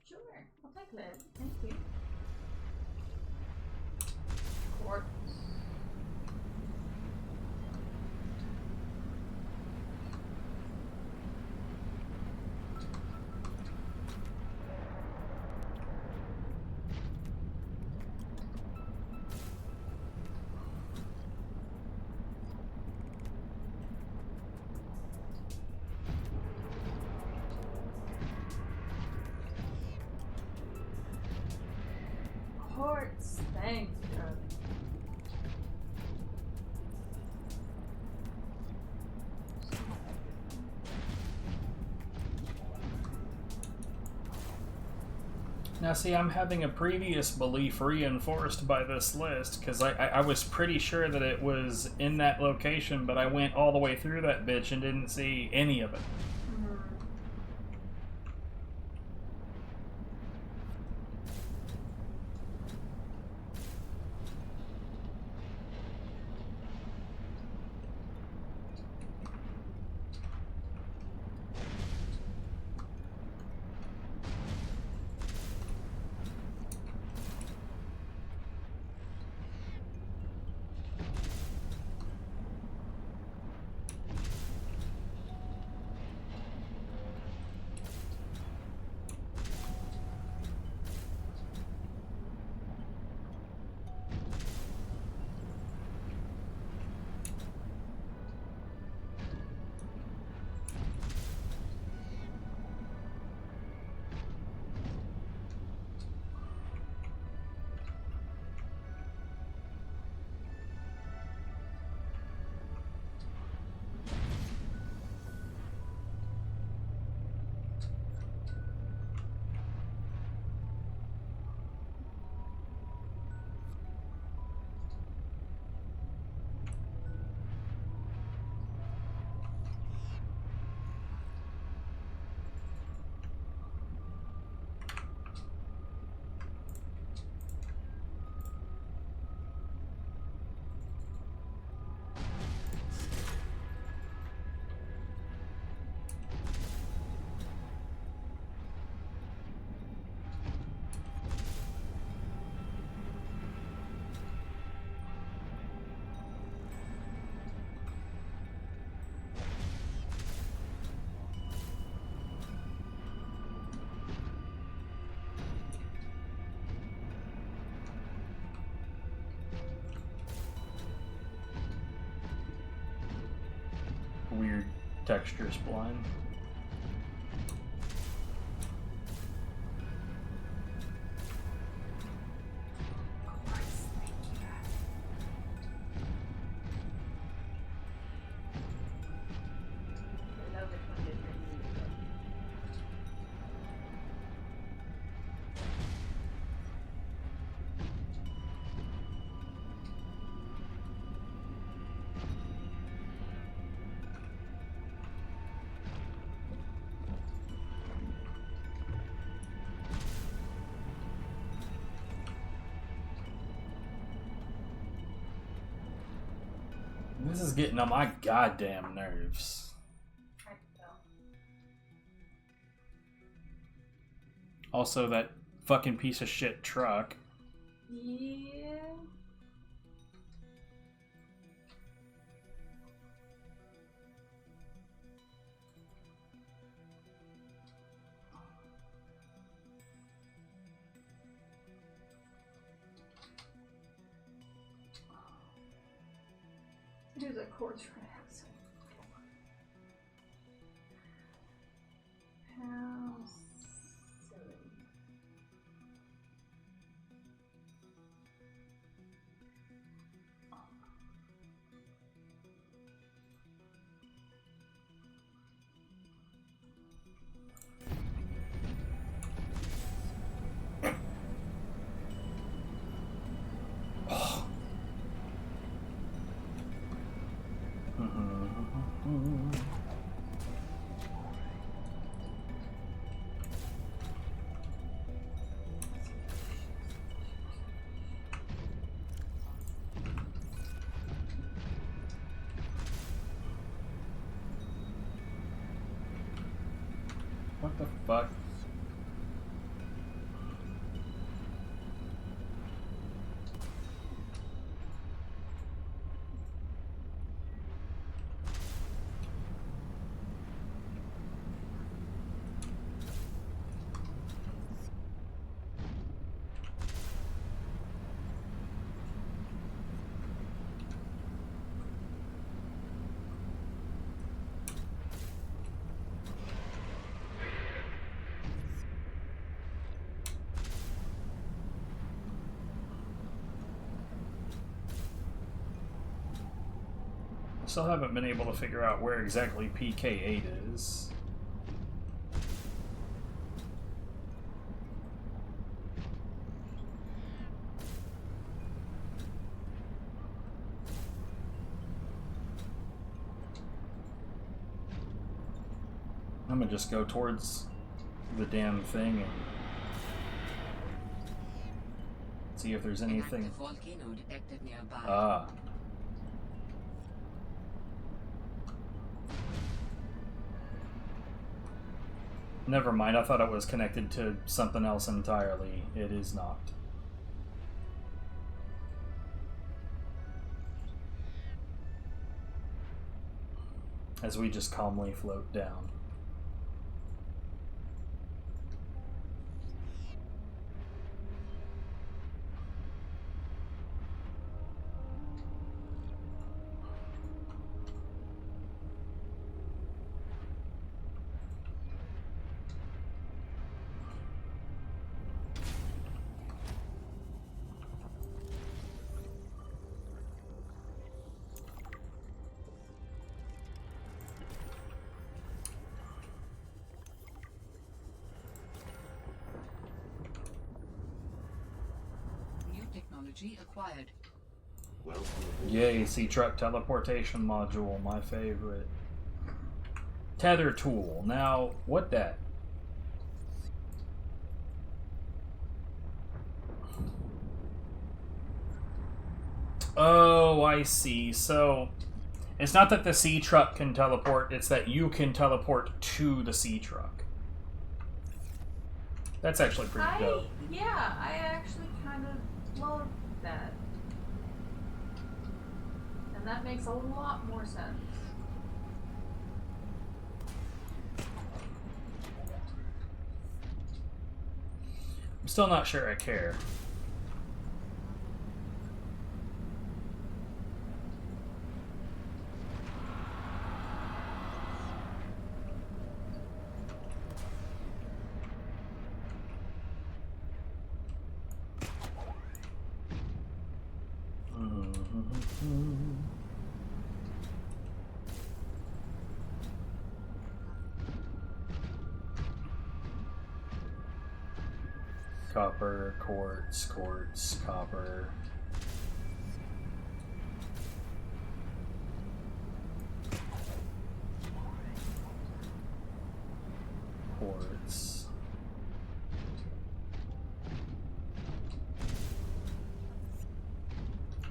Sure, I'll take that. Thank you. Quartz. Quartz, thanks, darling. Now see, I'm having a previous belief reinforced by this list, because I was pretty sure that it was in that location, but I went all the way through that bitch and didn't see any of it. texture spline. This is getting on my goddamn nerves. Also, that fucking piece of shit truck. Yeah. Here's a quartz rack. How silly. What the fuck? Still haven't been able to figure out where exactly PK8 is. I'm gonna just go towards the damn thing and see if there's anything. Volcano detected nearby. Ah. Never mind, I thought it was connected to something else entirely. It is not. As we just calmly float down. Acquired. Yay, sea truck teleportation module, my favorite. Tether tool. Now, what that? Oh, I see. So, it's not that the sea truck can teleport, it's that you can teleport to the sea truck. That's actually pretty dope. Yeah, I actually kind of love that. And that makes a lot more sense. I'm still not sure I care. copper, quartz, copper. Quartz.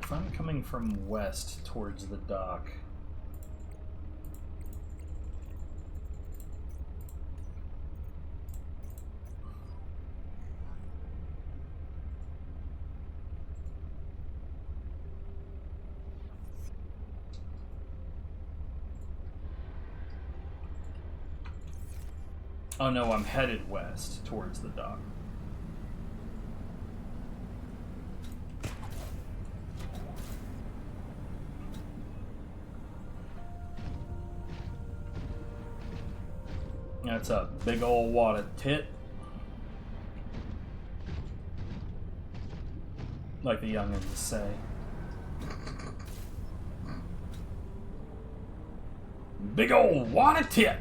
If I'm coming from west towards the dock, oh no, I'm headed west towards the dock. That's a big old wad of tit. Like the youngins say. Big old wad of tit!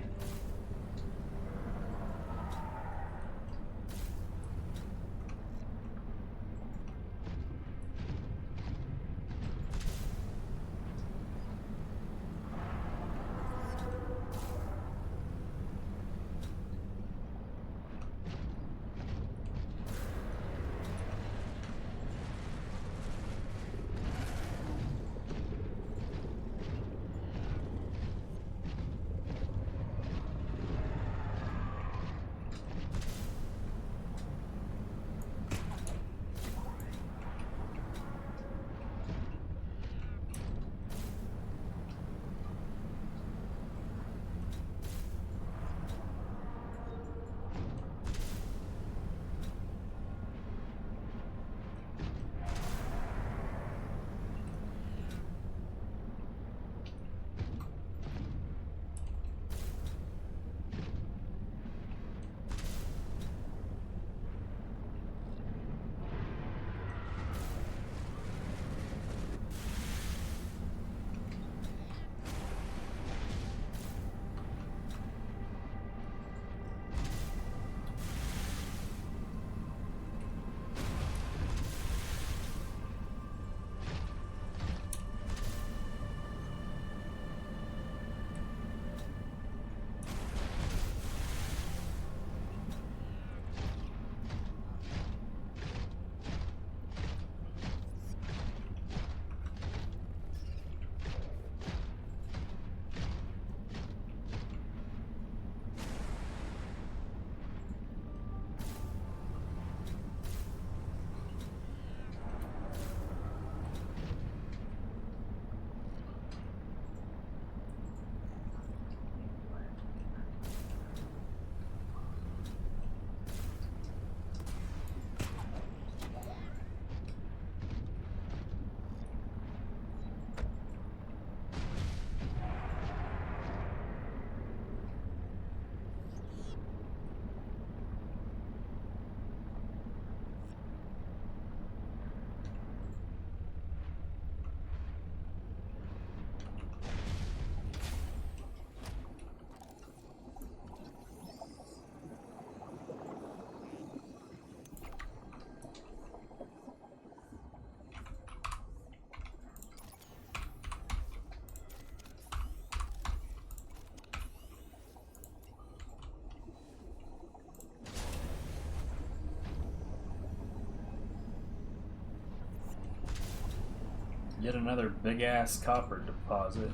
Yet another big-ass copper deposit.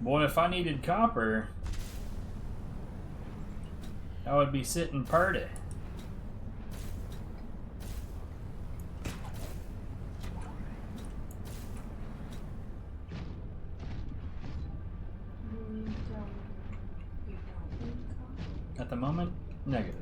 Boy, if I needed copper, I would be sitting purty. At the moment, negative.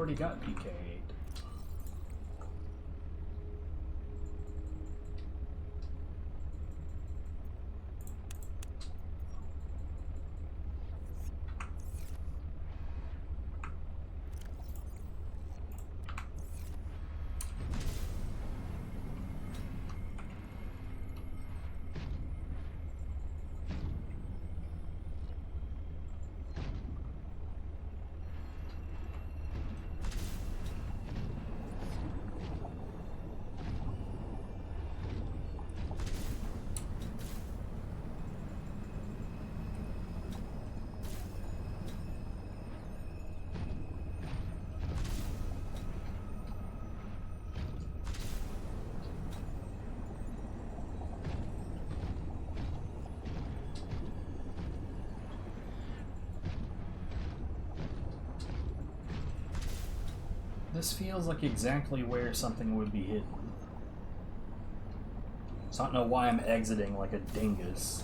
already got PK8. This feels like exactly where something would be hidden. So I don't know why I'm exiting like a dingus.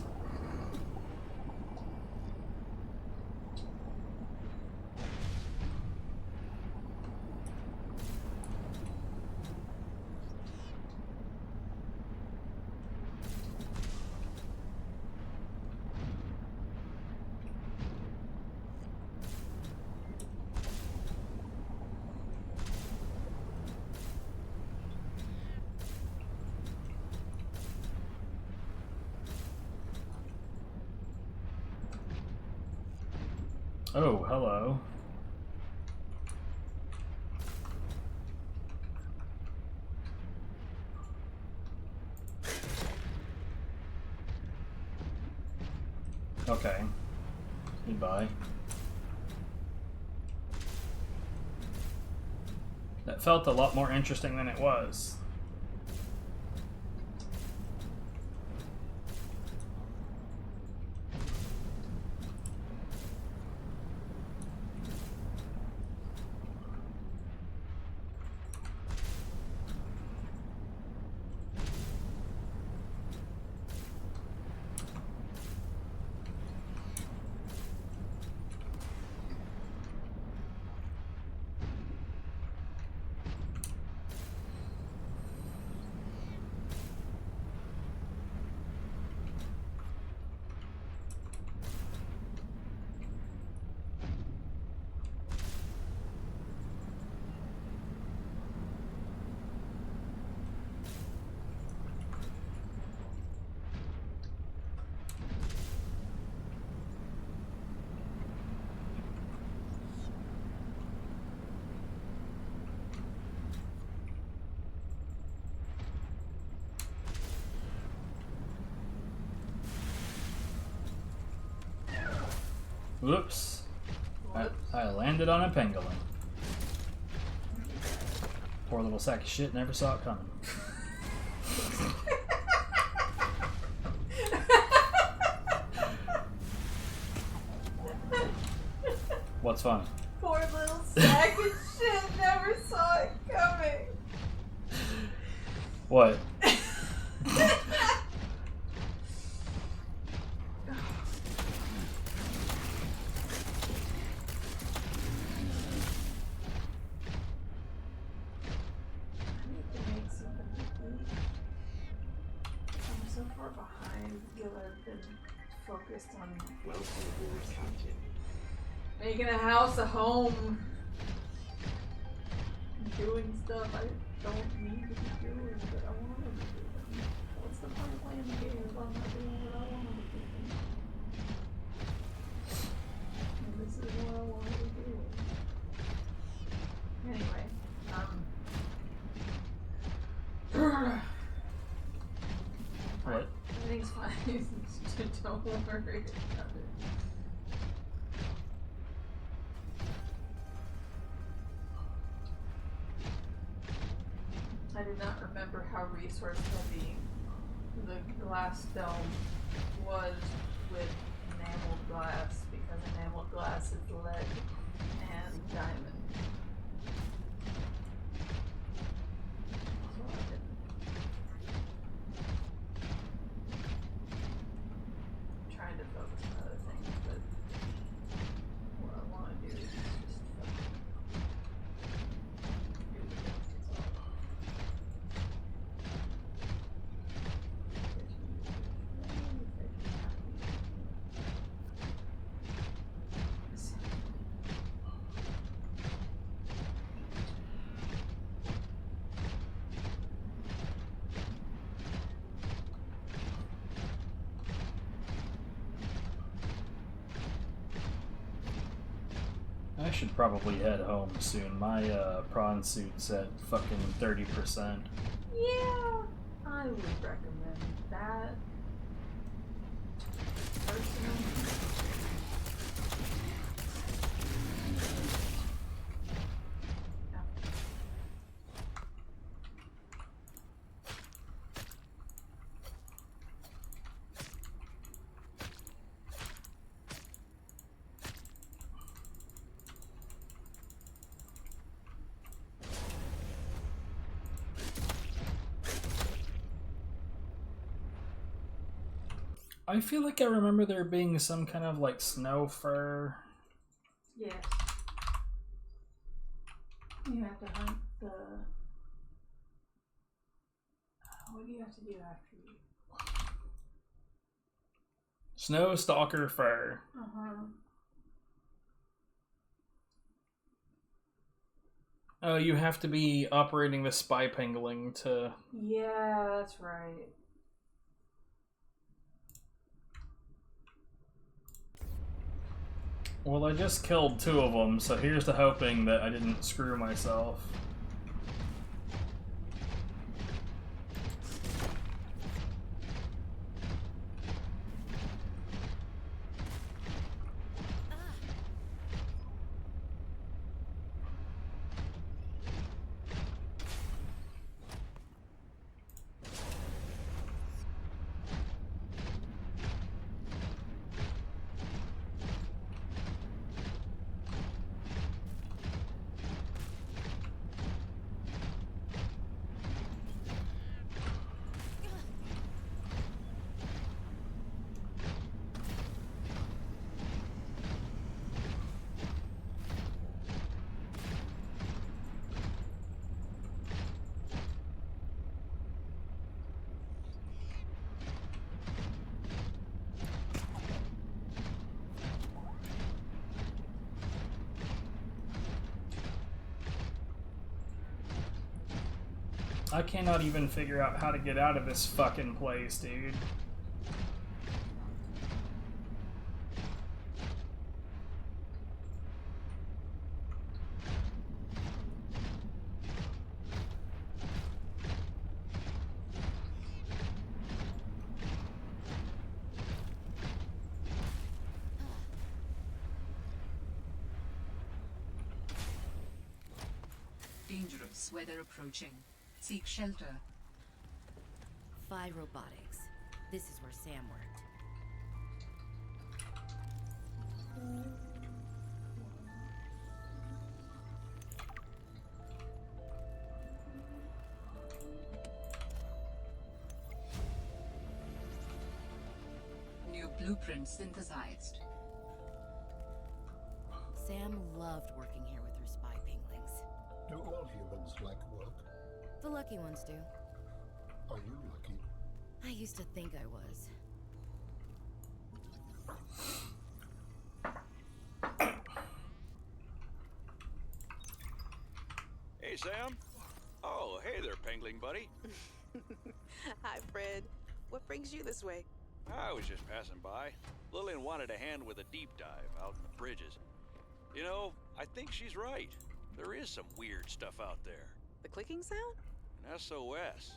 Oh, hello. Okay. Goodbye. That felt a lot more interesting than it was. Whoops. I landed on a pangolin. Poor little sack of shit never saw it coming. What's funny? Poor little sack of shit never saw it coming. What? Making a house a home. Doing stuff I don't need to be doing, but I want to be doing. What's the point of playing the game if I'm not doing what I want to be doing? And this is what I want to be doing. Anyway, What? everything's fine. Don't worry about it. I did not remember how resource heavy the glass dome was with enameled glass, because enameled glass is lead and diamond. So I didn't. I'm trying to focus on other things, but what I want to do is just fucking I should probably head home soon. My prawn suit's at fucking 30%. Yeah, I would recommend that. Personally. I feel like I remember there being some kind of like snow fur. Yes. You have to hunt the. What do you have to do after you? Snow stalker fur. Oh, you have to be operating the spy pangolin to. Yeah, that's right. Well, I just killed 2 of them, so here's to hoping that I didn't screw myself. I cannot even figure out how to get out of this fucking place, dude. Dangerous weather approaching. Seek shelter. Phi Robotics. This is where Sam worked. New blueprint synthesized. Sam loved working here with her spy pinglings. Do all humans like work? The lucky ones do. Are you lucky? I used to think I was. Hey, Sam. Oh, hey there, Pengling buddy. Hi, Fred. What brings you this way? I was just passing by. Lillian wanted a hand with a deep dive out in the bridges. You know, I think she's right. There is some weird stuff out there. The clicking sound? An SOS.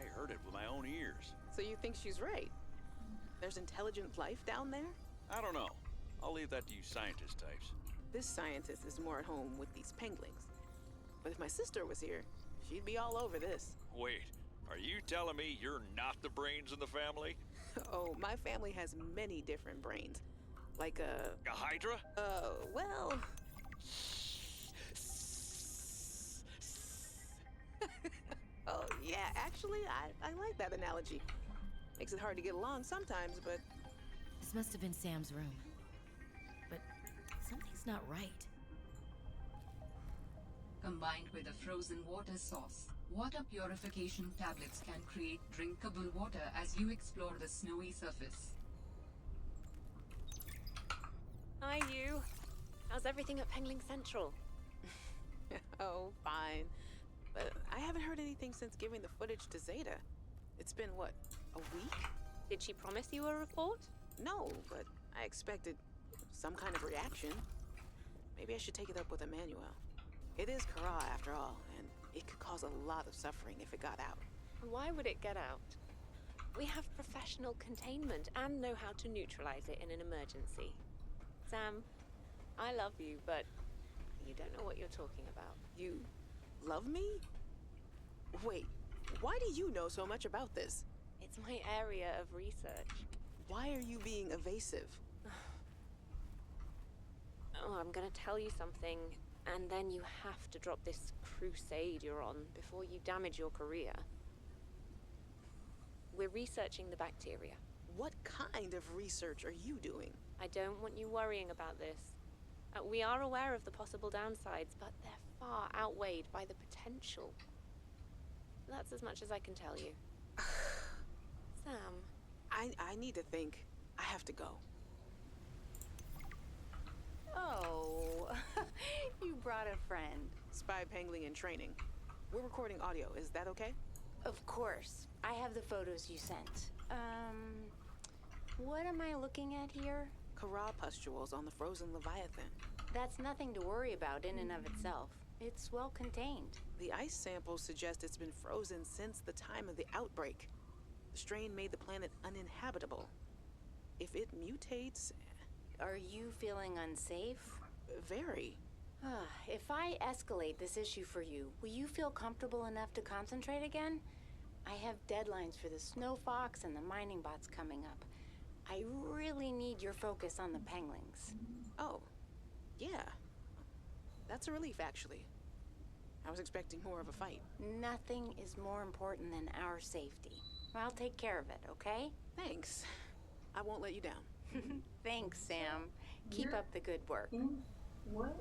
I heard it with my own ears. So you think she's right? There's intelligent life down there? I don't know. I'll leave that to you scientist types. This scientist is more at home with these penguins. But if my sister was here, she'd be all over this. Wait, are you telling me you're not the brains in the family? Oh, my family has many different brains. Like a Hydra? Well... Oh, yeah, actually, I like that analogy. Makes it hard to get along sometimes, but... This must have been Sam's room. But something's not right. Combined with a frozen water source, water purification tablets can create drinkable water as you explore the snowy surface. Hi, you. How's everything at Pengling Central? Oh, fine. But I haven't heard anything since giving the footage to Zeta. It's been, what, a week? Did she promise you a report? No, but I expected some kind of reaction. Maybe I should take it up with Emmanuel. It is Kara after all, and it could cause a lot of suffering if it got out. Why would it get out? We have professional containment and know how to neutralize it in an emergency. Sam, I love you, but you don't know what you're talking about. You love me? Wait, why do you know so much about this? It's my area of research. Why are you being evasive? Oh, I'm gonna tell you something, and then you have to drop this crusade you're on before you damage your career. We're researching the bacteria. What kind of research are you doing? I don't want you worrying about this. We are aware of the possible downsides, but they're far outweighed by the potential. That's as much as I can tell you. Sam. I need to think. I have to go. Oh, you brought a friend. Spy Pangling in training. We're recording audio. Is that okay? Of course. I have the photos you sent. What am I looking at here? Kara pustules on the frozen Leviathan. That's nothing to worry about in and of itself. It's well contained. The ice samples suggest it's been frozen since the time of the outbreak. The strain made the planet uninhabitable. If it mutates... Are you feeling unsafe? Very. If I escalate this issue for you, will you feel comfortable enough to concentrate again? I have deadlines for the Snow Fox and the mining bots coming up. I really need your focus on the Penglings. Oh, yeah. That's a relief, actually. I was expecting more of a fight. Nothing is more important than our safety. I'll take care of it, okay? Thanks. I won't let you down. Thanks, Sam. Keep up the good work. What?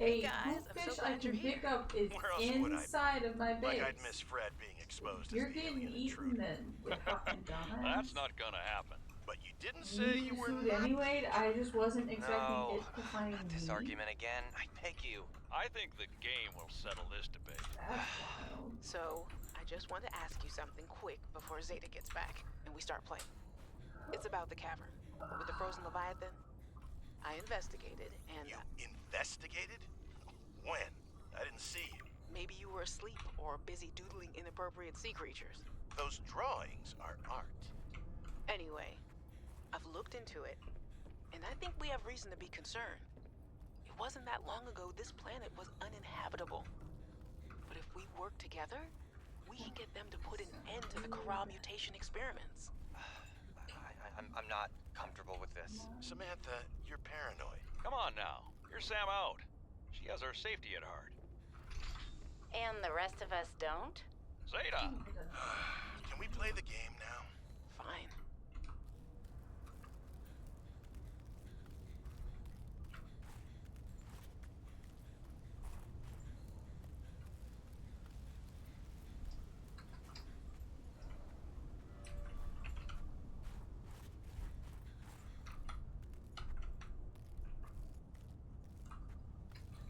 A guys, fish I can pick up is inside of my base. Like I'd miss Fred being exposed. You're getting eaten then, you fucking dumbass. That's not gonna happen. But you didn't say you were food anyway. I just wasn't expecting it to find not this me. argument again. I beg you. I think the game will settle this debate. So, I just want to ask you something quick before Zeta gets back and we start playing. It's about the cavern with the frozen Leviathan. I investigated and... You investigated? When? I didn't see you. Maybe you were asleep or busy doodling inappropriate sea creatures. Those drawings are art. Anyway, I've looked into it, and I think we have reason to be concerned. It wasn't that long ago this planet was uninhabitable. But if we work together, we can get them to put an end to the Kara mutation experiments. I'm not comfortable with this. Samantha, you're paranoid. Come on now. You're Sam out. She has our safety at heart. And the rest of us don't? Zeta! Can we play the game now? Fine.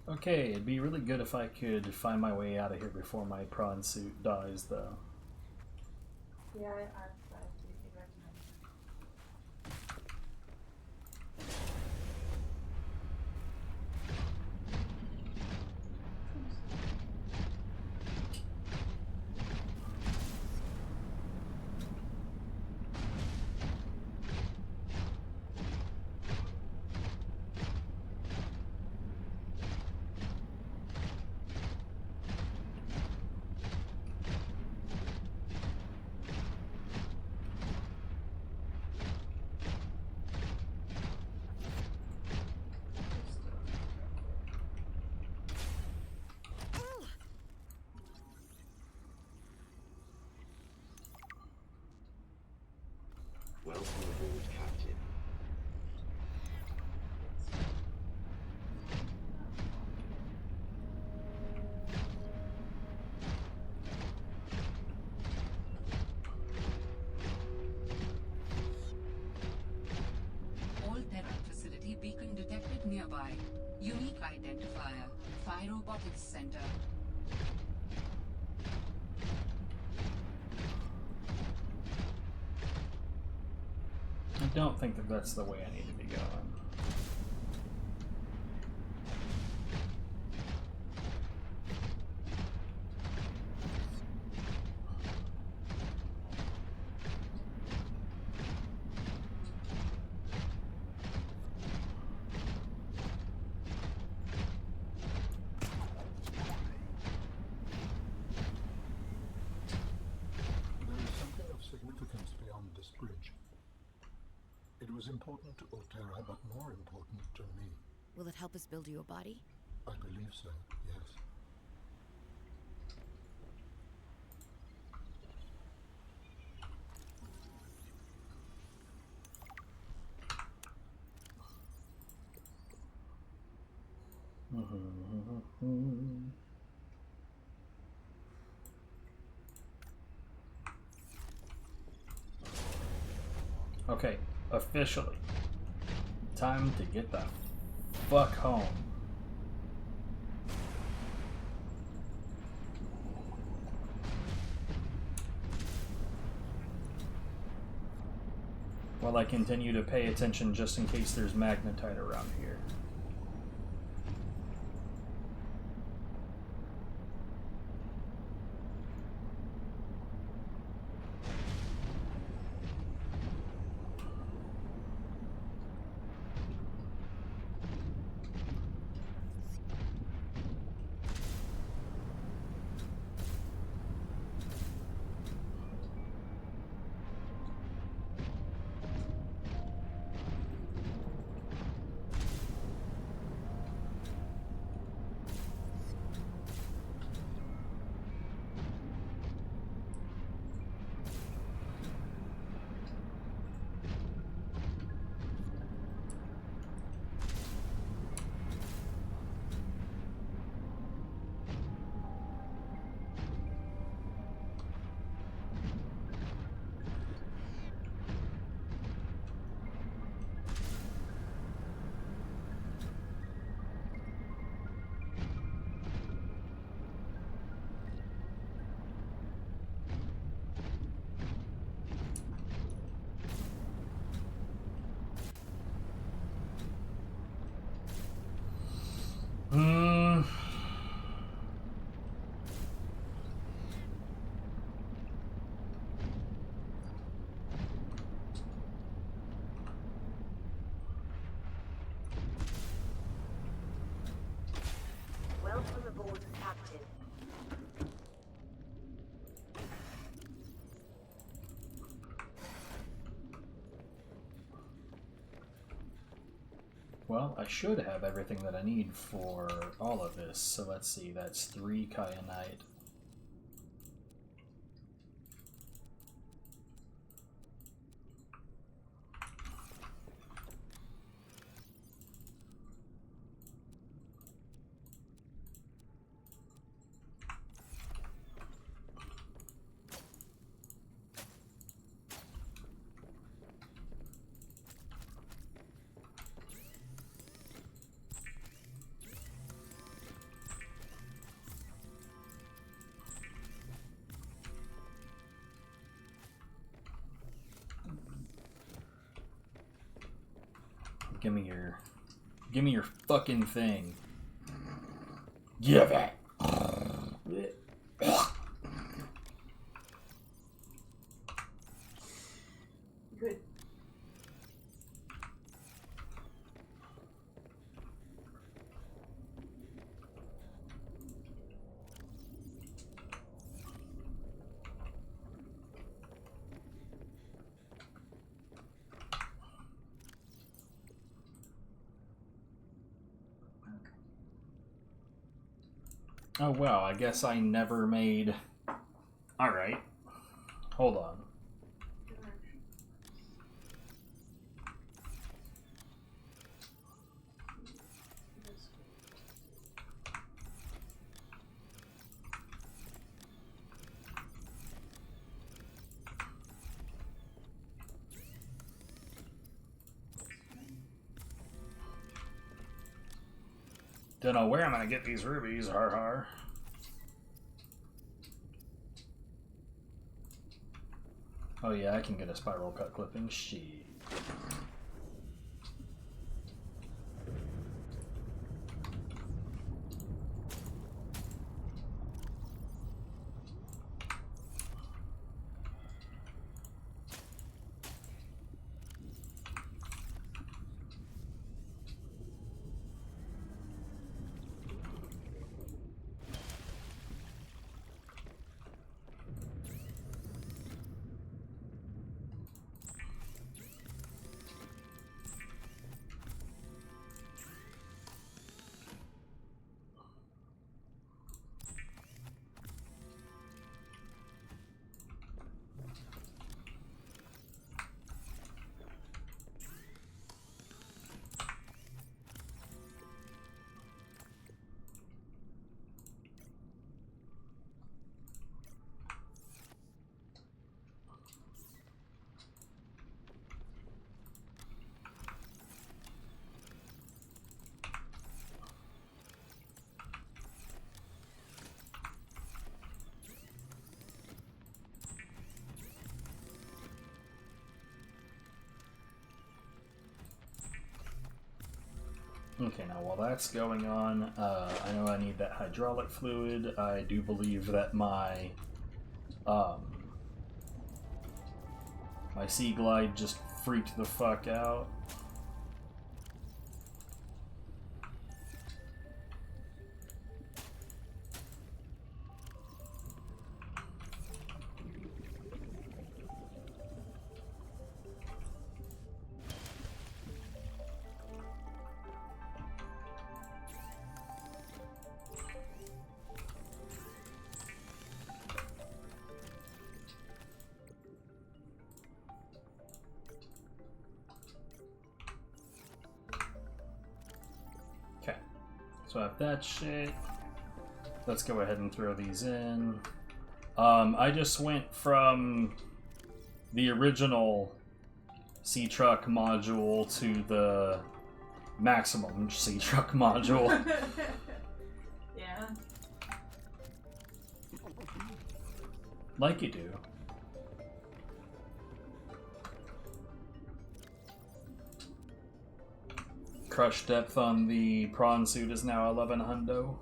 Okay, it'd be really good if I could find my way out of here before my prawn suit dies, though. Yeah, I have to get back to my... Welcome aboard, Captain. All Terra facility beacon detected nearby. Unique identifier. Phi Robotics Center. I don't think that that's the way I need to be going. important to Altera, but more important to me. Will it help us build you a body? I believe so, yes. Okay, officially. Time to get the fuck home. While I continue to pay attention just in case there's magnetite around here. Welcome aboard, Captain. Well, I should have everything that I need for all of this. So let's see, that's 3 kyanite. Give me your fucking thing. Give it. Good. Oh well, I guess I never made... Alright. Hold on. Don't know where I'm gonna get these rubies, har har. Oh yeah, I can get a spiral cut clipping. Shit. Okay, now while that's going on, I know I need that hydraulic fluid. I do believe that my my Sea Glide just freaked the fuck out. So I have that shit. Let's go ahead and throw these in. I just went from the original sea truck module to the maximum sea truck module. Yeah. Like you do. Crush depth on the prawn suit is now 11 hundo.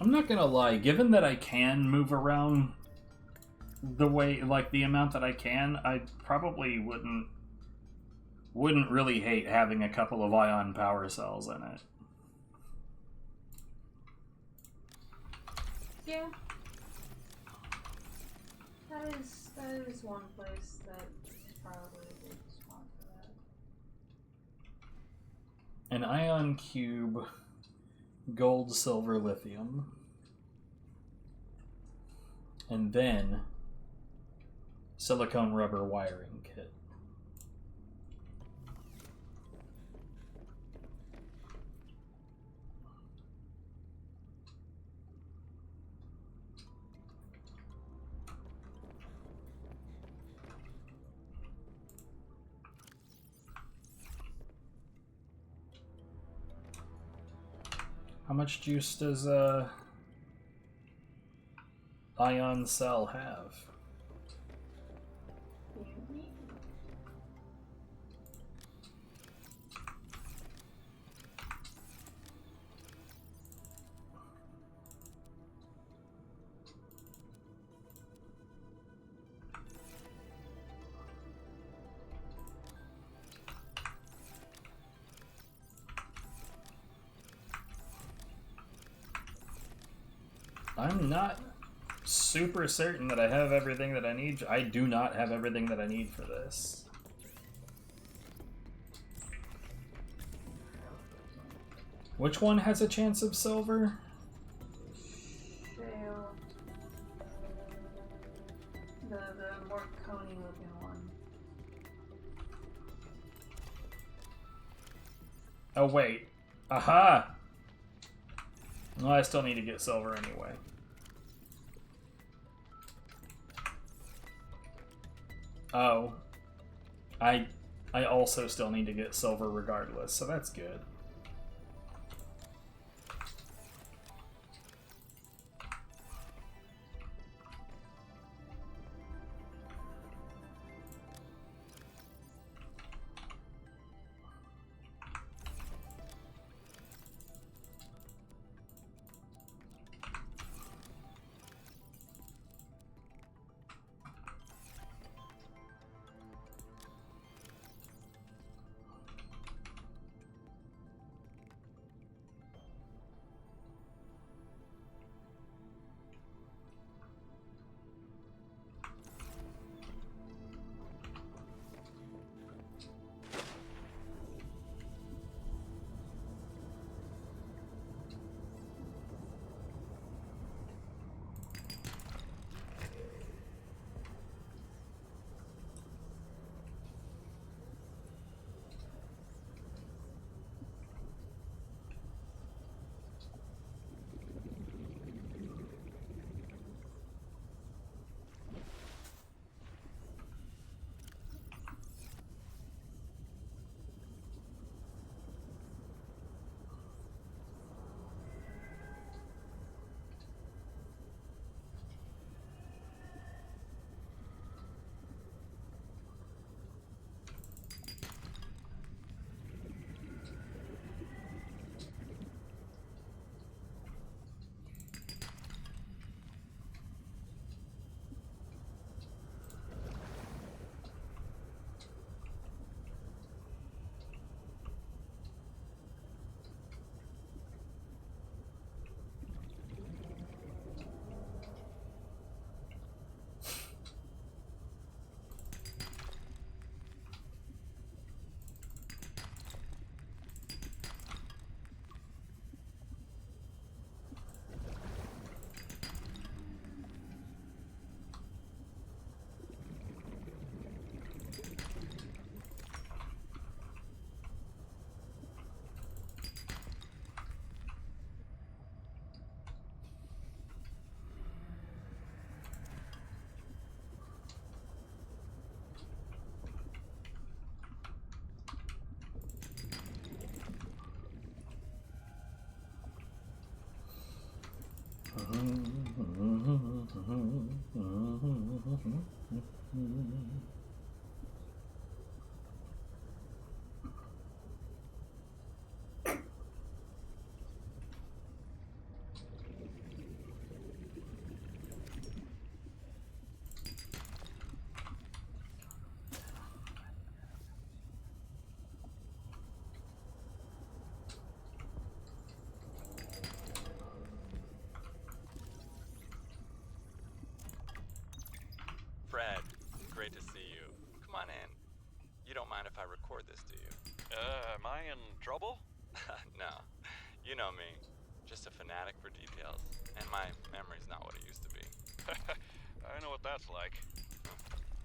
I'm not gonna lie, given that I can move around the way, like the amount that I can, I probably wouldn't really hate having a couple of ion power cells in it. Yeah. That is one place that is probably a good spot for that. An ion cube, gold, silver, lithium. And then silicone rubber wiring kit. How much juice does ion cell have? I'm not super certain that I have everything that I need. I do not have everything that I need for this. Which one has a chance of silver? Shale. The more coney looking one. Oh wait. Aha! Well, I still need to get silver anyway. Oh. I also still need to get silver regardless, so that's good. Fred, great to see you. Come on in. You don't mind if I record this, do you? Am I in trouble? No. You know me. Just a fanatic for details. And my memory's not what it used to be. I know what that's like.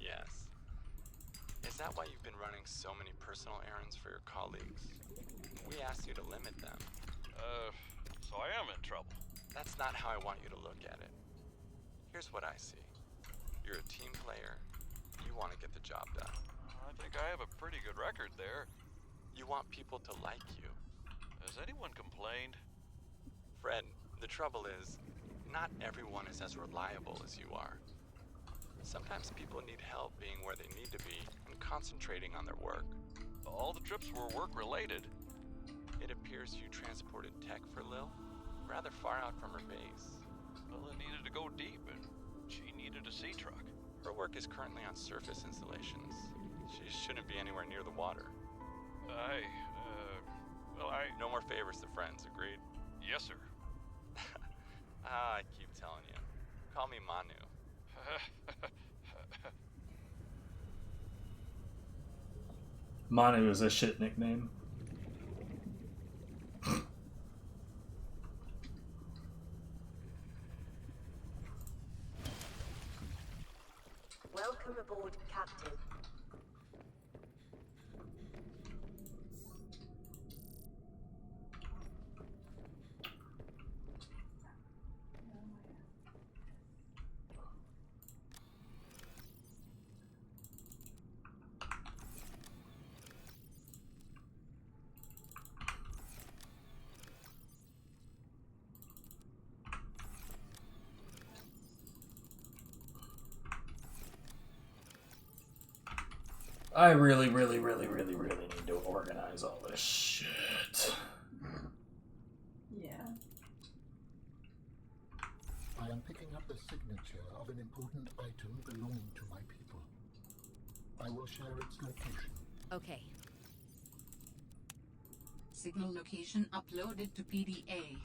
Yes. Is that why you've been running so many personal errands for your colleagues? We asked you to limit them. So I am in trouble. That's not how I want you to look at it. Here's what I see. You're a team player. You want to get the job done. I think I have a pretty good record there. You want people to like you. Has anyone complained? Fred, the trouble is, not everyone is as reliable as you are. Sometimes people need help being where they need to be and concentrating on their work. All the trips were work-related. It appears you transported tech for Lil, rather far out from her base. Well, it needed to go deep, and she needed a sea truck. Her work is currently on surface installations. She shouldn't be anywhere near the water. No more favors to friends, agreed? Yes, sir. I keep telling you. Call me Manu. Manu is a shit nickname. Welcome aboard, Captain. I really need to organize all this shit. Yeah. I am picking up the signature of an important item belonging to my people. I will share its location. Okay. Signal location uploaded to PDA.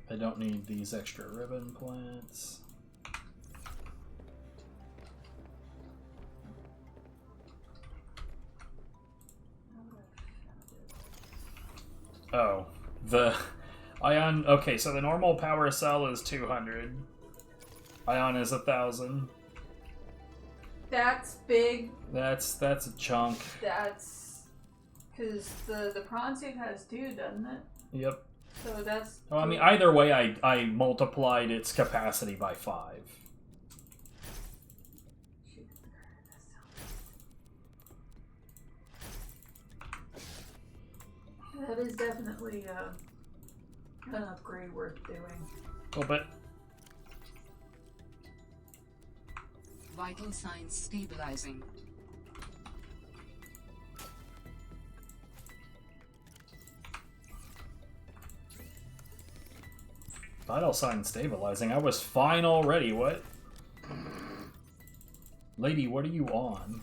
I don't need these extra ribbon plants. Oh, the ion. Okay, so the normal power cell is 200. Ion is 1,000. That's big. That's a chunk. That's because the prawn suit has 2, doesn't it? Yep. So that's. Well, I mean, either way, I multiplied its capacity by 5. That is definitely an upgrade worth doing. A little bit. Vital signs stabilizing. Vital sign stabilizing. I was fine already. What? Lady, what are you on?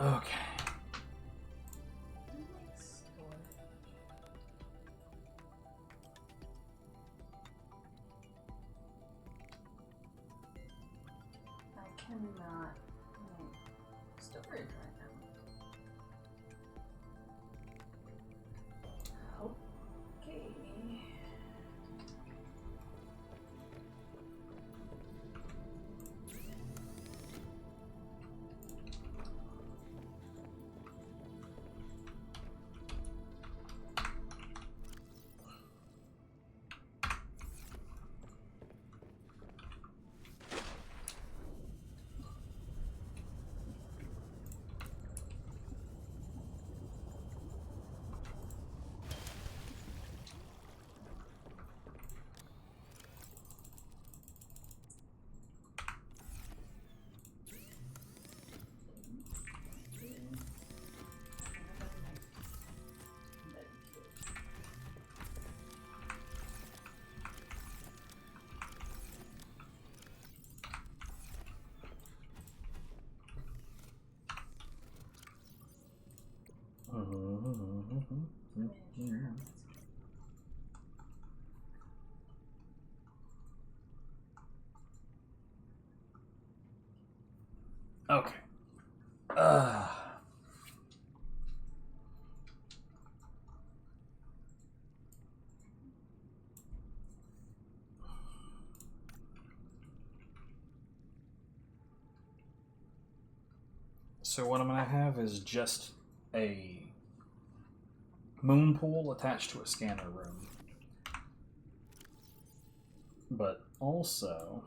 Okay. I cannot storage right now. Okay. Okay. So what I'm gonna have is just a moon pool attached to a scanner room. But also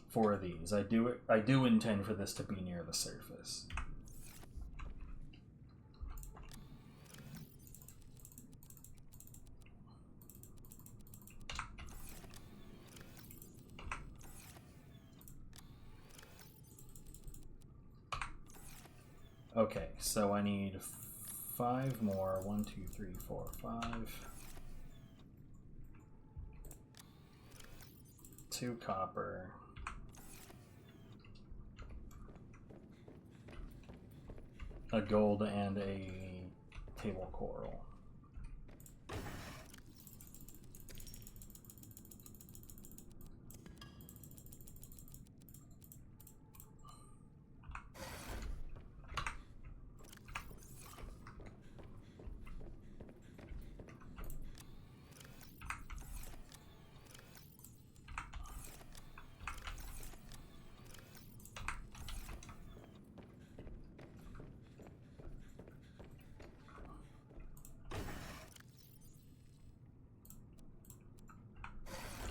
for these, I do intend for this to be near the surface. Okay, so I need 5 more. 1, 2, 3, 4, 5. 2 copper. A gold and a table coral.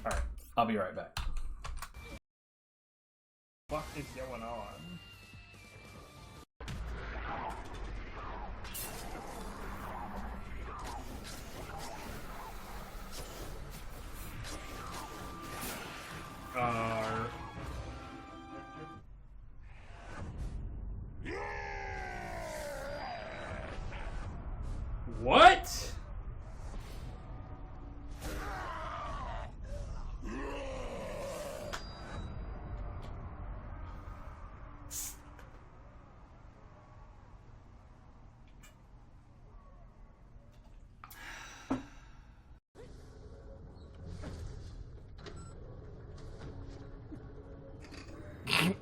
Alright, I'll be right back. What is going on? What?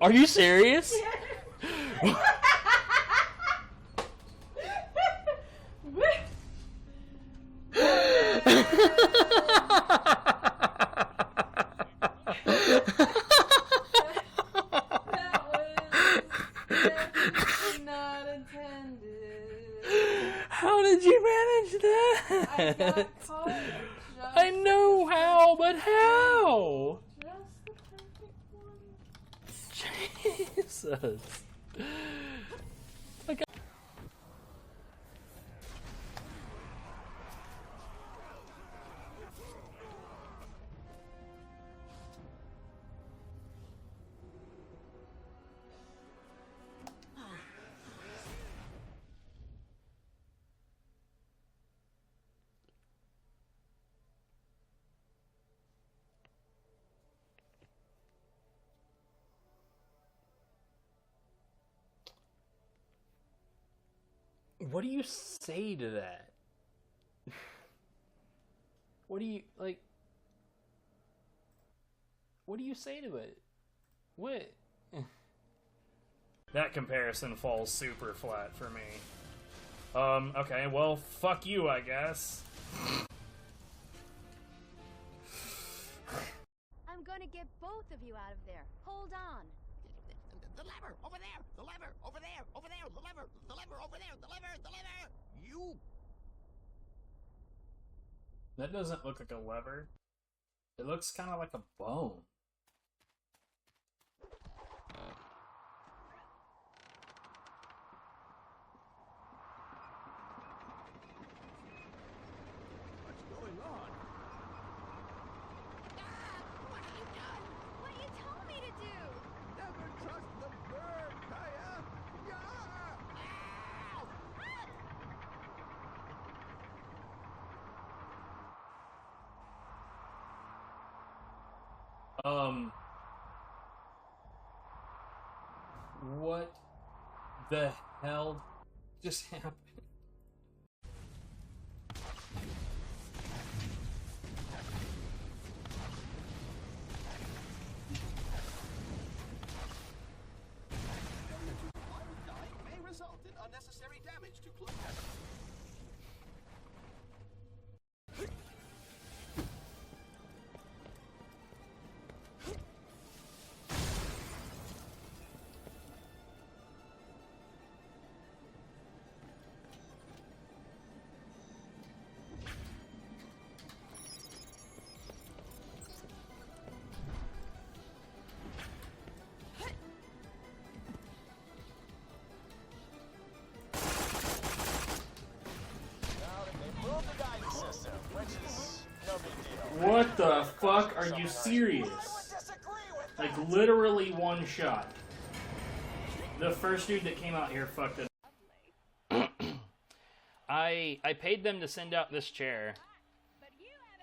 Are you serious? Not intended. How did you that. I know how, but how? Just the perfect one. Jesus. Like, what do you say to that? What do you, like, what do you say to it? What? That comparison falls super flat for me. Okay, well, fuck you, I guess. I'm gonna get both of you out of there. Hold on. The lever! Over there! The lever! Over there! Over there! The lever! The lever! Over there! The lever! The lever! You... That doesn't look like a lever. It looks kind of like a bone. What's going on? What have you done? What you told me to do! Never trust the bird, Kaya! Yeah! What the hell just happened? May result in unnecessary damage to clothes. What the fuck? Are you serious? Like, literally one shot. The first dude that came out here fucked it. I paid them to send out this chair.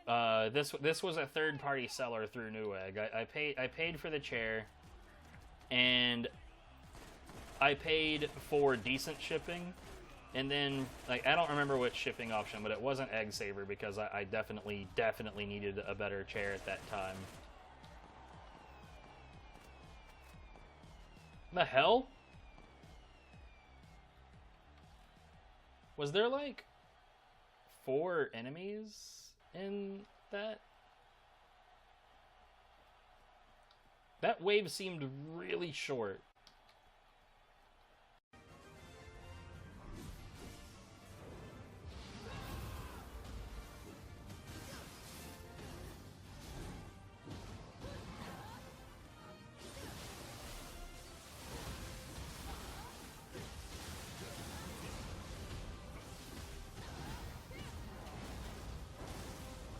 This was a third-party seller through Newegg. I paid for the chair, and I paid for decent shipping, and then like I don't remember which shipping option, but it wasn't Egg Saver because I definitely needed a better chair at that time. The hell? Was there like 4 enemies in that? That wave seemed really short.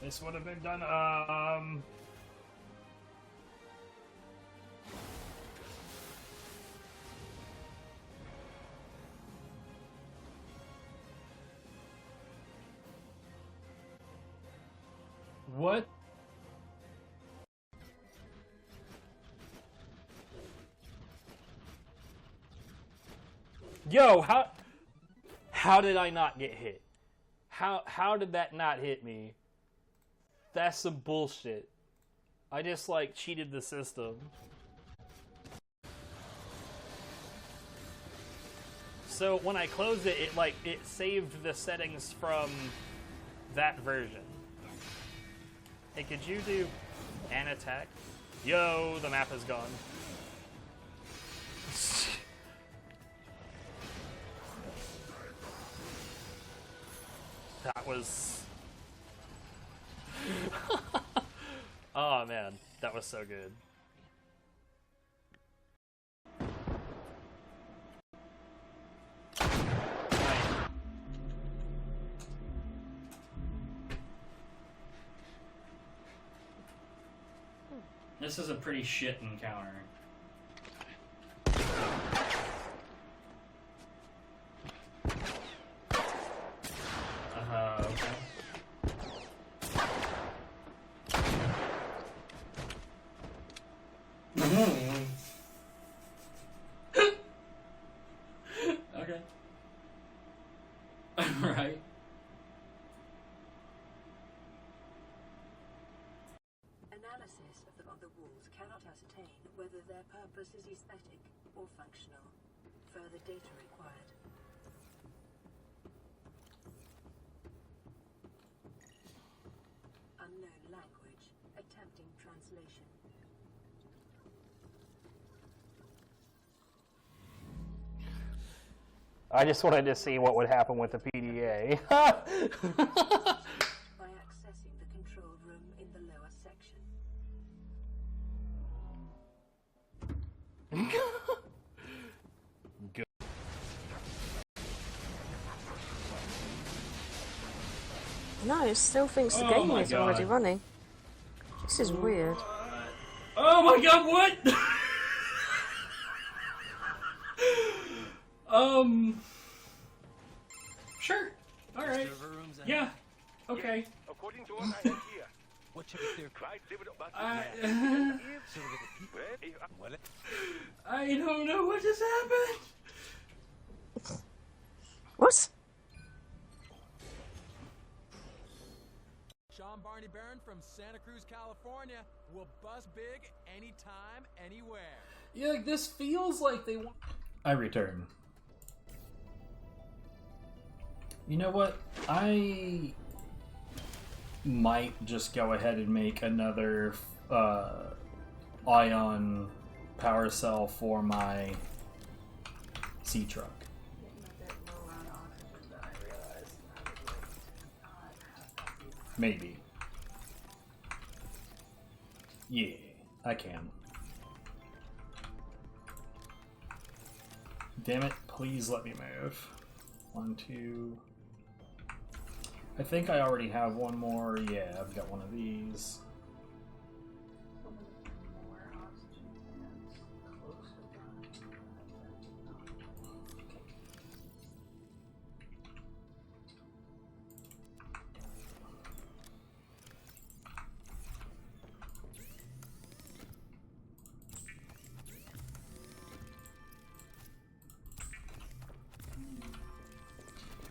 This would have been done, What? Yo, how did I not get hit? How did that not hit me? That's some bullshit. I just like cheated the system. So when I closed it, it saved the settings from that version. Hey, could you do an attack? Yo, the map is gone. Oh man, that was so good. This is a pretty shit encounter. Okay. Okay. Alright. Analysis of the walls cannot ascertain whether their purpose is aesthetic or functional. Further data required. Unknown language. Attempting translation. I just wanted to see what would happen with the PDA. By accessing the control room in the lower section. Good. No, it still thinks the game is already running. This is weird. Oh my god, what? Sure. Alright. Yeah. Okay. According to what I have here, what should we do? I don't know what just happened. What? Sean Barney Barron from Santa Cruz, California will bust big anytime, anywhere. Yeah, like, this feels like they want... I return. You know what? I might just go ahead and make another ion power cell for my sea truck. Maybe. Yeah, I can. Damn it, please let me move. 1, 2... I think I already have one more. Yeah, I've got one of these.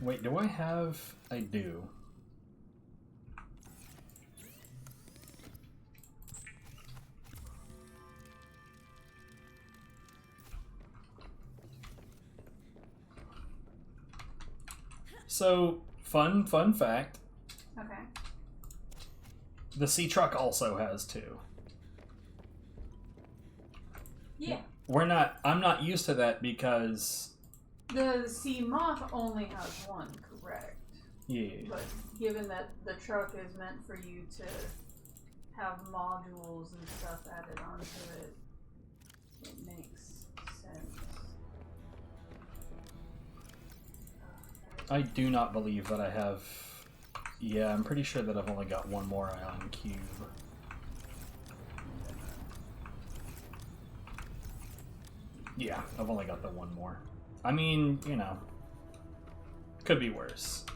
Wait, do I have... I do. So, fun fact. Okay. The sea truck also has 2. Yeah. I'm not used to that because... The sea moth only has 1, correct? Yeah. But given that the truck is meant for you to have modules and stuff added onto it, it makes sense. I do not believe that I have... Yeah, I'm pretty sure that I've only got one more ion cube. Yeah, I've only got the one more. I mean, you know, could be worse.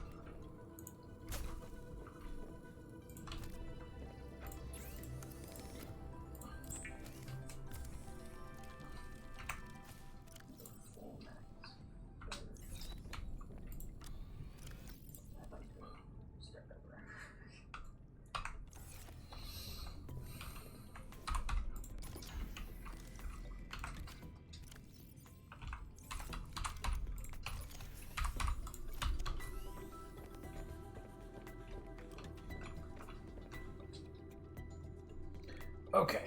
Okay.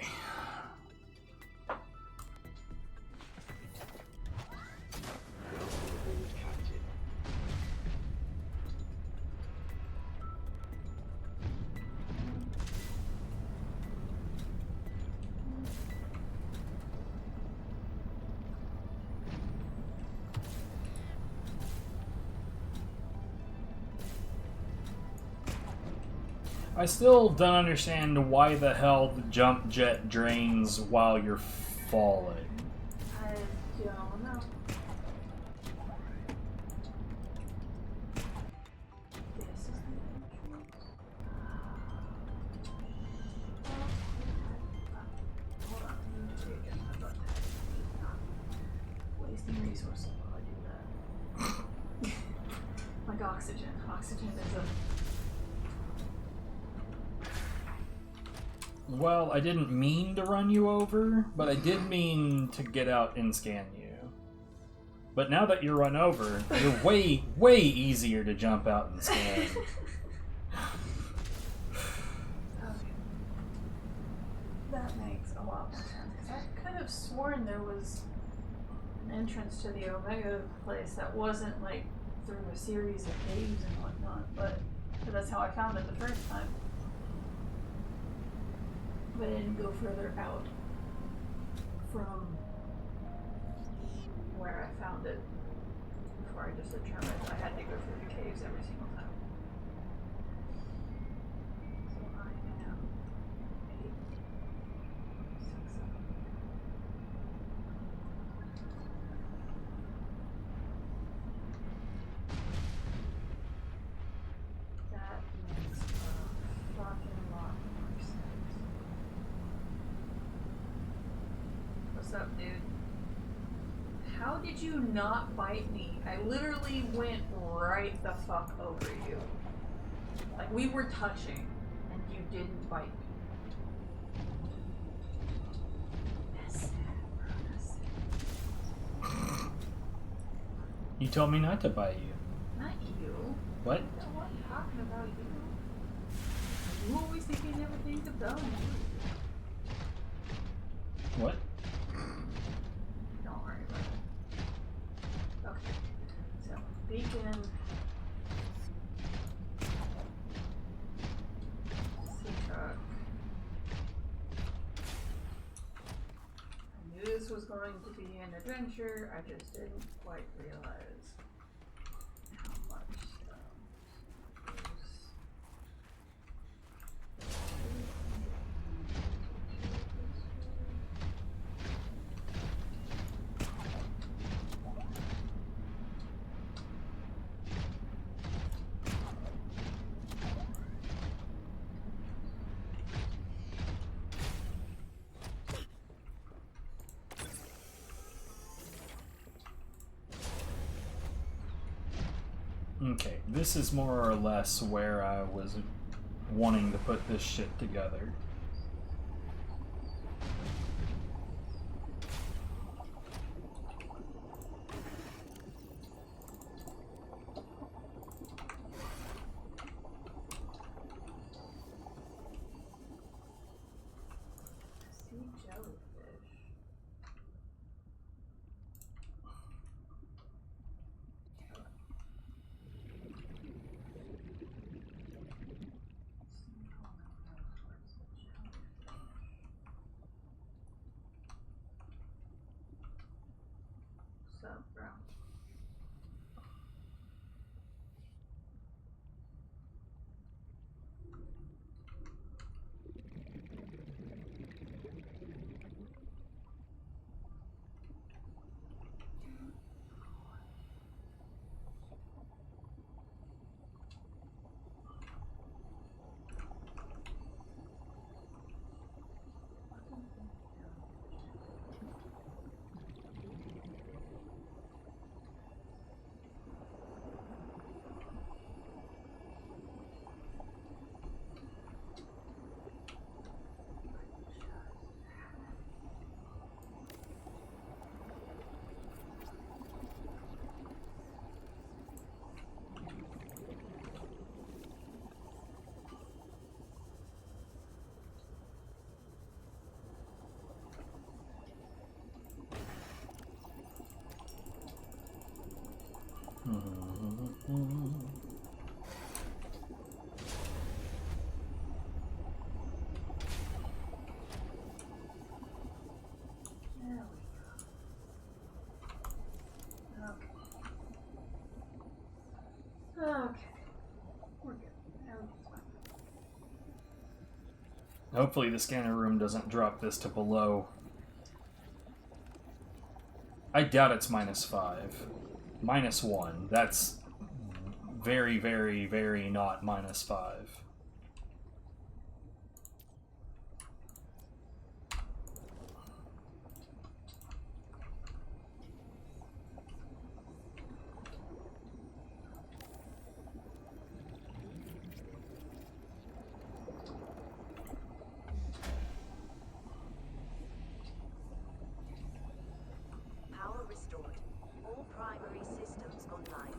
I still don't understand why the hell the jump jet drains while you're falling. I don't know. This is the entrance. Hold on, let me take it. I'm about to not wasting resources while I do that. Like oxygen. Oxygen is a... Well, I didn't mean to run you over, but I did mean to get out and scan you. But now that you're run over, you're way, way easier to jump out and scan. Okay. That makes a lot more sense. 'Cause I could have sworn there was an entrance to the Omega place that wasn't like through a series of caves and whatnot, but that's how I found it the first time. But I didn't go further out from where I found it before I just determined I had to go through the caves every single time. So I am 8, 6, 7. That makes a fucking lot more sense. What's up, dude? How did you not bite me? I literally went right the fuck over you. Like, we were touching, and you didn't bite me. You told me not to bite you. Not you. What? No, I'm talking about you. You always think you never think about me. What? Don't worry about it. Okay. So, beacon. Sea truck. I knew this was going to be an adventure, I just didn't quite realize how much stuff is. Okay, this is more or less where I was wanting to put this shit together. Sea jellyfish. What's up, bro? There we go. Okay. Okay. We're good. Everything's fine. Hopefully the scanner room doesn't drop this to below. I doubt it's -5. -1. That's very, very, very not -5. Power restored. All primary systems online.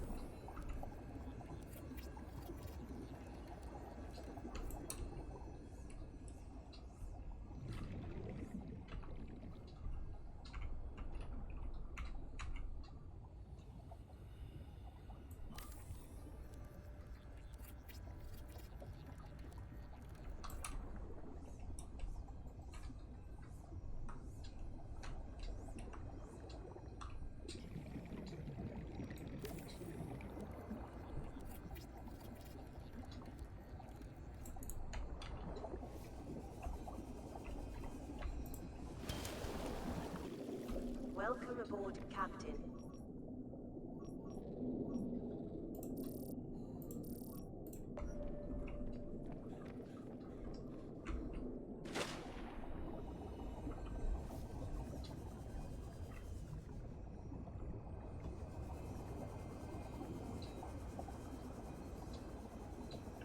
Welcome aboard, Captain.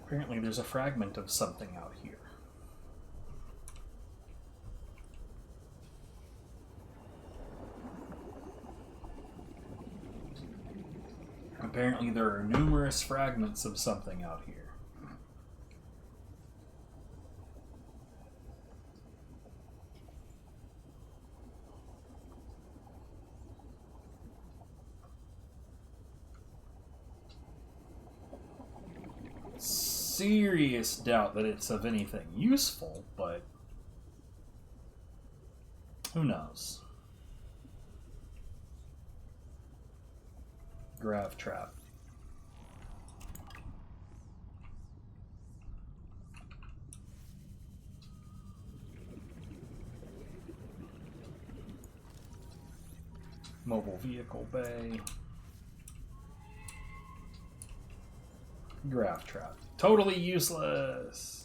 Apparently there's a fragment of something out here. Apparently there are numerous fragments of something out here. Serious doubt that it's of anything useful, but who knows? Grav trap. Mobile vehicle bay. Grav trap. Totally useless.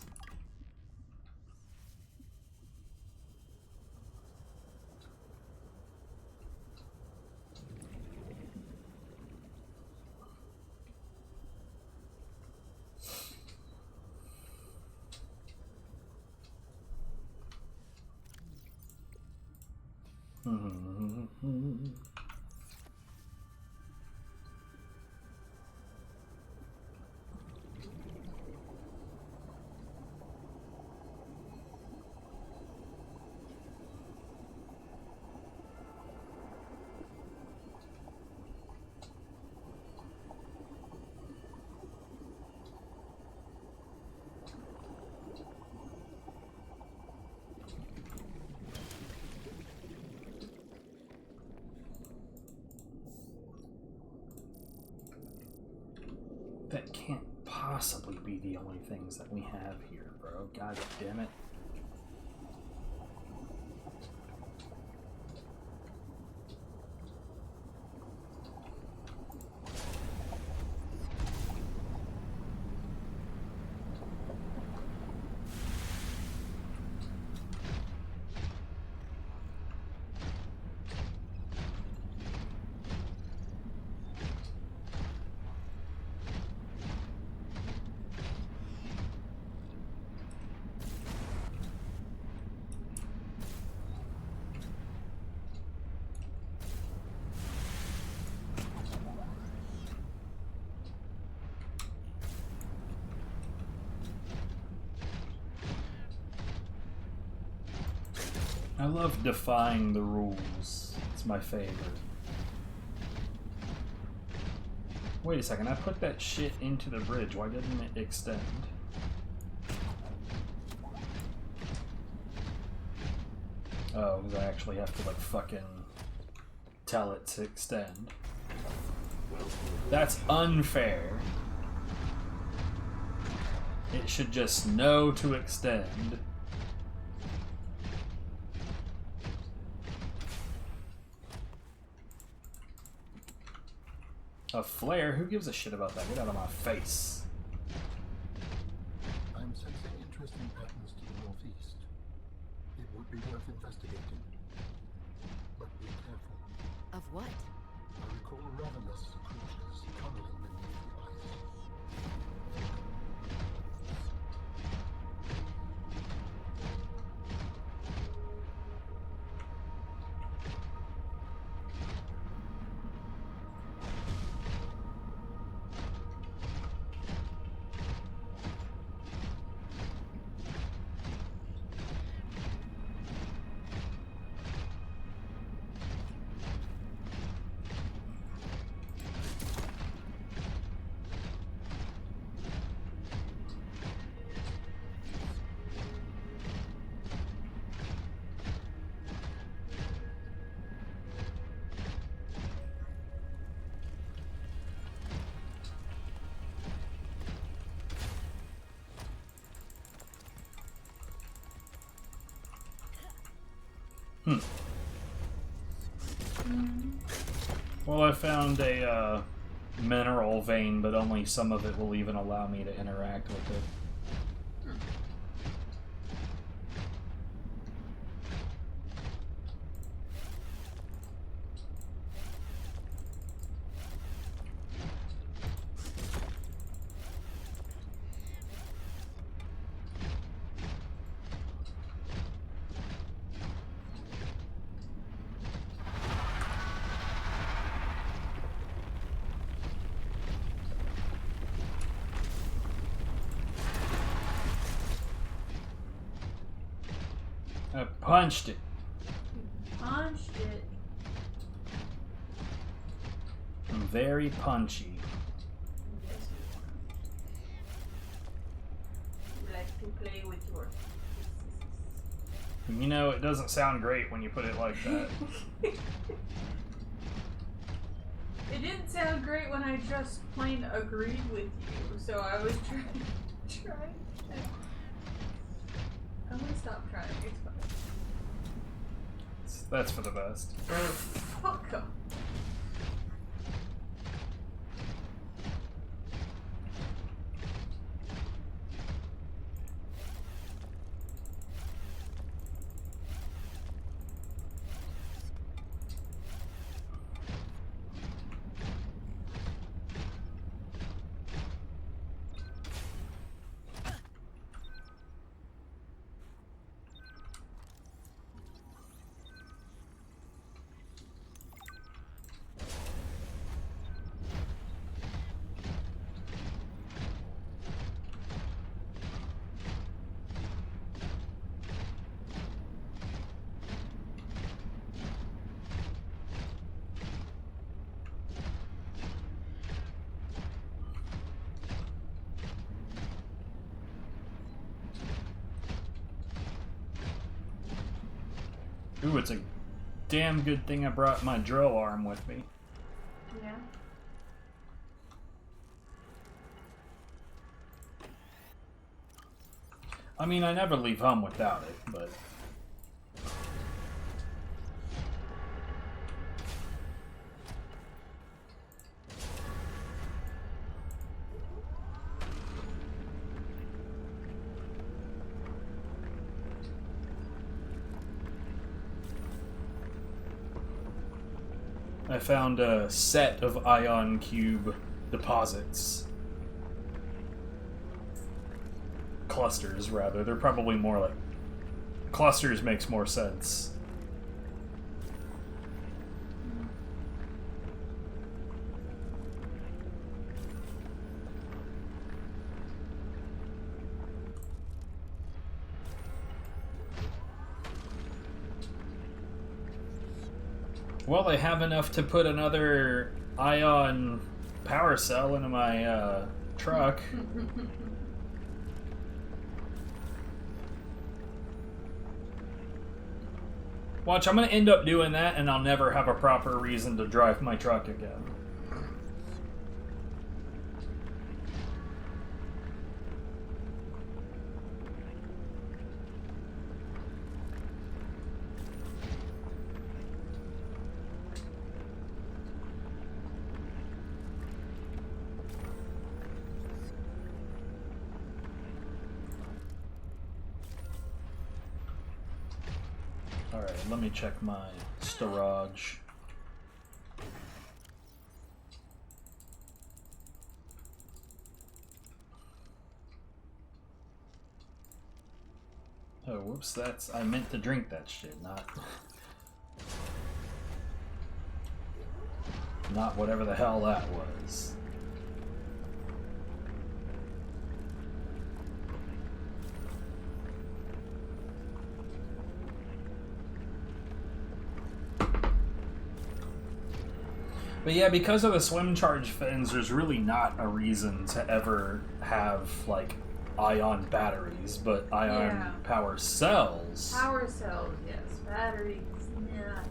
That can't possibly be the only things that we have here, bro. God damn it. I love defying the rules. It's my favorite. Wait a second, I put that shit into the bridge. Why didn't it extend? Oh, because I actually have to, like, fucking tell it to extend. That's unfair. It should just know to extend. A flare? Who gives a shit about that? Get out of my face. I'm sensing interesting patterns to the northeast. It would be worth investigating. But be careful. Of what? I recall ravenous creatures tunneling beneath the ice. Well, I found a mineral vein, but only some of it will even allow me to interact with it. I punched it. Punched it. I'm very punchy. Yes, you like to play with your. You know, it doesn't sound great when you put it like that. It didn't sound great when I just plain agreed with you, so I was trying. I'm gonna stop trying. It's fine. That's for the best. Fuck off. Ooh, it's a damn good thing I brought my drill arm with me. Yeah. I mean, I never leave home without it, but... I found a set of ion cube deposits. Clusters, rather. They're probably more like... Clusters makes more sense. Well, they have enough to put another ion power cell into my truck. Watch, I'm going to end up doing that and I'll never have a proper reason to drive my truck again. Alright, let me check my storage. Oh, whoops, that's... I meant to drink that shit, not whatever the hell that was. But yeah, because of the swim charge fins, there's really not a reason to ever have, like, ion batteries, but ion power cells. Power cells, yes. Batteries, not.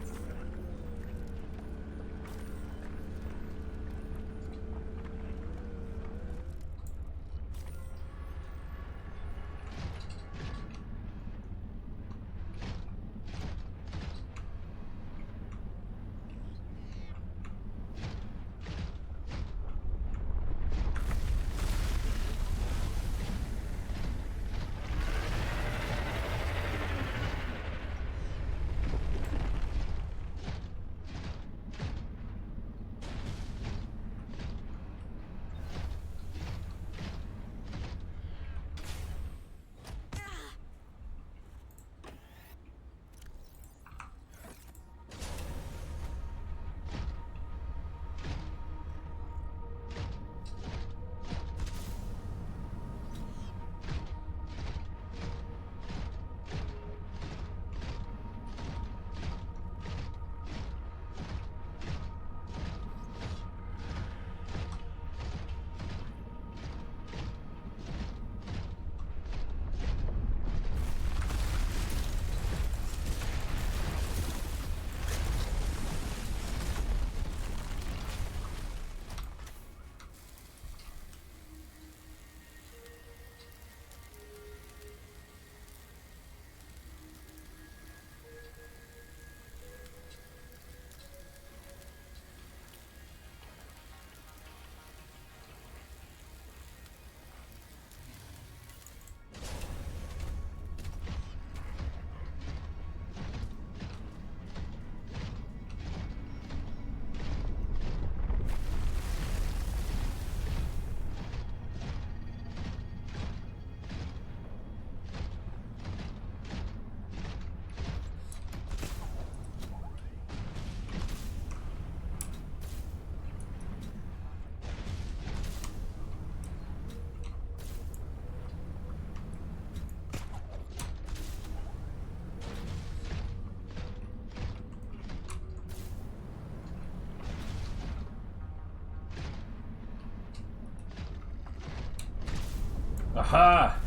Aha!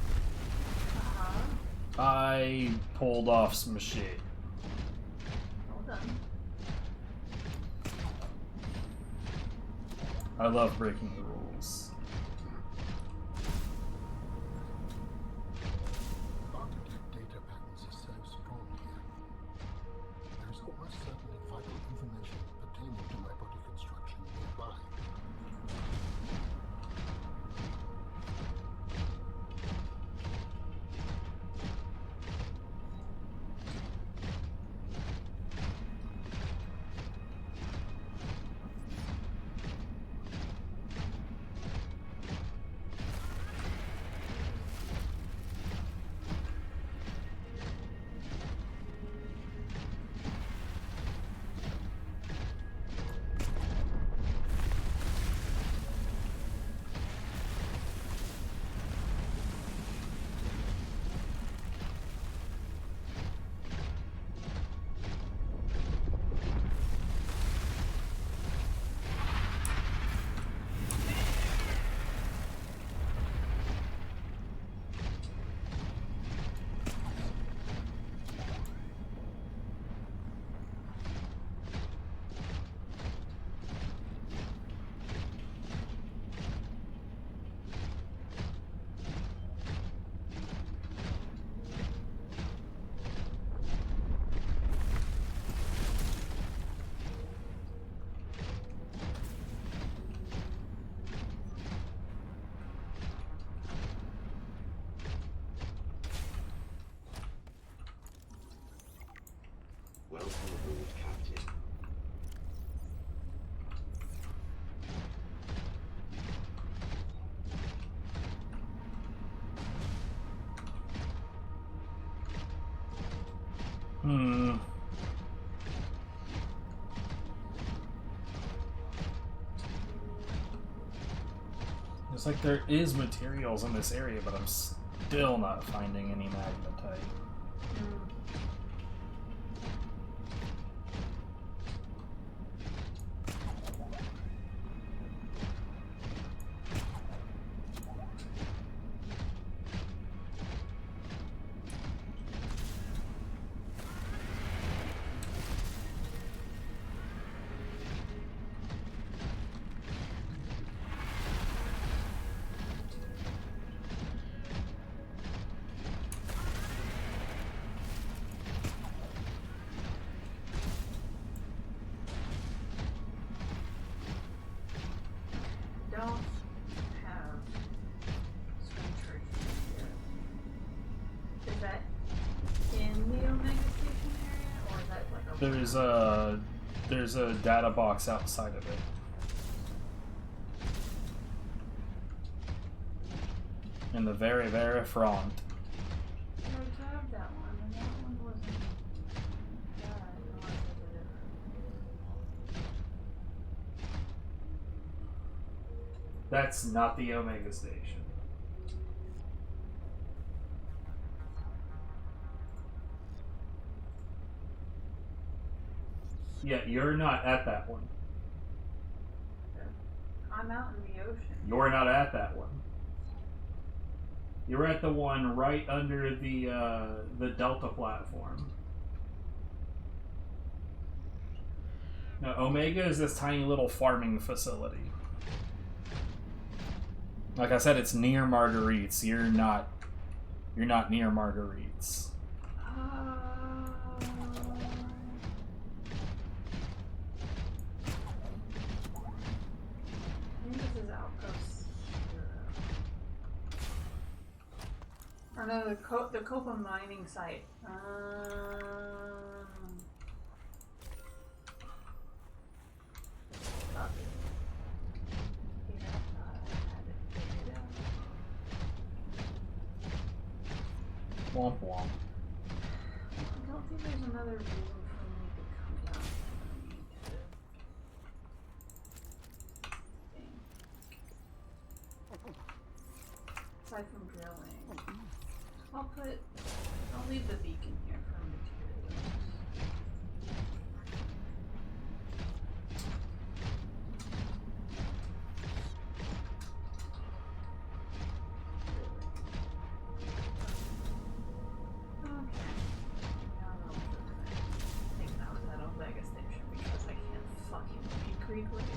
I pulled off some shit. Well done. I love breaking the rules. Architect data patterns are so strong here. There is almost certainly vital information pertaining to my body construction nearby. Welcome aboard, Captain. It's like there is materials in this area, but I'm still not finding any magnetite. There's a data box outside of it. In the very, very front. That's not the Omega Station. Yeah, you're not at that one. I'm out in the ocean. You're not at that one. You're at the one right under the Delta platform. Now, Omega is this tiny little farming facility. Like I said, it's near Marguerite's. You're not near Marguerite's. Or no, the Copa mining site. Womp womp. I don't think there's another room for me to come down. Aside from drilling. I'll leave the beacon here for materials. Okay. Now I'll take out that Omega Station because I can't fucking read Greek letters.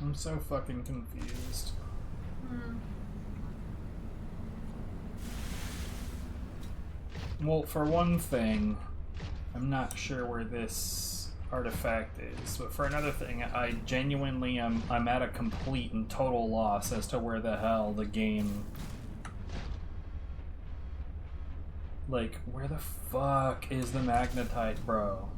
I'm so fucking confused. Well, for one thing, I'm not sure where this artifact is, but for another thing, I genuinely I'm at a complete and total loss as to where the hell the game... Like, where the fuck is the magnetite, bro?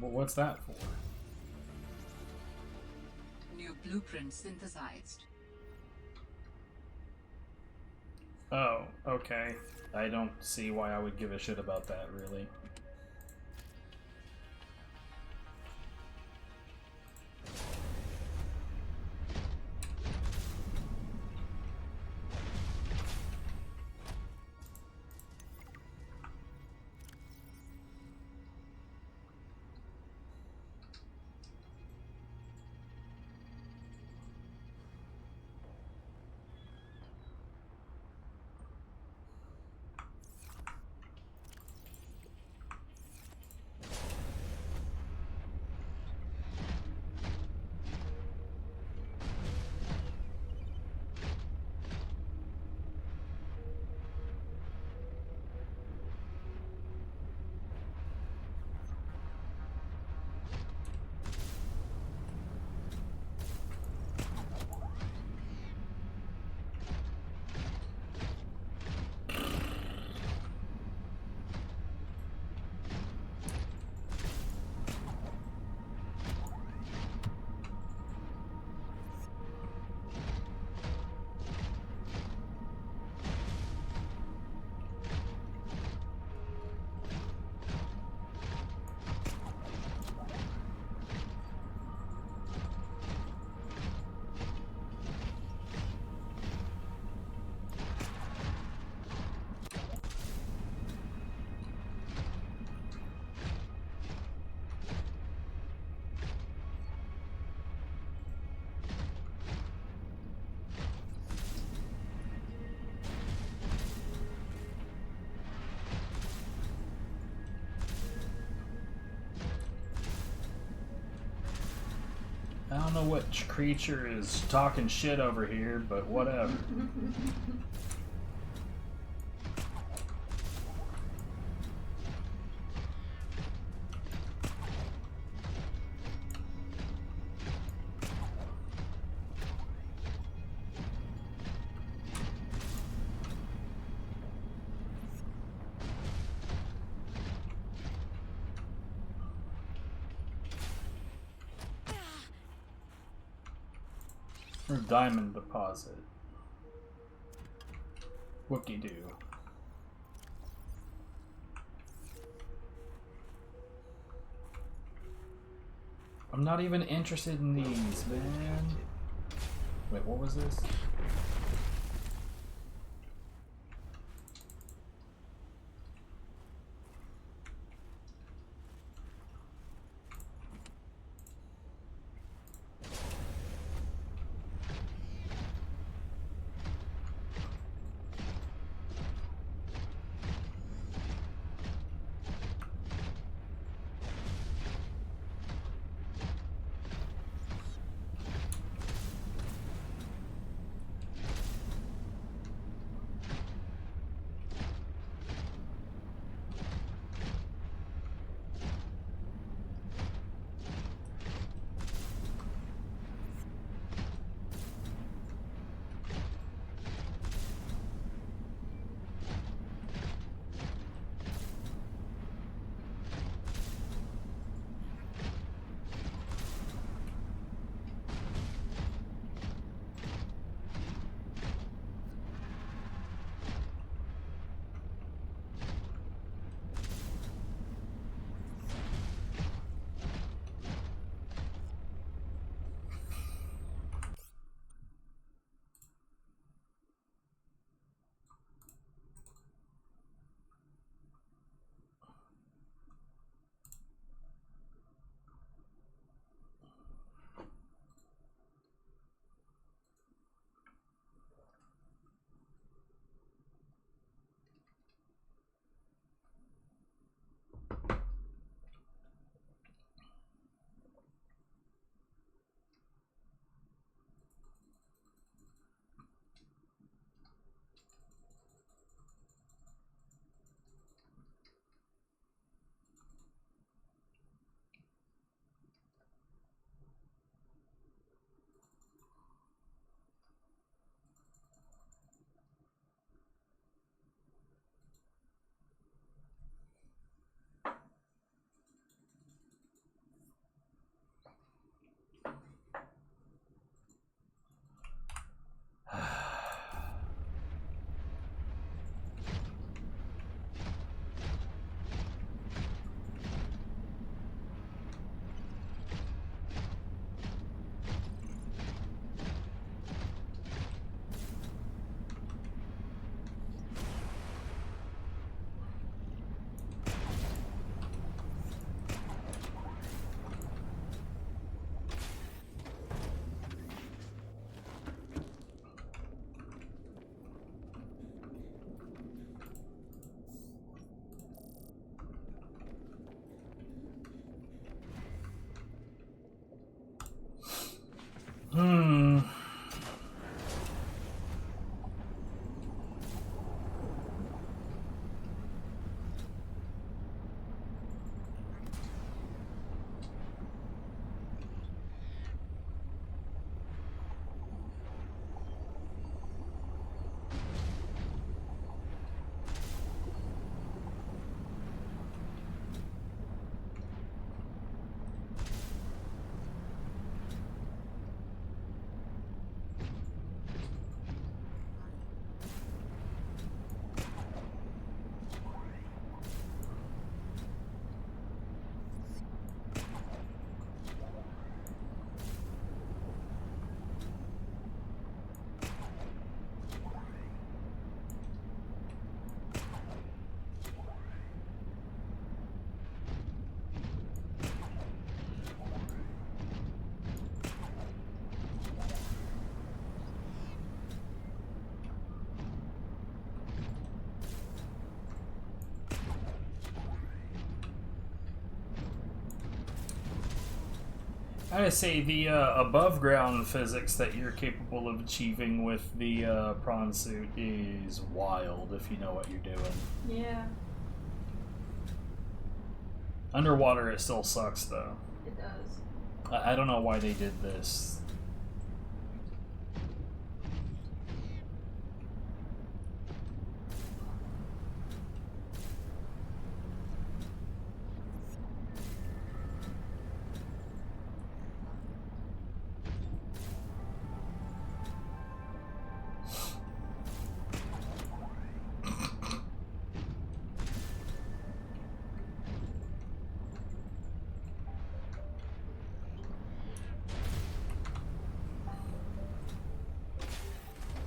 Well, what's that for? New blueprint synthesized. Oh, okay. I don't see why I would give a shit about that, really. I don't know which creature is talking shit over here, but whatever. Or diamond deposit. Whoop-de-doo. I'm not even interested in these, man. Wait, what was this? I say the above ground physics that you're capable of achieving with the prawn suit is wild if you know what you're doing. Yeah, Underwater it still sucks though. it does. I don't know why they did this.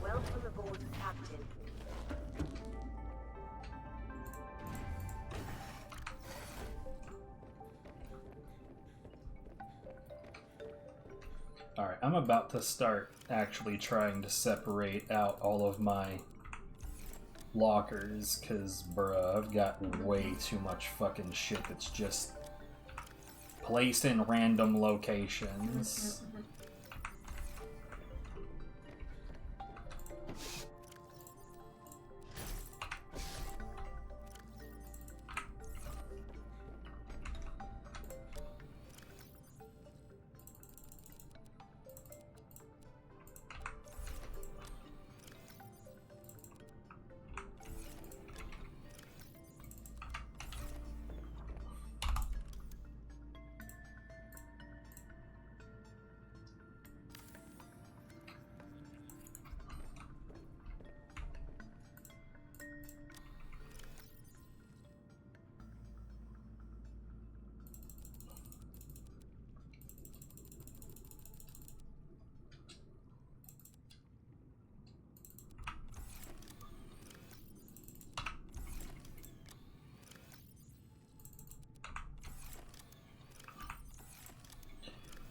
Welcome aboard, Captain. Alright, I'm about to start actually trying to separate out all of my lockers, because, bruh, I've got way too much fucking shit that's just placed in random locations.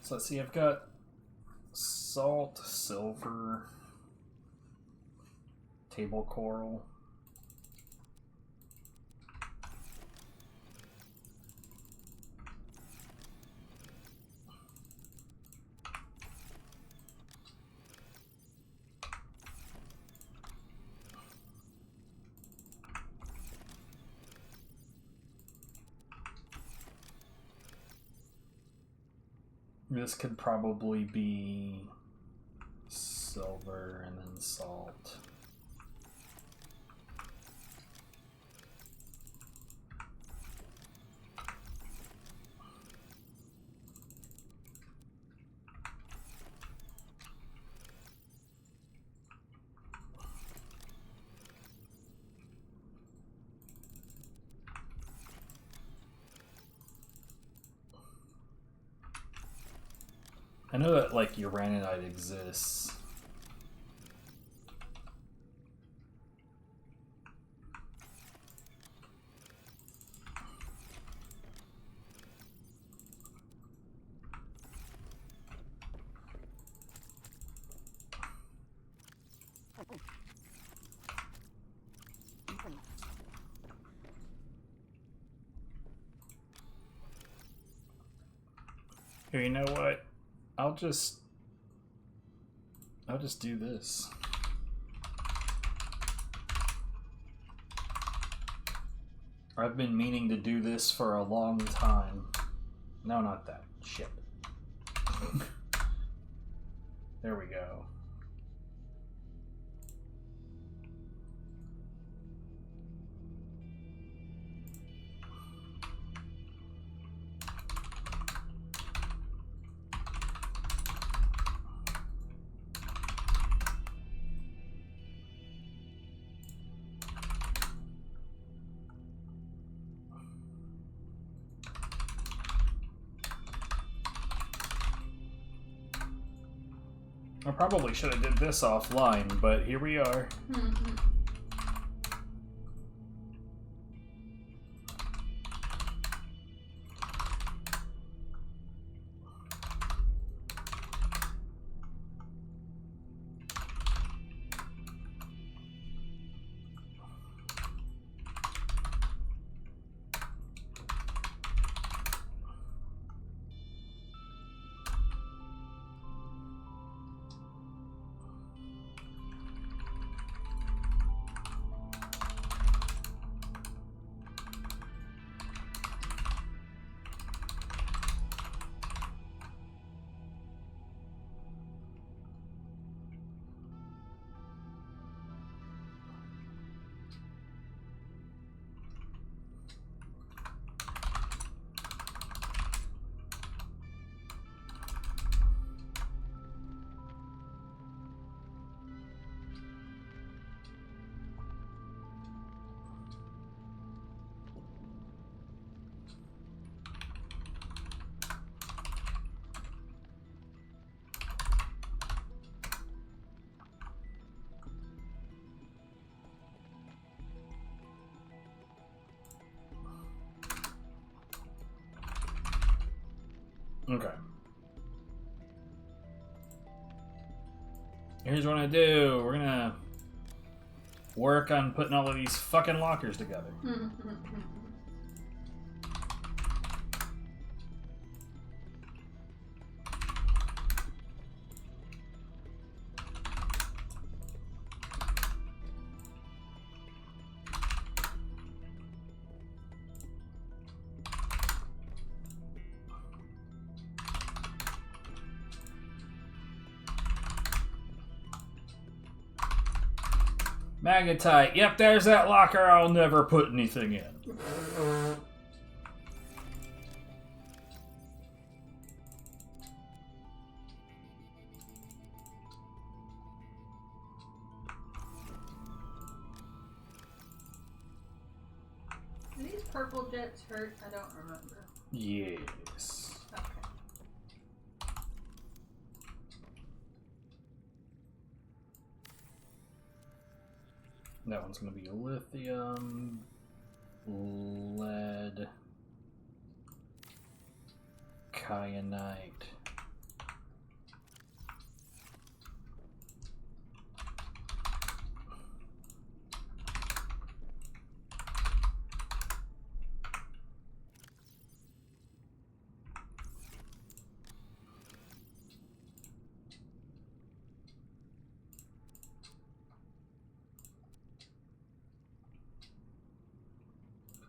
So let's see, I've got salt, silver, table coral. This could probably be silver and then salt. I know that, like, uraninite exists. Here, you know what? I'll just do this. I've been meaning to do this for a long time. No, not that. Shit. There we go. I probably should have did this offline, but here we are. Okay. Here's what I do. We're gonna work on putting all of these fucking lockers together. Magnetite. Yep, there's that locker I'll never put anything in. Do these purple jets hurt? I don't remember. Yes. Okay. That one's going to be lithium, lead, kyanite.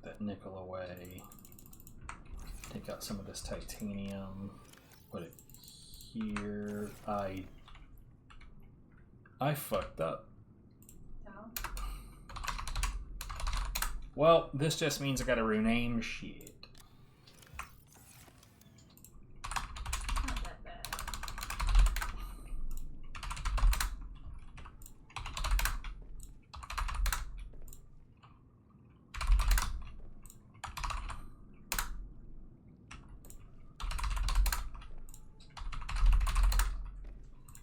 That nickel away. Take out some of this titanium. Put it here. I fucked up. No. Well, this just means I gotta rename shit. Not that bad.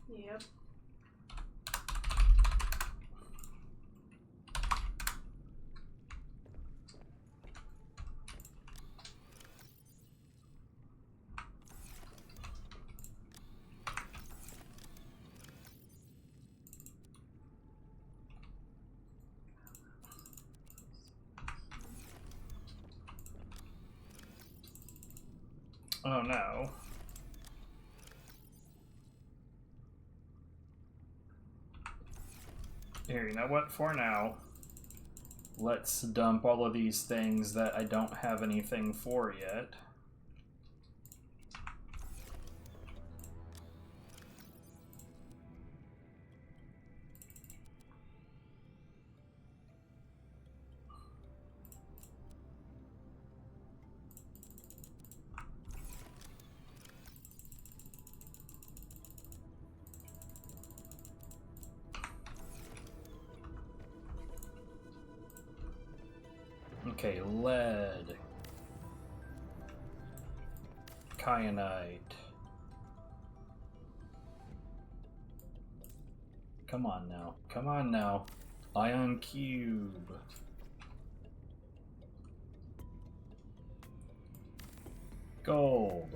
Yep. Oh no. Here, you know what? For now, let's dump all of these things that I don't have anything for yet. Okay, lead. Kyanite. Come on now. Come on now. Ion cube. Gold.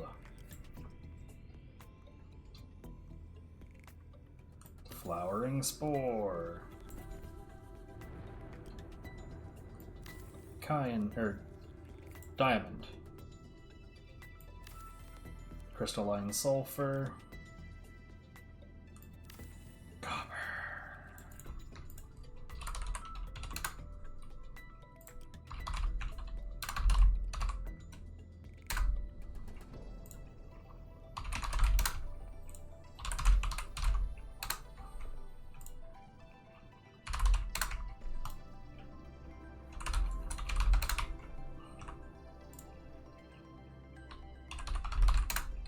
Flowering spore. Diamond. Crystalline sulfur. Copper.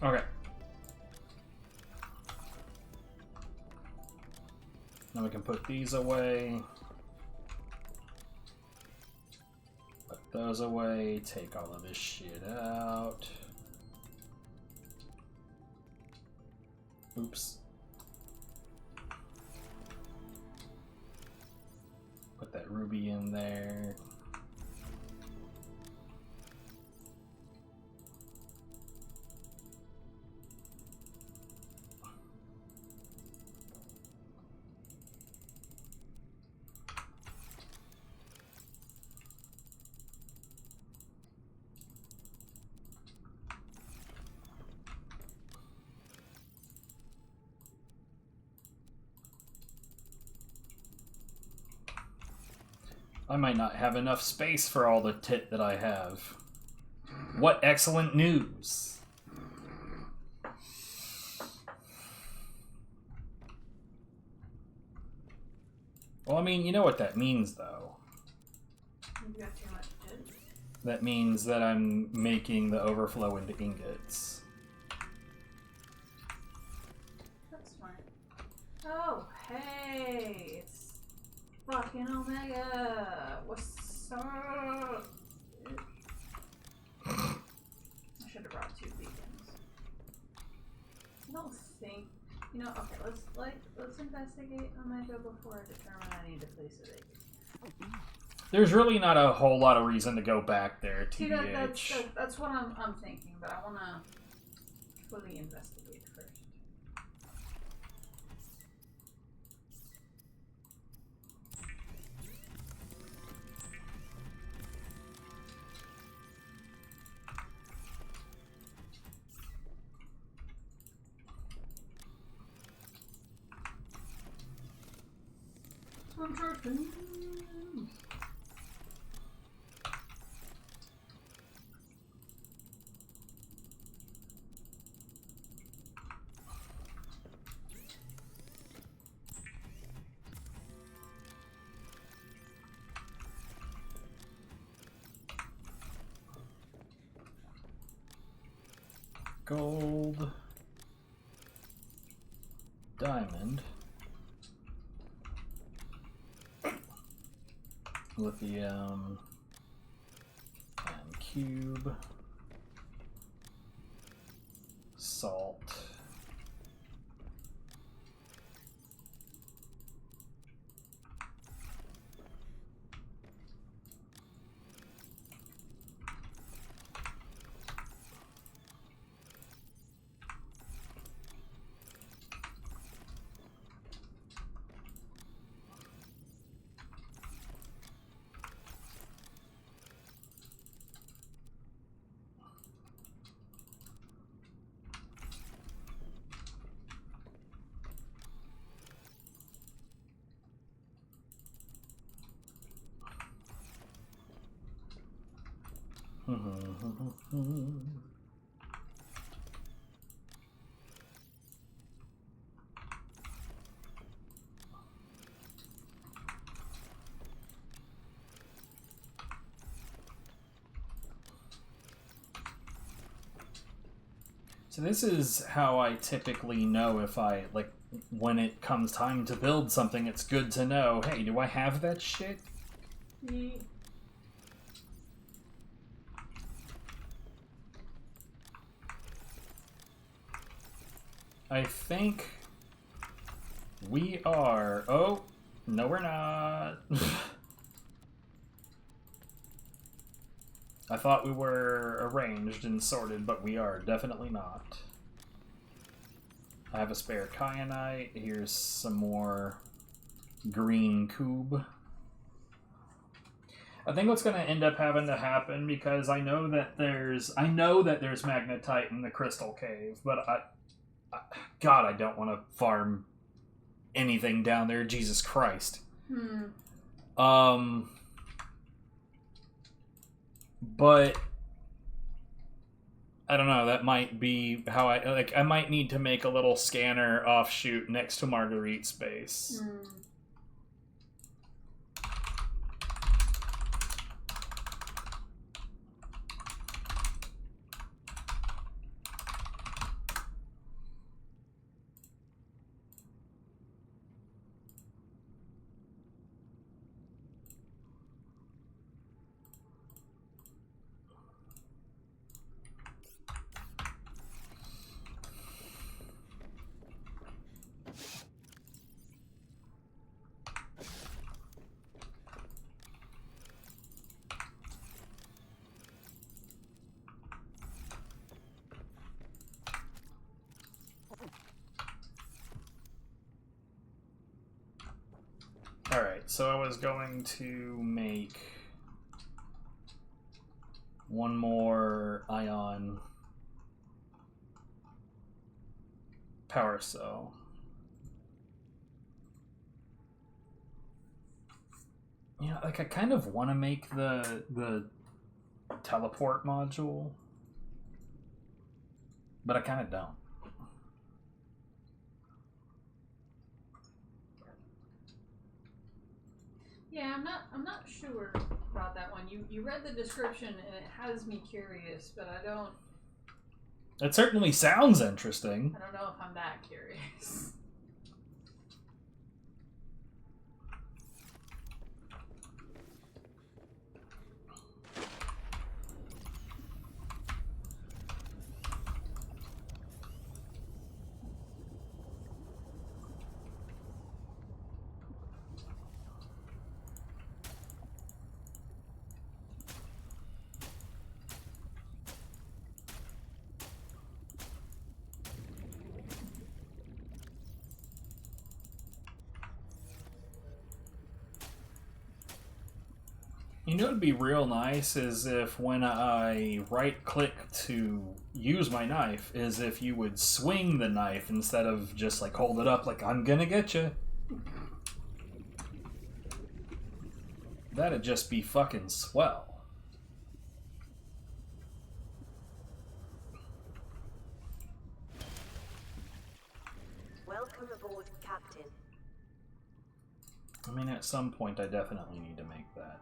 Okay. Now we can put these away. Put those away. Take all of this shit out. Oops. Put that ruby in there. I might not have enough space for all the tit that I have. What excellent news! Well, I mean, you know what that means, though. You got too much tit. That means that I'm making the overflow into ingots. That's smart. Oh, hey! It's fucking Omega! What's up? I should have brought 2 beacons. I don't think... You know, okay, let's investigate Omega before I determine I need to place a beacon. There's really not a whole lot of reason to go back there, See, TBH. that's what I'm thinking, but I want to fully investigate first. I'm charging. Gold. Diamond. Lithium. And cube. Salt. So this is how I typically know if I, like, when it comes time to build something, it's good to know, hey, do I have that shit? Yeah. I think we are... Oh, no we're not. I thought we were arranged and sorted, but we are definitely not. I have a spare kyanite. Here's some more green cube. I think what's going to end up having to happen, because I know that there's magnetite in the crystal cave, but God, I don't want to farm anything down there. Jesus Christ. But I don't know, that might be how I might need to make a little scanner offshoot next to Marguerite's base. Alright, so I was going to make one more ion power cell. Yeah, like I kind of want to make the teleport module, but I kind of don't. Yeah, I'm not sure about that one. You read the description and it has me curious, but I don't It certainly sounds interesting. I don't know if I'm that curious. You know, it'd be real nice is if when I right click to use my knife, is if you would swing the knife instead of just like hold it up like I'm gonna get you. That'd just be fucking swell. Welcome aboard, Captain. I mean, at some point I definitely need to make that.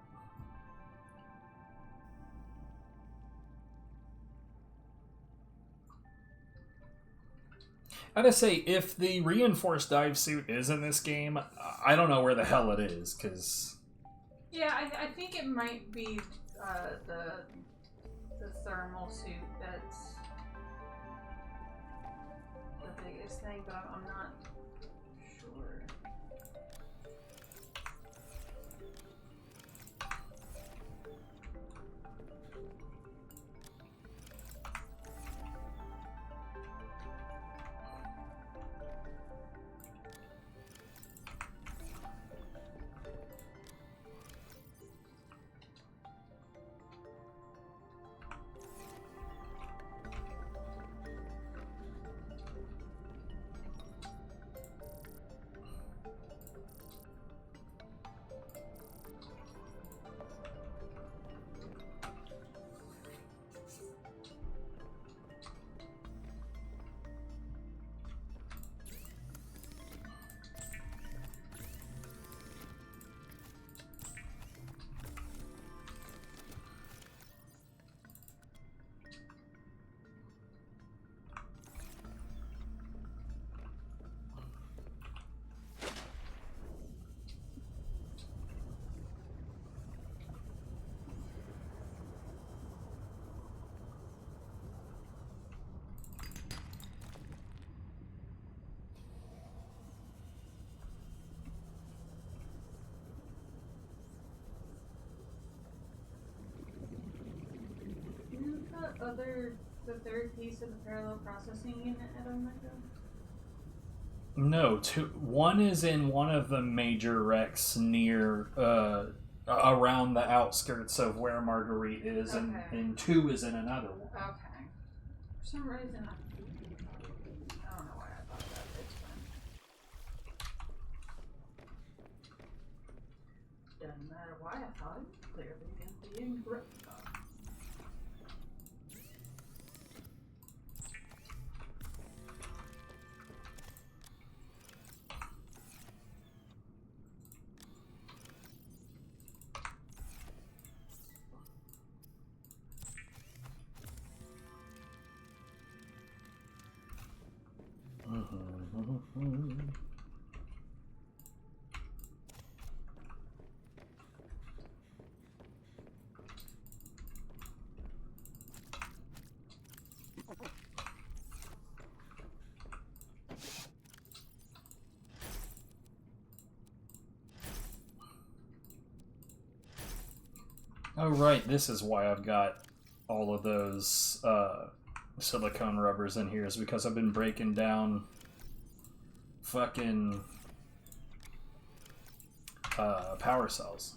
I gotta say, if the reinforced dive suit is in this game, I don't know where the hell it is, because... Yeah, I think it might be the thermal suit that's the biggest thing, but I'm not sure. The third piece of the parallel processing unit at Omega? No, one is in one of the major wrecks near, around the outskirts of where Marguerite is, Okay. and two is in another one. Okay. For some reason, I don't know why I thought that. It's fine. Doesn't matter why I thought it. Clearly didn't be incorrect. Oh, right, this is why I've got all of those silicone rubbers in here, is because I've been breaking down fucking power cells.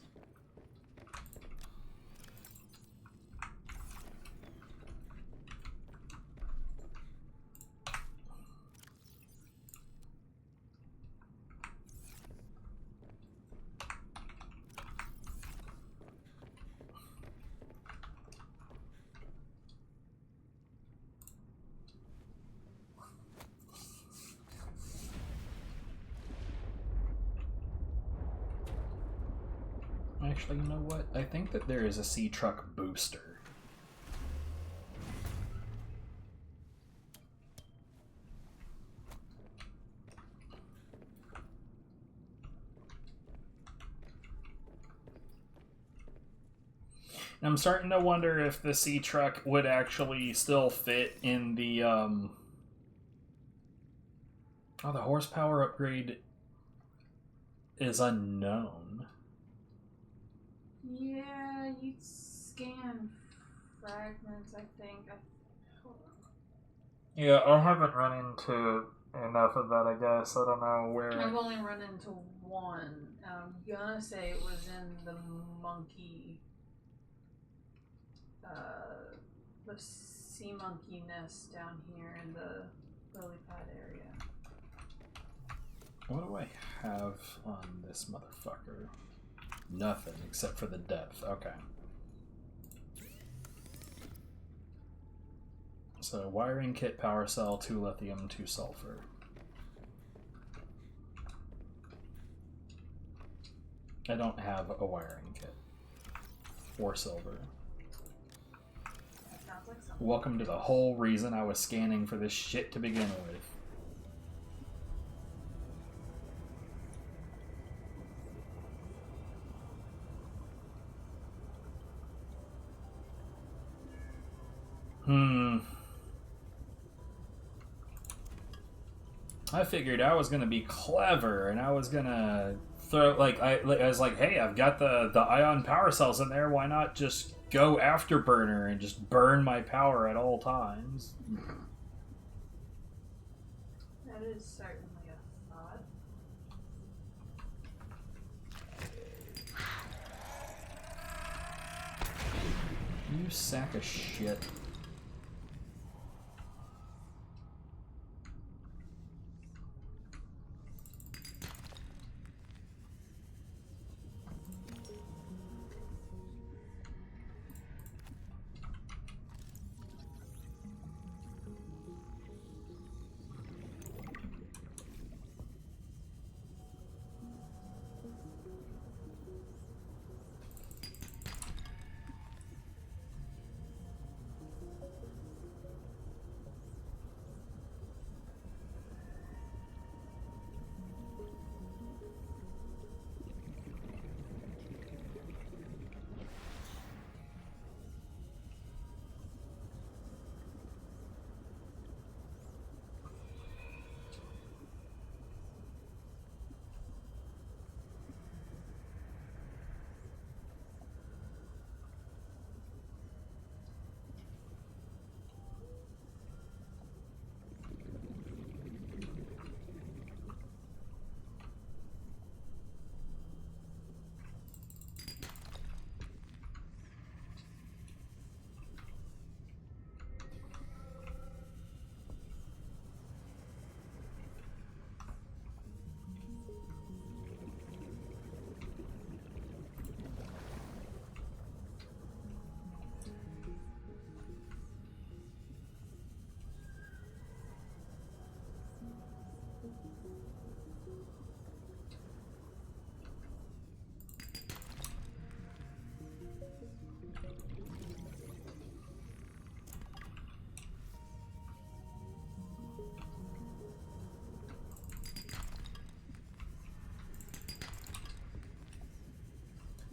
Actually, you know what? I think that there is a sea truck booster. I'm starting to wonder if the sea truck would actually still fit in the, Oh, the horsepower upgrade is unknown. Yeah, you scan fragments, I think. Hold on. Yeah, I haven't run into enough of that, I guess. I don't know where... I've only run into one. I'm gonna say it was in the monkey... the sea monkey nest down here in the lily pad area. What do I have on this motherfucker? Nothing, except for the depth. Okay. So, wiring kit, power cell, 2 lithium, 2 sulfur. I don't have a wiring kit. Or silver. Sounds like something. Welcome to the whole reason I was scanning for this shit to begin with. I figured I was gonna be clever and I was gonna throw I was like, hey, I've got the ion power cells in there. Why not just go afterburner and just burn my power at all times? That is certainly a thought. You sack of shit.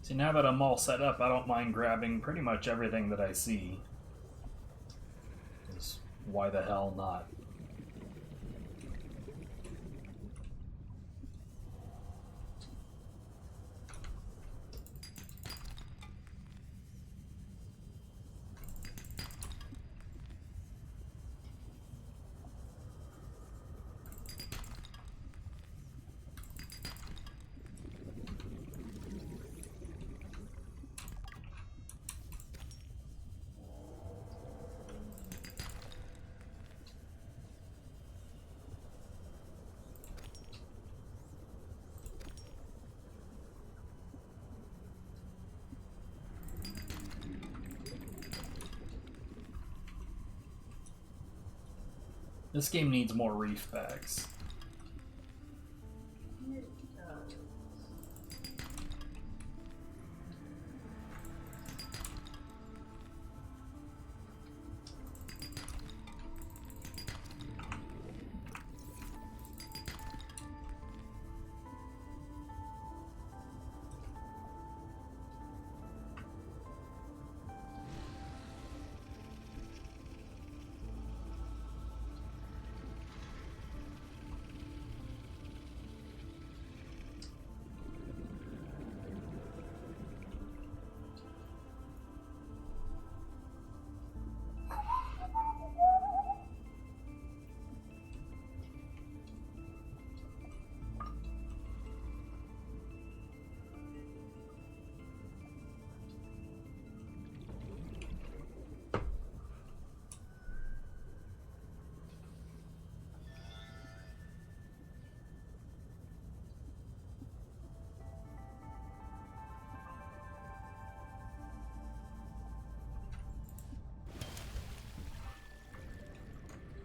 See, now that I'm all set up, I don't mind grabbing pretty much everything that I see. 'Cause why the hell not? This game needs more reef bags. It does.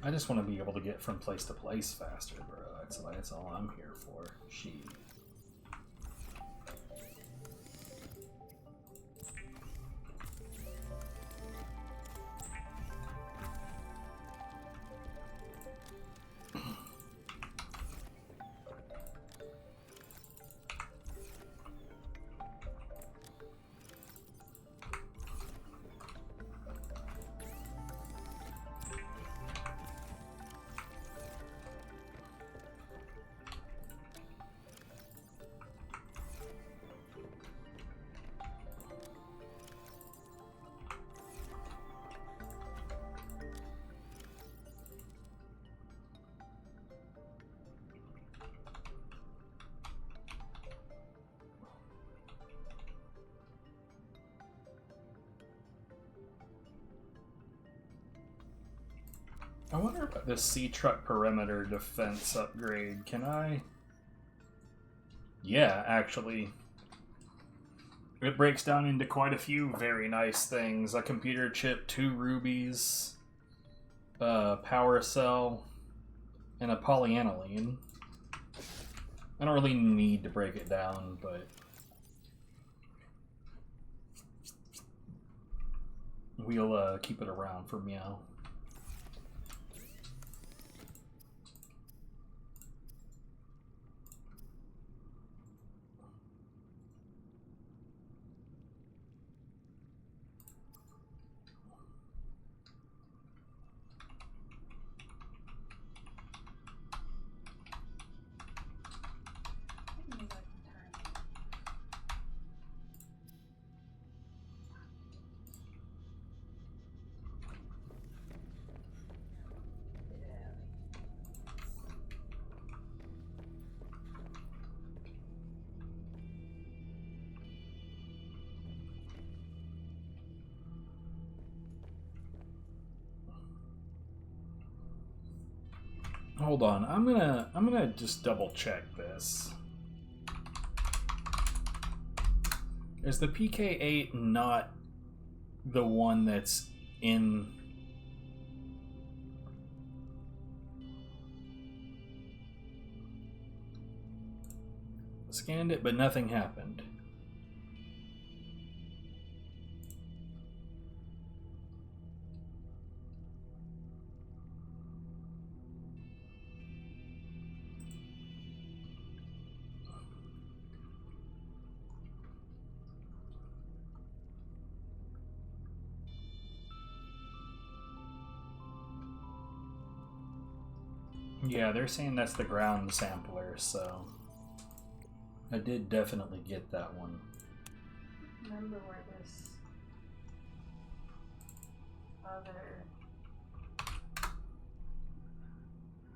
I just want to be able to get from place to place faster, bro. That's all I'm here for. Shit. I wonder about this sea truck perimeter defense upgrade. Can I? Yeah, actually. It breaks down into quite a few very nice things. A computer chip, 2 rubies, a power cell, and a polyaniline. I don't really need to break it down, but... we'll keep it around for Meow. Hold on, I'm gonna just double check this. Is the PK8 not the one that's in... Scanned it, but nothing happened. Yeah, they're saying that's the ground sampler, so I did definitely get that one. Remember where this other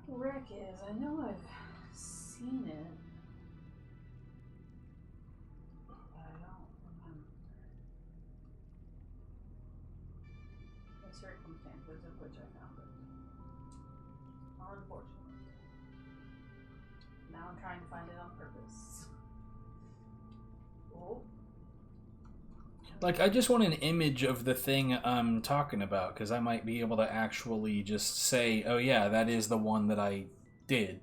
wreck is. I know I've seen it, but I don't remember the circumstances of which I found it. Unfortunately. Now I'm trying to find it on purpose. Oh. Like, I just want an image of the thing I'm talking about, because I might be able to actually just say, oh yeah, that is the one that I did.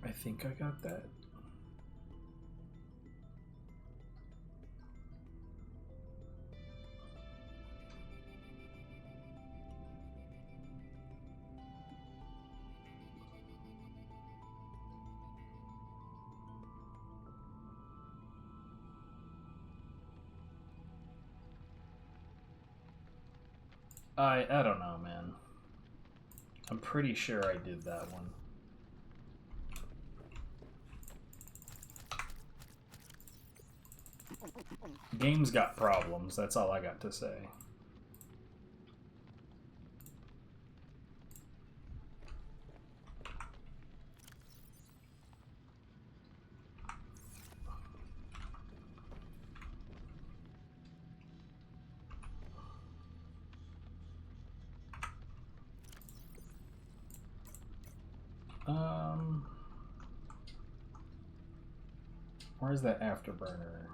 I think I got that. I don't know, man. I'm pretty sure I did that one. Game's got problems, that's all I got to say. Where's that afterburner?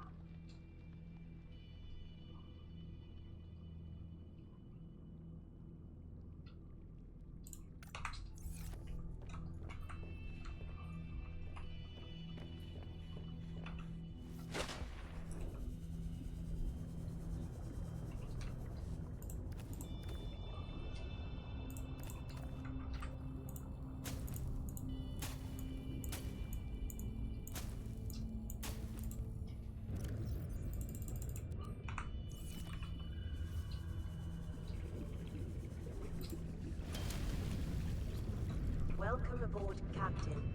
Welcome aboard, Captain.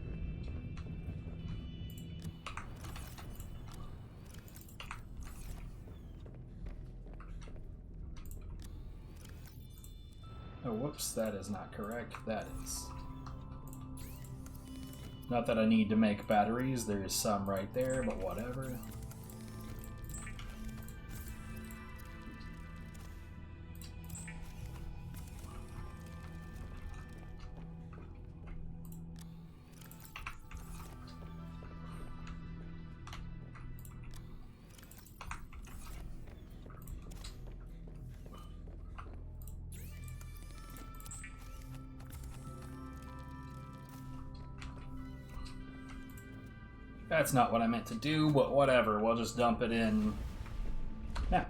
Oh, whoops, that is not correct. That is. Not that I need to make batteries, there is some right there, but whatever. That's not what I meant to do, but whatever. We'll just dump it in. Yeah.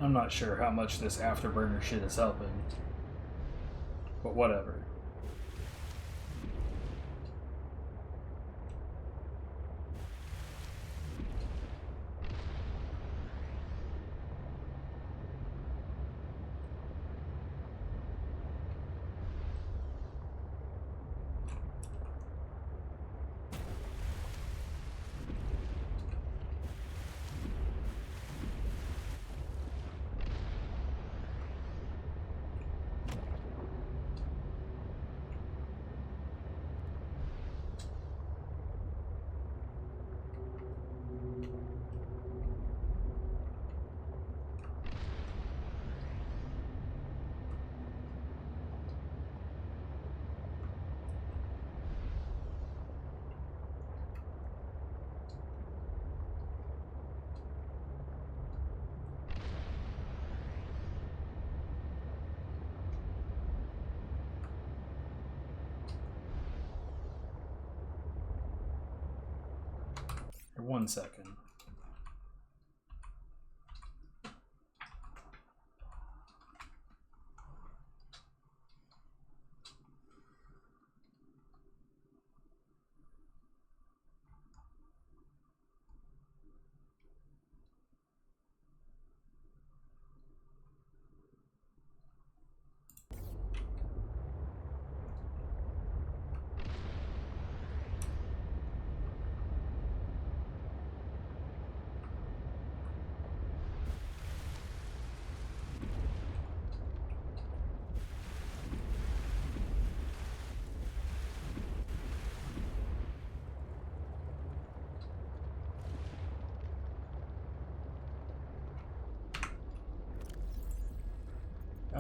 I'm not sure how much this afterburner shit is helping. But whatever. For 1 second.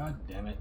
God damn it.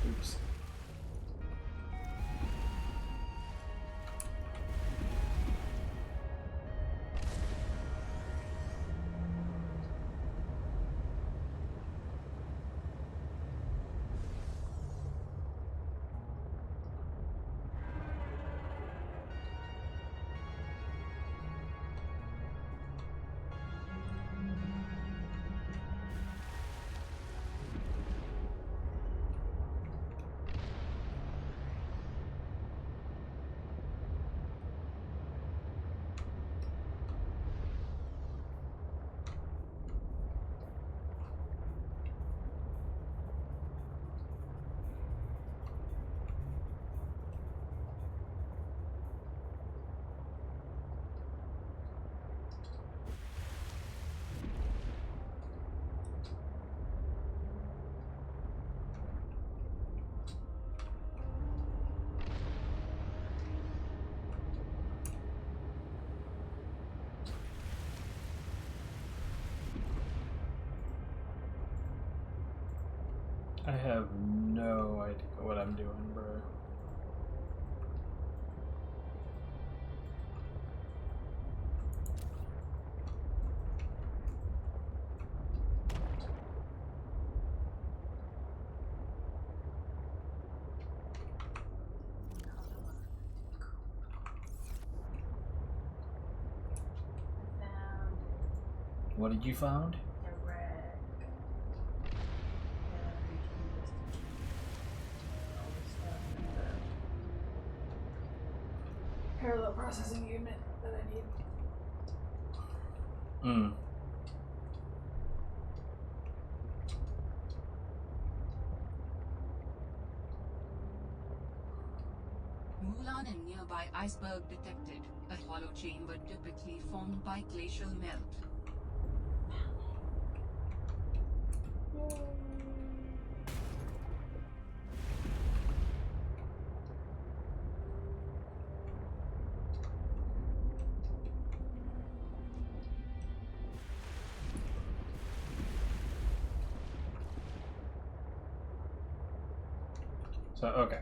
Oops. I have no idea what I'm doing, bro. What did you find? Parallel processing unit that I need. Mulan and nearby iceberg detected. A hollow chamber typically formed by glacial melt. So, okay.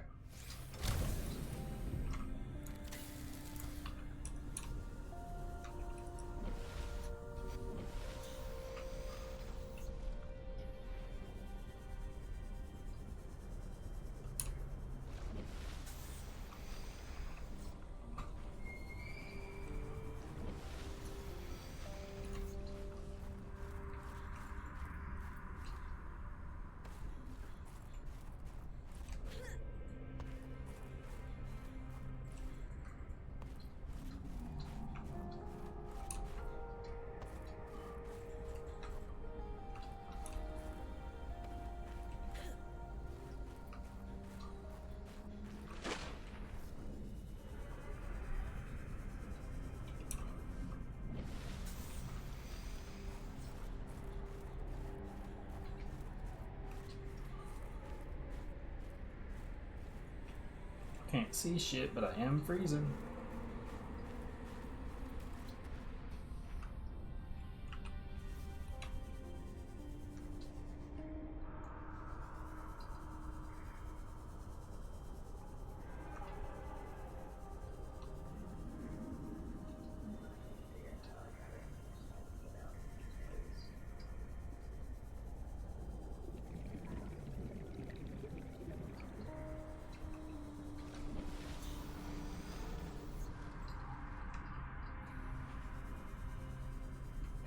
Can't see shit, but I am freezing.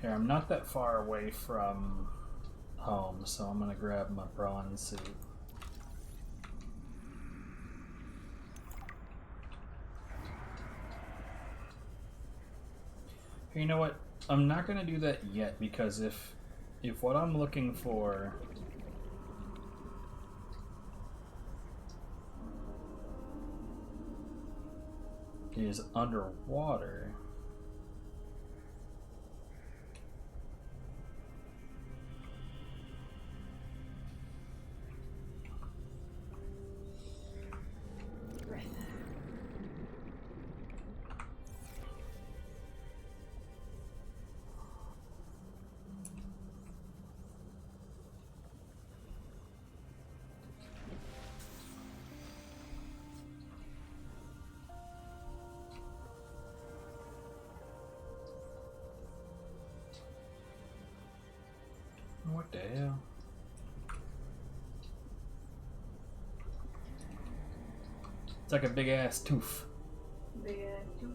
Here, I'm not that far away from home, so I'm gonna grab my bronze suit. Here, you know what? I'm not gonna do that yet, because if what I'm looking for is underwater, what the hell? It's like a big ass tooth. Big ass tooth.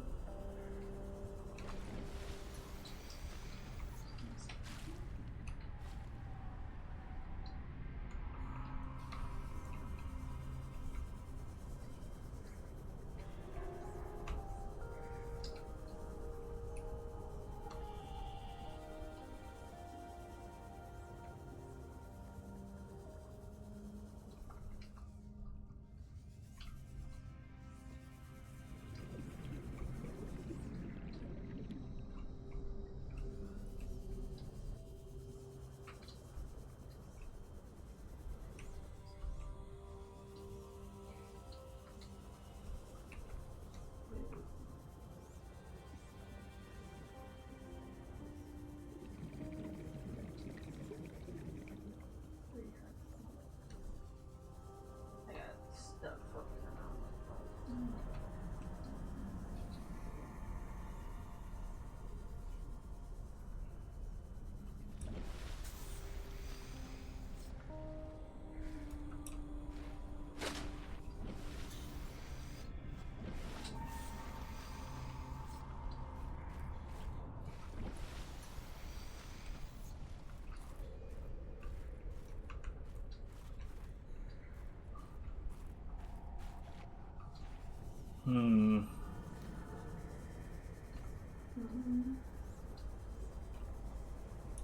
I got stuff fucking around my phone.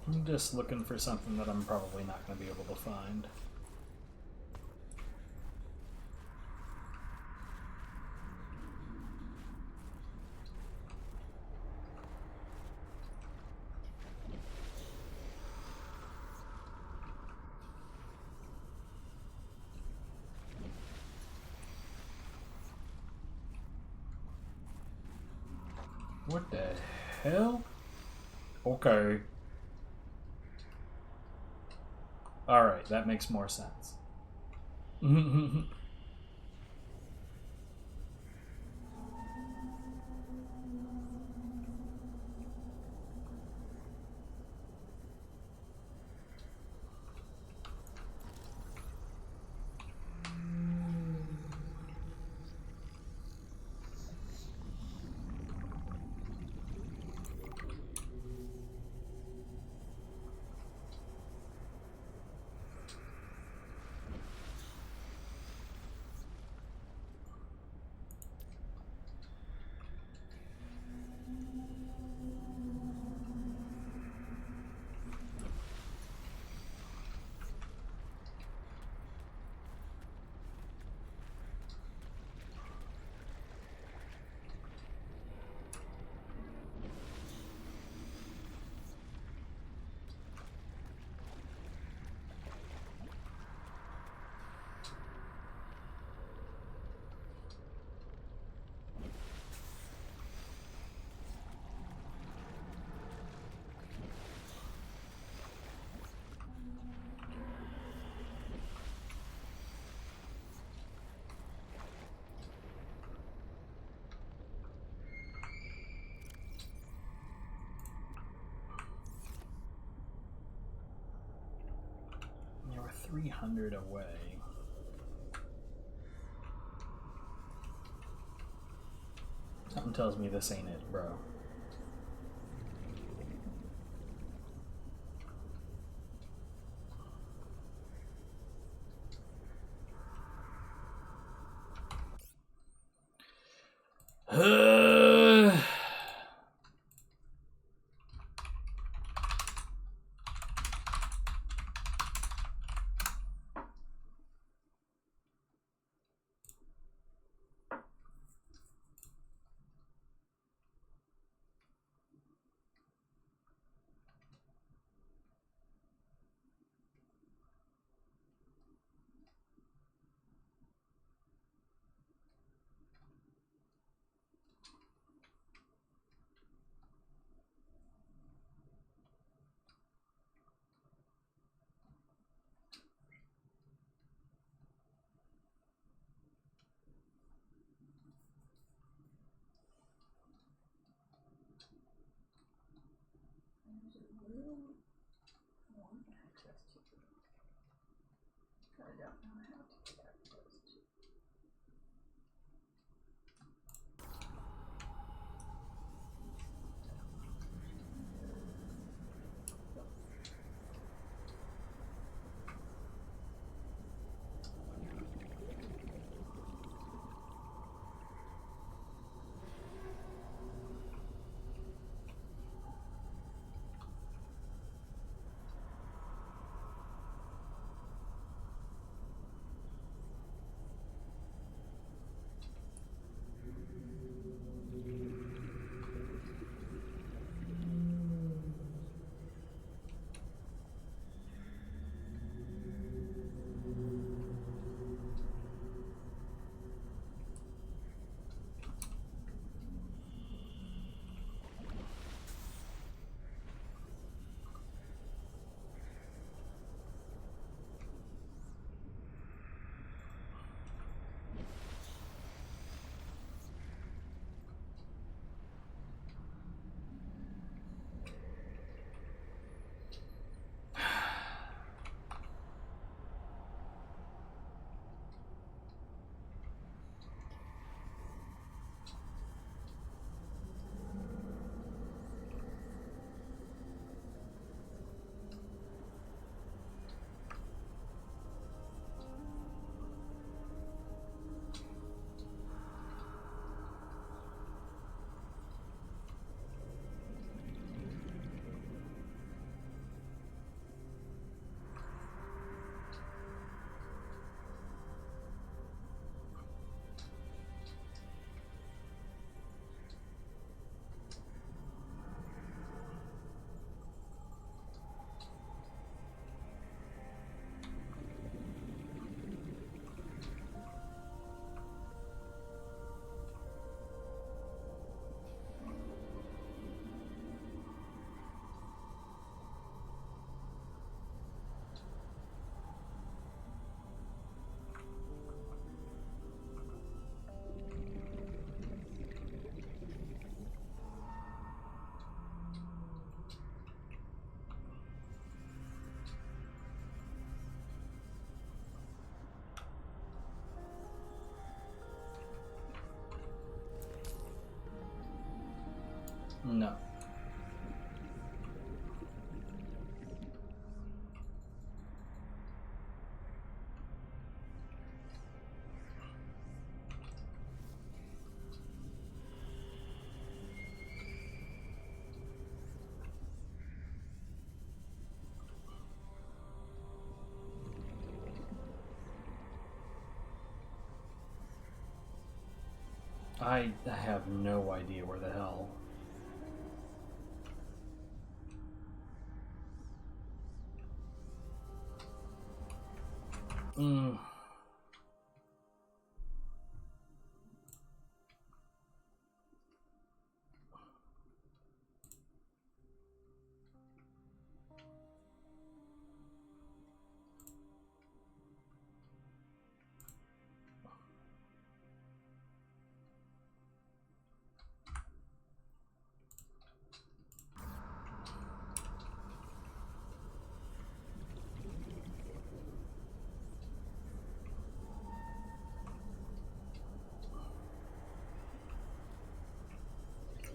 I'm just looking for something that I'm probably not going to be able to find. What the hell? Okay. Alright, that makes more sense. 300 away. Something tells me this ain't it, bro. No. I have no idea where the hell.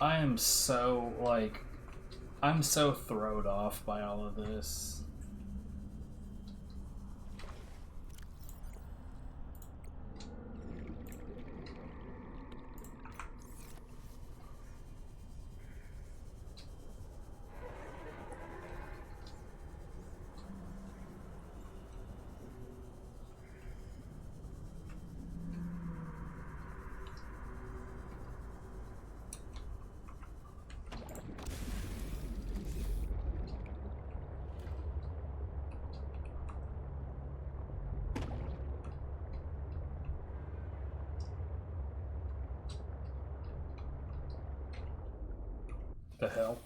I am so, like, I'm so thrown off by all of this. The hell?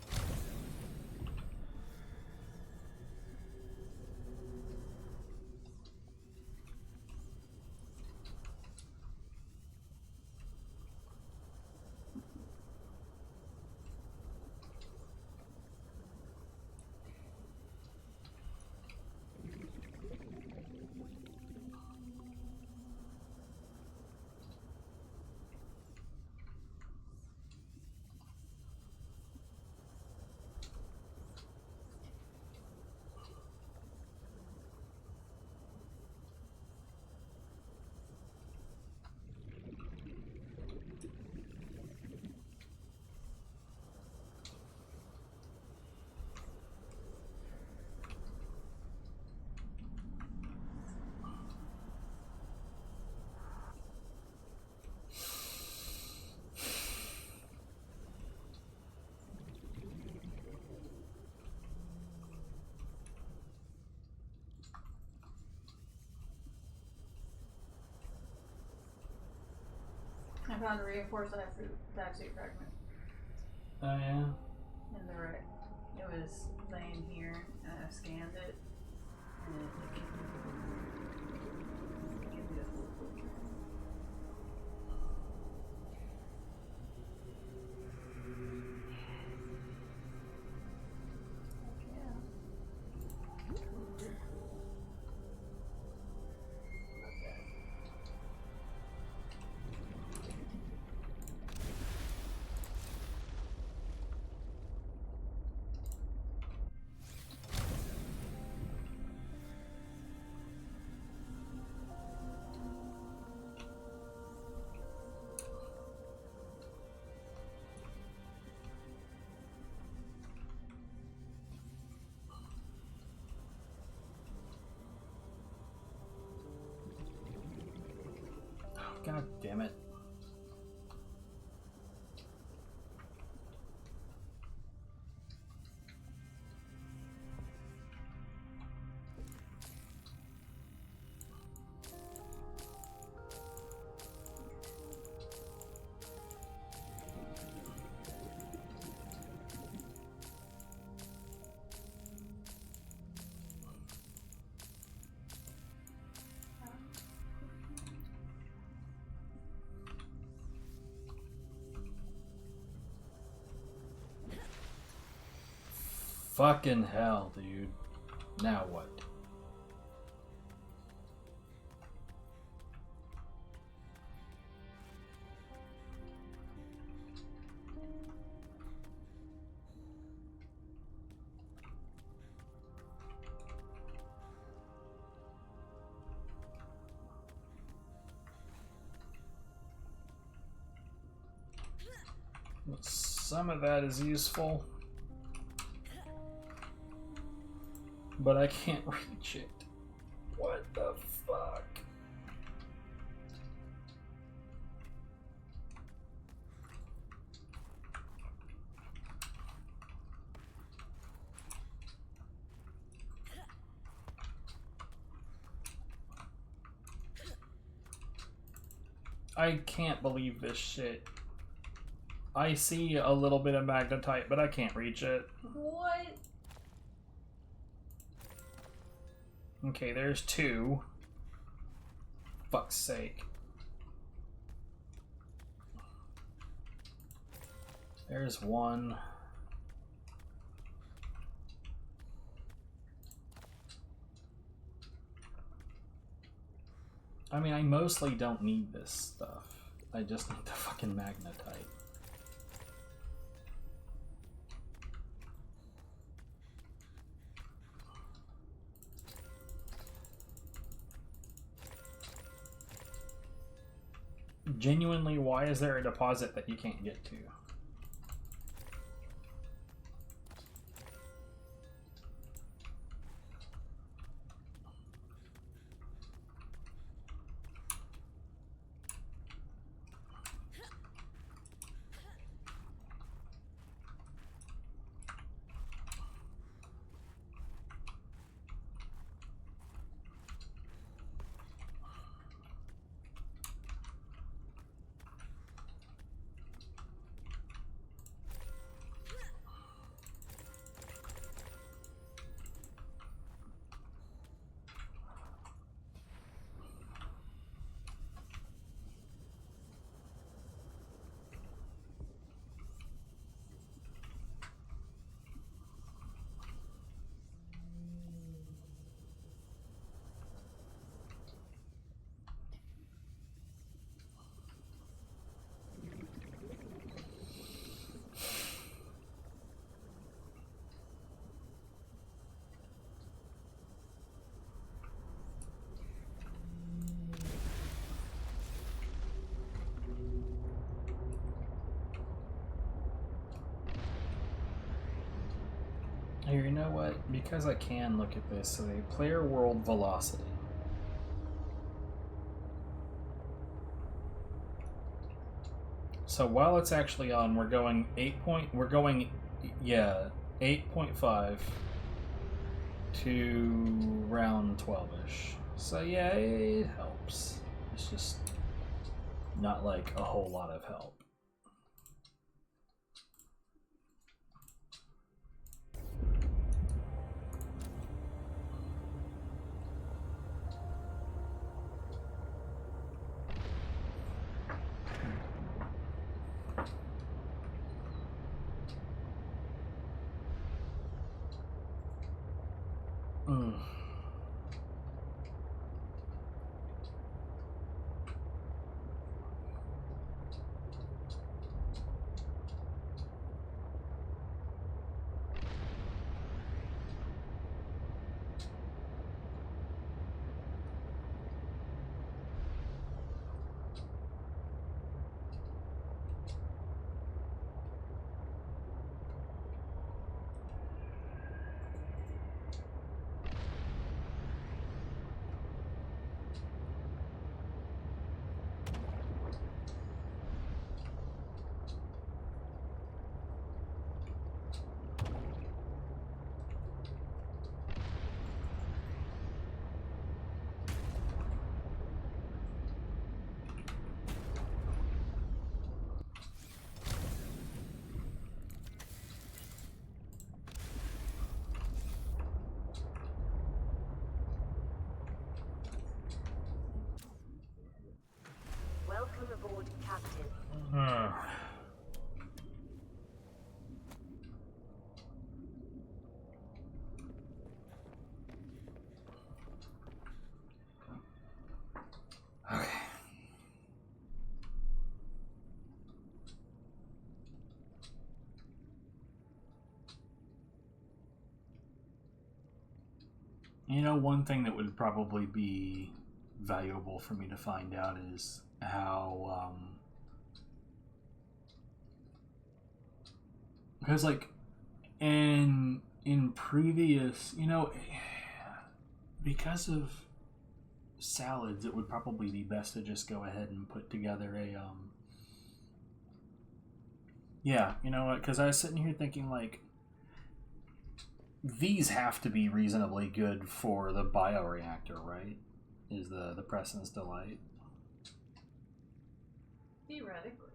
I found a reinforced backseat fragment. Oh yeah? In the right. It was laying here, and I scanned it, and it gave me the full picture. God damn it. Fucking hell, dude. Now what? Some of that is useful, but I can't reach it. What the fuck? I can't believe this shit. I see a little bit of magnetite, but I can't reach it. What? Okay, there's two. Fuck's sake. There's one. I mean, I mostly don't need this stuff. I just need the fucking magnetite. Genuinely, why is there a deposit that you can't get to? Here, you know what? Because I can look at this, so player world velocity. So while it's actually on, we're going 8.5 to round 12-ish. So yeah, it helps. It's just not like a whole lot of help. Welcome aboard, Captain. Okay. You know, one thing that would probably be valuable for me to find out is how, because like in previous, you know, because of salads, it would probably be best to just go ahead and put together a, yeah, you know what, because I was sitting here thinking, like, these have to be reasonably good for the bioreactor, right? Is the Presence Delight. Theoretically.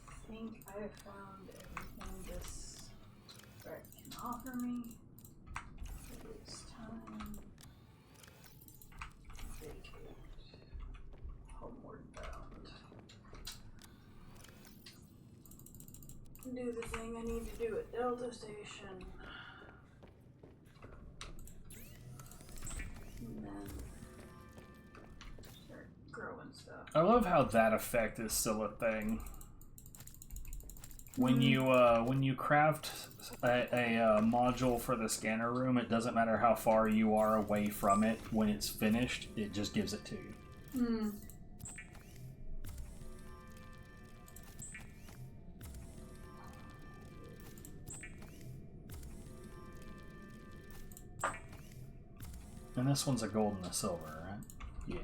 I think I have found everything this threat can offer me. It is time to vacate. Homeward bound. Do the thing I need to do at Delta Station. And then start growing stuff. I love how that effect is still a thing. When you craft a module for the scanner room, it doesn't matter how far you are away from it. When it's finished, it just gives it to you. Hmm. And this one's a gold and a silver, right? Yeah.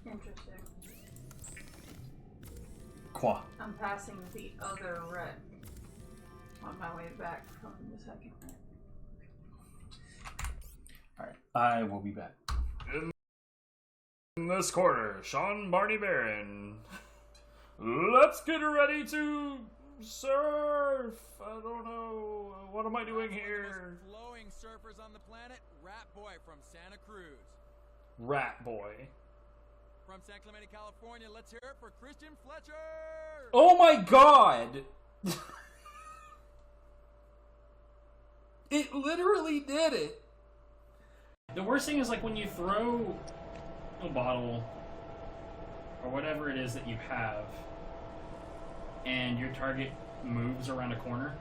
Interesting. Qua. I'm passing the other wreck on my way back from the second wreck. Alright, I will be back. In this quarter, Sean Barney Barron. Let's get ready to surf. I don't know. What am I doing here? Flowing surfers on the planet, Rat Boy from Santa Cruz. Rat Boy. From San Clemente, California, let's hear it for Christian Fletcher! Oh my god! It literally did it! The worst thing is like when you throw a bottle or whatever it is that you have and your target moves around a corner.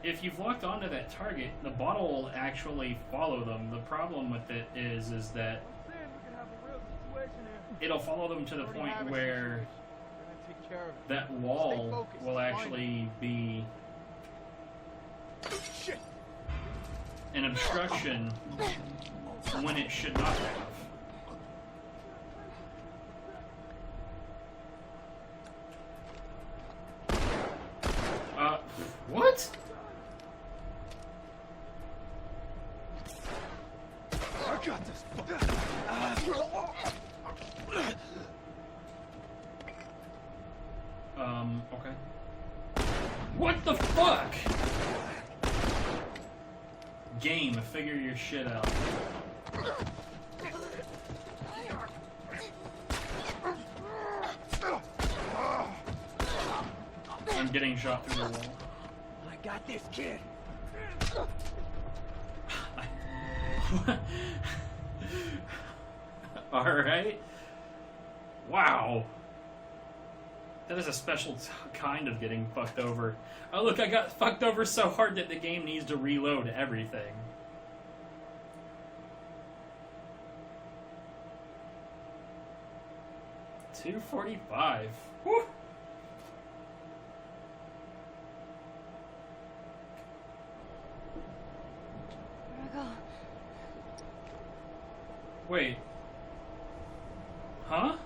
If you've locked onto that target, the bottle will actually follow them. The problem with it is that it'll follow them to the point where that wall will actually be an obstruction when it should not have. What? I got this. Okay. What the fuck? Game, figure your shit out. I'm getting shot through the wall. I got this, kid. Alright. Wow. That is a special kind of getting fucked over. Oh look, I got fucked over so hard that the game needs to reload everything. $245. Whew. Where'd I go? Wait. Huh?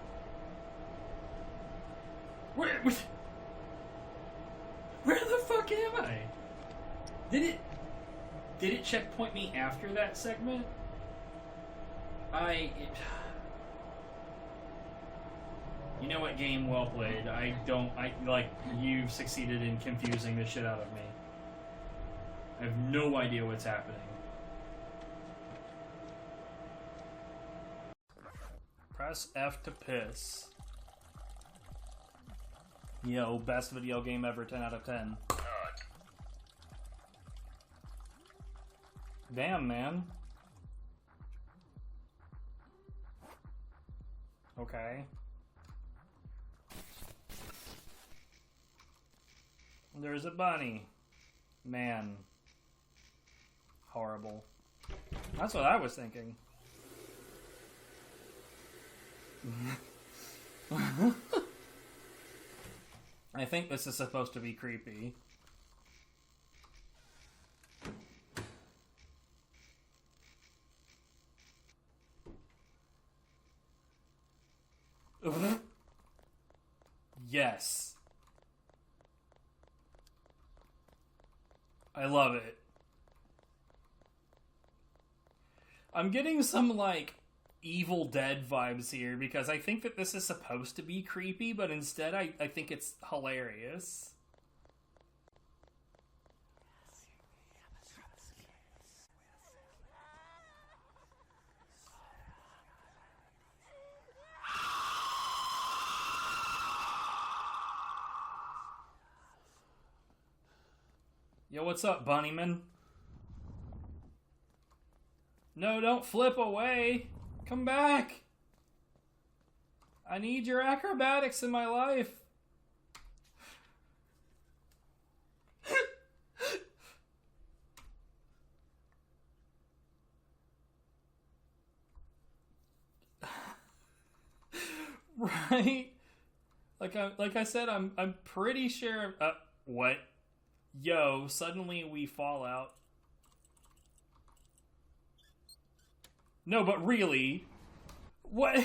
Where the fuck am I? Did it checkpoint me after that segment? You know what, game, well played. You've succeeded in confusing the shit out of me. I have no idea what's happening. Press F to piss. Yo, best video game ever, 10 out of 10. Damn, man. Okay. There's a bunny. Man. Horrible. That's what I was thinking. I think this is supposed to be creepy. Yes. I love it. I'm getting some, like, Evil Dead vibes here, because I think that this is supposed to be creepy, but instead I think it's hilarious. Yo, what's up, Bunnyman? No, don't flip away. Come back. I need your acrobatics in my life. Right? Like I said, I'm pretty sure. What? Yo! Suddenly we fall out. No, but really, what?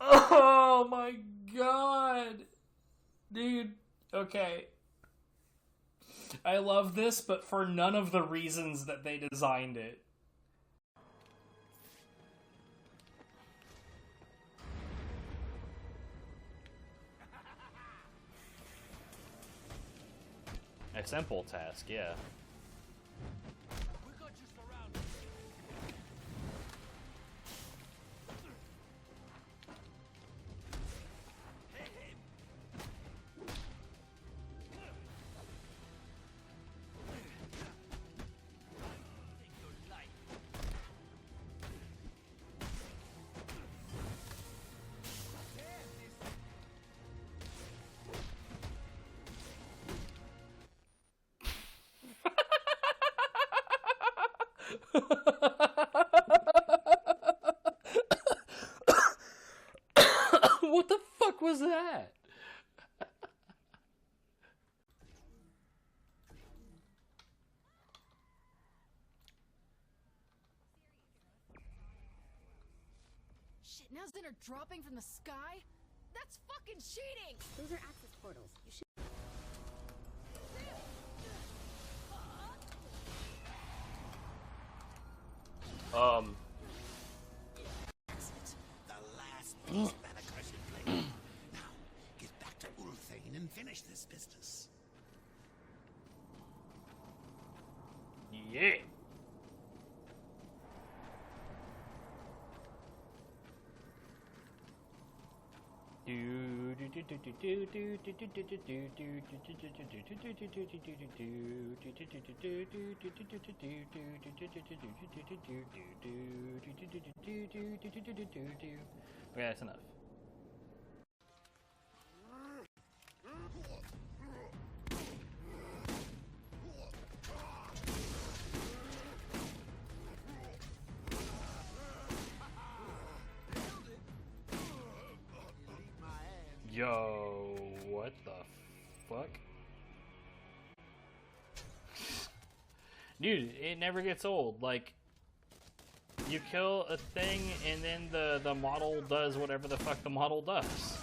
Oh my god, dude. Okay. I love this, but for none of the reasons that they designed it. A simple task, yeah. What the fuck was that? Shit, now Zinner dropping from the sky? That's fucking cheating! Those are access portals. You should. The last piece of that accursed blade. Now, get back to Ulthane and finish this business. Yeah. Okay, that's enough. Yo, what the fuck? Dude, it never gets old. Like, you kill a thing and then the model does whatever the fuck the model does.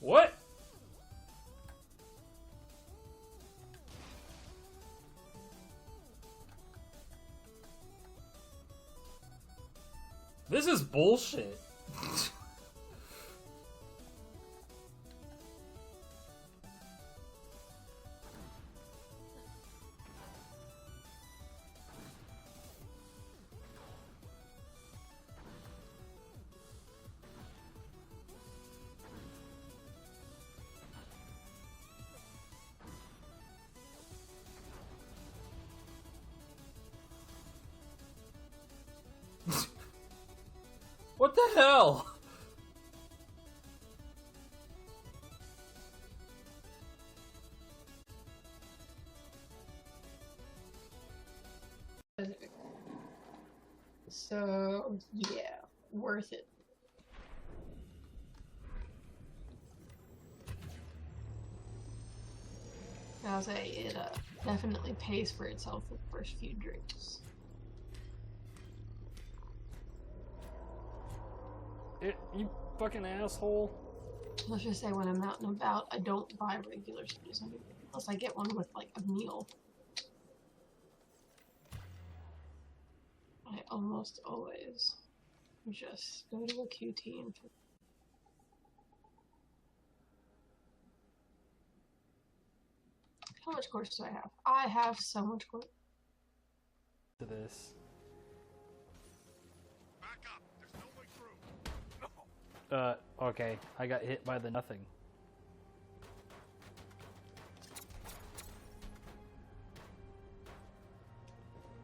What? This is bullshit. What the hell? So, yeah, worth it. I'll say it definitely pays for itself the first few drinks. You fucking asshole. Let's just say when I'm out and about, I don't buy regular sodas anymore, unless I get one with, like, a meal. I almost always just go to a QT and... How much course do I have? I have so much course. To this. Okay. I got hit by the nothing.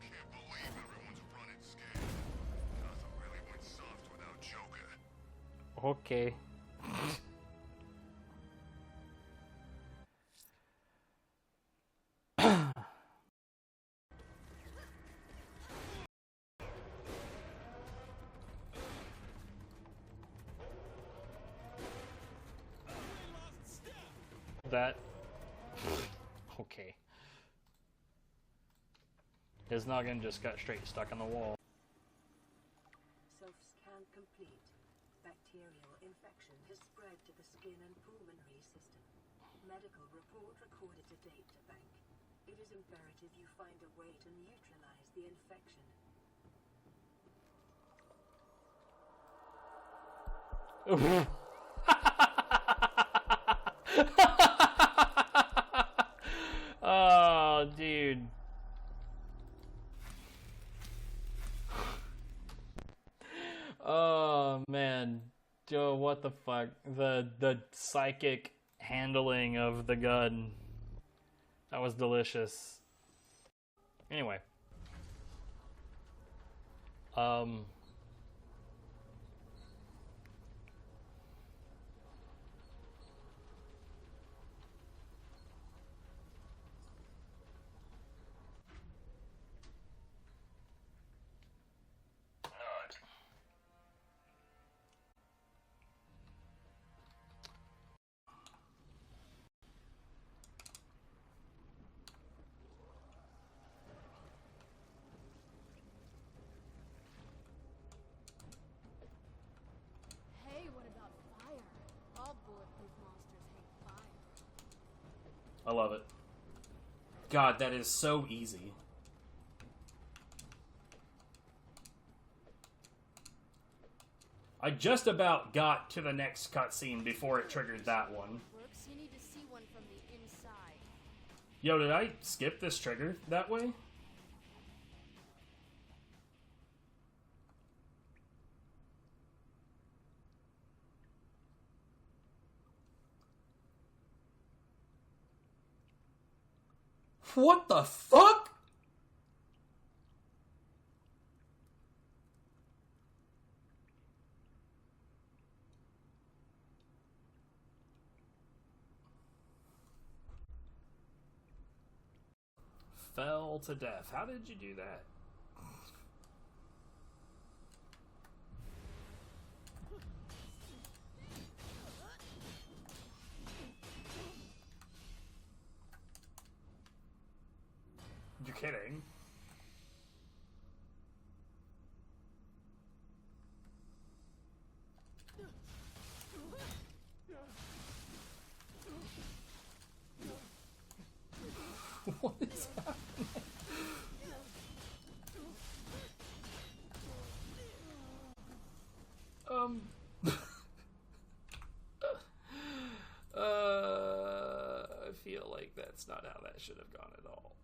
Can't believe everyone's running scared. Gotham really went soft without Joker. Okay. That. Okay. His noggin just got straight stuck on the wall. Self-scan complete. Bacterial infection has spread to the skin and pulmonary system. Medical report recorded to date, Bank. It is imperative you find a way to neutralize the infection. Oh, dude. Oh, man. Joe, what the fuck? The psychic handling of the gun. That was delicious. Anyway. Hey, what about fire? All bulletproof monsters hate fire. I love it. God, that is so easy. I just about got to the next cutscene before it triggered that one. Works, you need to see one from the inside. Yo, did I skip this trigger that way? What the fuck? Fell to death. How did you do that? You're kidding. What is happening? I feel like that's not how that should have gone at all.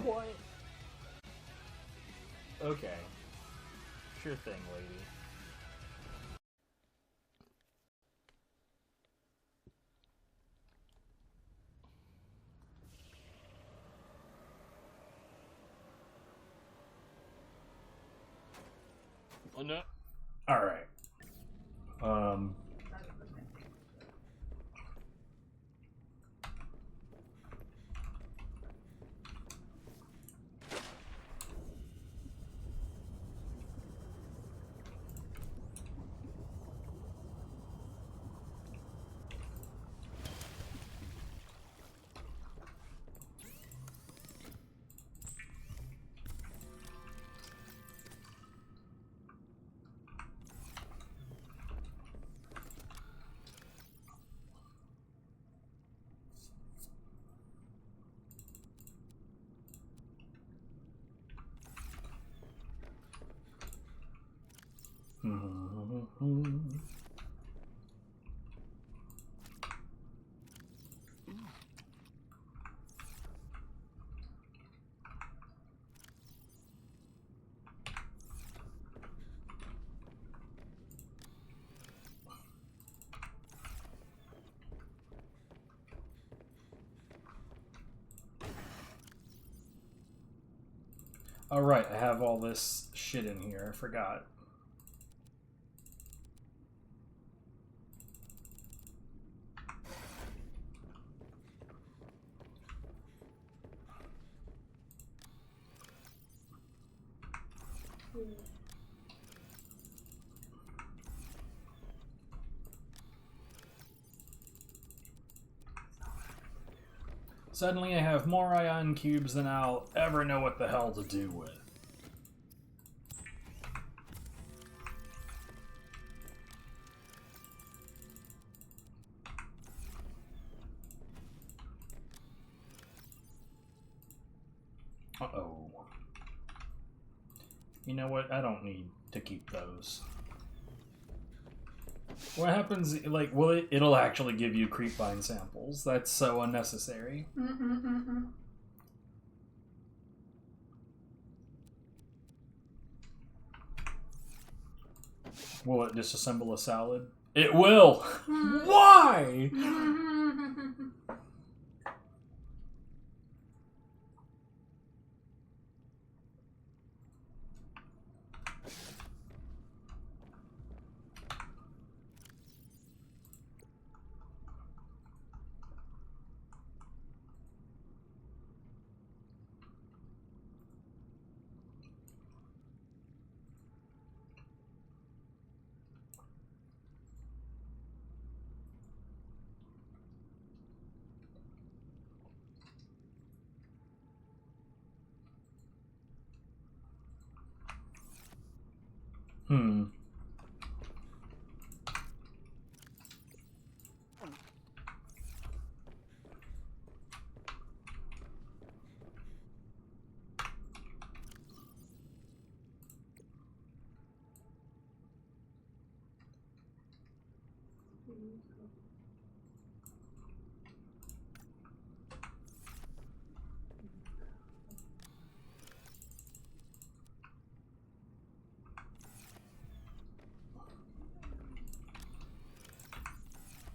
What? Okay. Sure thing, lady. Oh no. Alright. Alright, I have all this shit in here. I forgot. Suddenly I have more ion cubes than I'll ever know what the hell to do with. Uh-oh. You know what? I don't need to keep those. What happens, like, it'll actually give you creepvine samples. That's so unnecessary. Will it disassemble a salad? It will! Why?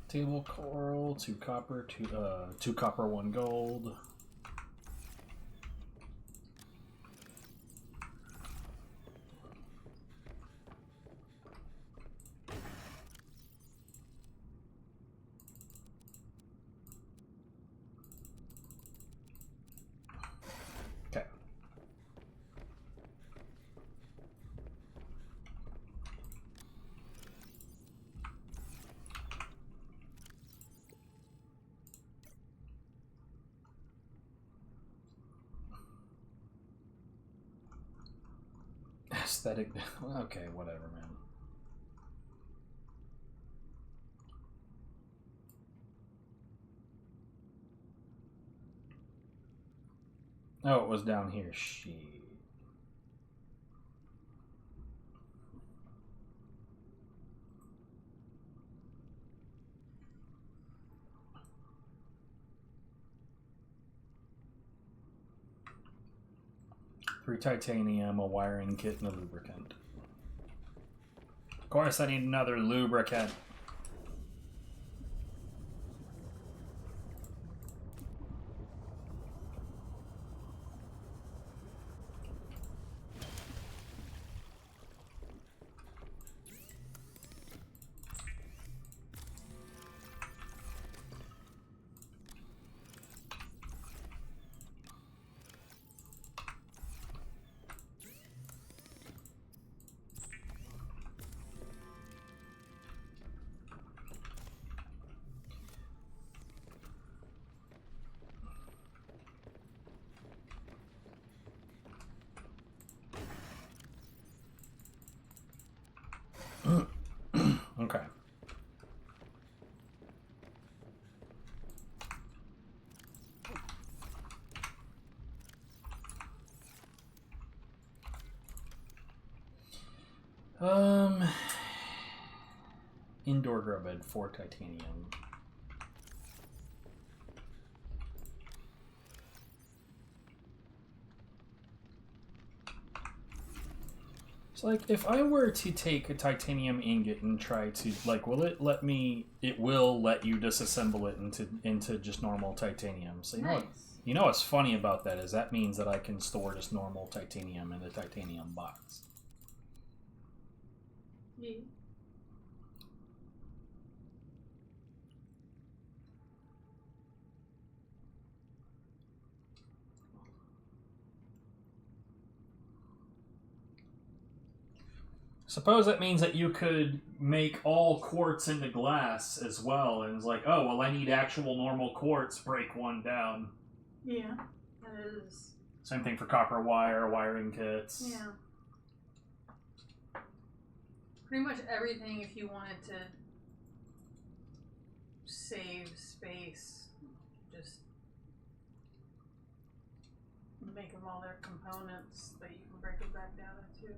Table coral, 2 copper, 2 copper, 1 gold. Okay. Aesthetic. Okay, whatever, man. Oh, it was down here. Shit. 3 titanium, a wiring kit, and a lubricant. Of course, I need another lubricant. Okay. Indoor grow bed, 4 titanium. It's like, if I were to take a titanium ingot and try to, like, will it let me, it will let you disassemble it into just normal titanium. So you know what's funny about that is that means that I can store just normal titanium in a titanium box. Yeah. Suppose that means that you could make all quartz into glass as well, and it's like, oh, well, I need actual normal quartz, break one down. Yeah, that is. Same thing for copper wire, wiring kits. Yeah. Pretty much everything, if you wanted to save space, just make them all their components that you can break it back down into.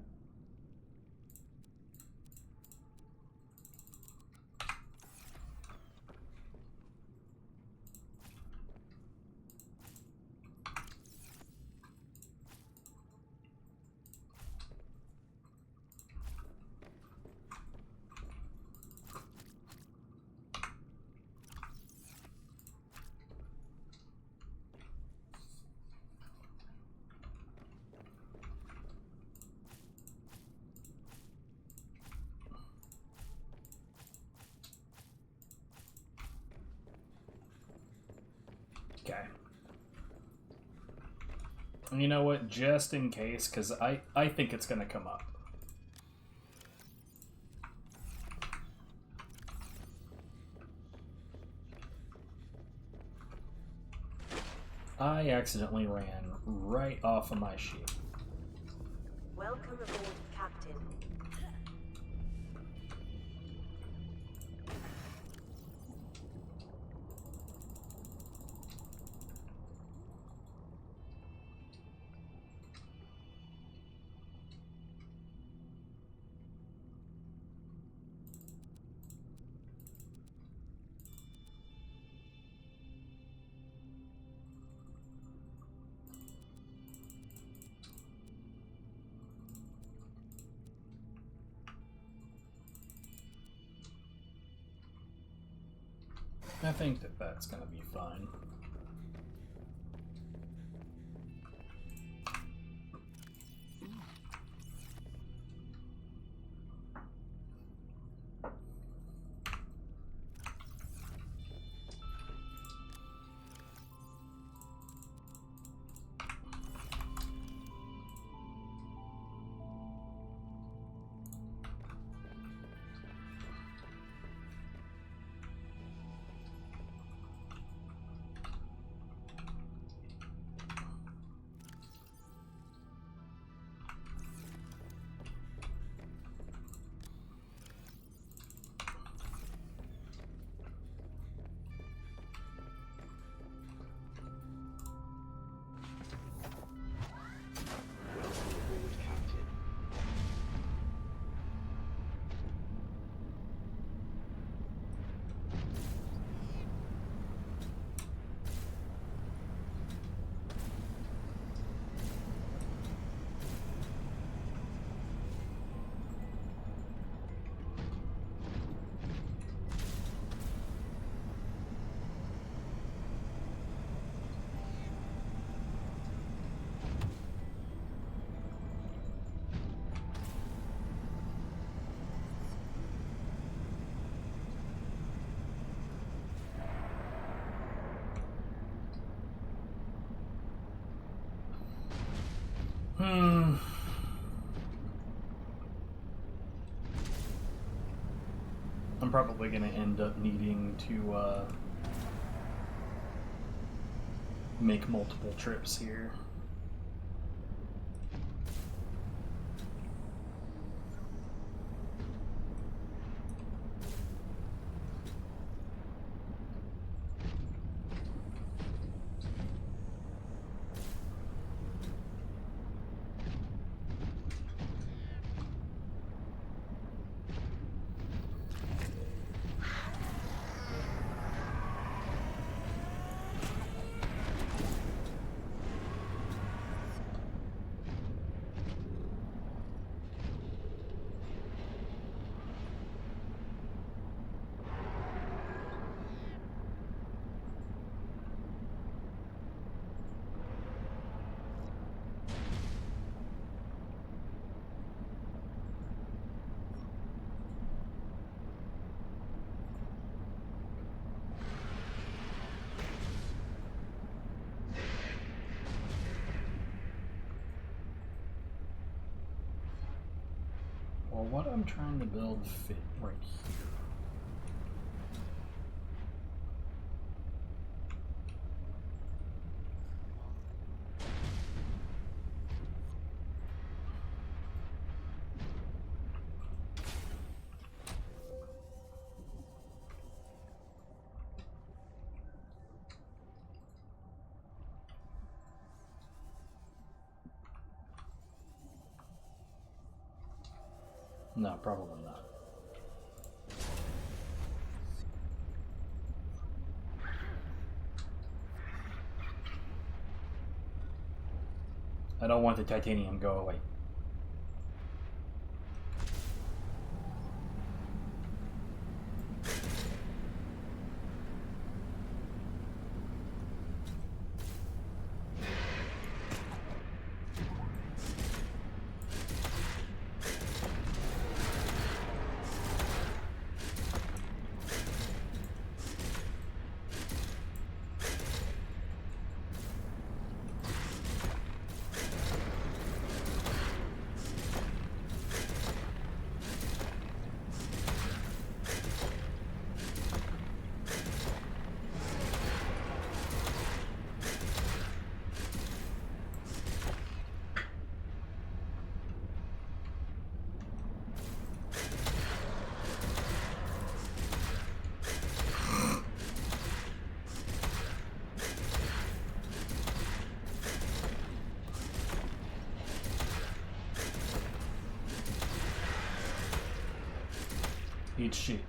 Okay. And you know what? Just in case, because I think it's going to come up. I accidentally ran right off of my sheet. Welcome aboard, Captain. I think that that's going to be fine. I'm probably gonna end up needing to make multiple trips here. Well, what I'm trying to build fit right here. No, probably not. I don't want the titanium, go away. Eat shit.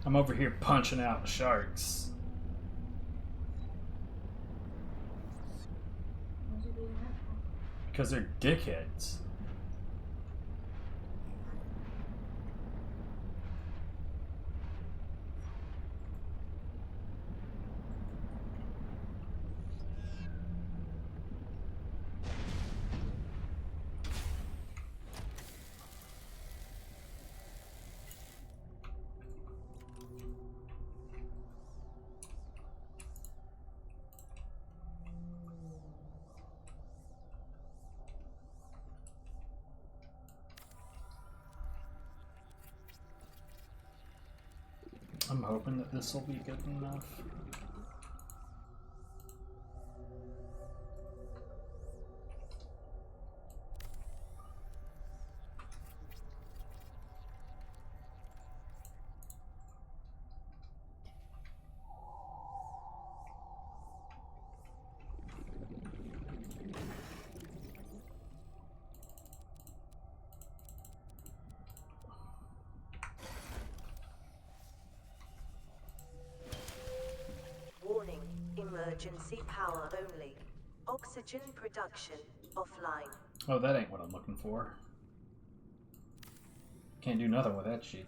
I'm over here punching out sharks. Why'd you do that for? Because they're dickheads. I'm hoping that this will be good enough. emergency power only. Oxygen production offline. Oh, that ain't what I'm looking for. Can't do nothing with that shit.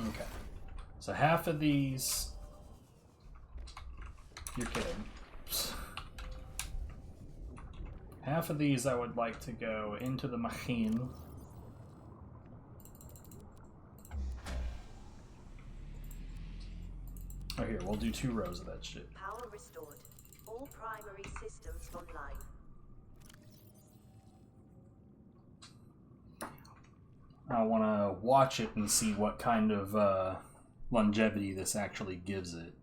Okay. So half of these... You're kidding. Half of these I would like to go into the machine. Oh, here, we'll do 2 rows of that shit. Power restored. All primary systems online. I want to watch it and see what kind of longevity this actually gives it.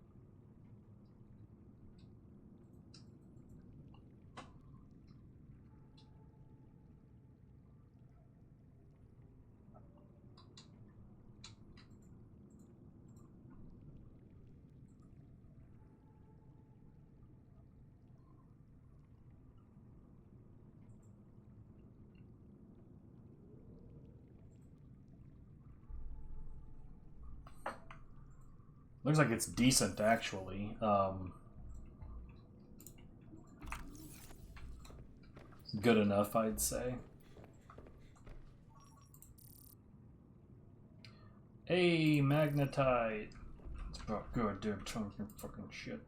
Looks like it's decent, actually. Good enough, I'd say. Hey, magnetite. It's about goddamn chunk of fucking shit.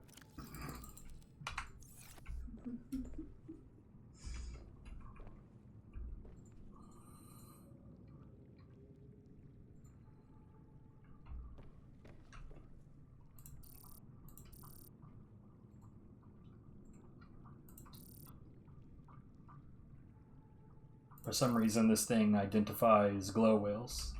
For some reason, this thing identifies glow whales.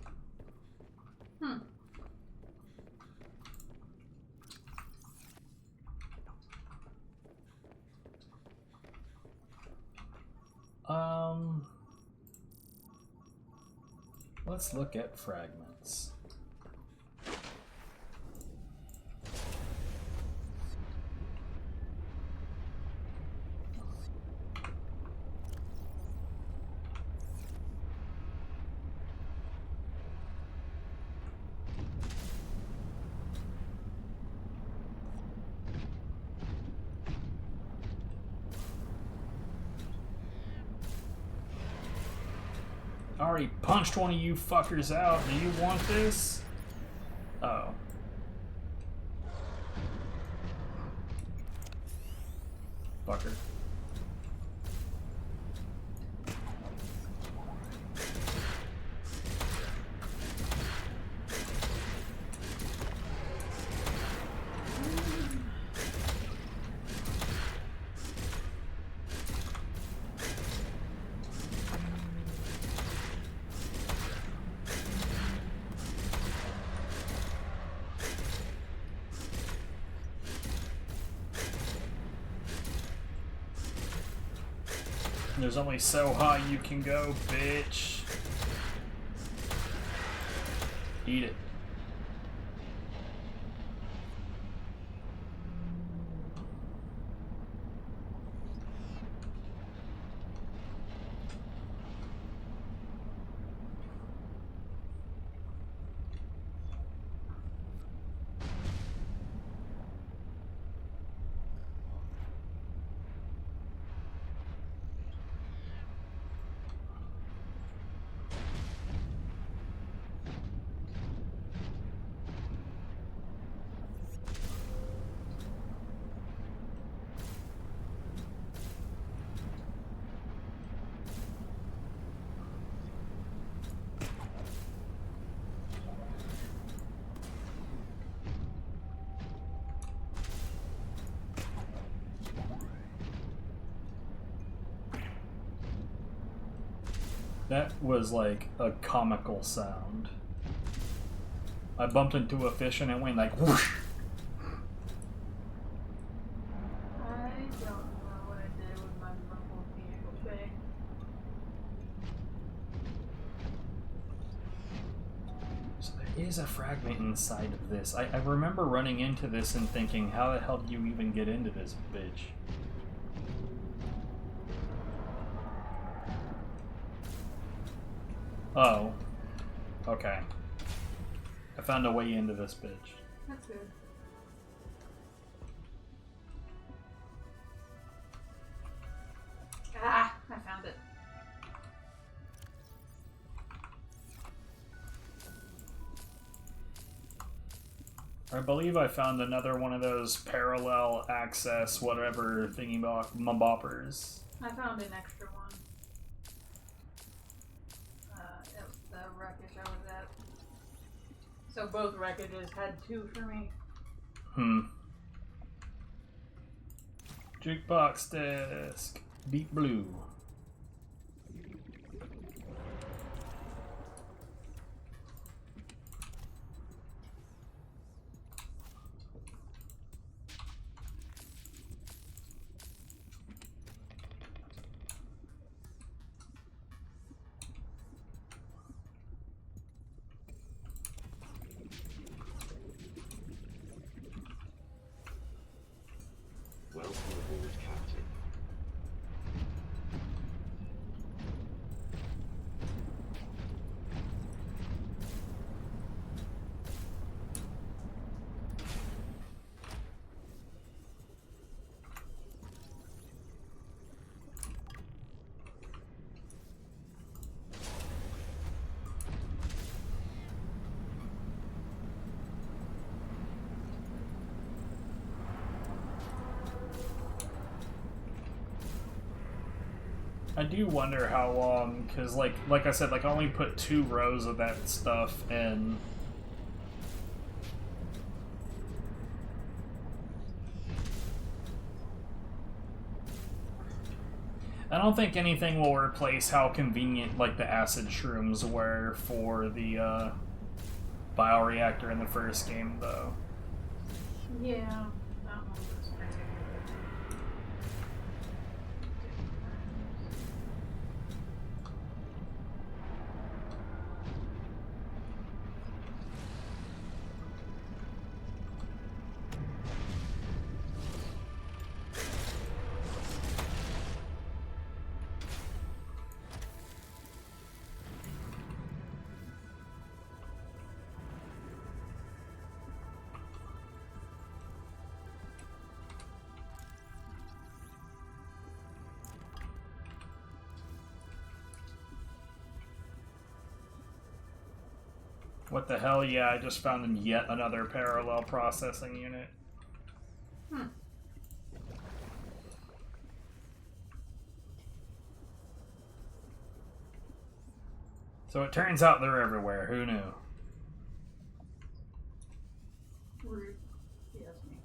Let's look at fragments. I already punched one of you fuckers out. Do you want this? Oh. Fucker. There's only so high you can go, bitch. Eat it. That was like a comical sound. I bumped into a fish and it went like whoosh. I don't know what I did with my rumble vehicle thing. So there is a fragment inside of this. I remember running into this and thinking, how the hell do you even get into this bitch? Oh. Okay. I found a way into this bitch. That's good. Ah, I found it. I believe I found another one of those parallel access whatever thingy boppers. I found an extra one. It was the wreckage I was at. So both wreckages had 2 for me. Jukebox disc. Deep blue. Welcome aboard, Captain. I do wonder how long, because like I said, like I only put 2 rows of that stuff in. I don't think anything will replace how convenient like the acid shrooms were for the bioreactor in the first game, though. Yeah, that one was pretty good. What the hell? Yeah, I just found yet another parallel processing unit. So it turns out they're everywhere. Who knew? Rude. Yes, me.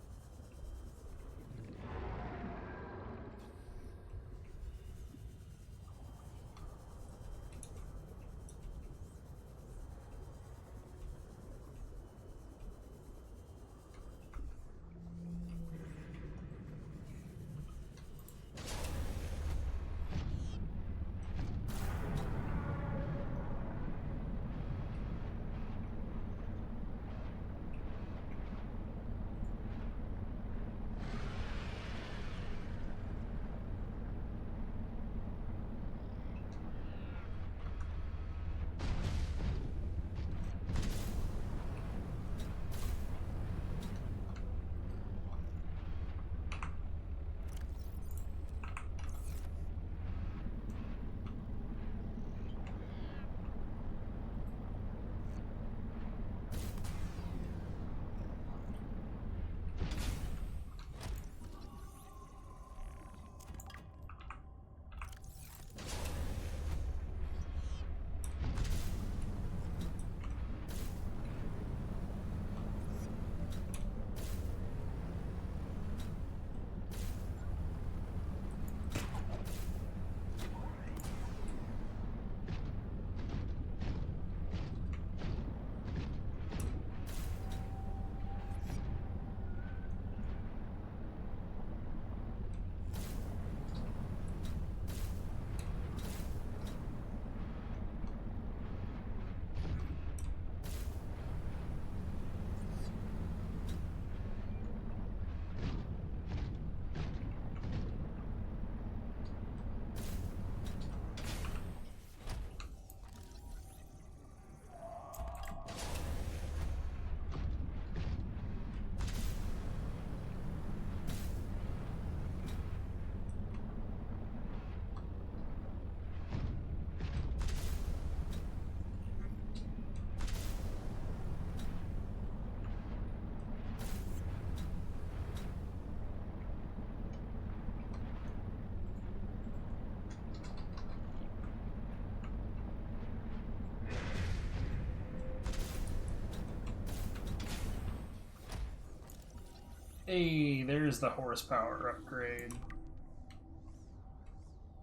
Hey, there's the horsepower upgrade.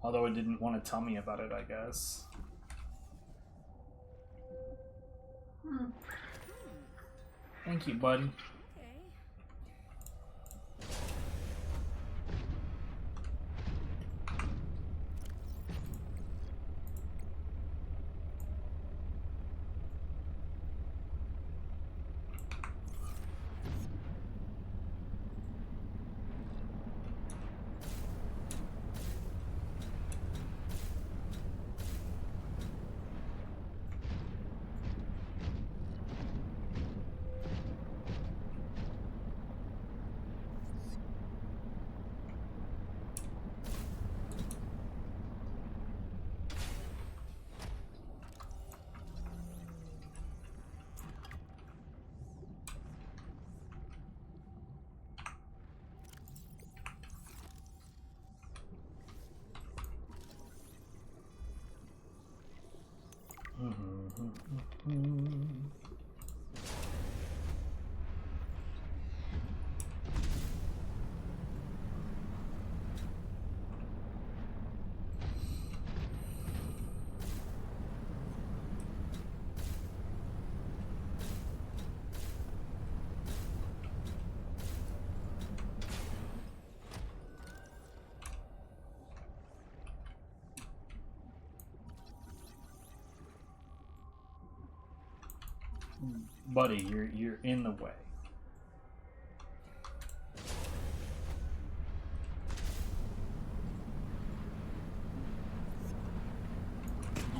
Although it didn't want to tell me about it, I guess. Thank you, buddy. Buddy, you're in the way.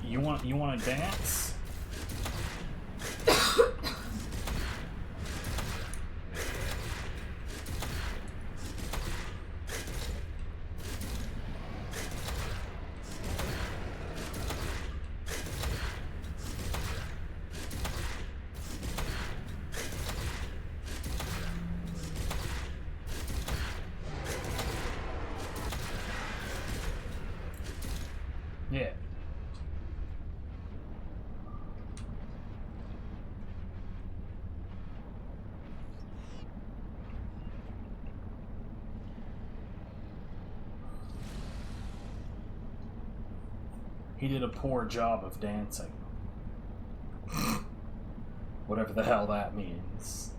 You want to dance? Yeah. He did a poor job of dancing. Whatever the hell that means.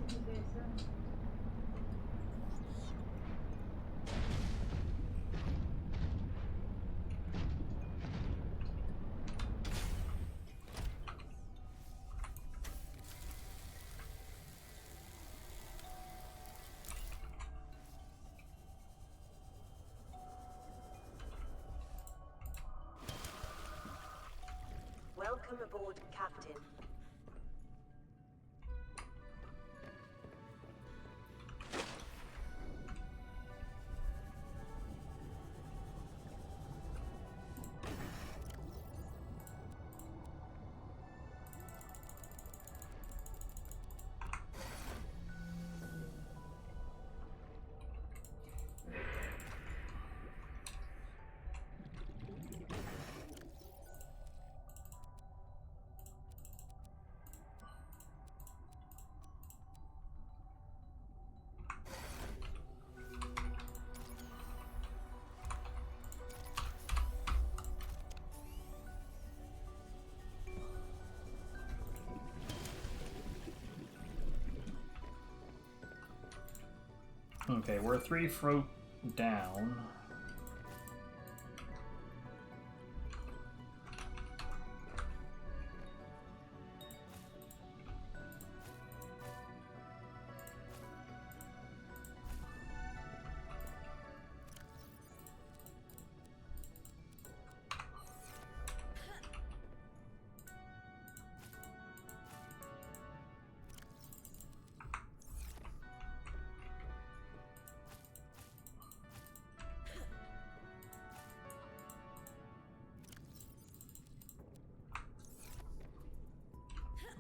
Welcome aboard, Captain. Okay, we're 3 float down.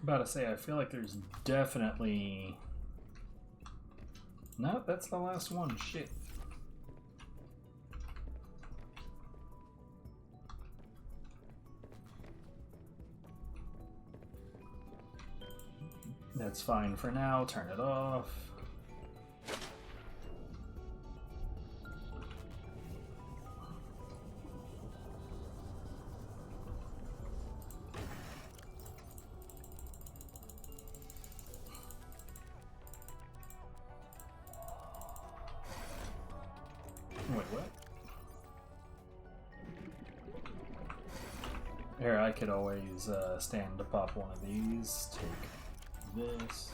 About to say, I feel like there's definitely... No, that's the last one. Shit. That's fine for now. Turn it off. Wait, what? Here, I could always stand to pop one of these. Take this.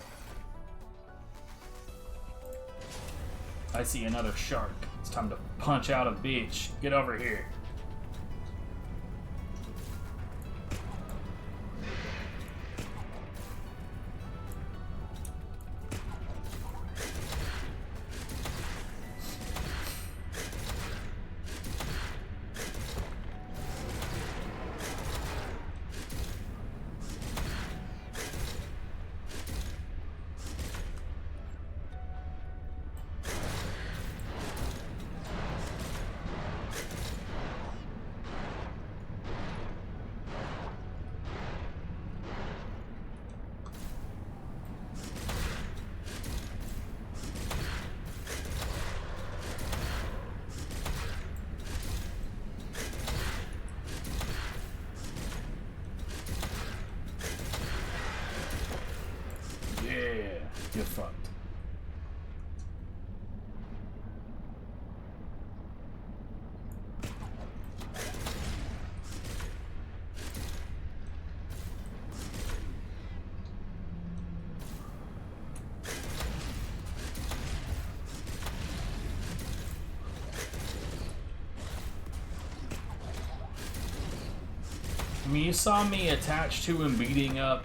I see another shark. It's time to punch out a bitch. Get over here. Get fucked. I mean, you saw me attached to him beating up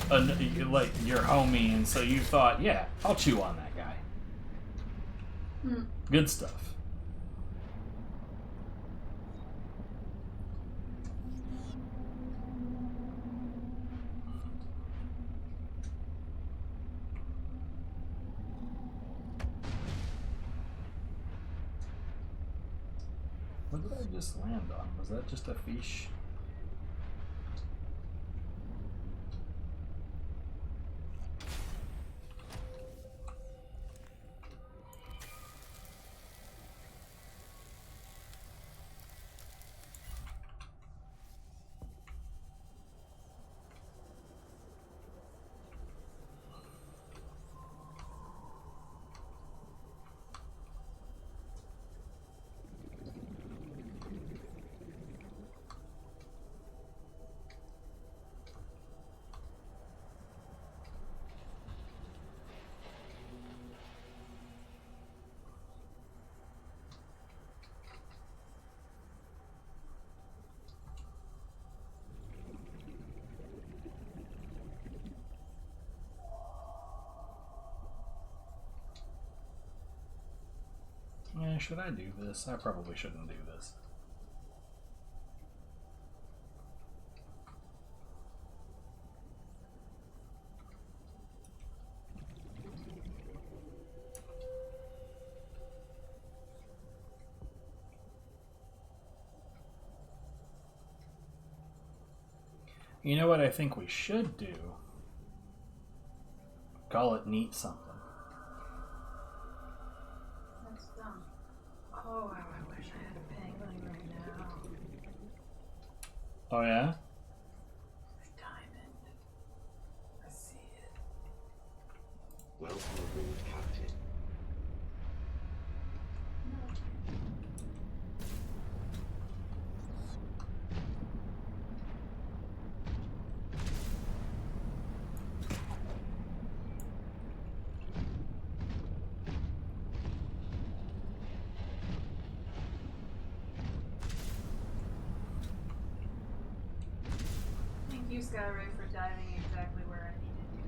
like your homie, and so you thought, yeah, I'll chew on that guy. Good stuff. What did I just land on? Was that just a fish? Yeah, should I do this? I probably shouldn't do this. You know what I think we should do? Call it neat something. That's dumb. Oh, I wish I had a penguin right now. Oh yeah? Diamond. I see it. Welcome aboard, Captain. Thank you, Skyray, for diving exactly where I needed you.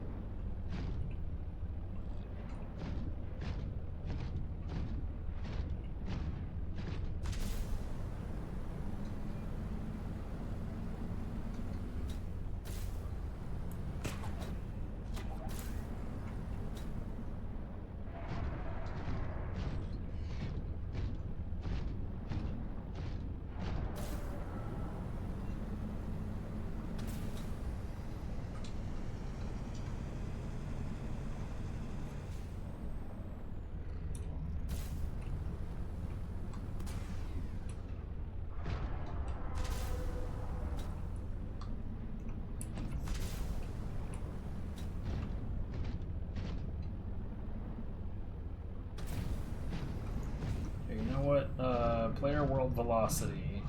world velocity.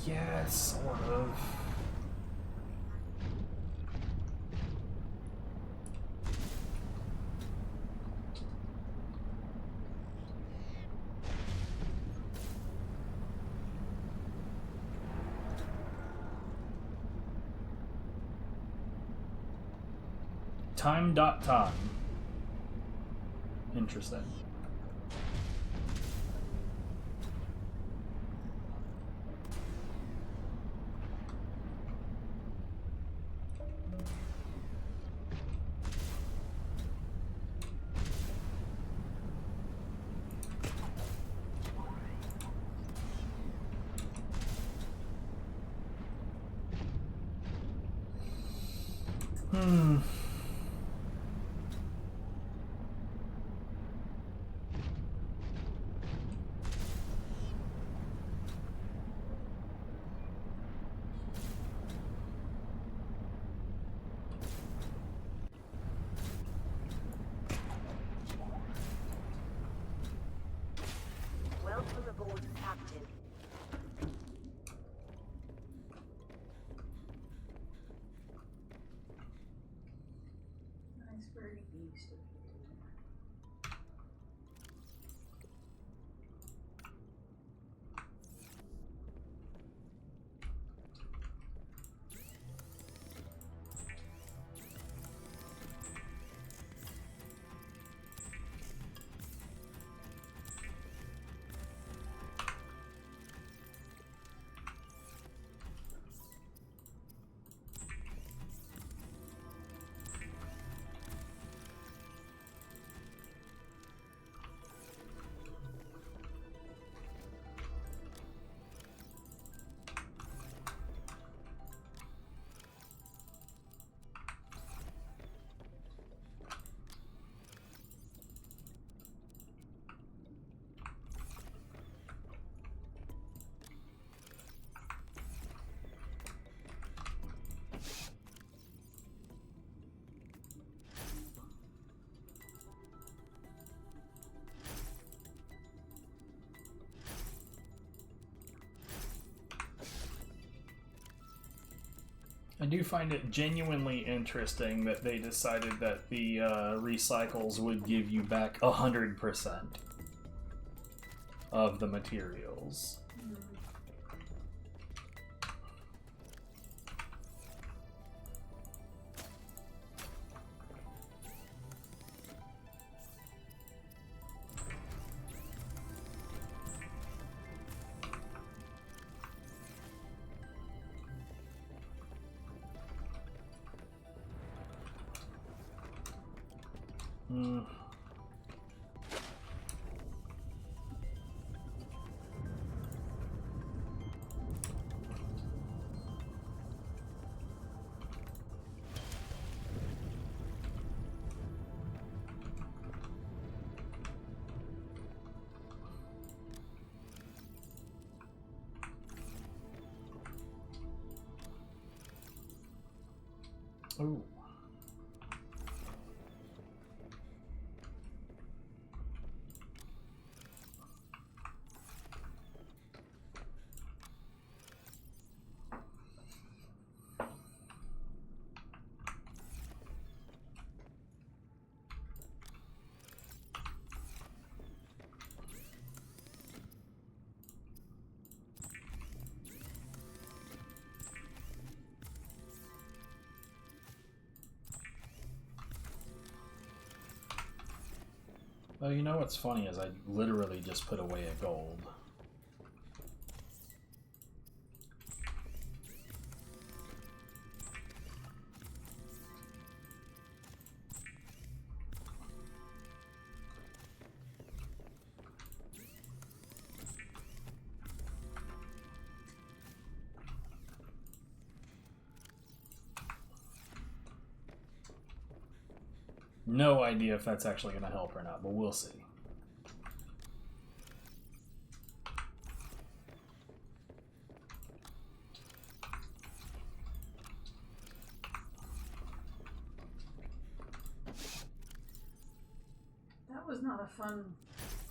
Yeah, sort of. Time. Interesting. Welcome aboard, Captain. Nice very east of you. I do find it genuinely interesting that they decided that the recycles would give you back 100% of the materials. Ooh. Well, you know what's funny is I literally just put away a gold. No idea if that's actually going to help or not, but we'll see. That was not not a fun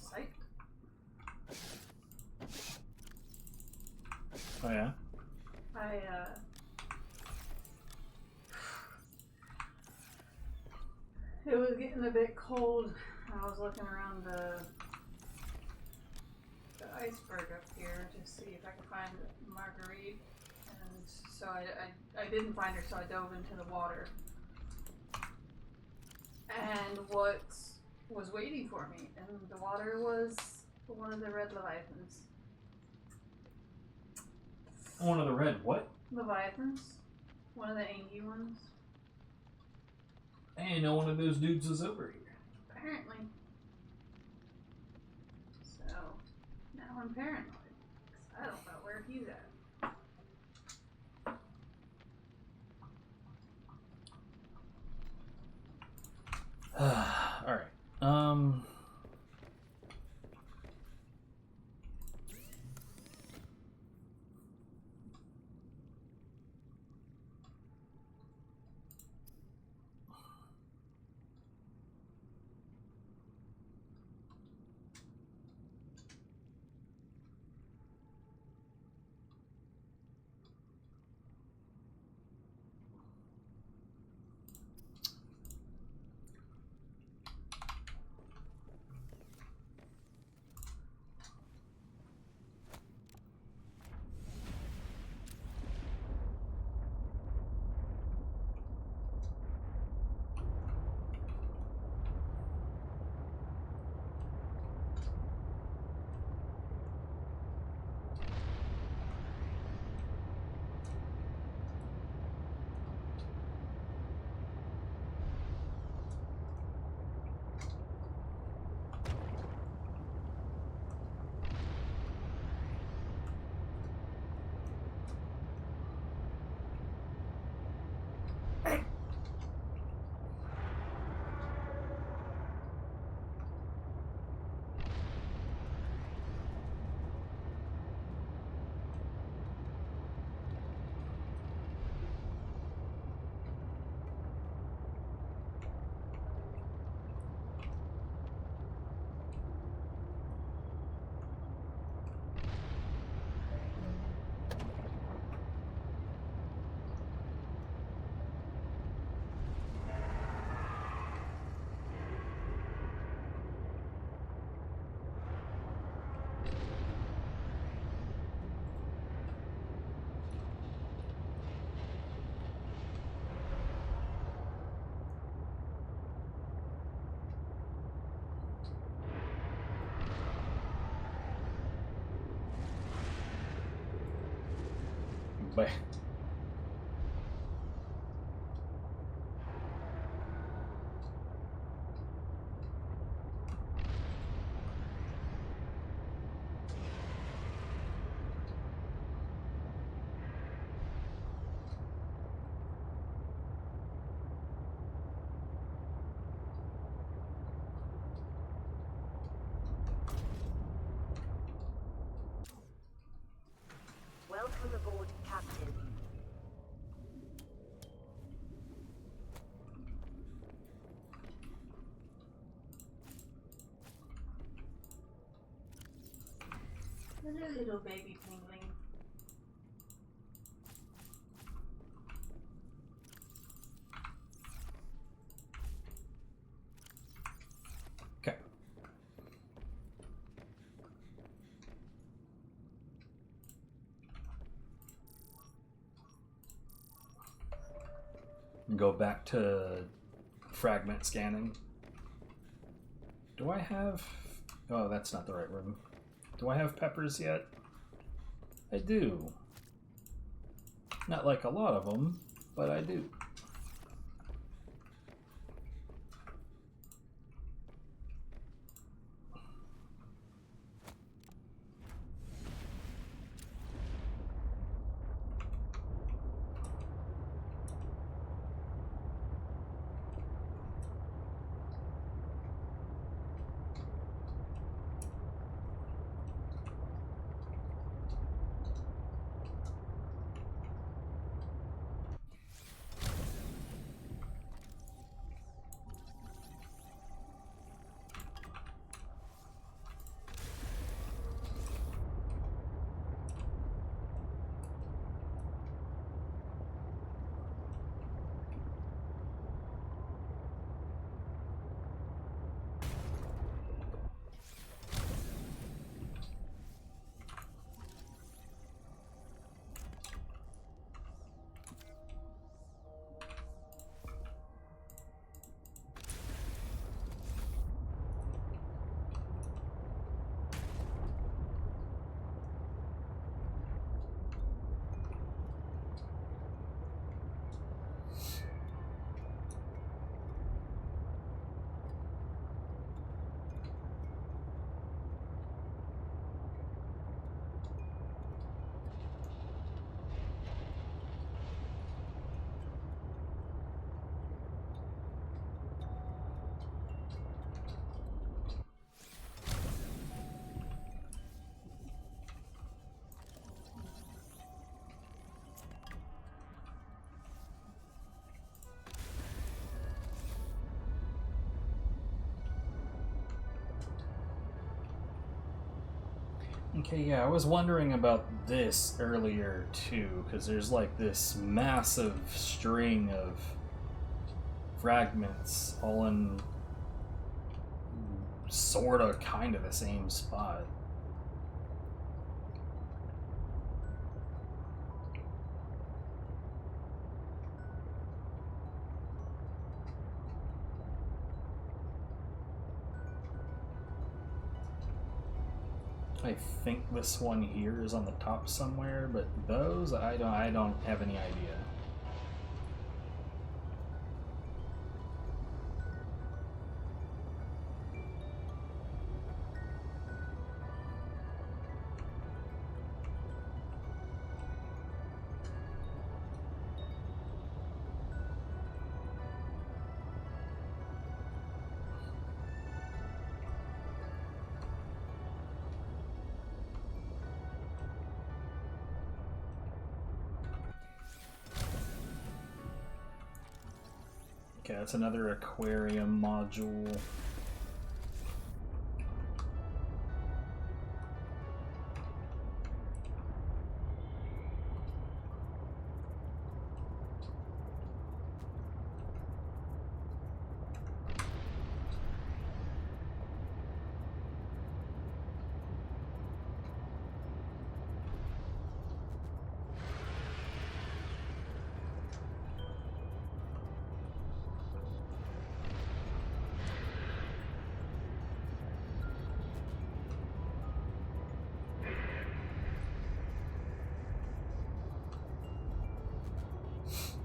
sight. Oh yeah? It was getting a bit cold. I was looking around the iceberg up here to see if I could find Marguerite, and so I didn't find her, so I dove into the water. And what was waiting for me in the water was one of the red leviathans. One of the red what? Leviathans? One of the angry ones. I know one of those dudes is over here. Apparently. So, now I'm paranoid. 'Cause I don't know where he's at. Alright. Bye. Welcome aboard, Captain. Hello, little baby penguin. Okay. Go back to fragment scanning. Do I have... Oh, that's not the right room. Do I have peppers yet? I do. Not like a lot of them, but I do. Okay, yeah, I was wondering about this earlier too, because there's like this massive string of fragments all in sorta kinda the same spot. I think this one here is on the top somewhere, but those I don't have any idea. Okay, that's another aquarium module.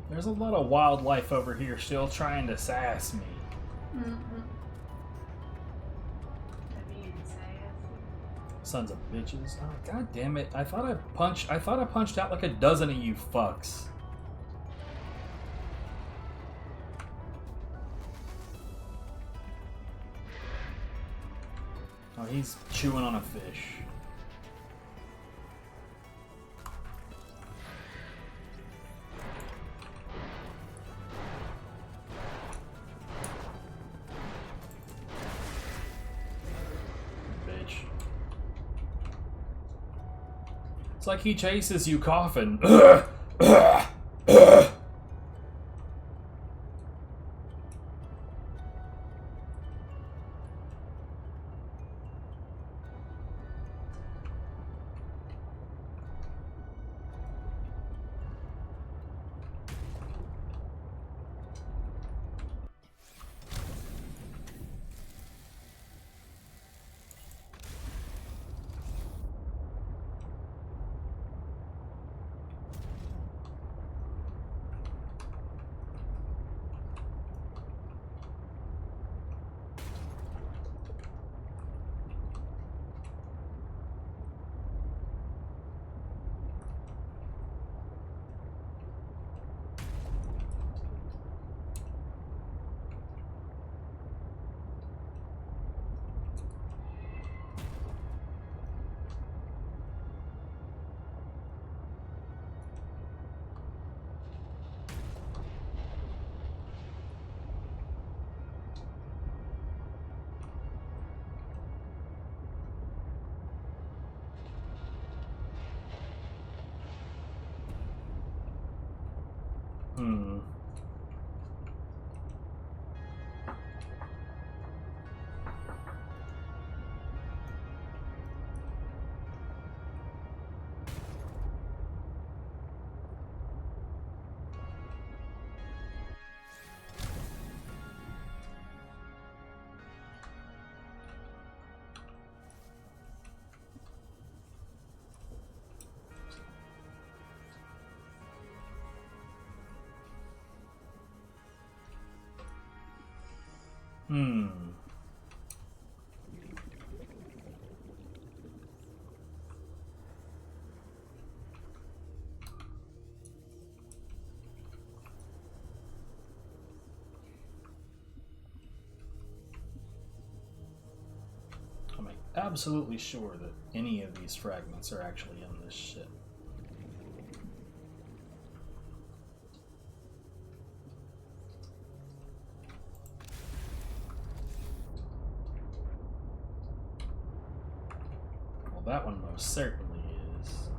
There's a lot of wildlife over here still trying to sass me. Sons of bitches. Oh, god damn it. I thought I punched out like a dozen of you fucks. Oh, he's chewing on a fish. It's like he chases you coughing. I'm absolutely sure that any of these fragments are actually in this ship. that one most certainly is.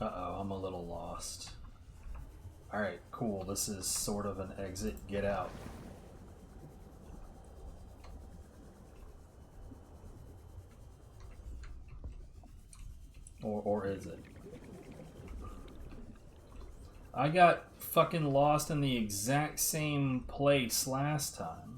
Uh-oh, I'm a little lost. Alright, cool. This is sort of an exit, get out. Or is it? I got fucking lost in the exact same place last time.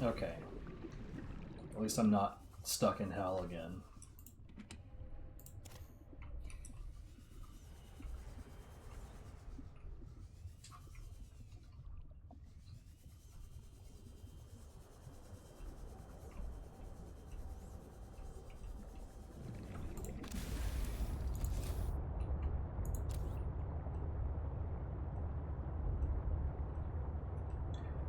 Okay. At least I'm not stuck in hell again.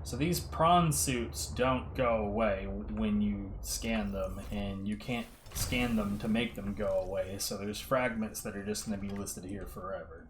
So these prawn suits don't go away when you scan them, and you can't scan them to make them go away, so there's fragments that are just going to be listed here forever.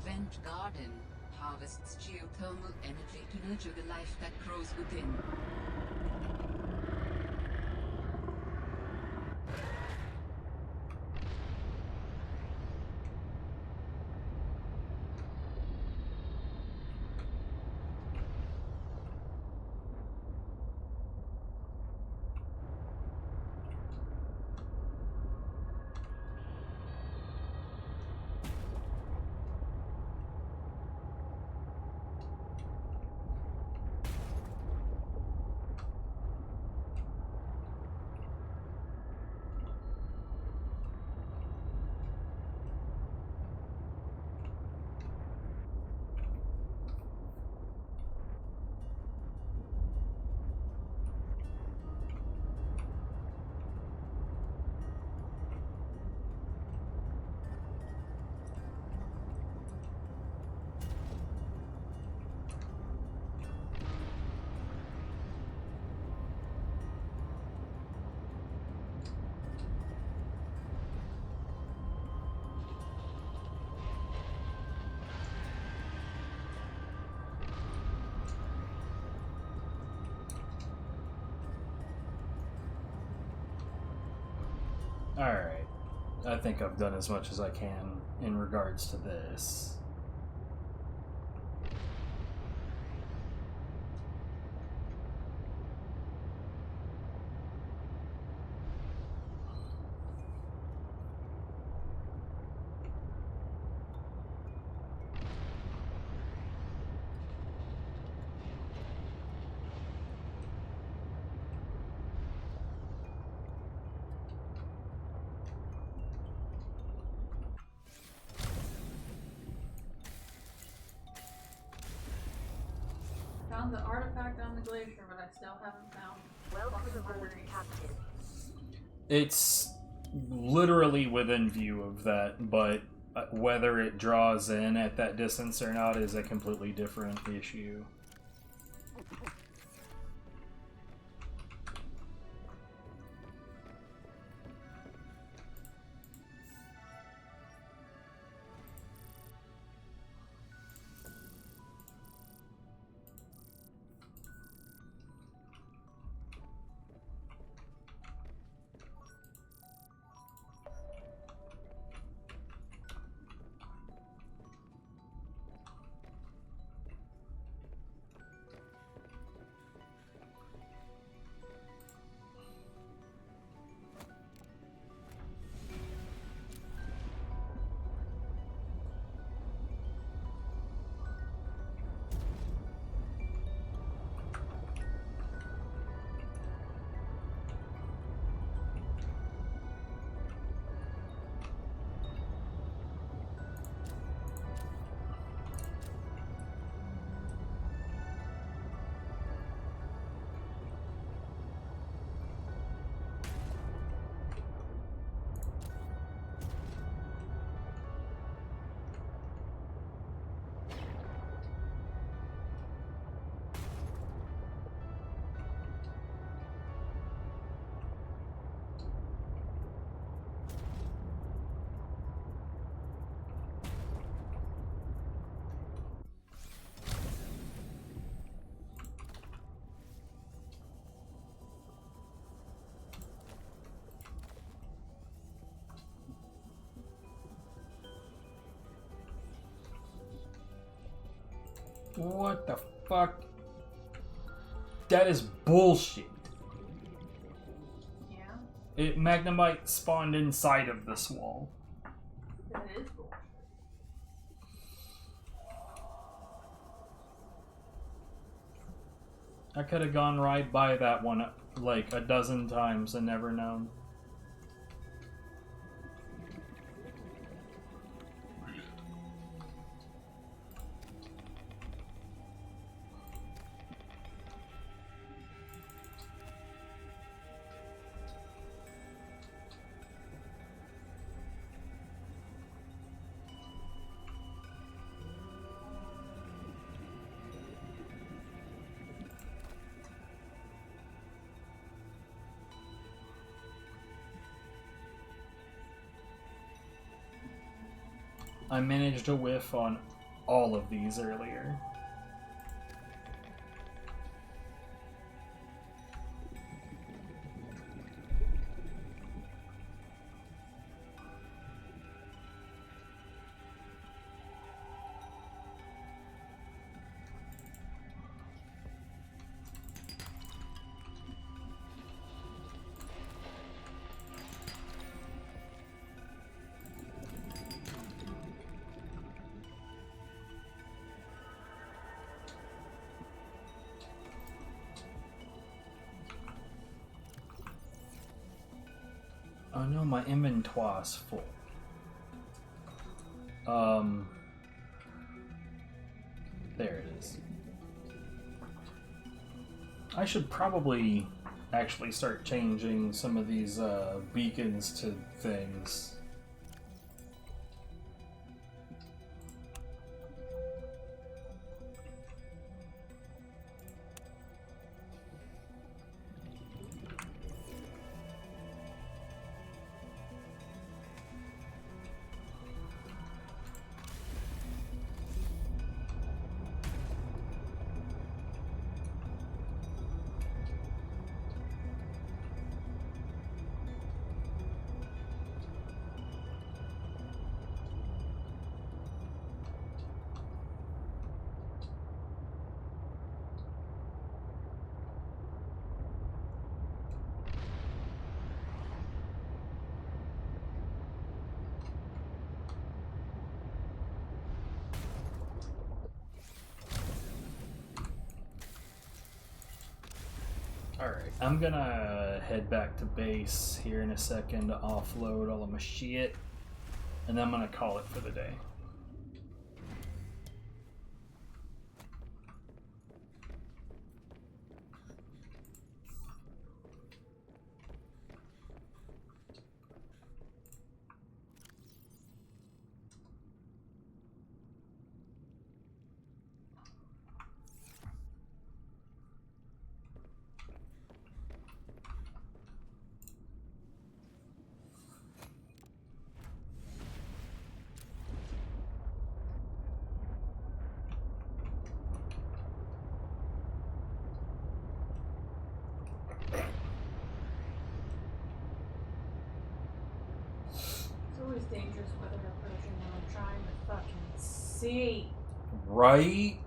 Vent Garden harvests geothermal energy to nurture the life that grows within. Alright. I think I've done as much as I can in regards to this. Found the artifact on the glacier, but I still haven't found It's literally within view of that, but whether it draws in at that distance or not is a completely different issue. What the fuck? That is bullshit. Yeah? Magnemite spawned inside of this wall. That is bullshit. I could have gone right by that one like a dozen times and never known. I managed to whiff on all of these earlier. Oh no, my inventoire's full. There it is. I should probably actually start changing some of these beacons to things. I'm gonna head back to base here in a second to offload all of my shit, and then I'm gonna call it for the day. It's always dangerous weather approaching when I'm trying to fucking see. Right?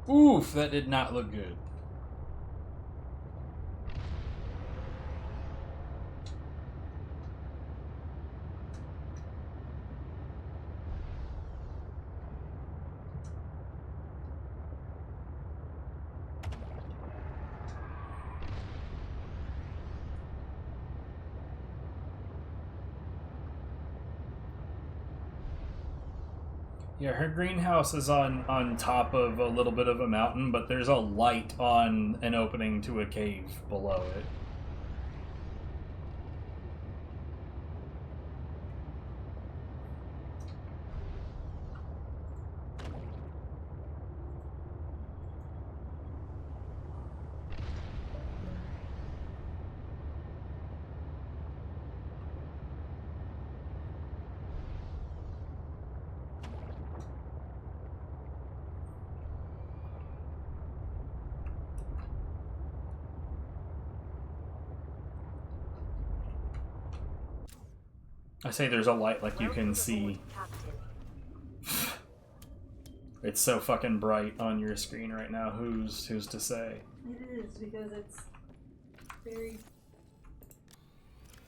Oof, that did not look good. Yeah, her greenhouse is on top of a little bit of a mountain, but there's a light on an opening to a cave below it. I say there's a light like you can see. It's so fucking bright on your screen right now. Who's to say? It is, because it's very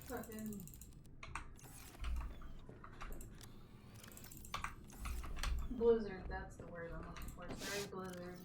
fucking blizzard, that's the word I'm looking for. It's very blizzard.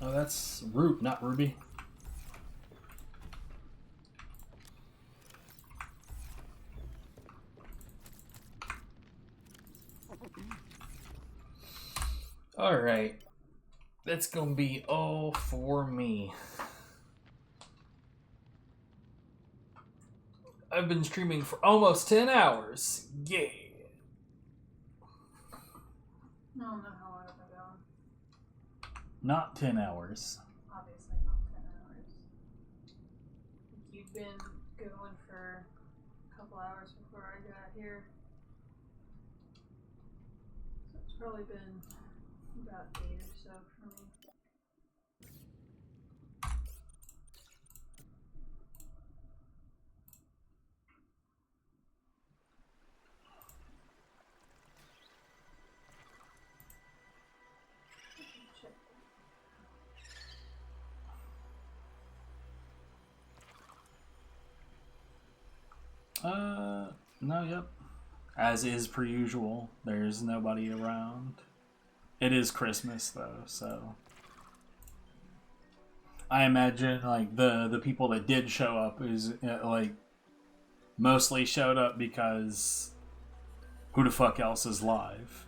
Oh, that's Root, not Ruby. Alright. That's gonna be all for me. I've been streaming for almost 10 hours. Yeah. I don't know how long I've been going. Not 10 hours. Obviously not 10 hours. You've been going for a couple hours before I got here. So it's probably been about 8 or so for me. No, yep. As is per usual, there's nobody around. It is Christmas though, so I imagine like the people that did show up is like mostly showed up because who the fuck else is live?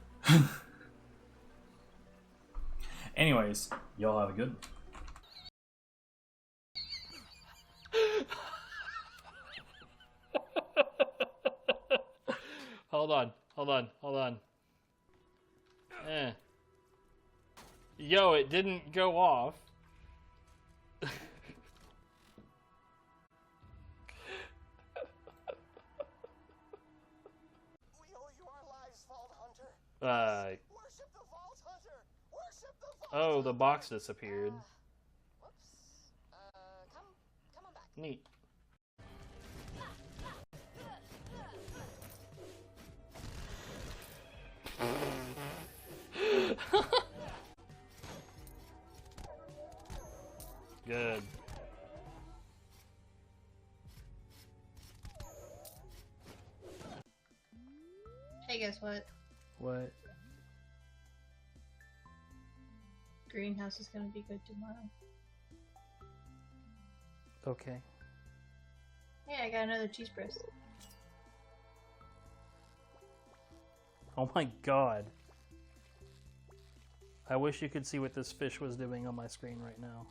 Anyways, y'all have a good Hold on. Yo, it didn't go off. Oh, the box disappeared. Neat. Good. Hey, guess what? What? Greenhouse is gonna be good tomorrow. Okay. Hey, I got another cheese press. Oh my god. I wish you could see what this fish was doing on my screen right now.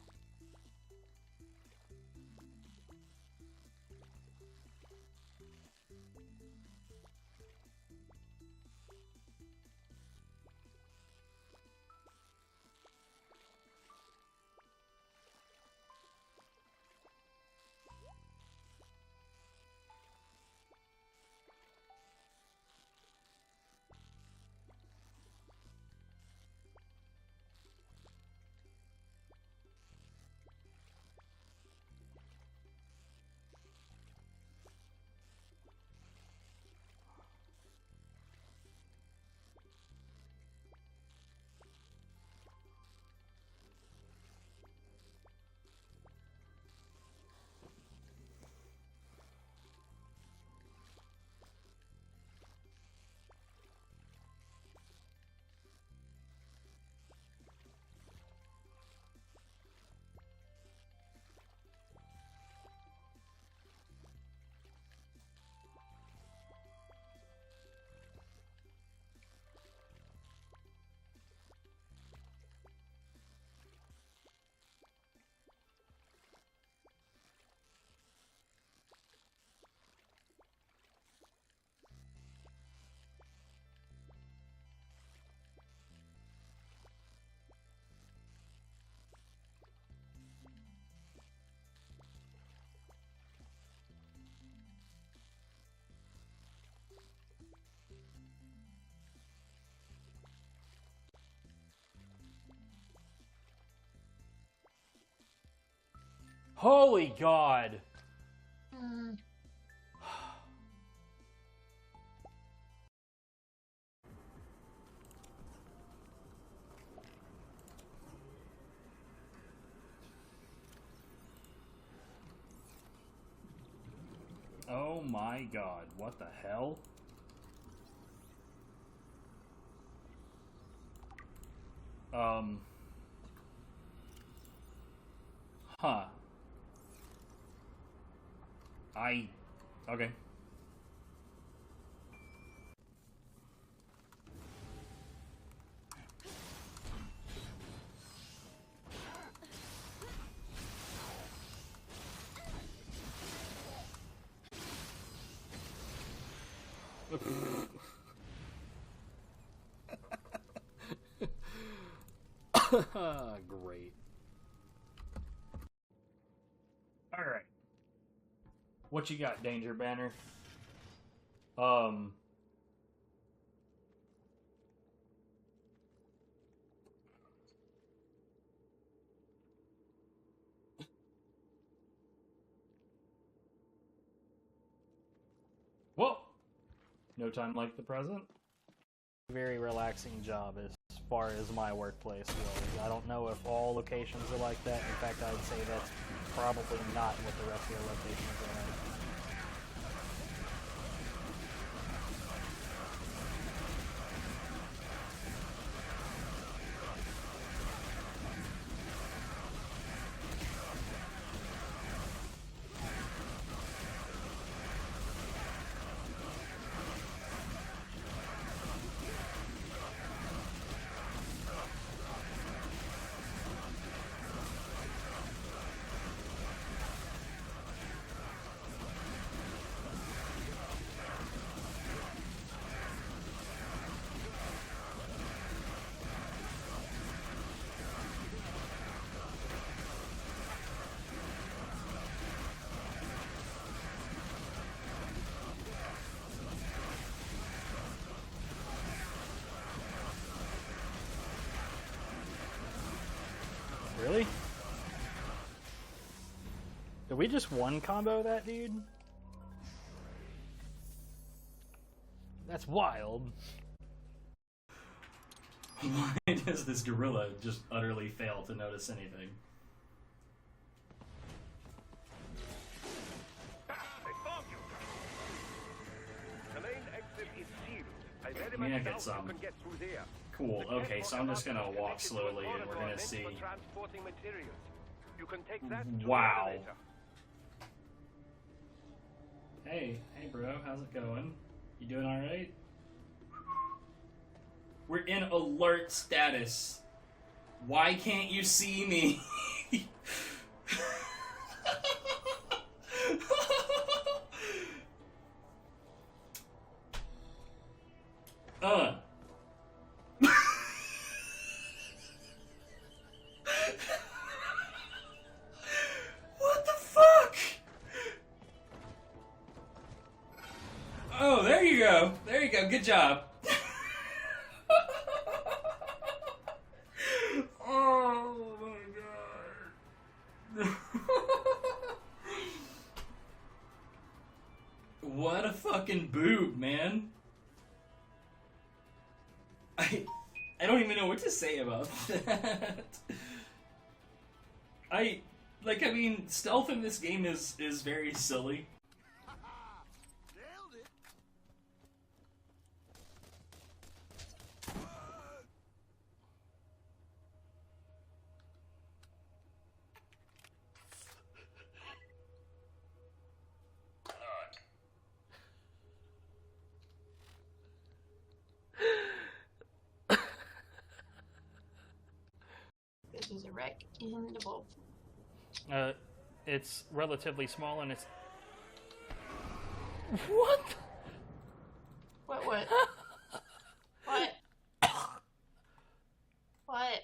Holy God! Oh my God, what the hell? Huh. Okay. Great. Alright. What you got, Danger Banner? Whoa! No time like the present? Very relaxing job as far as my workplace goes. I don't know if all locations are like that. In fact, I'd say that's probably not what the rest of your locations are like. Did we just one combo that dude? That's wild. Why does this gorilla just utterly fail to notice anything? The main exit is sealed. I very Let me much get doubt some. you can get through there. Cool, okay, so I'm just gonna walk slowly and we're gonna see. Transporting materials. You can take that to the Wow. elevator. Hey bro, how's it going? You doing alright? We're in alert status. Why can't you see me? What the fuck? Oh, there you go. There you go. Good job. Oh my god. What a fucking boob, man. I don't even know what to say about that. I mean, stealth in this game is very silly. This is a wreck in the vault. It's relatively small and it's... What? What? What? What?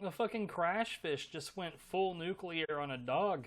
The fucking crash fish just went full nuclear on a dog.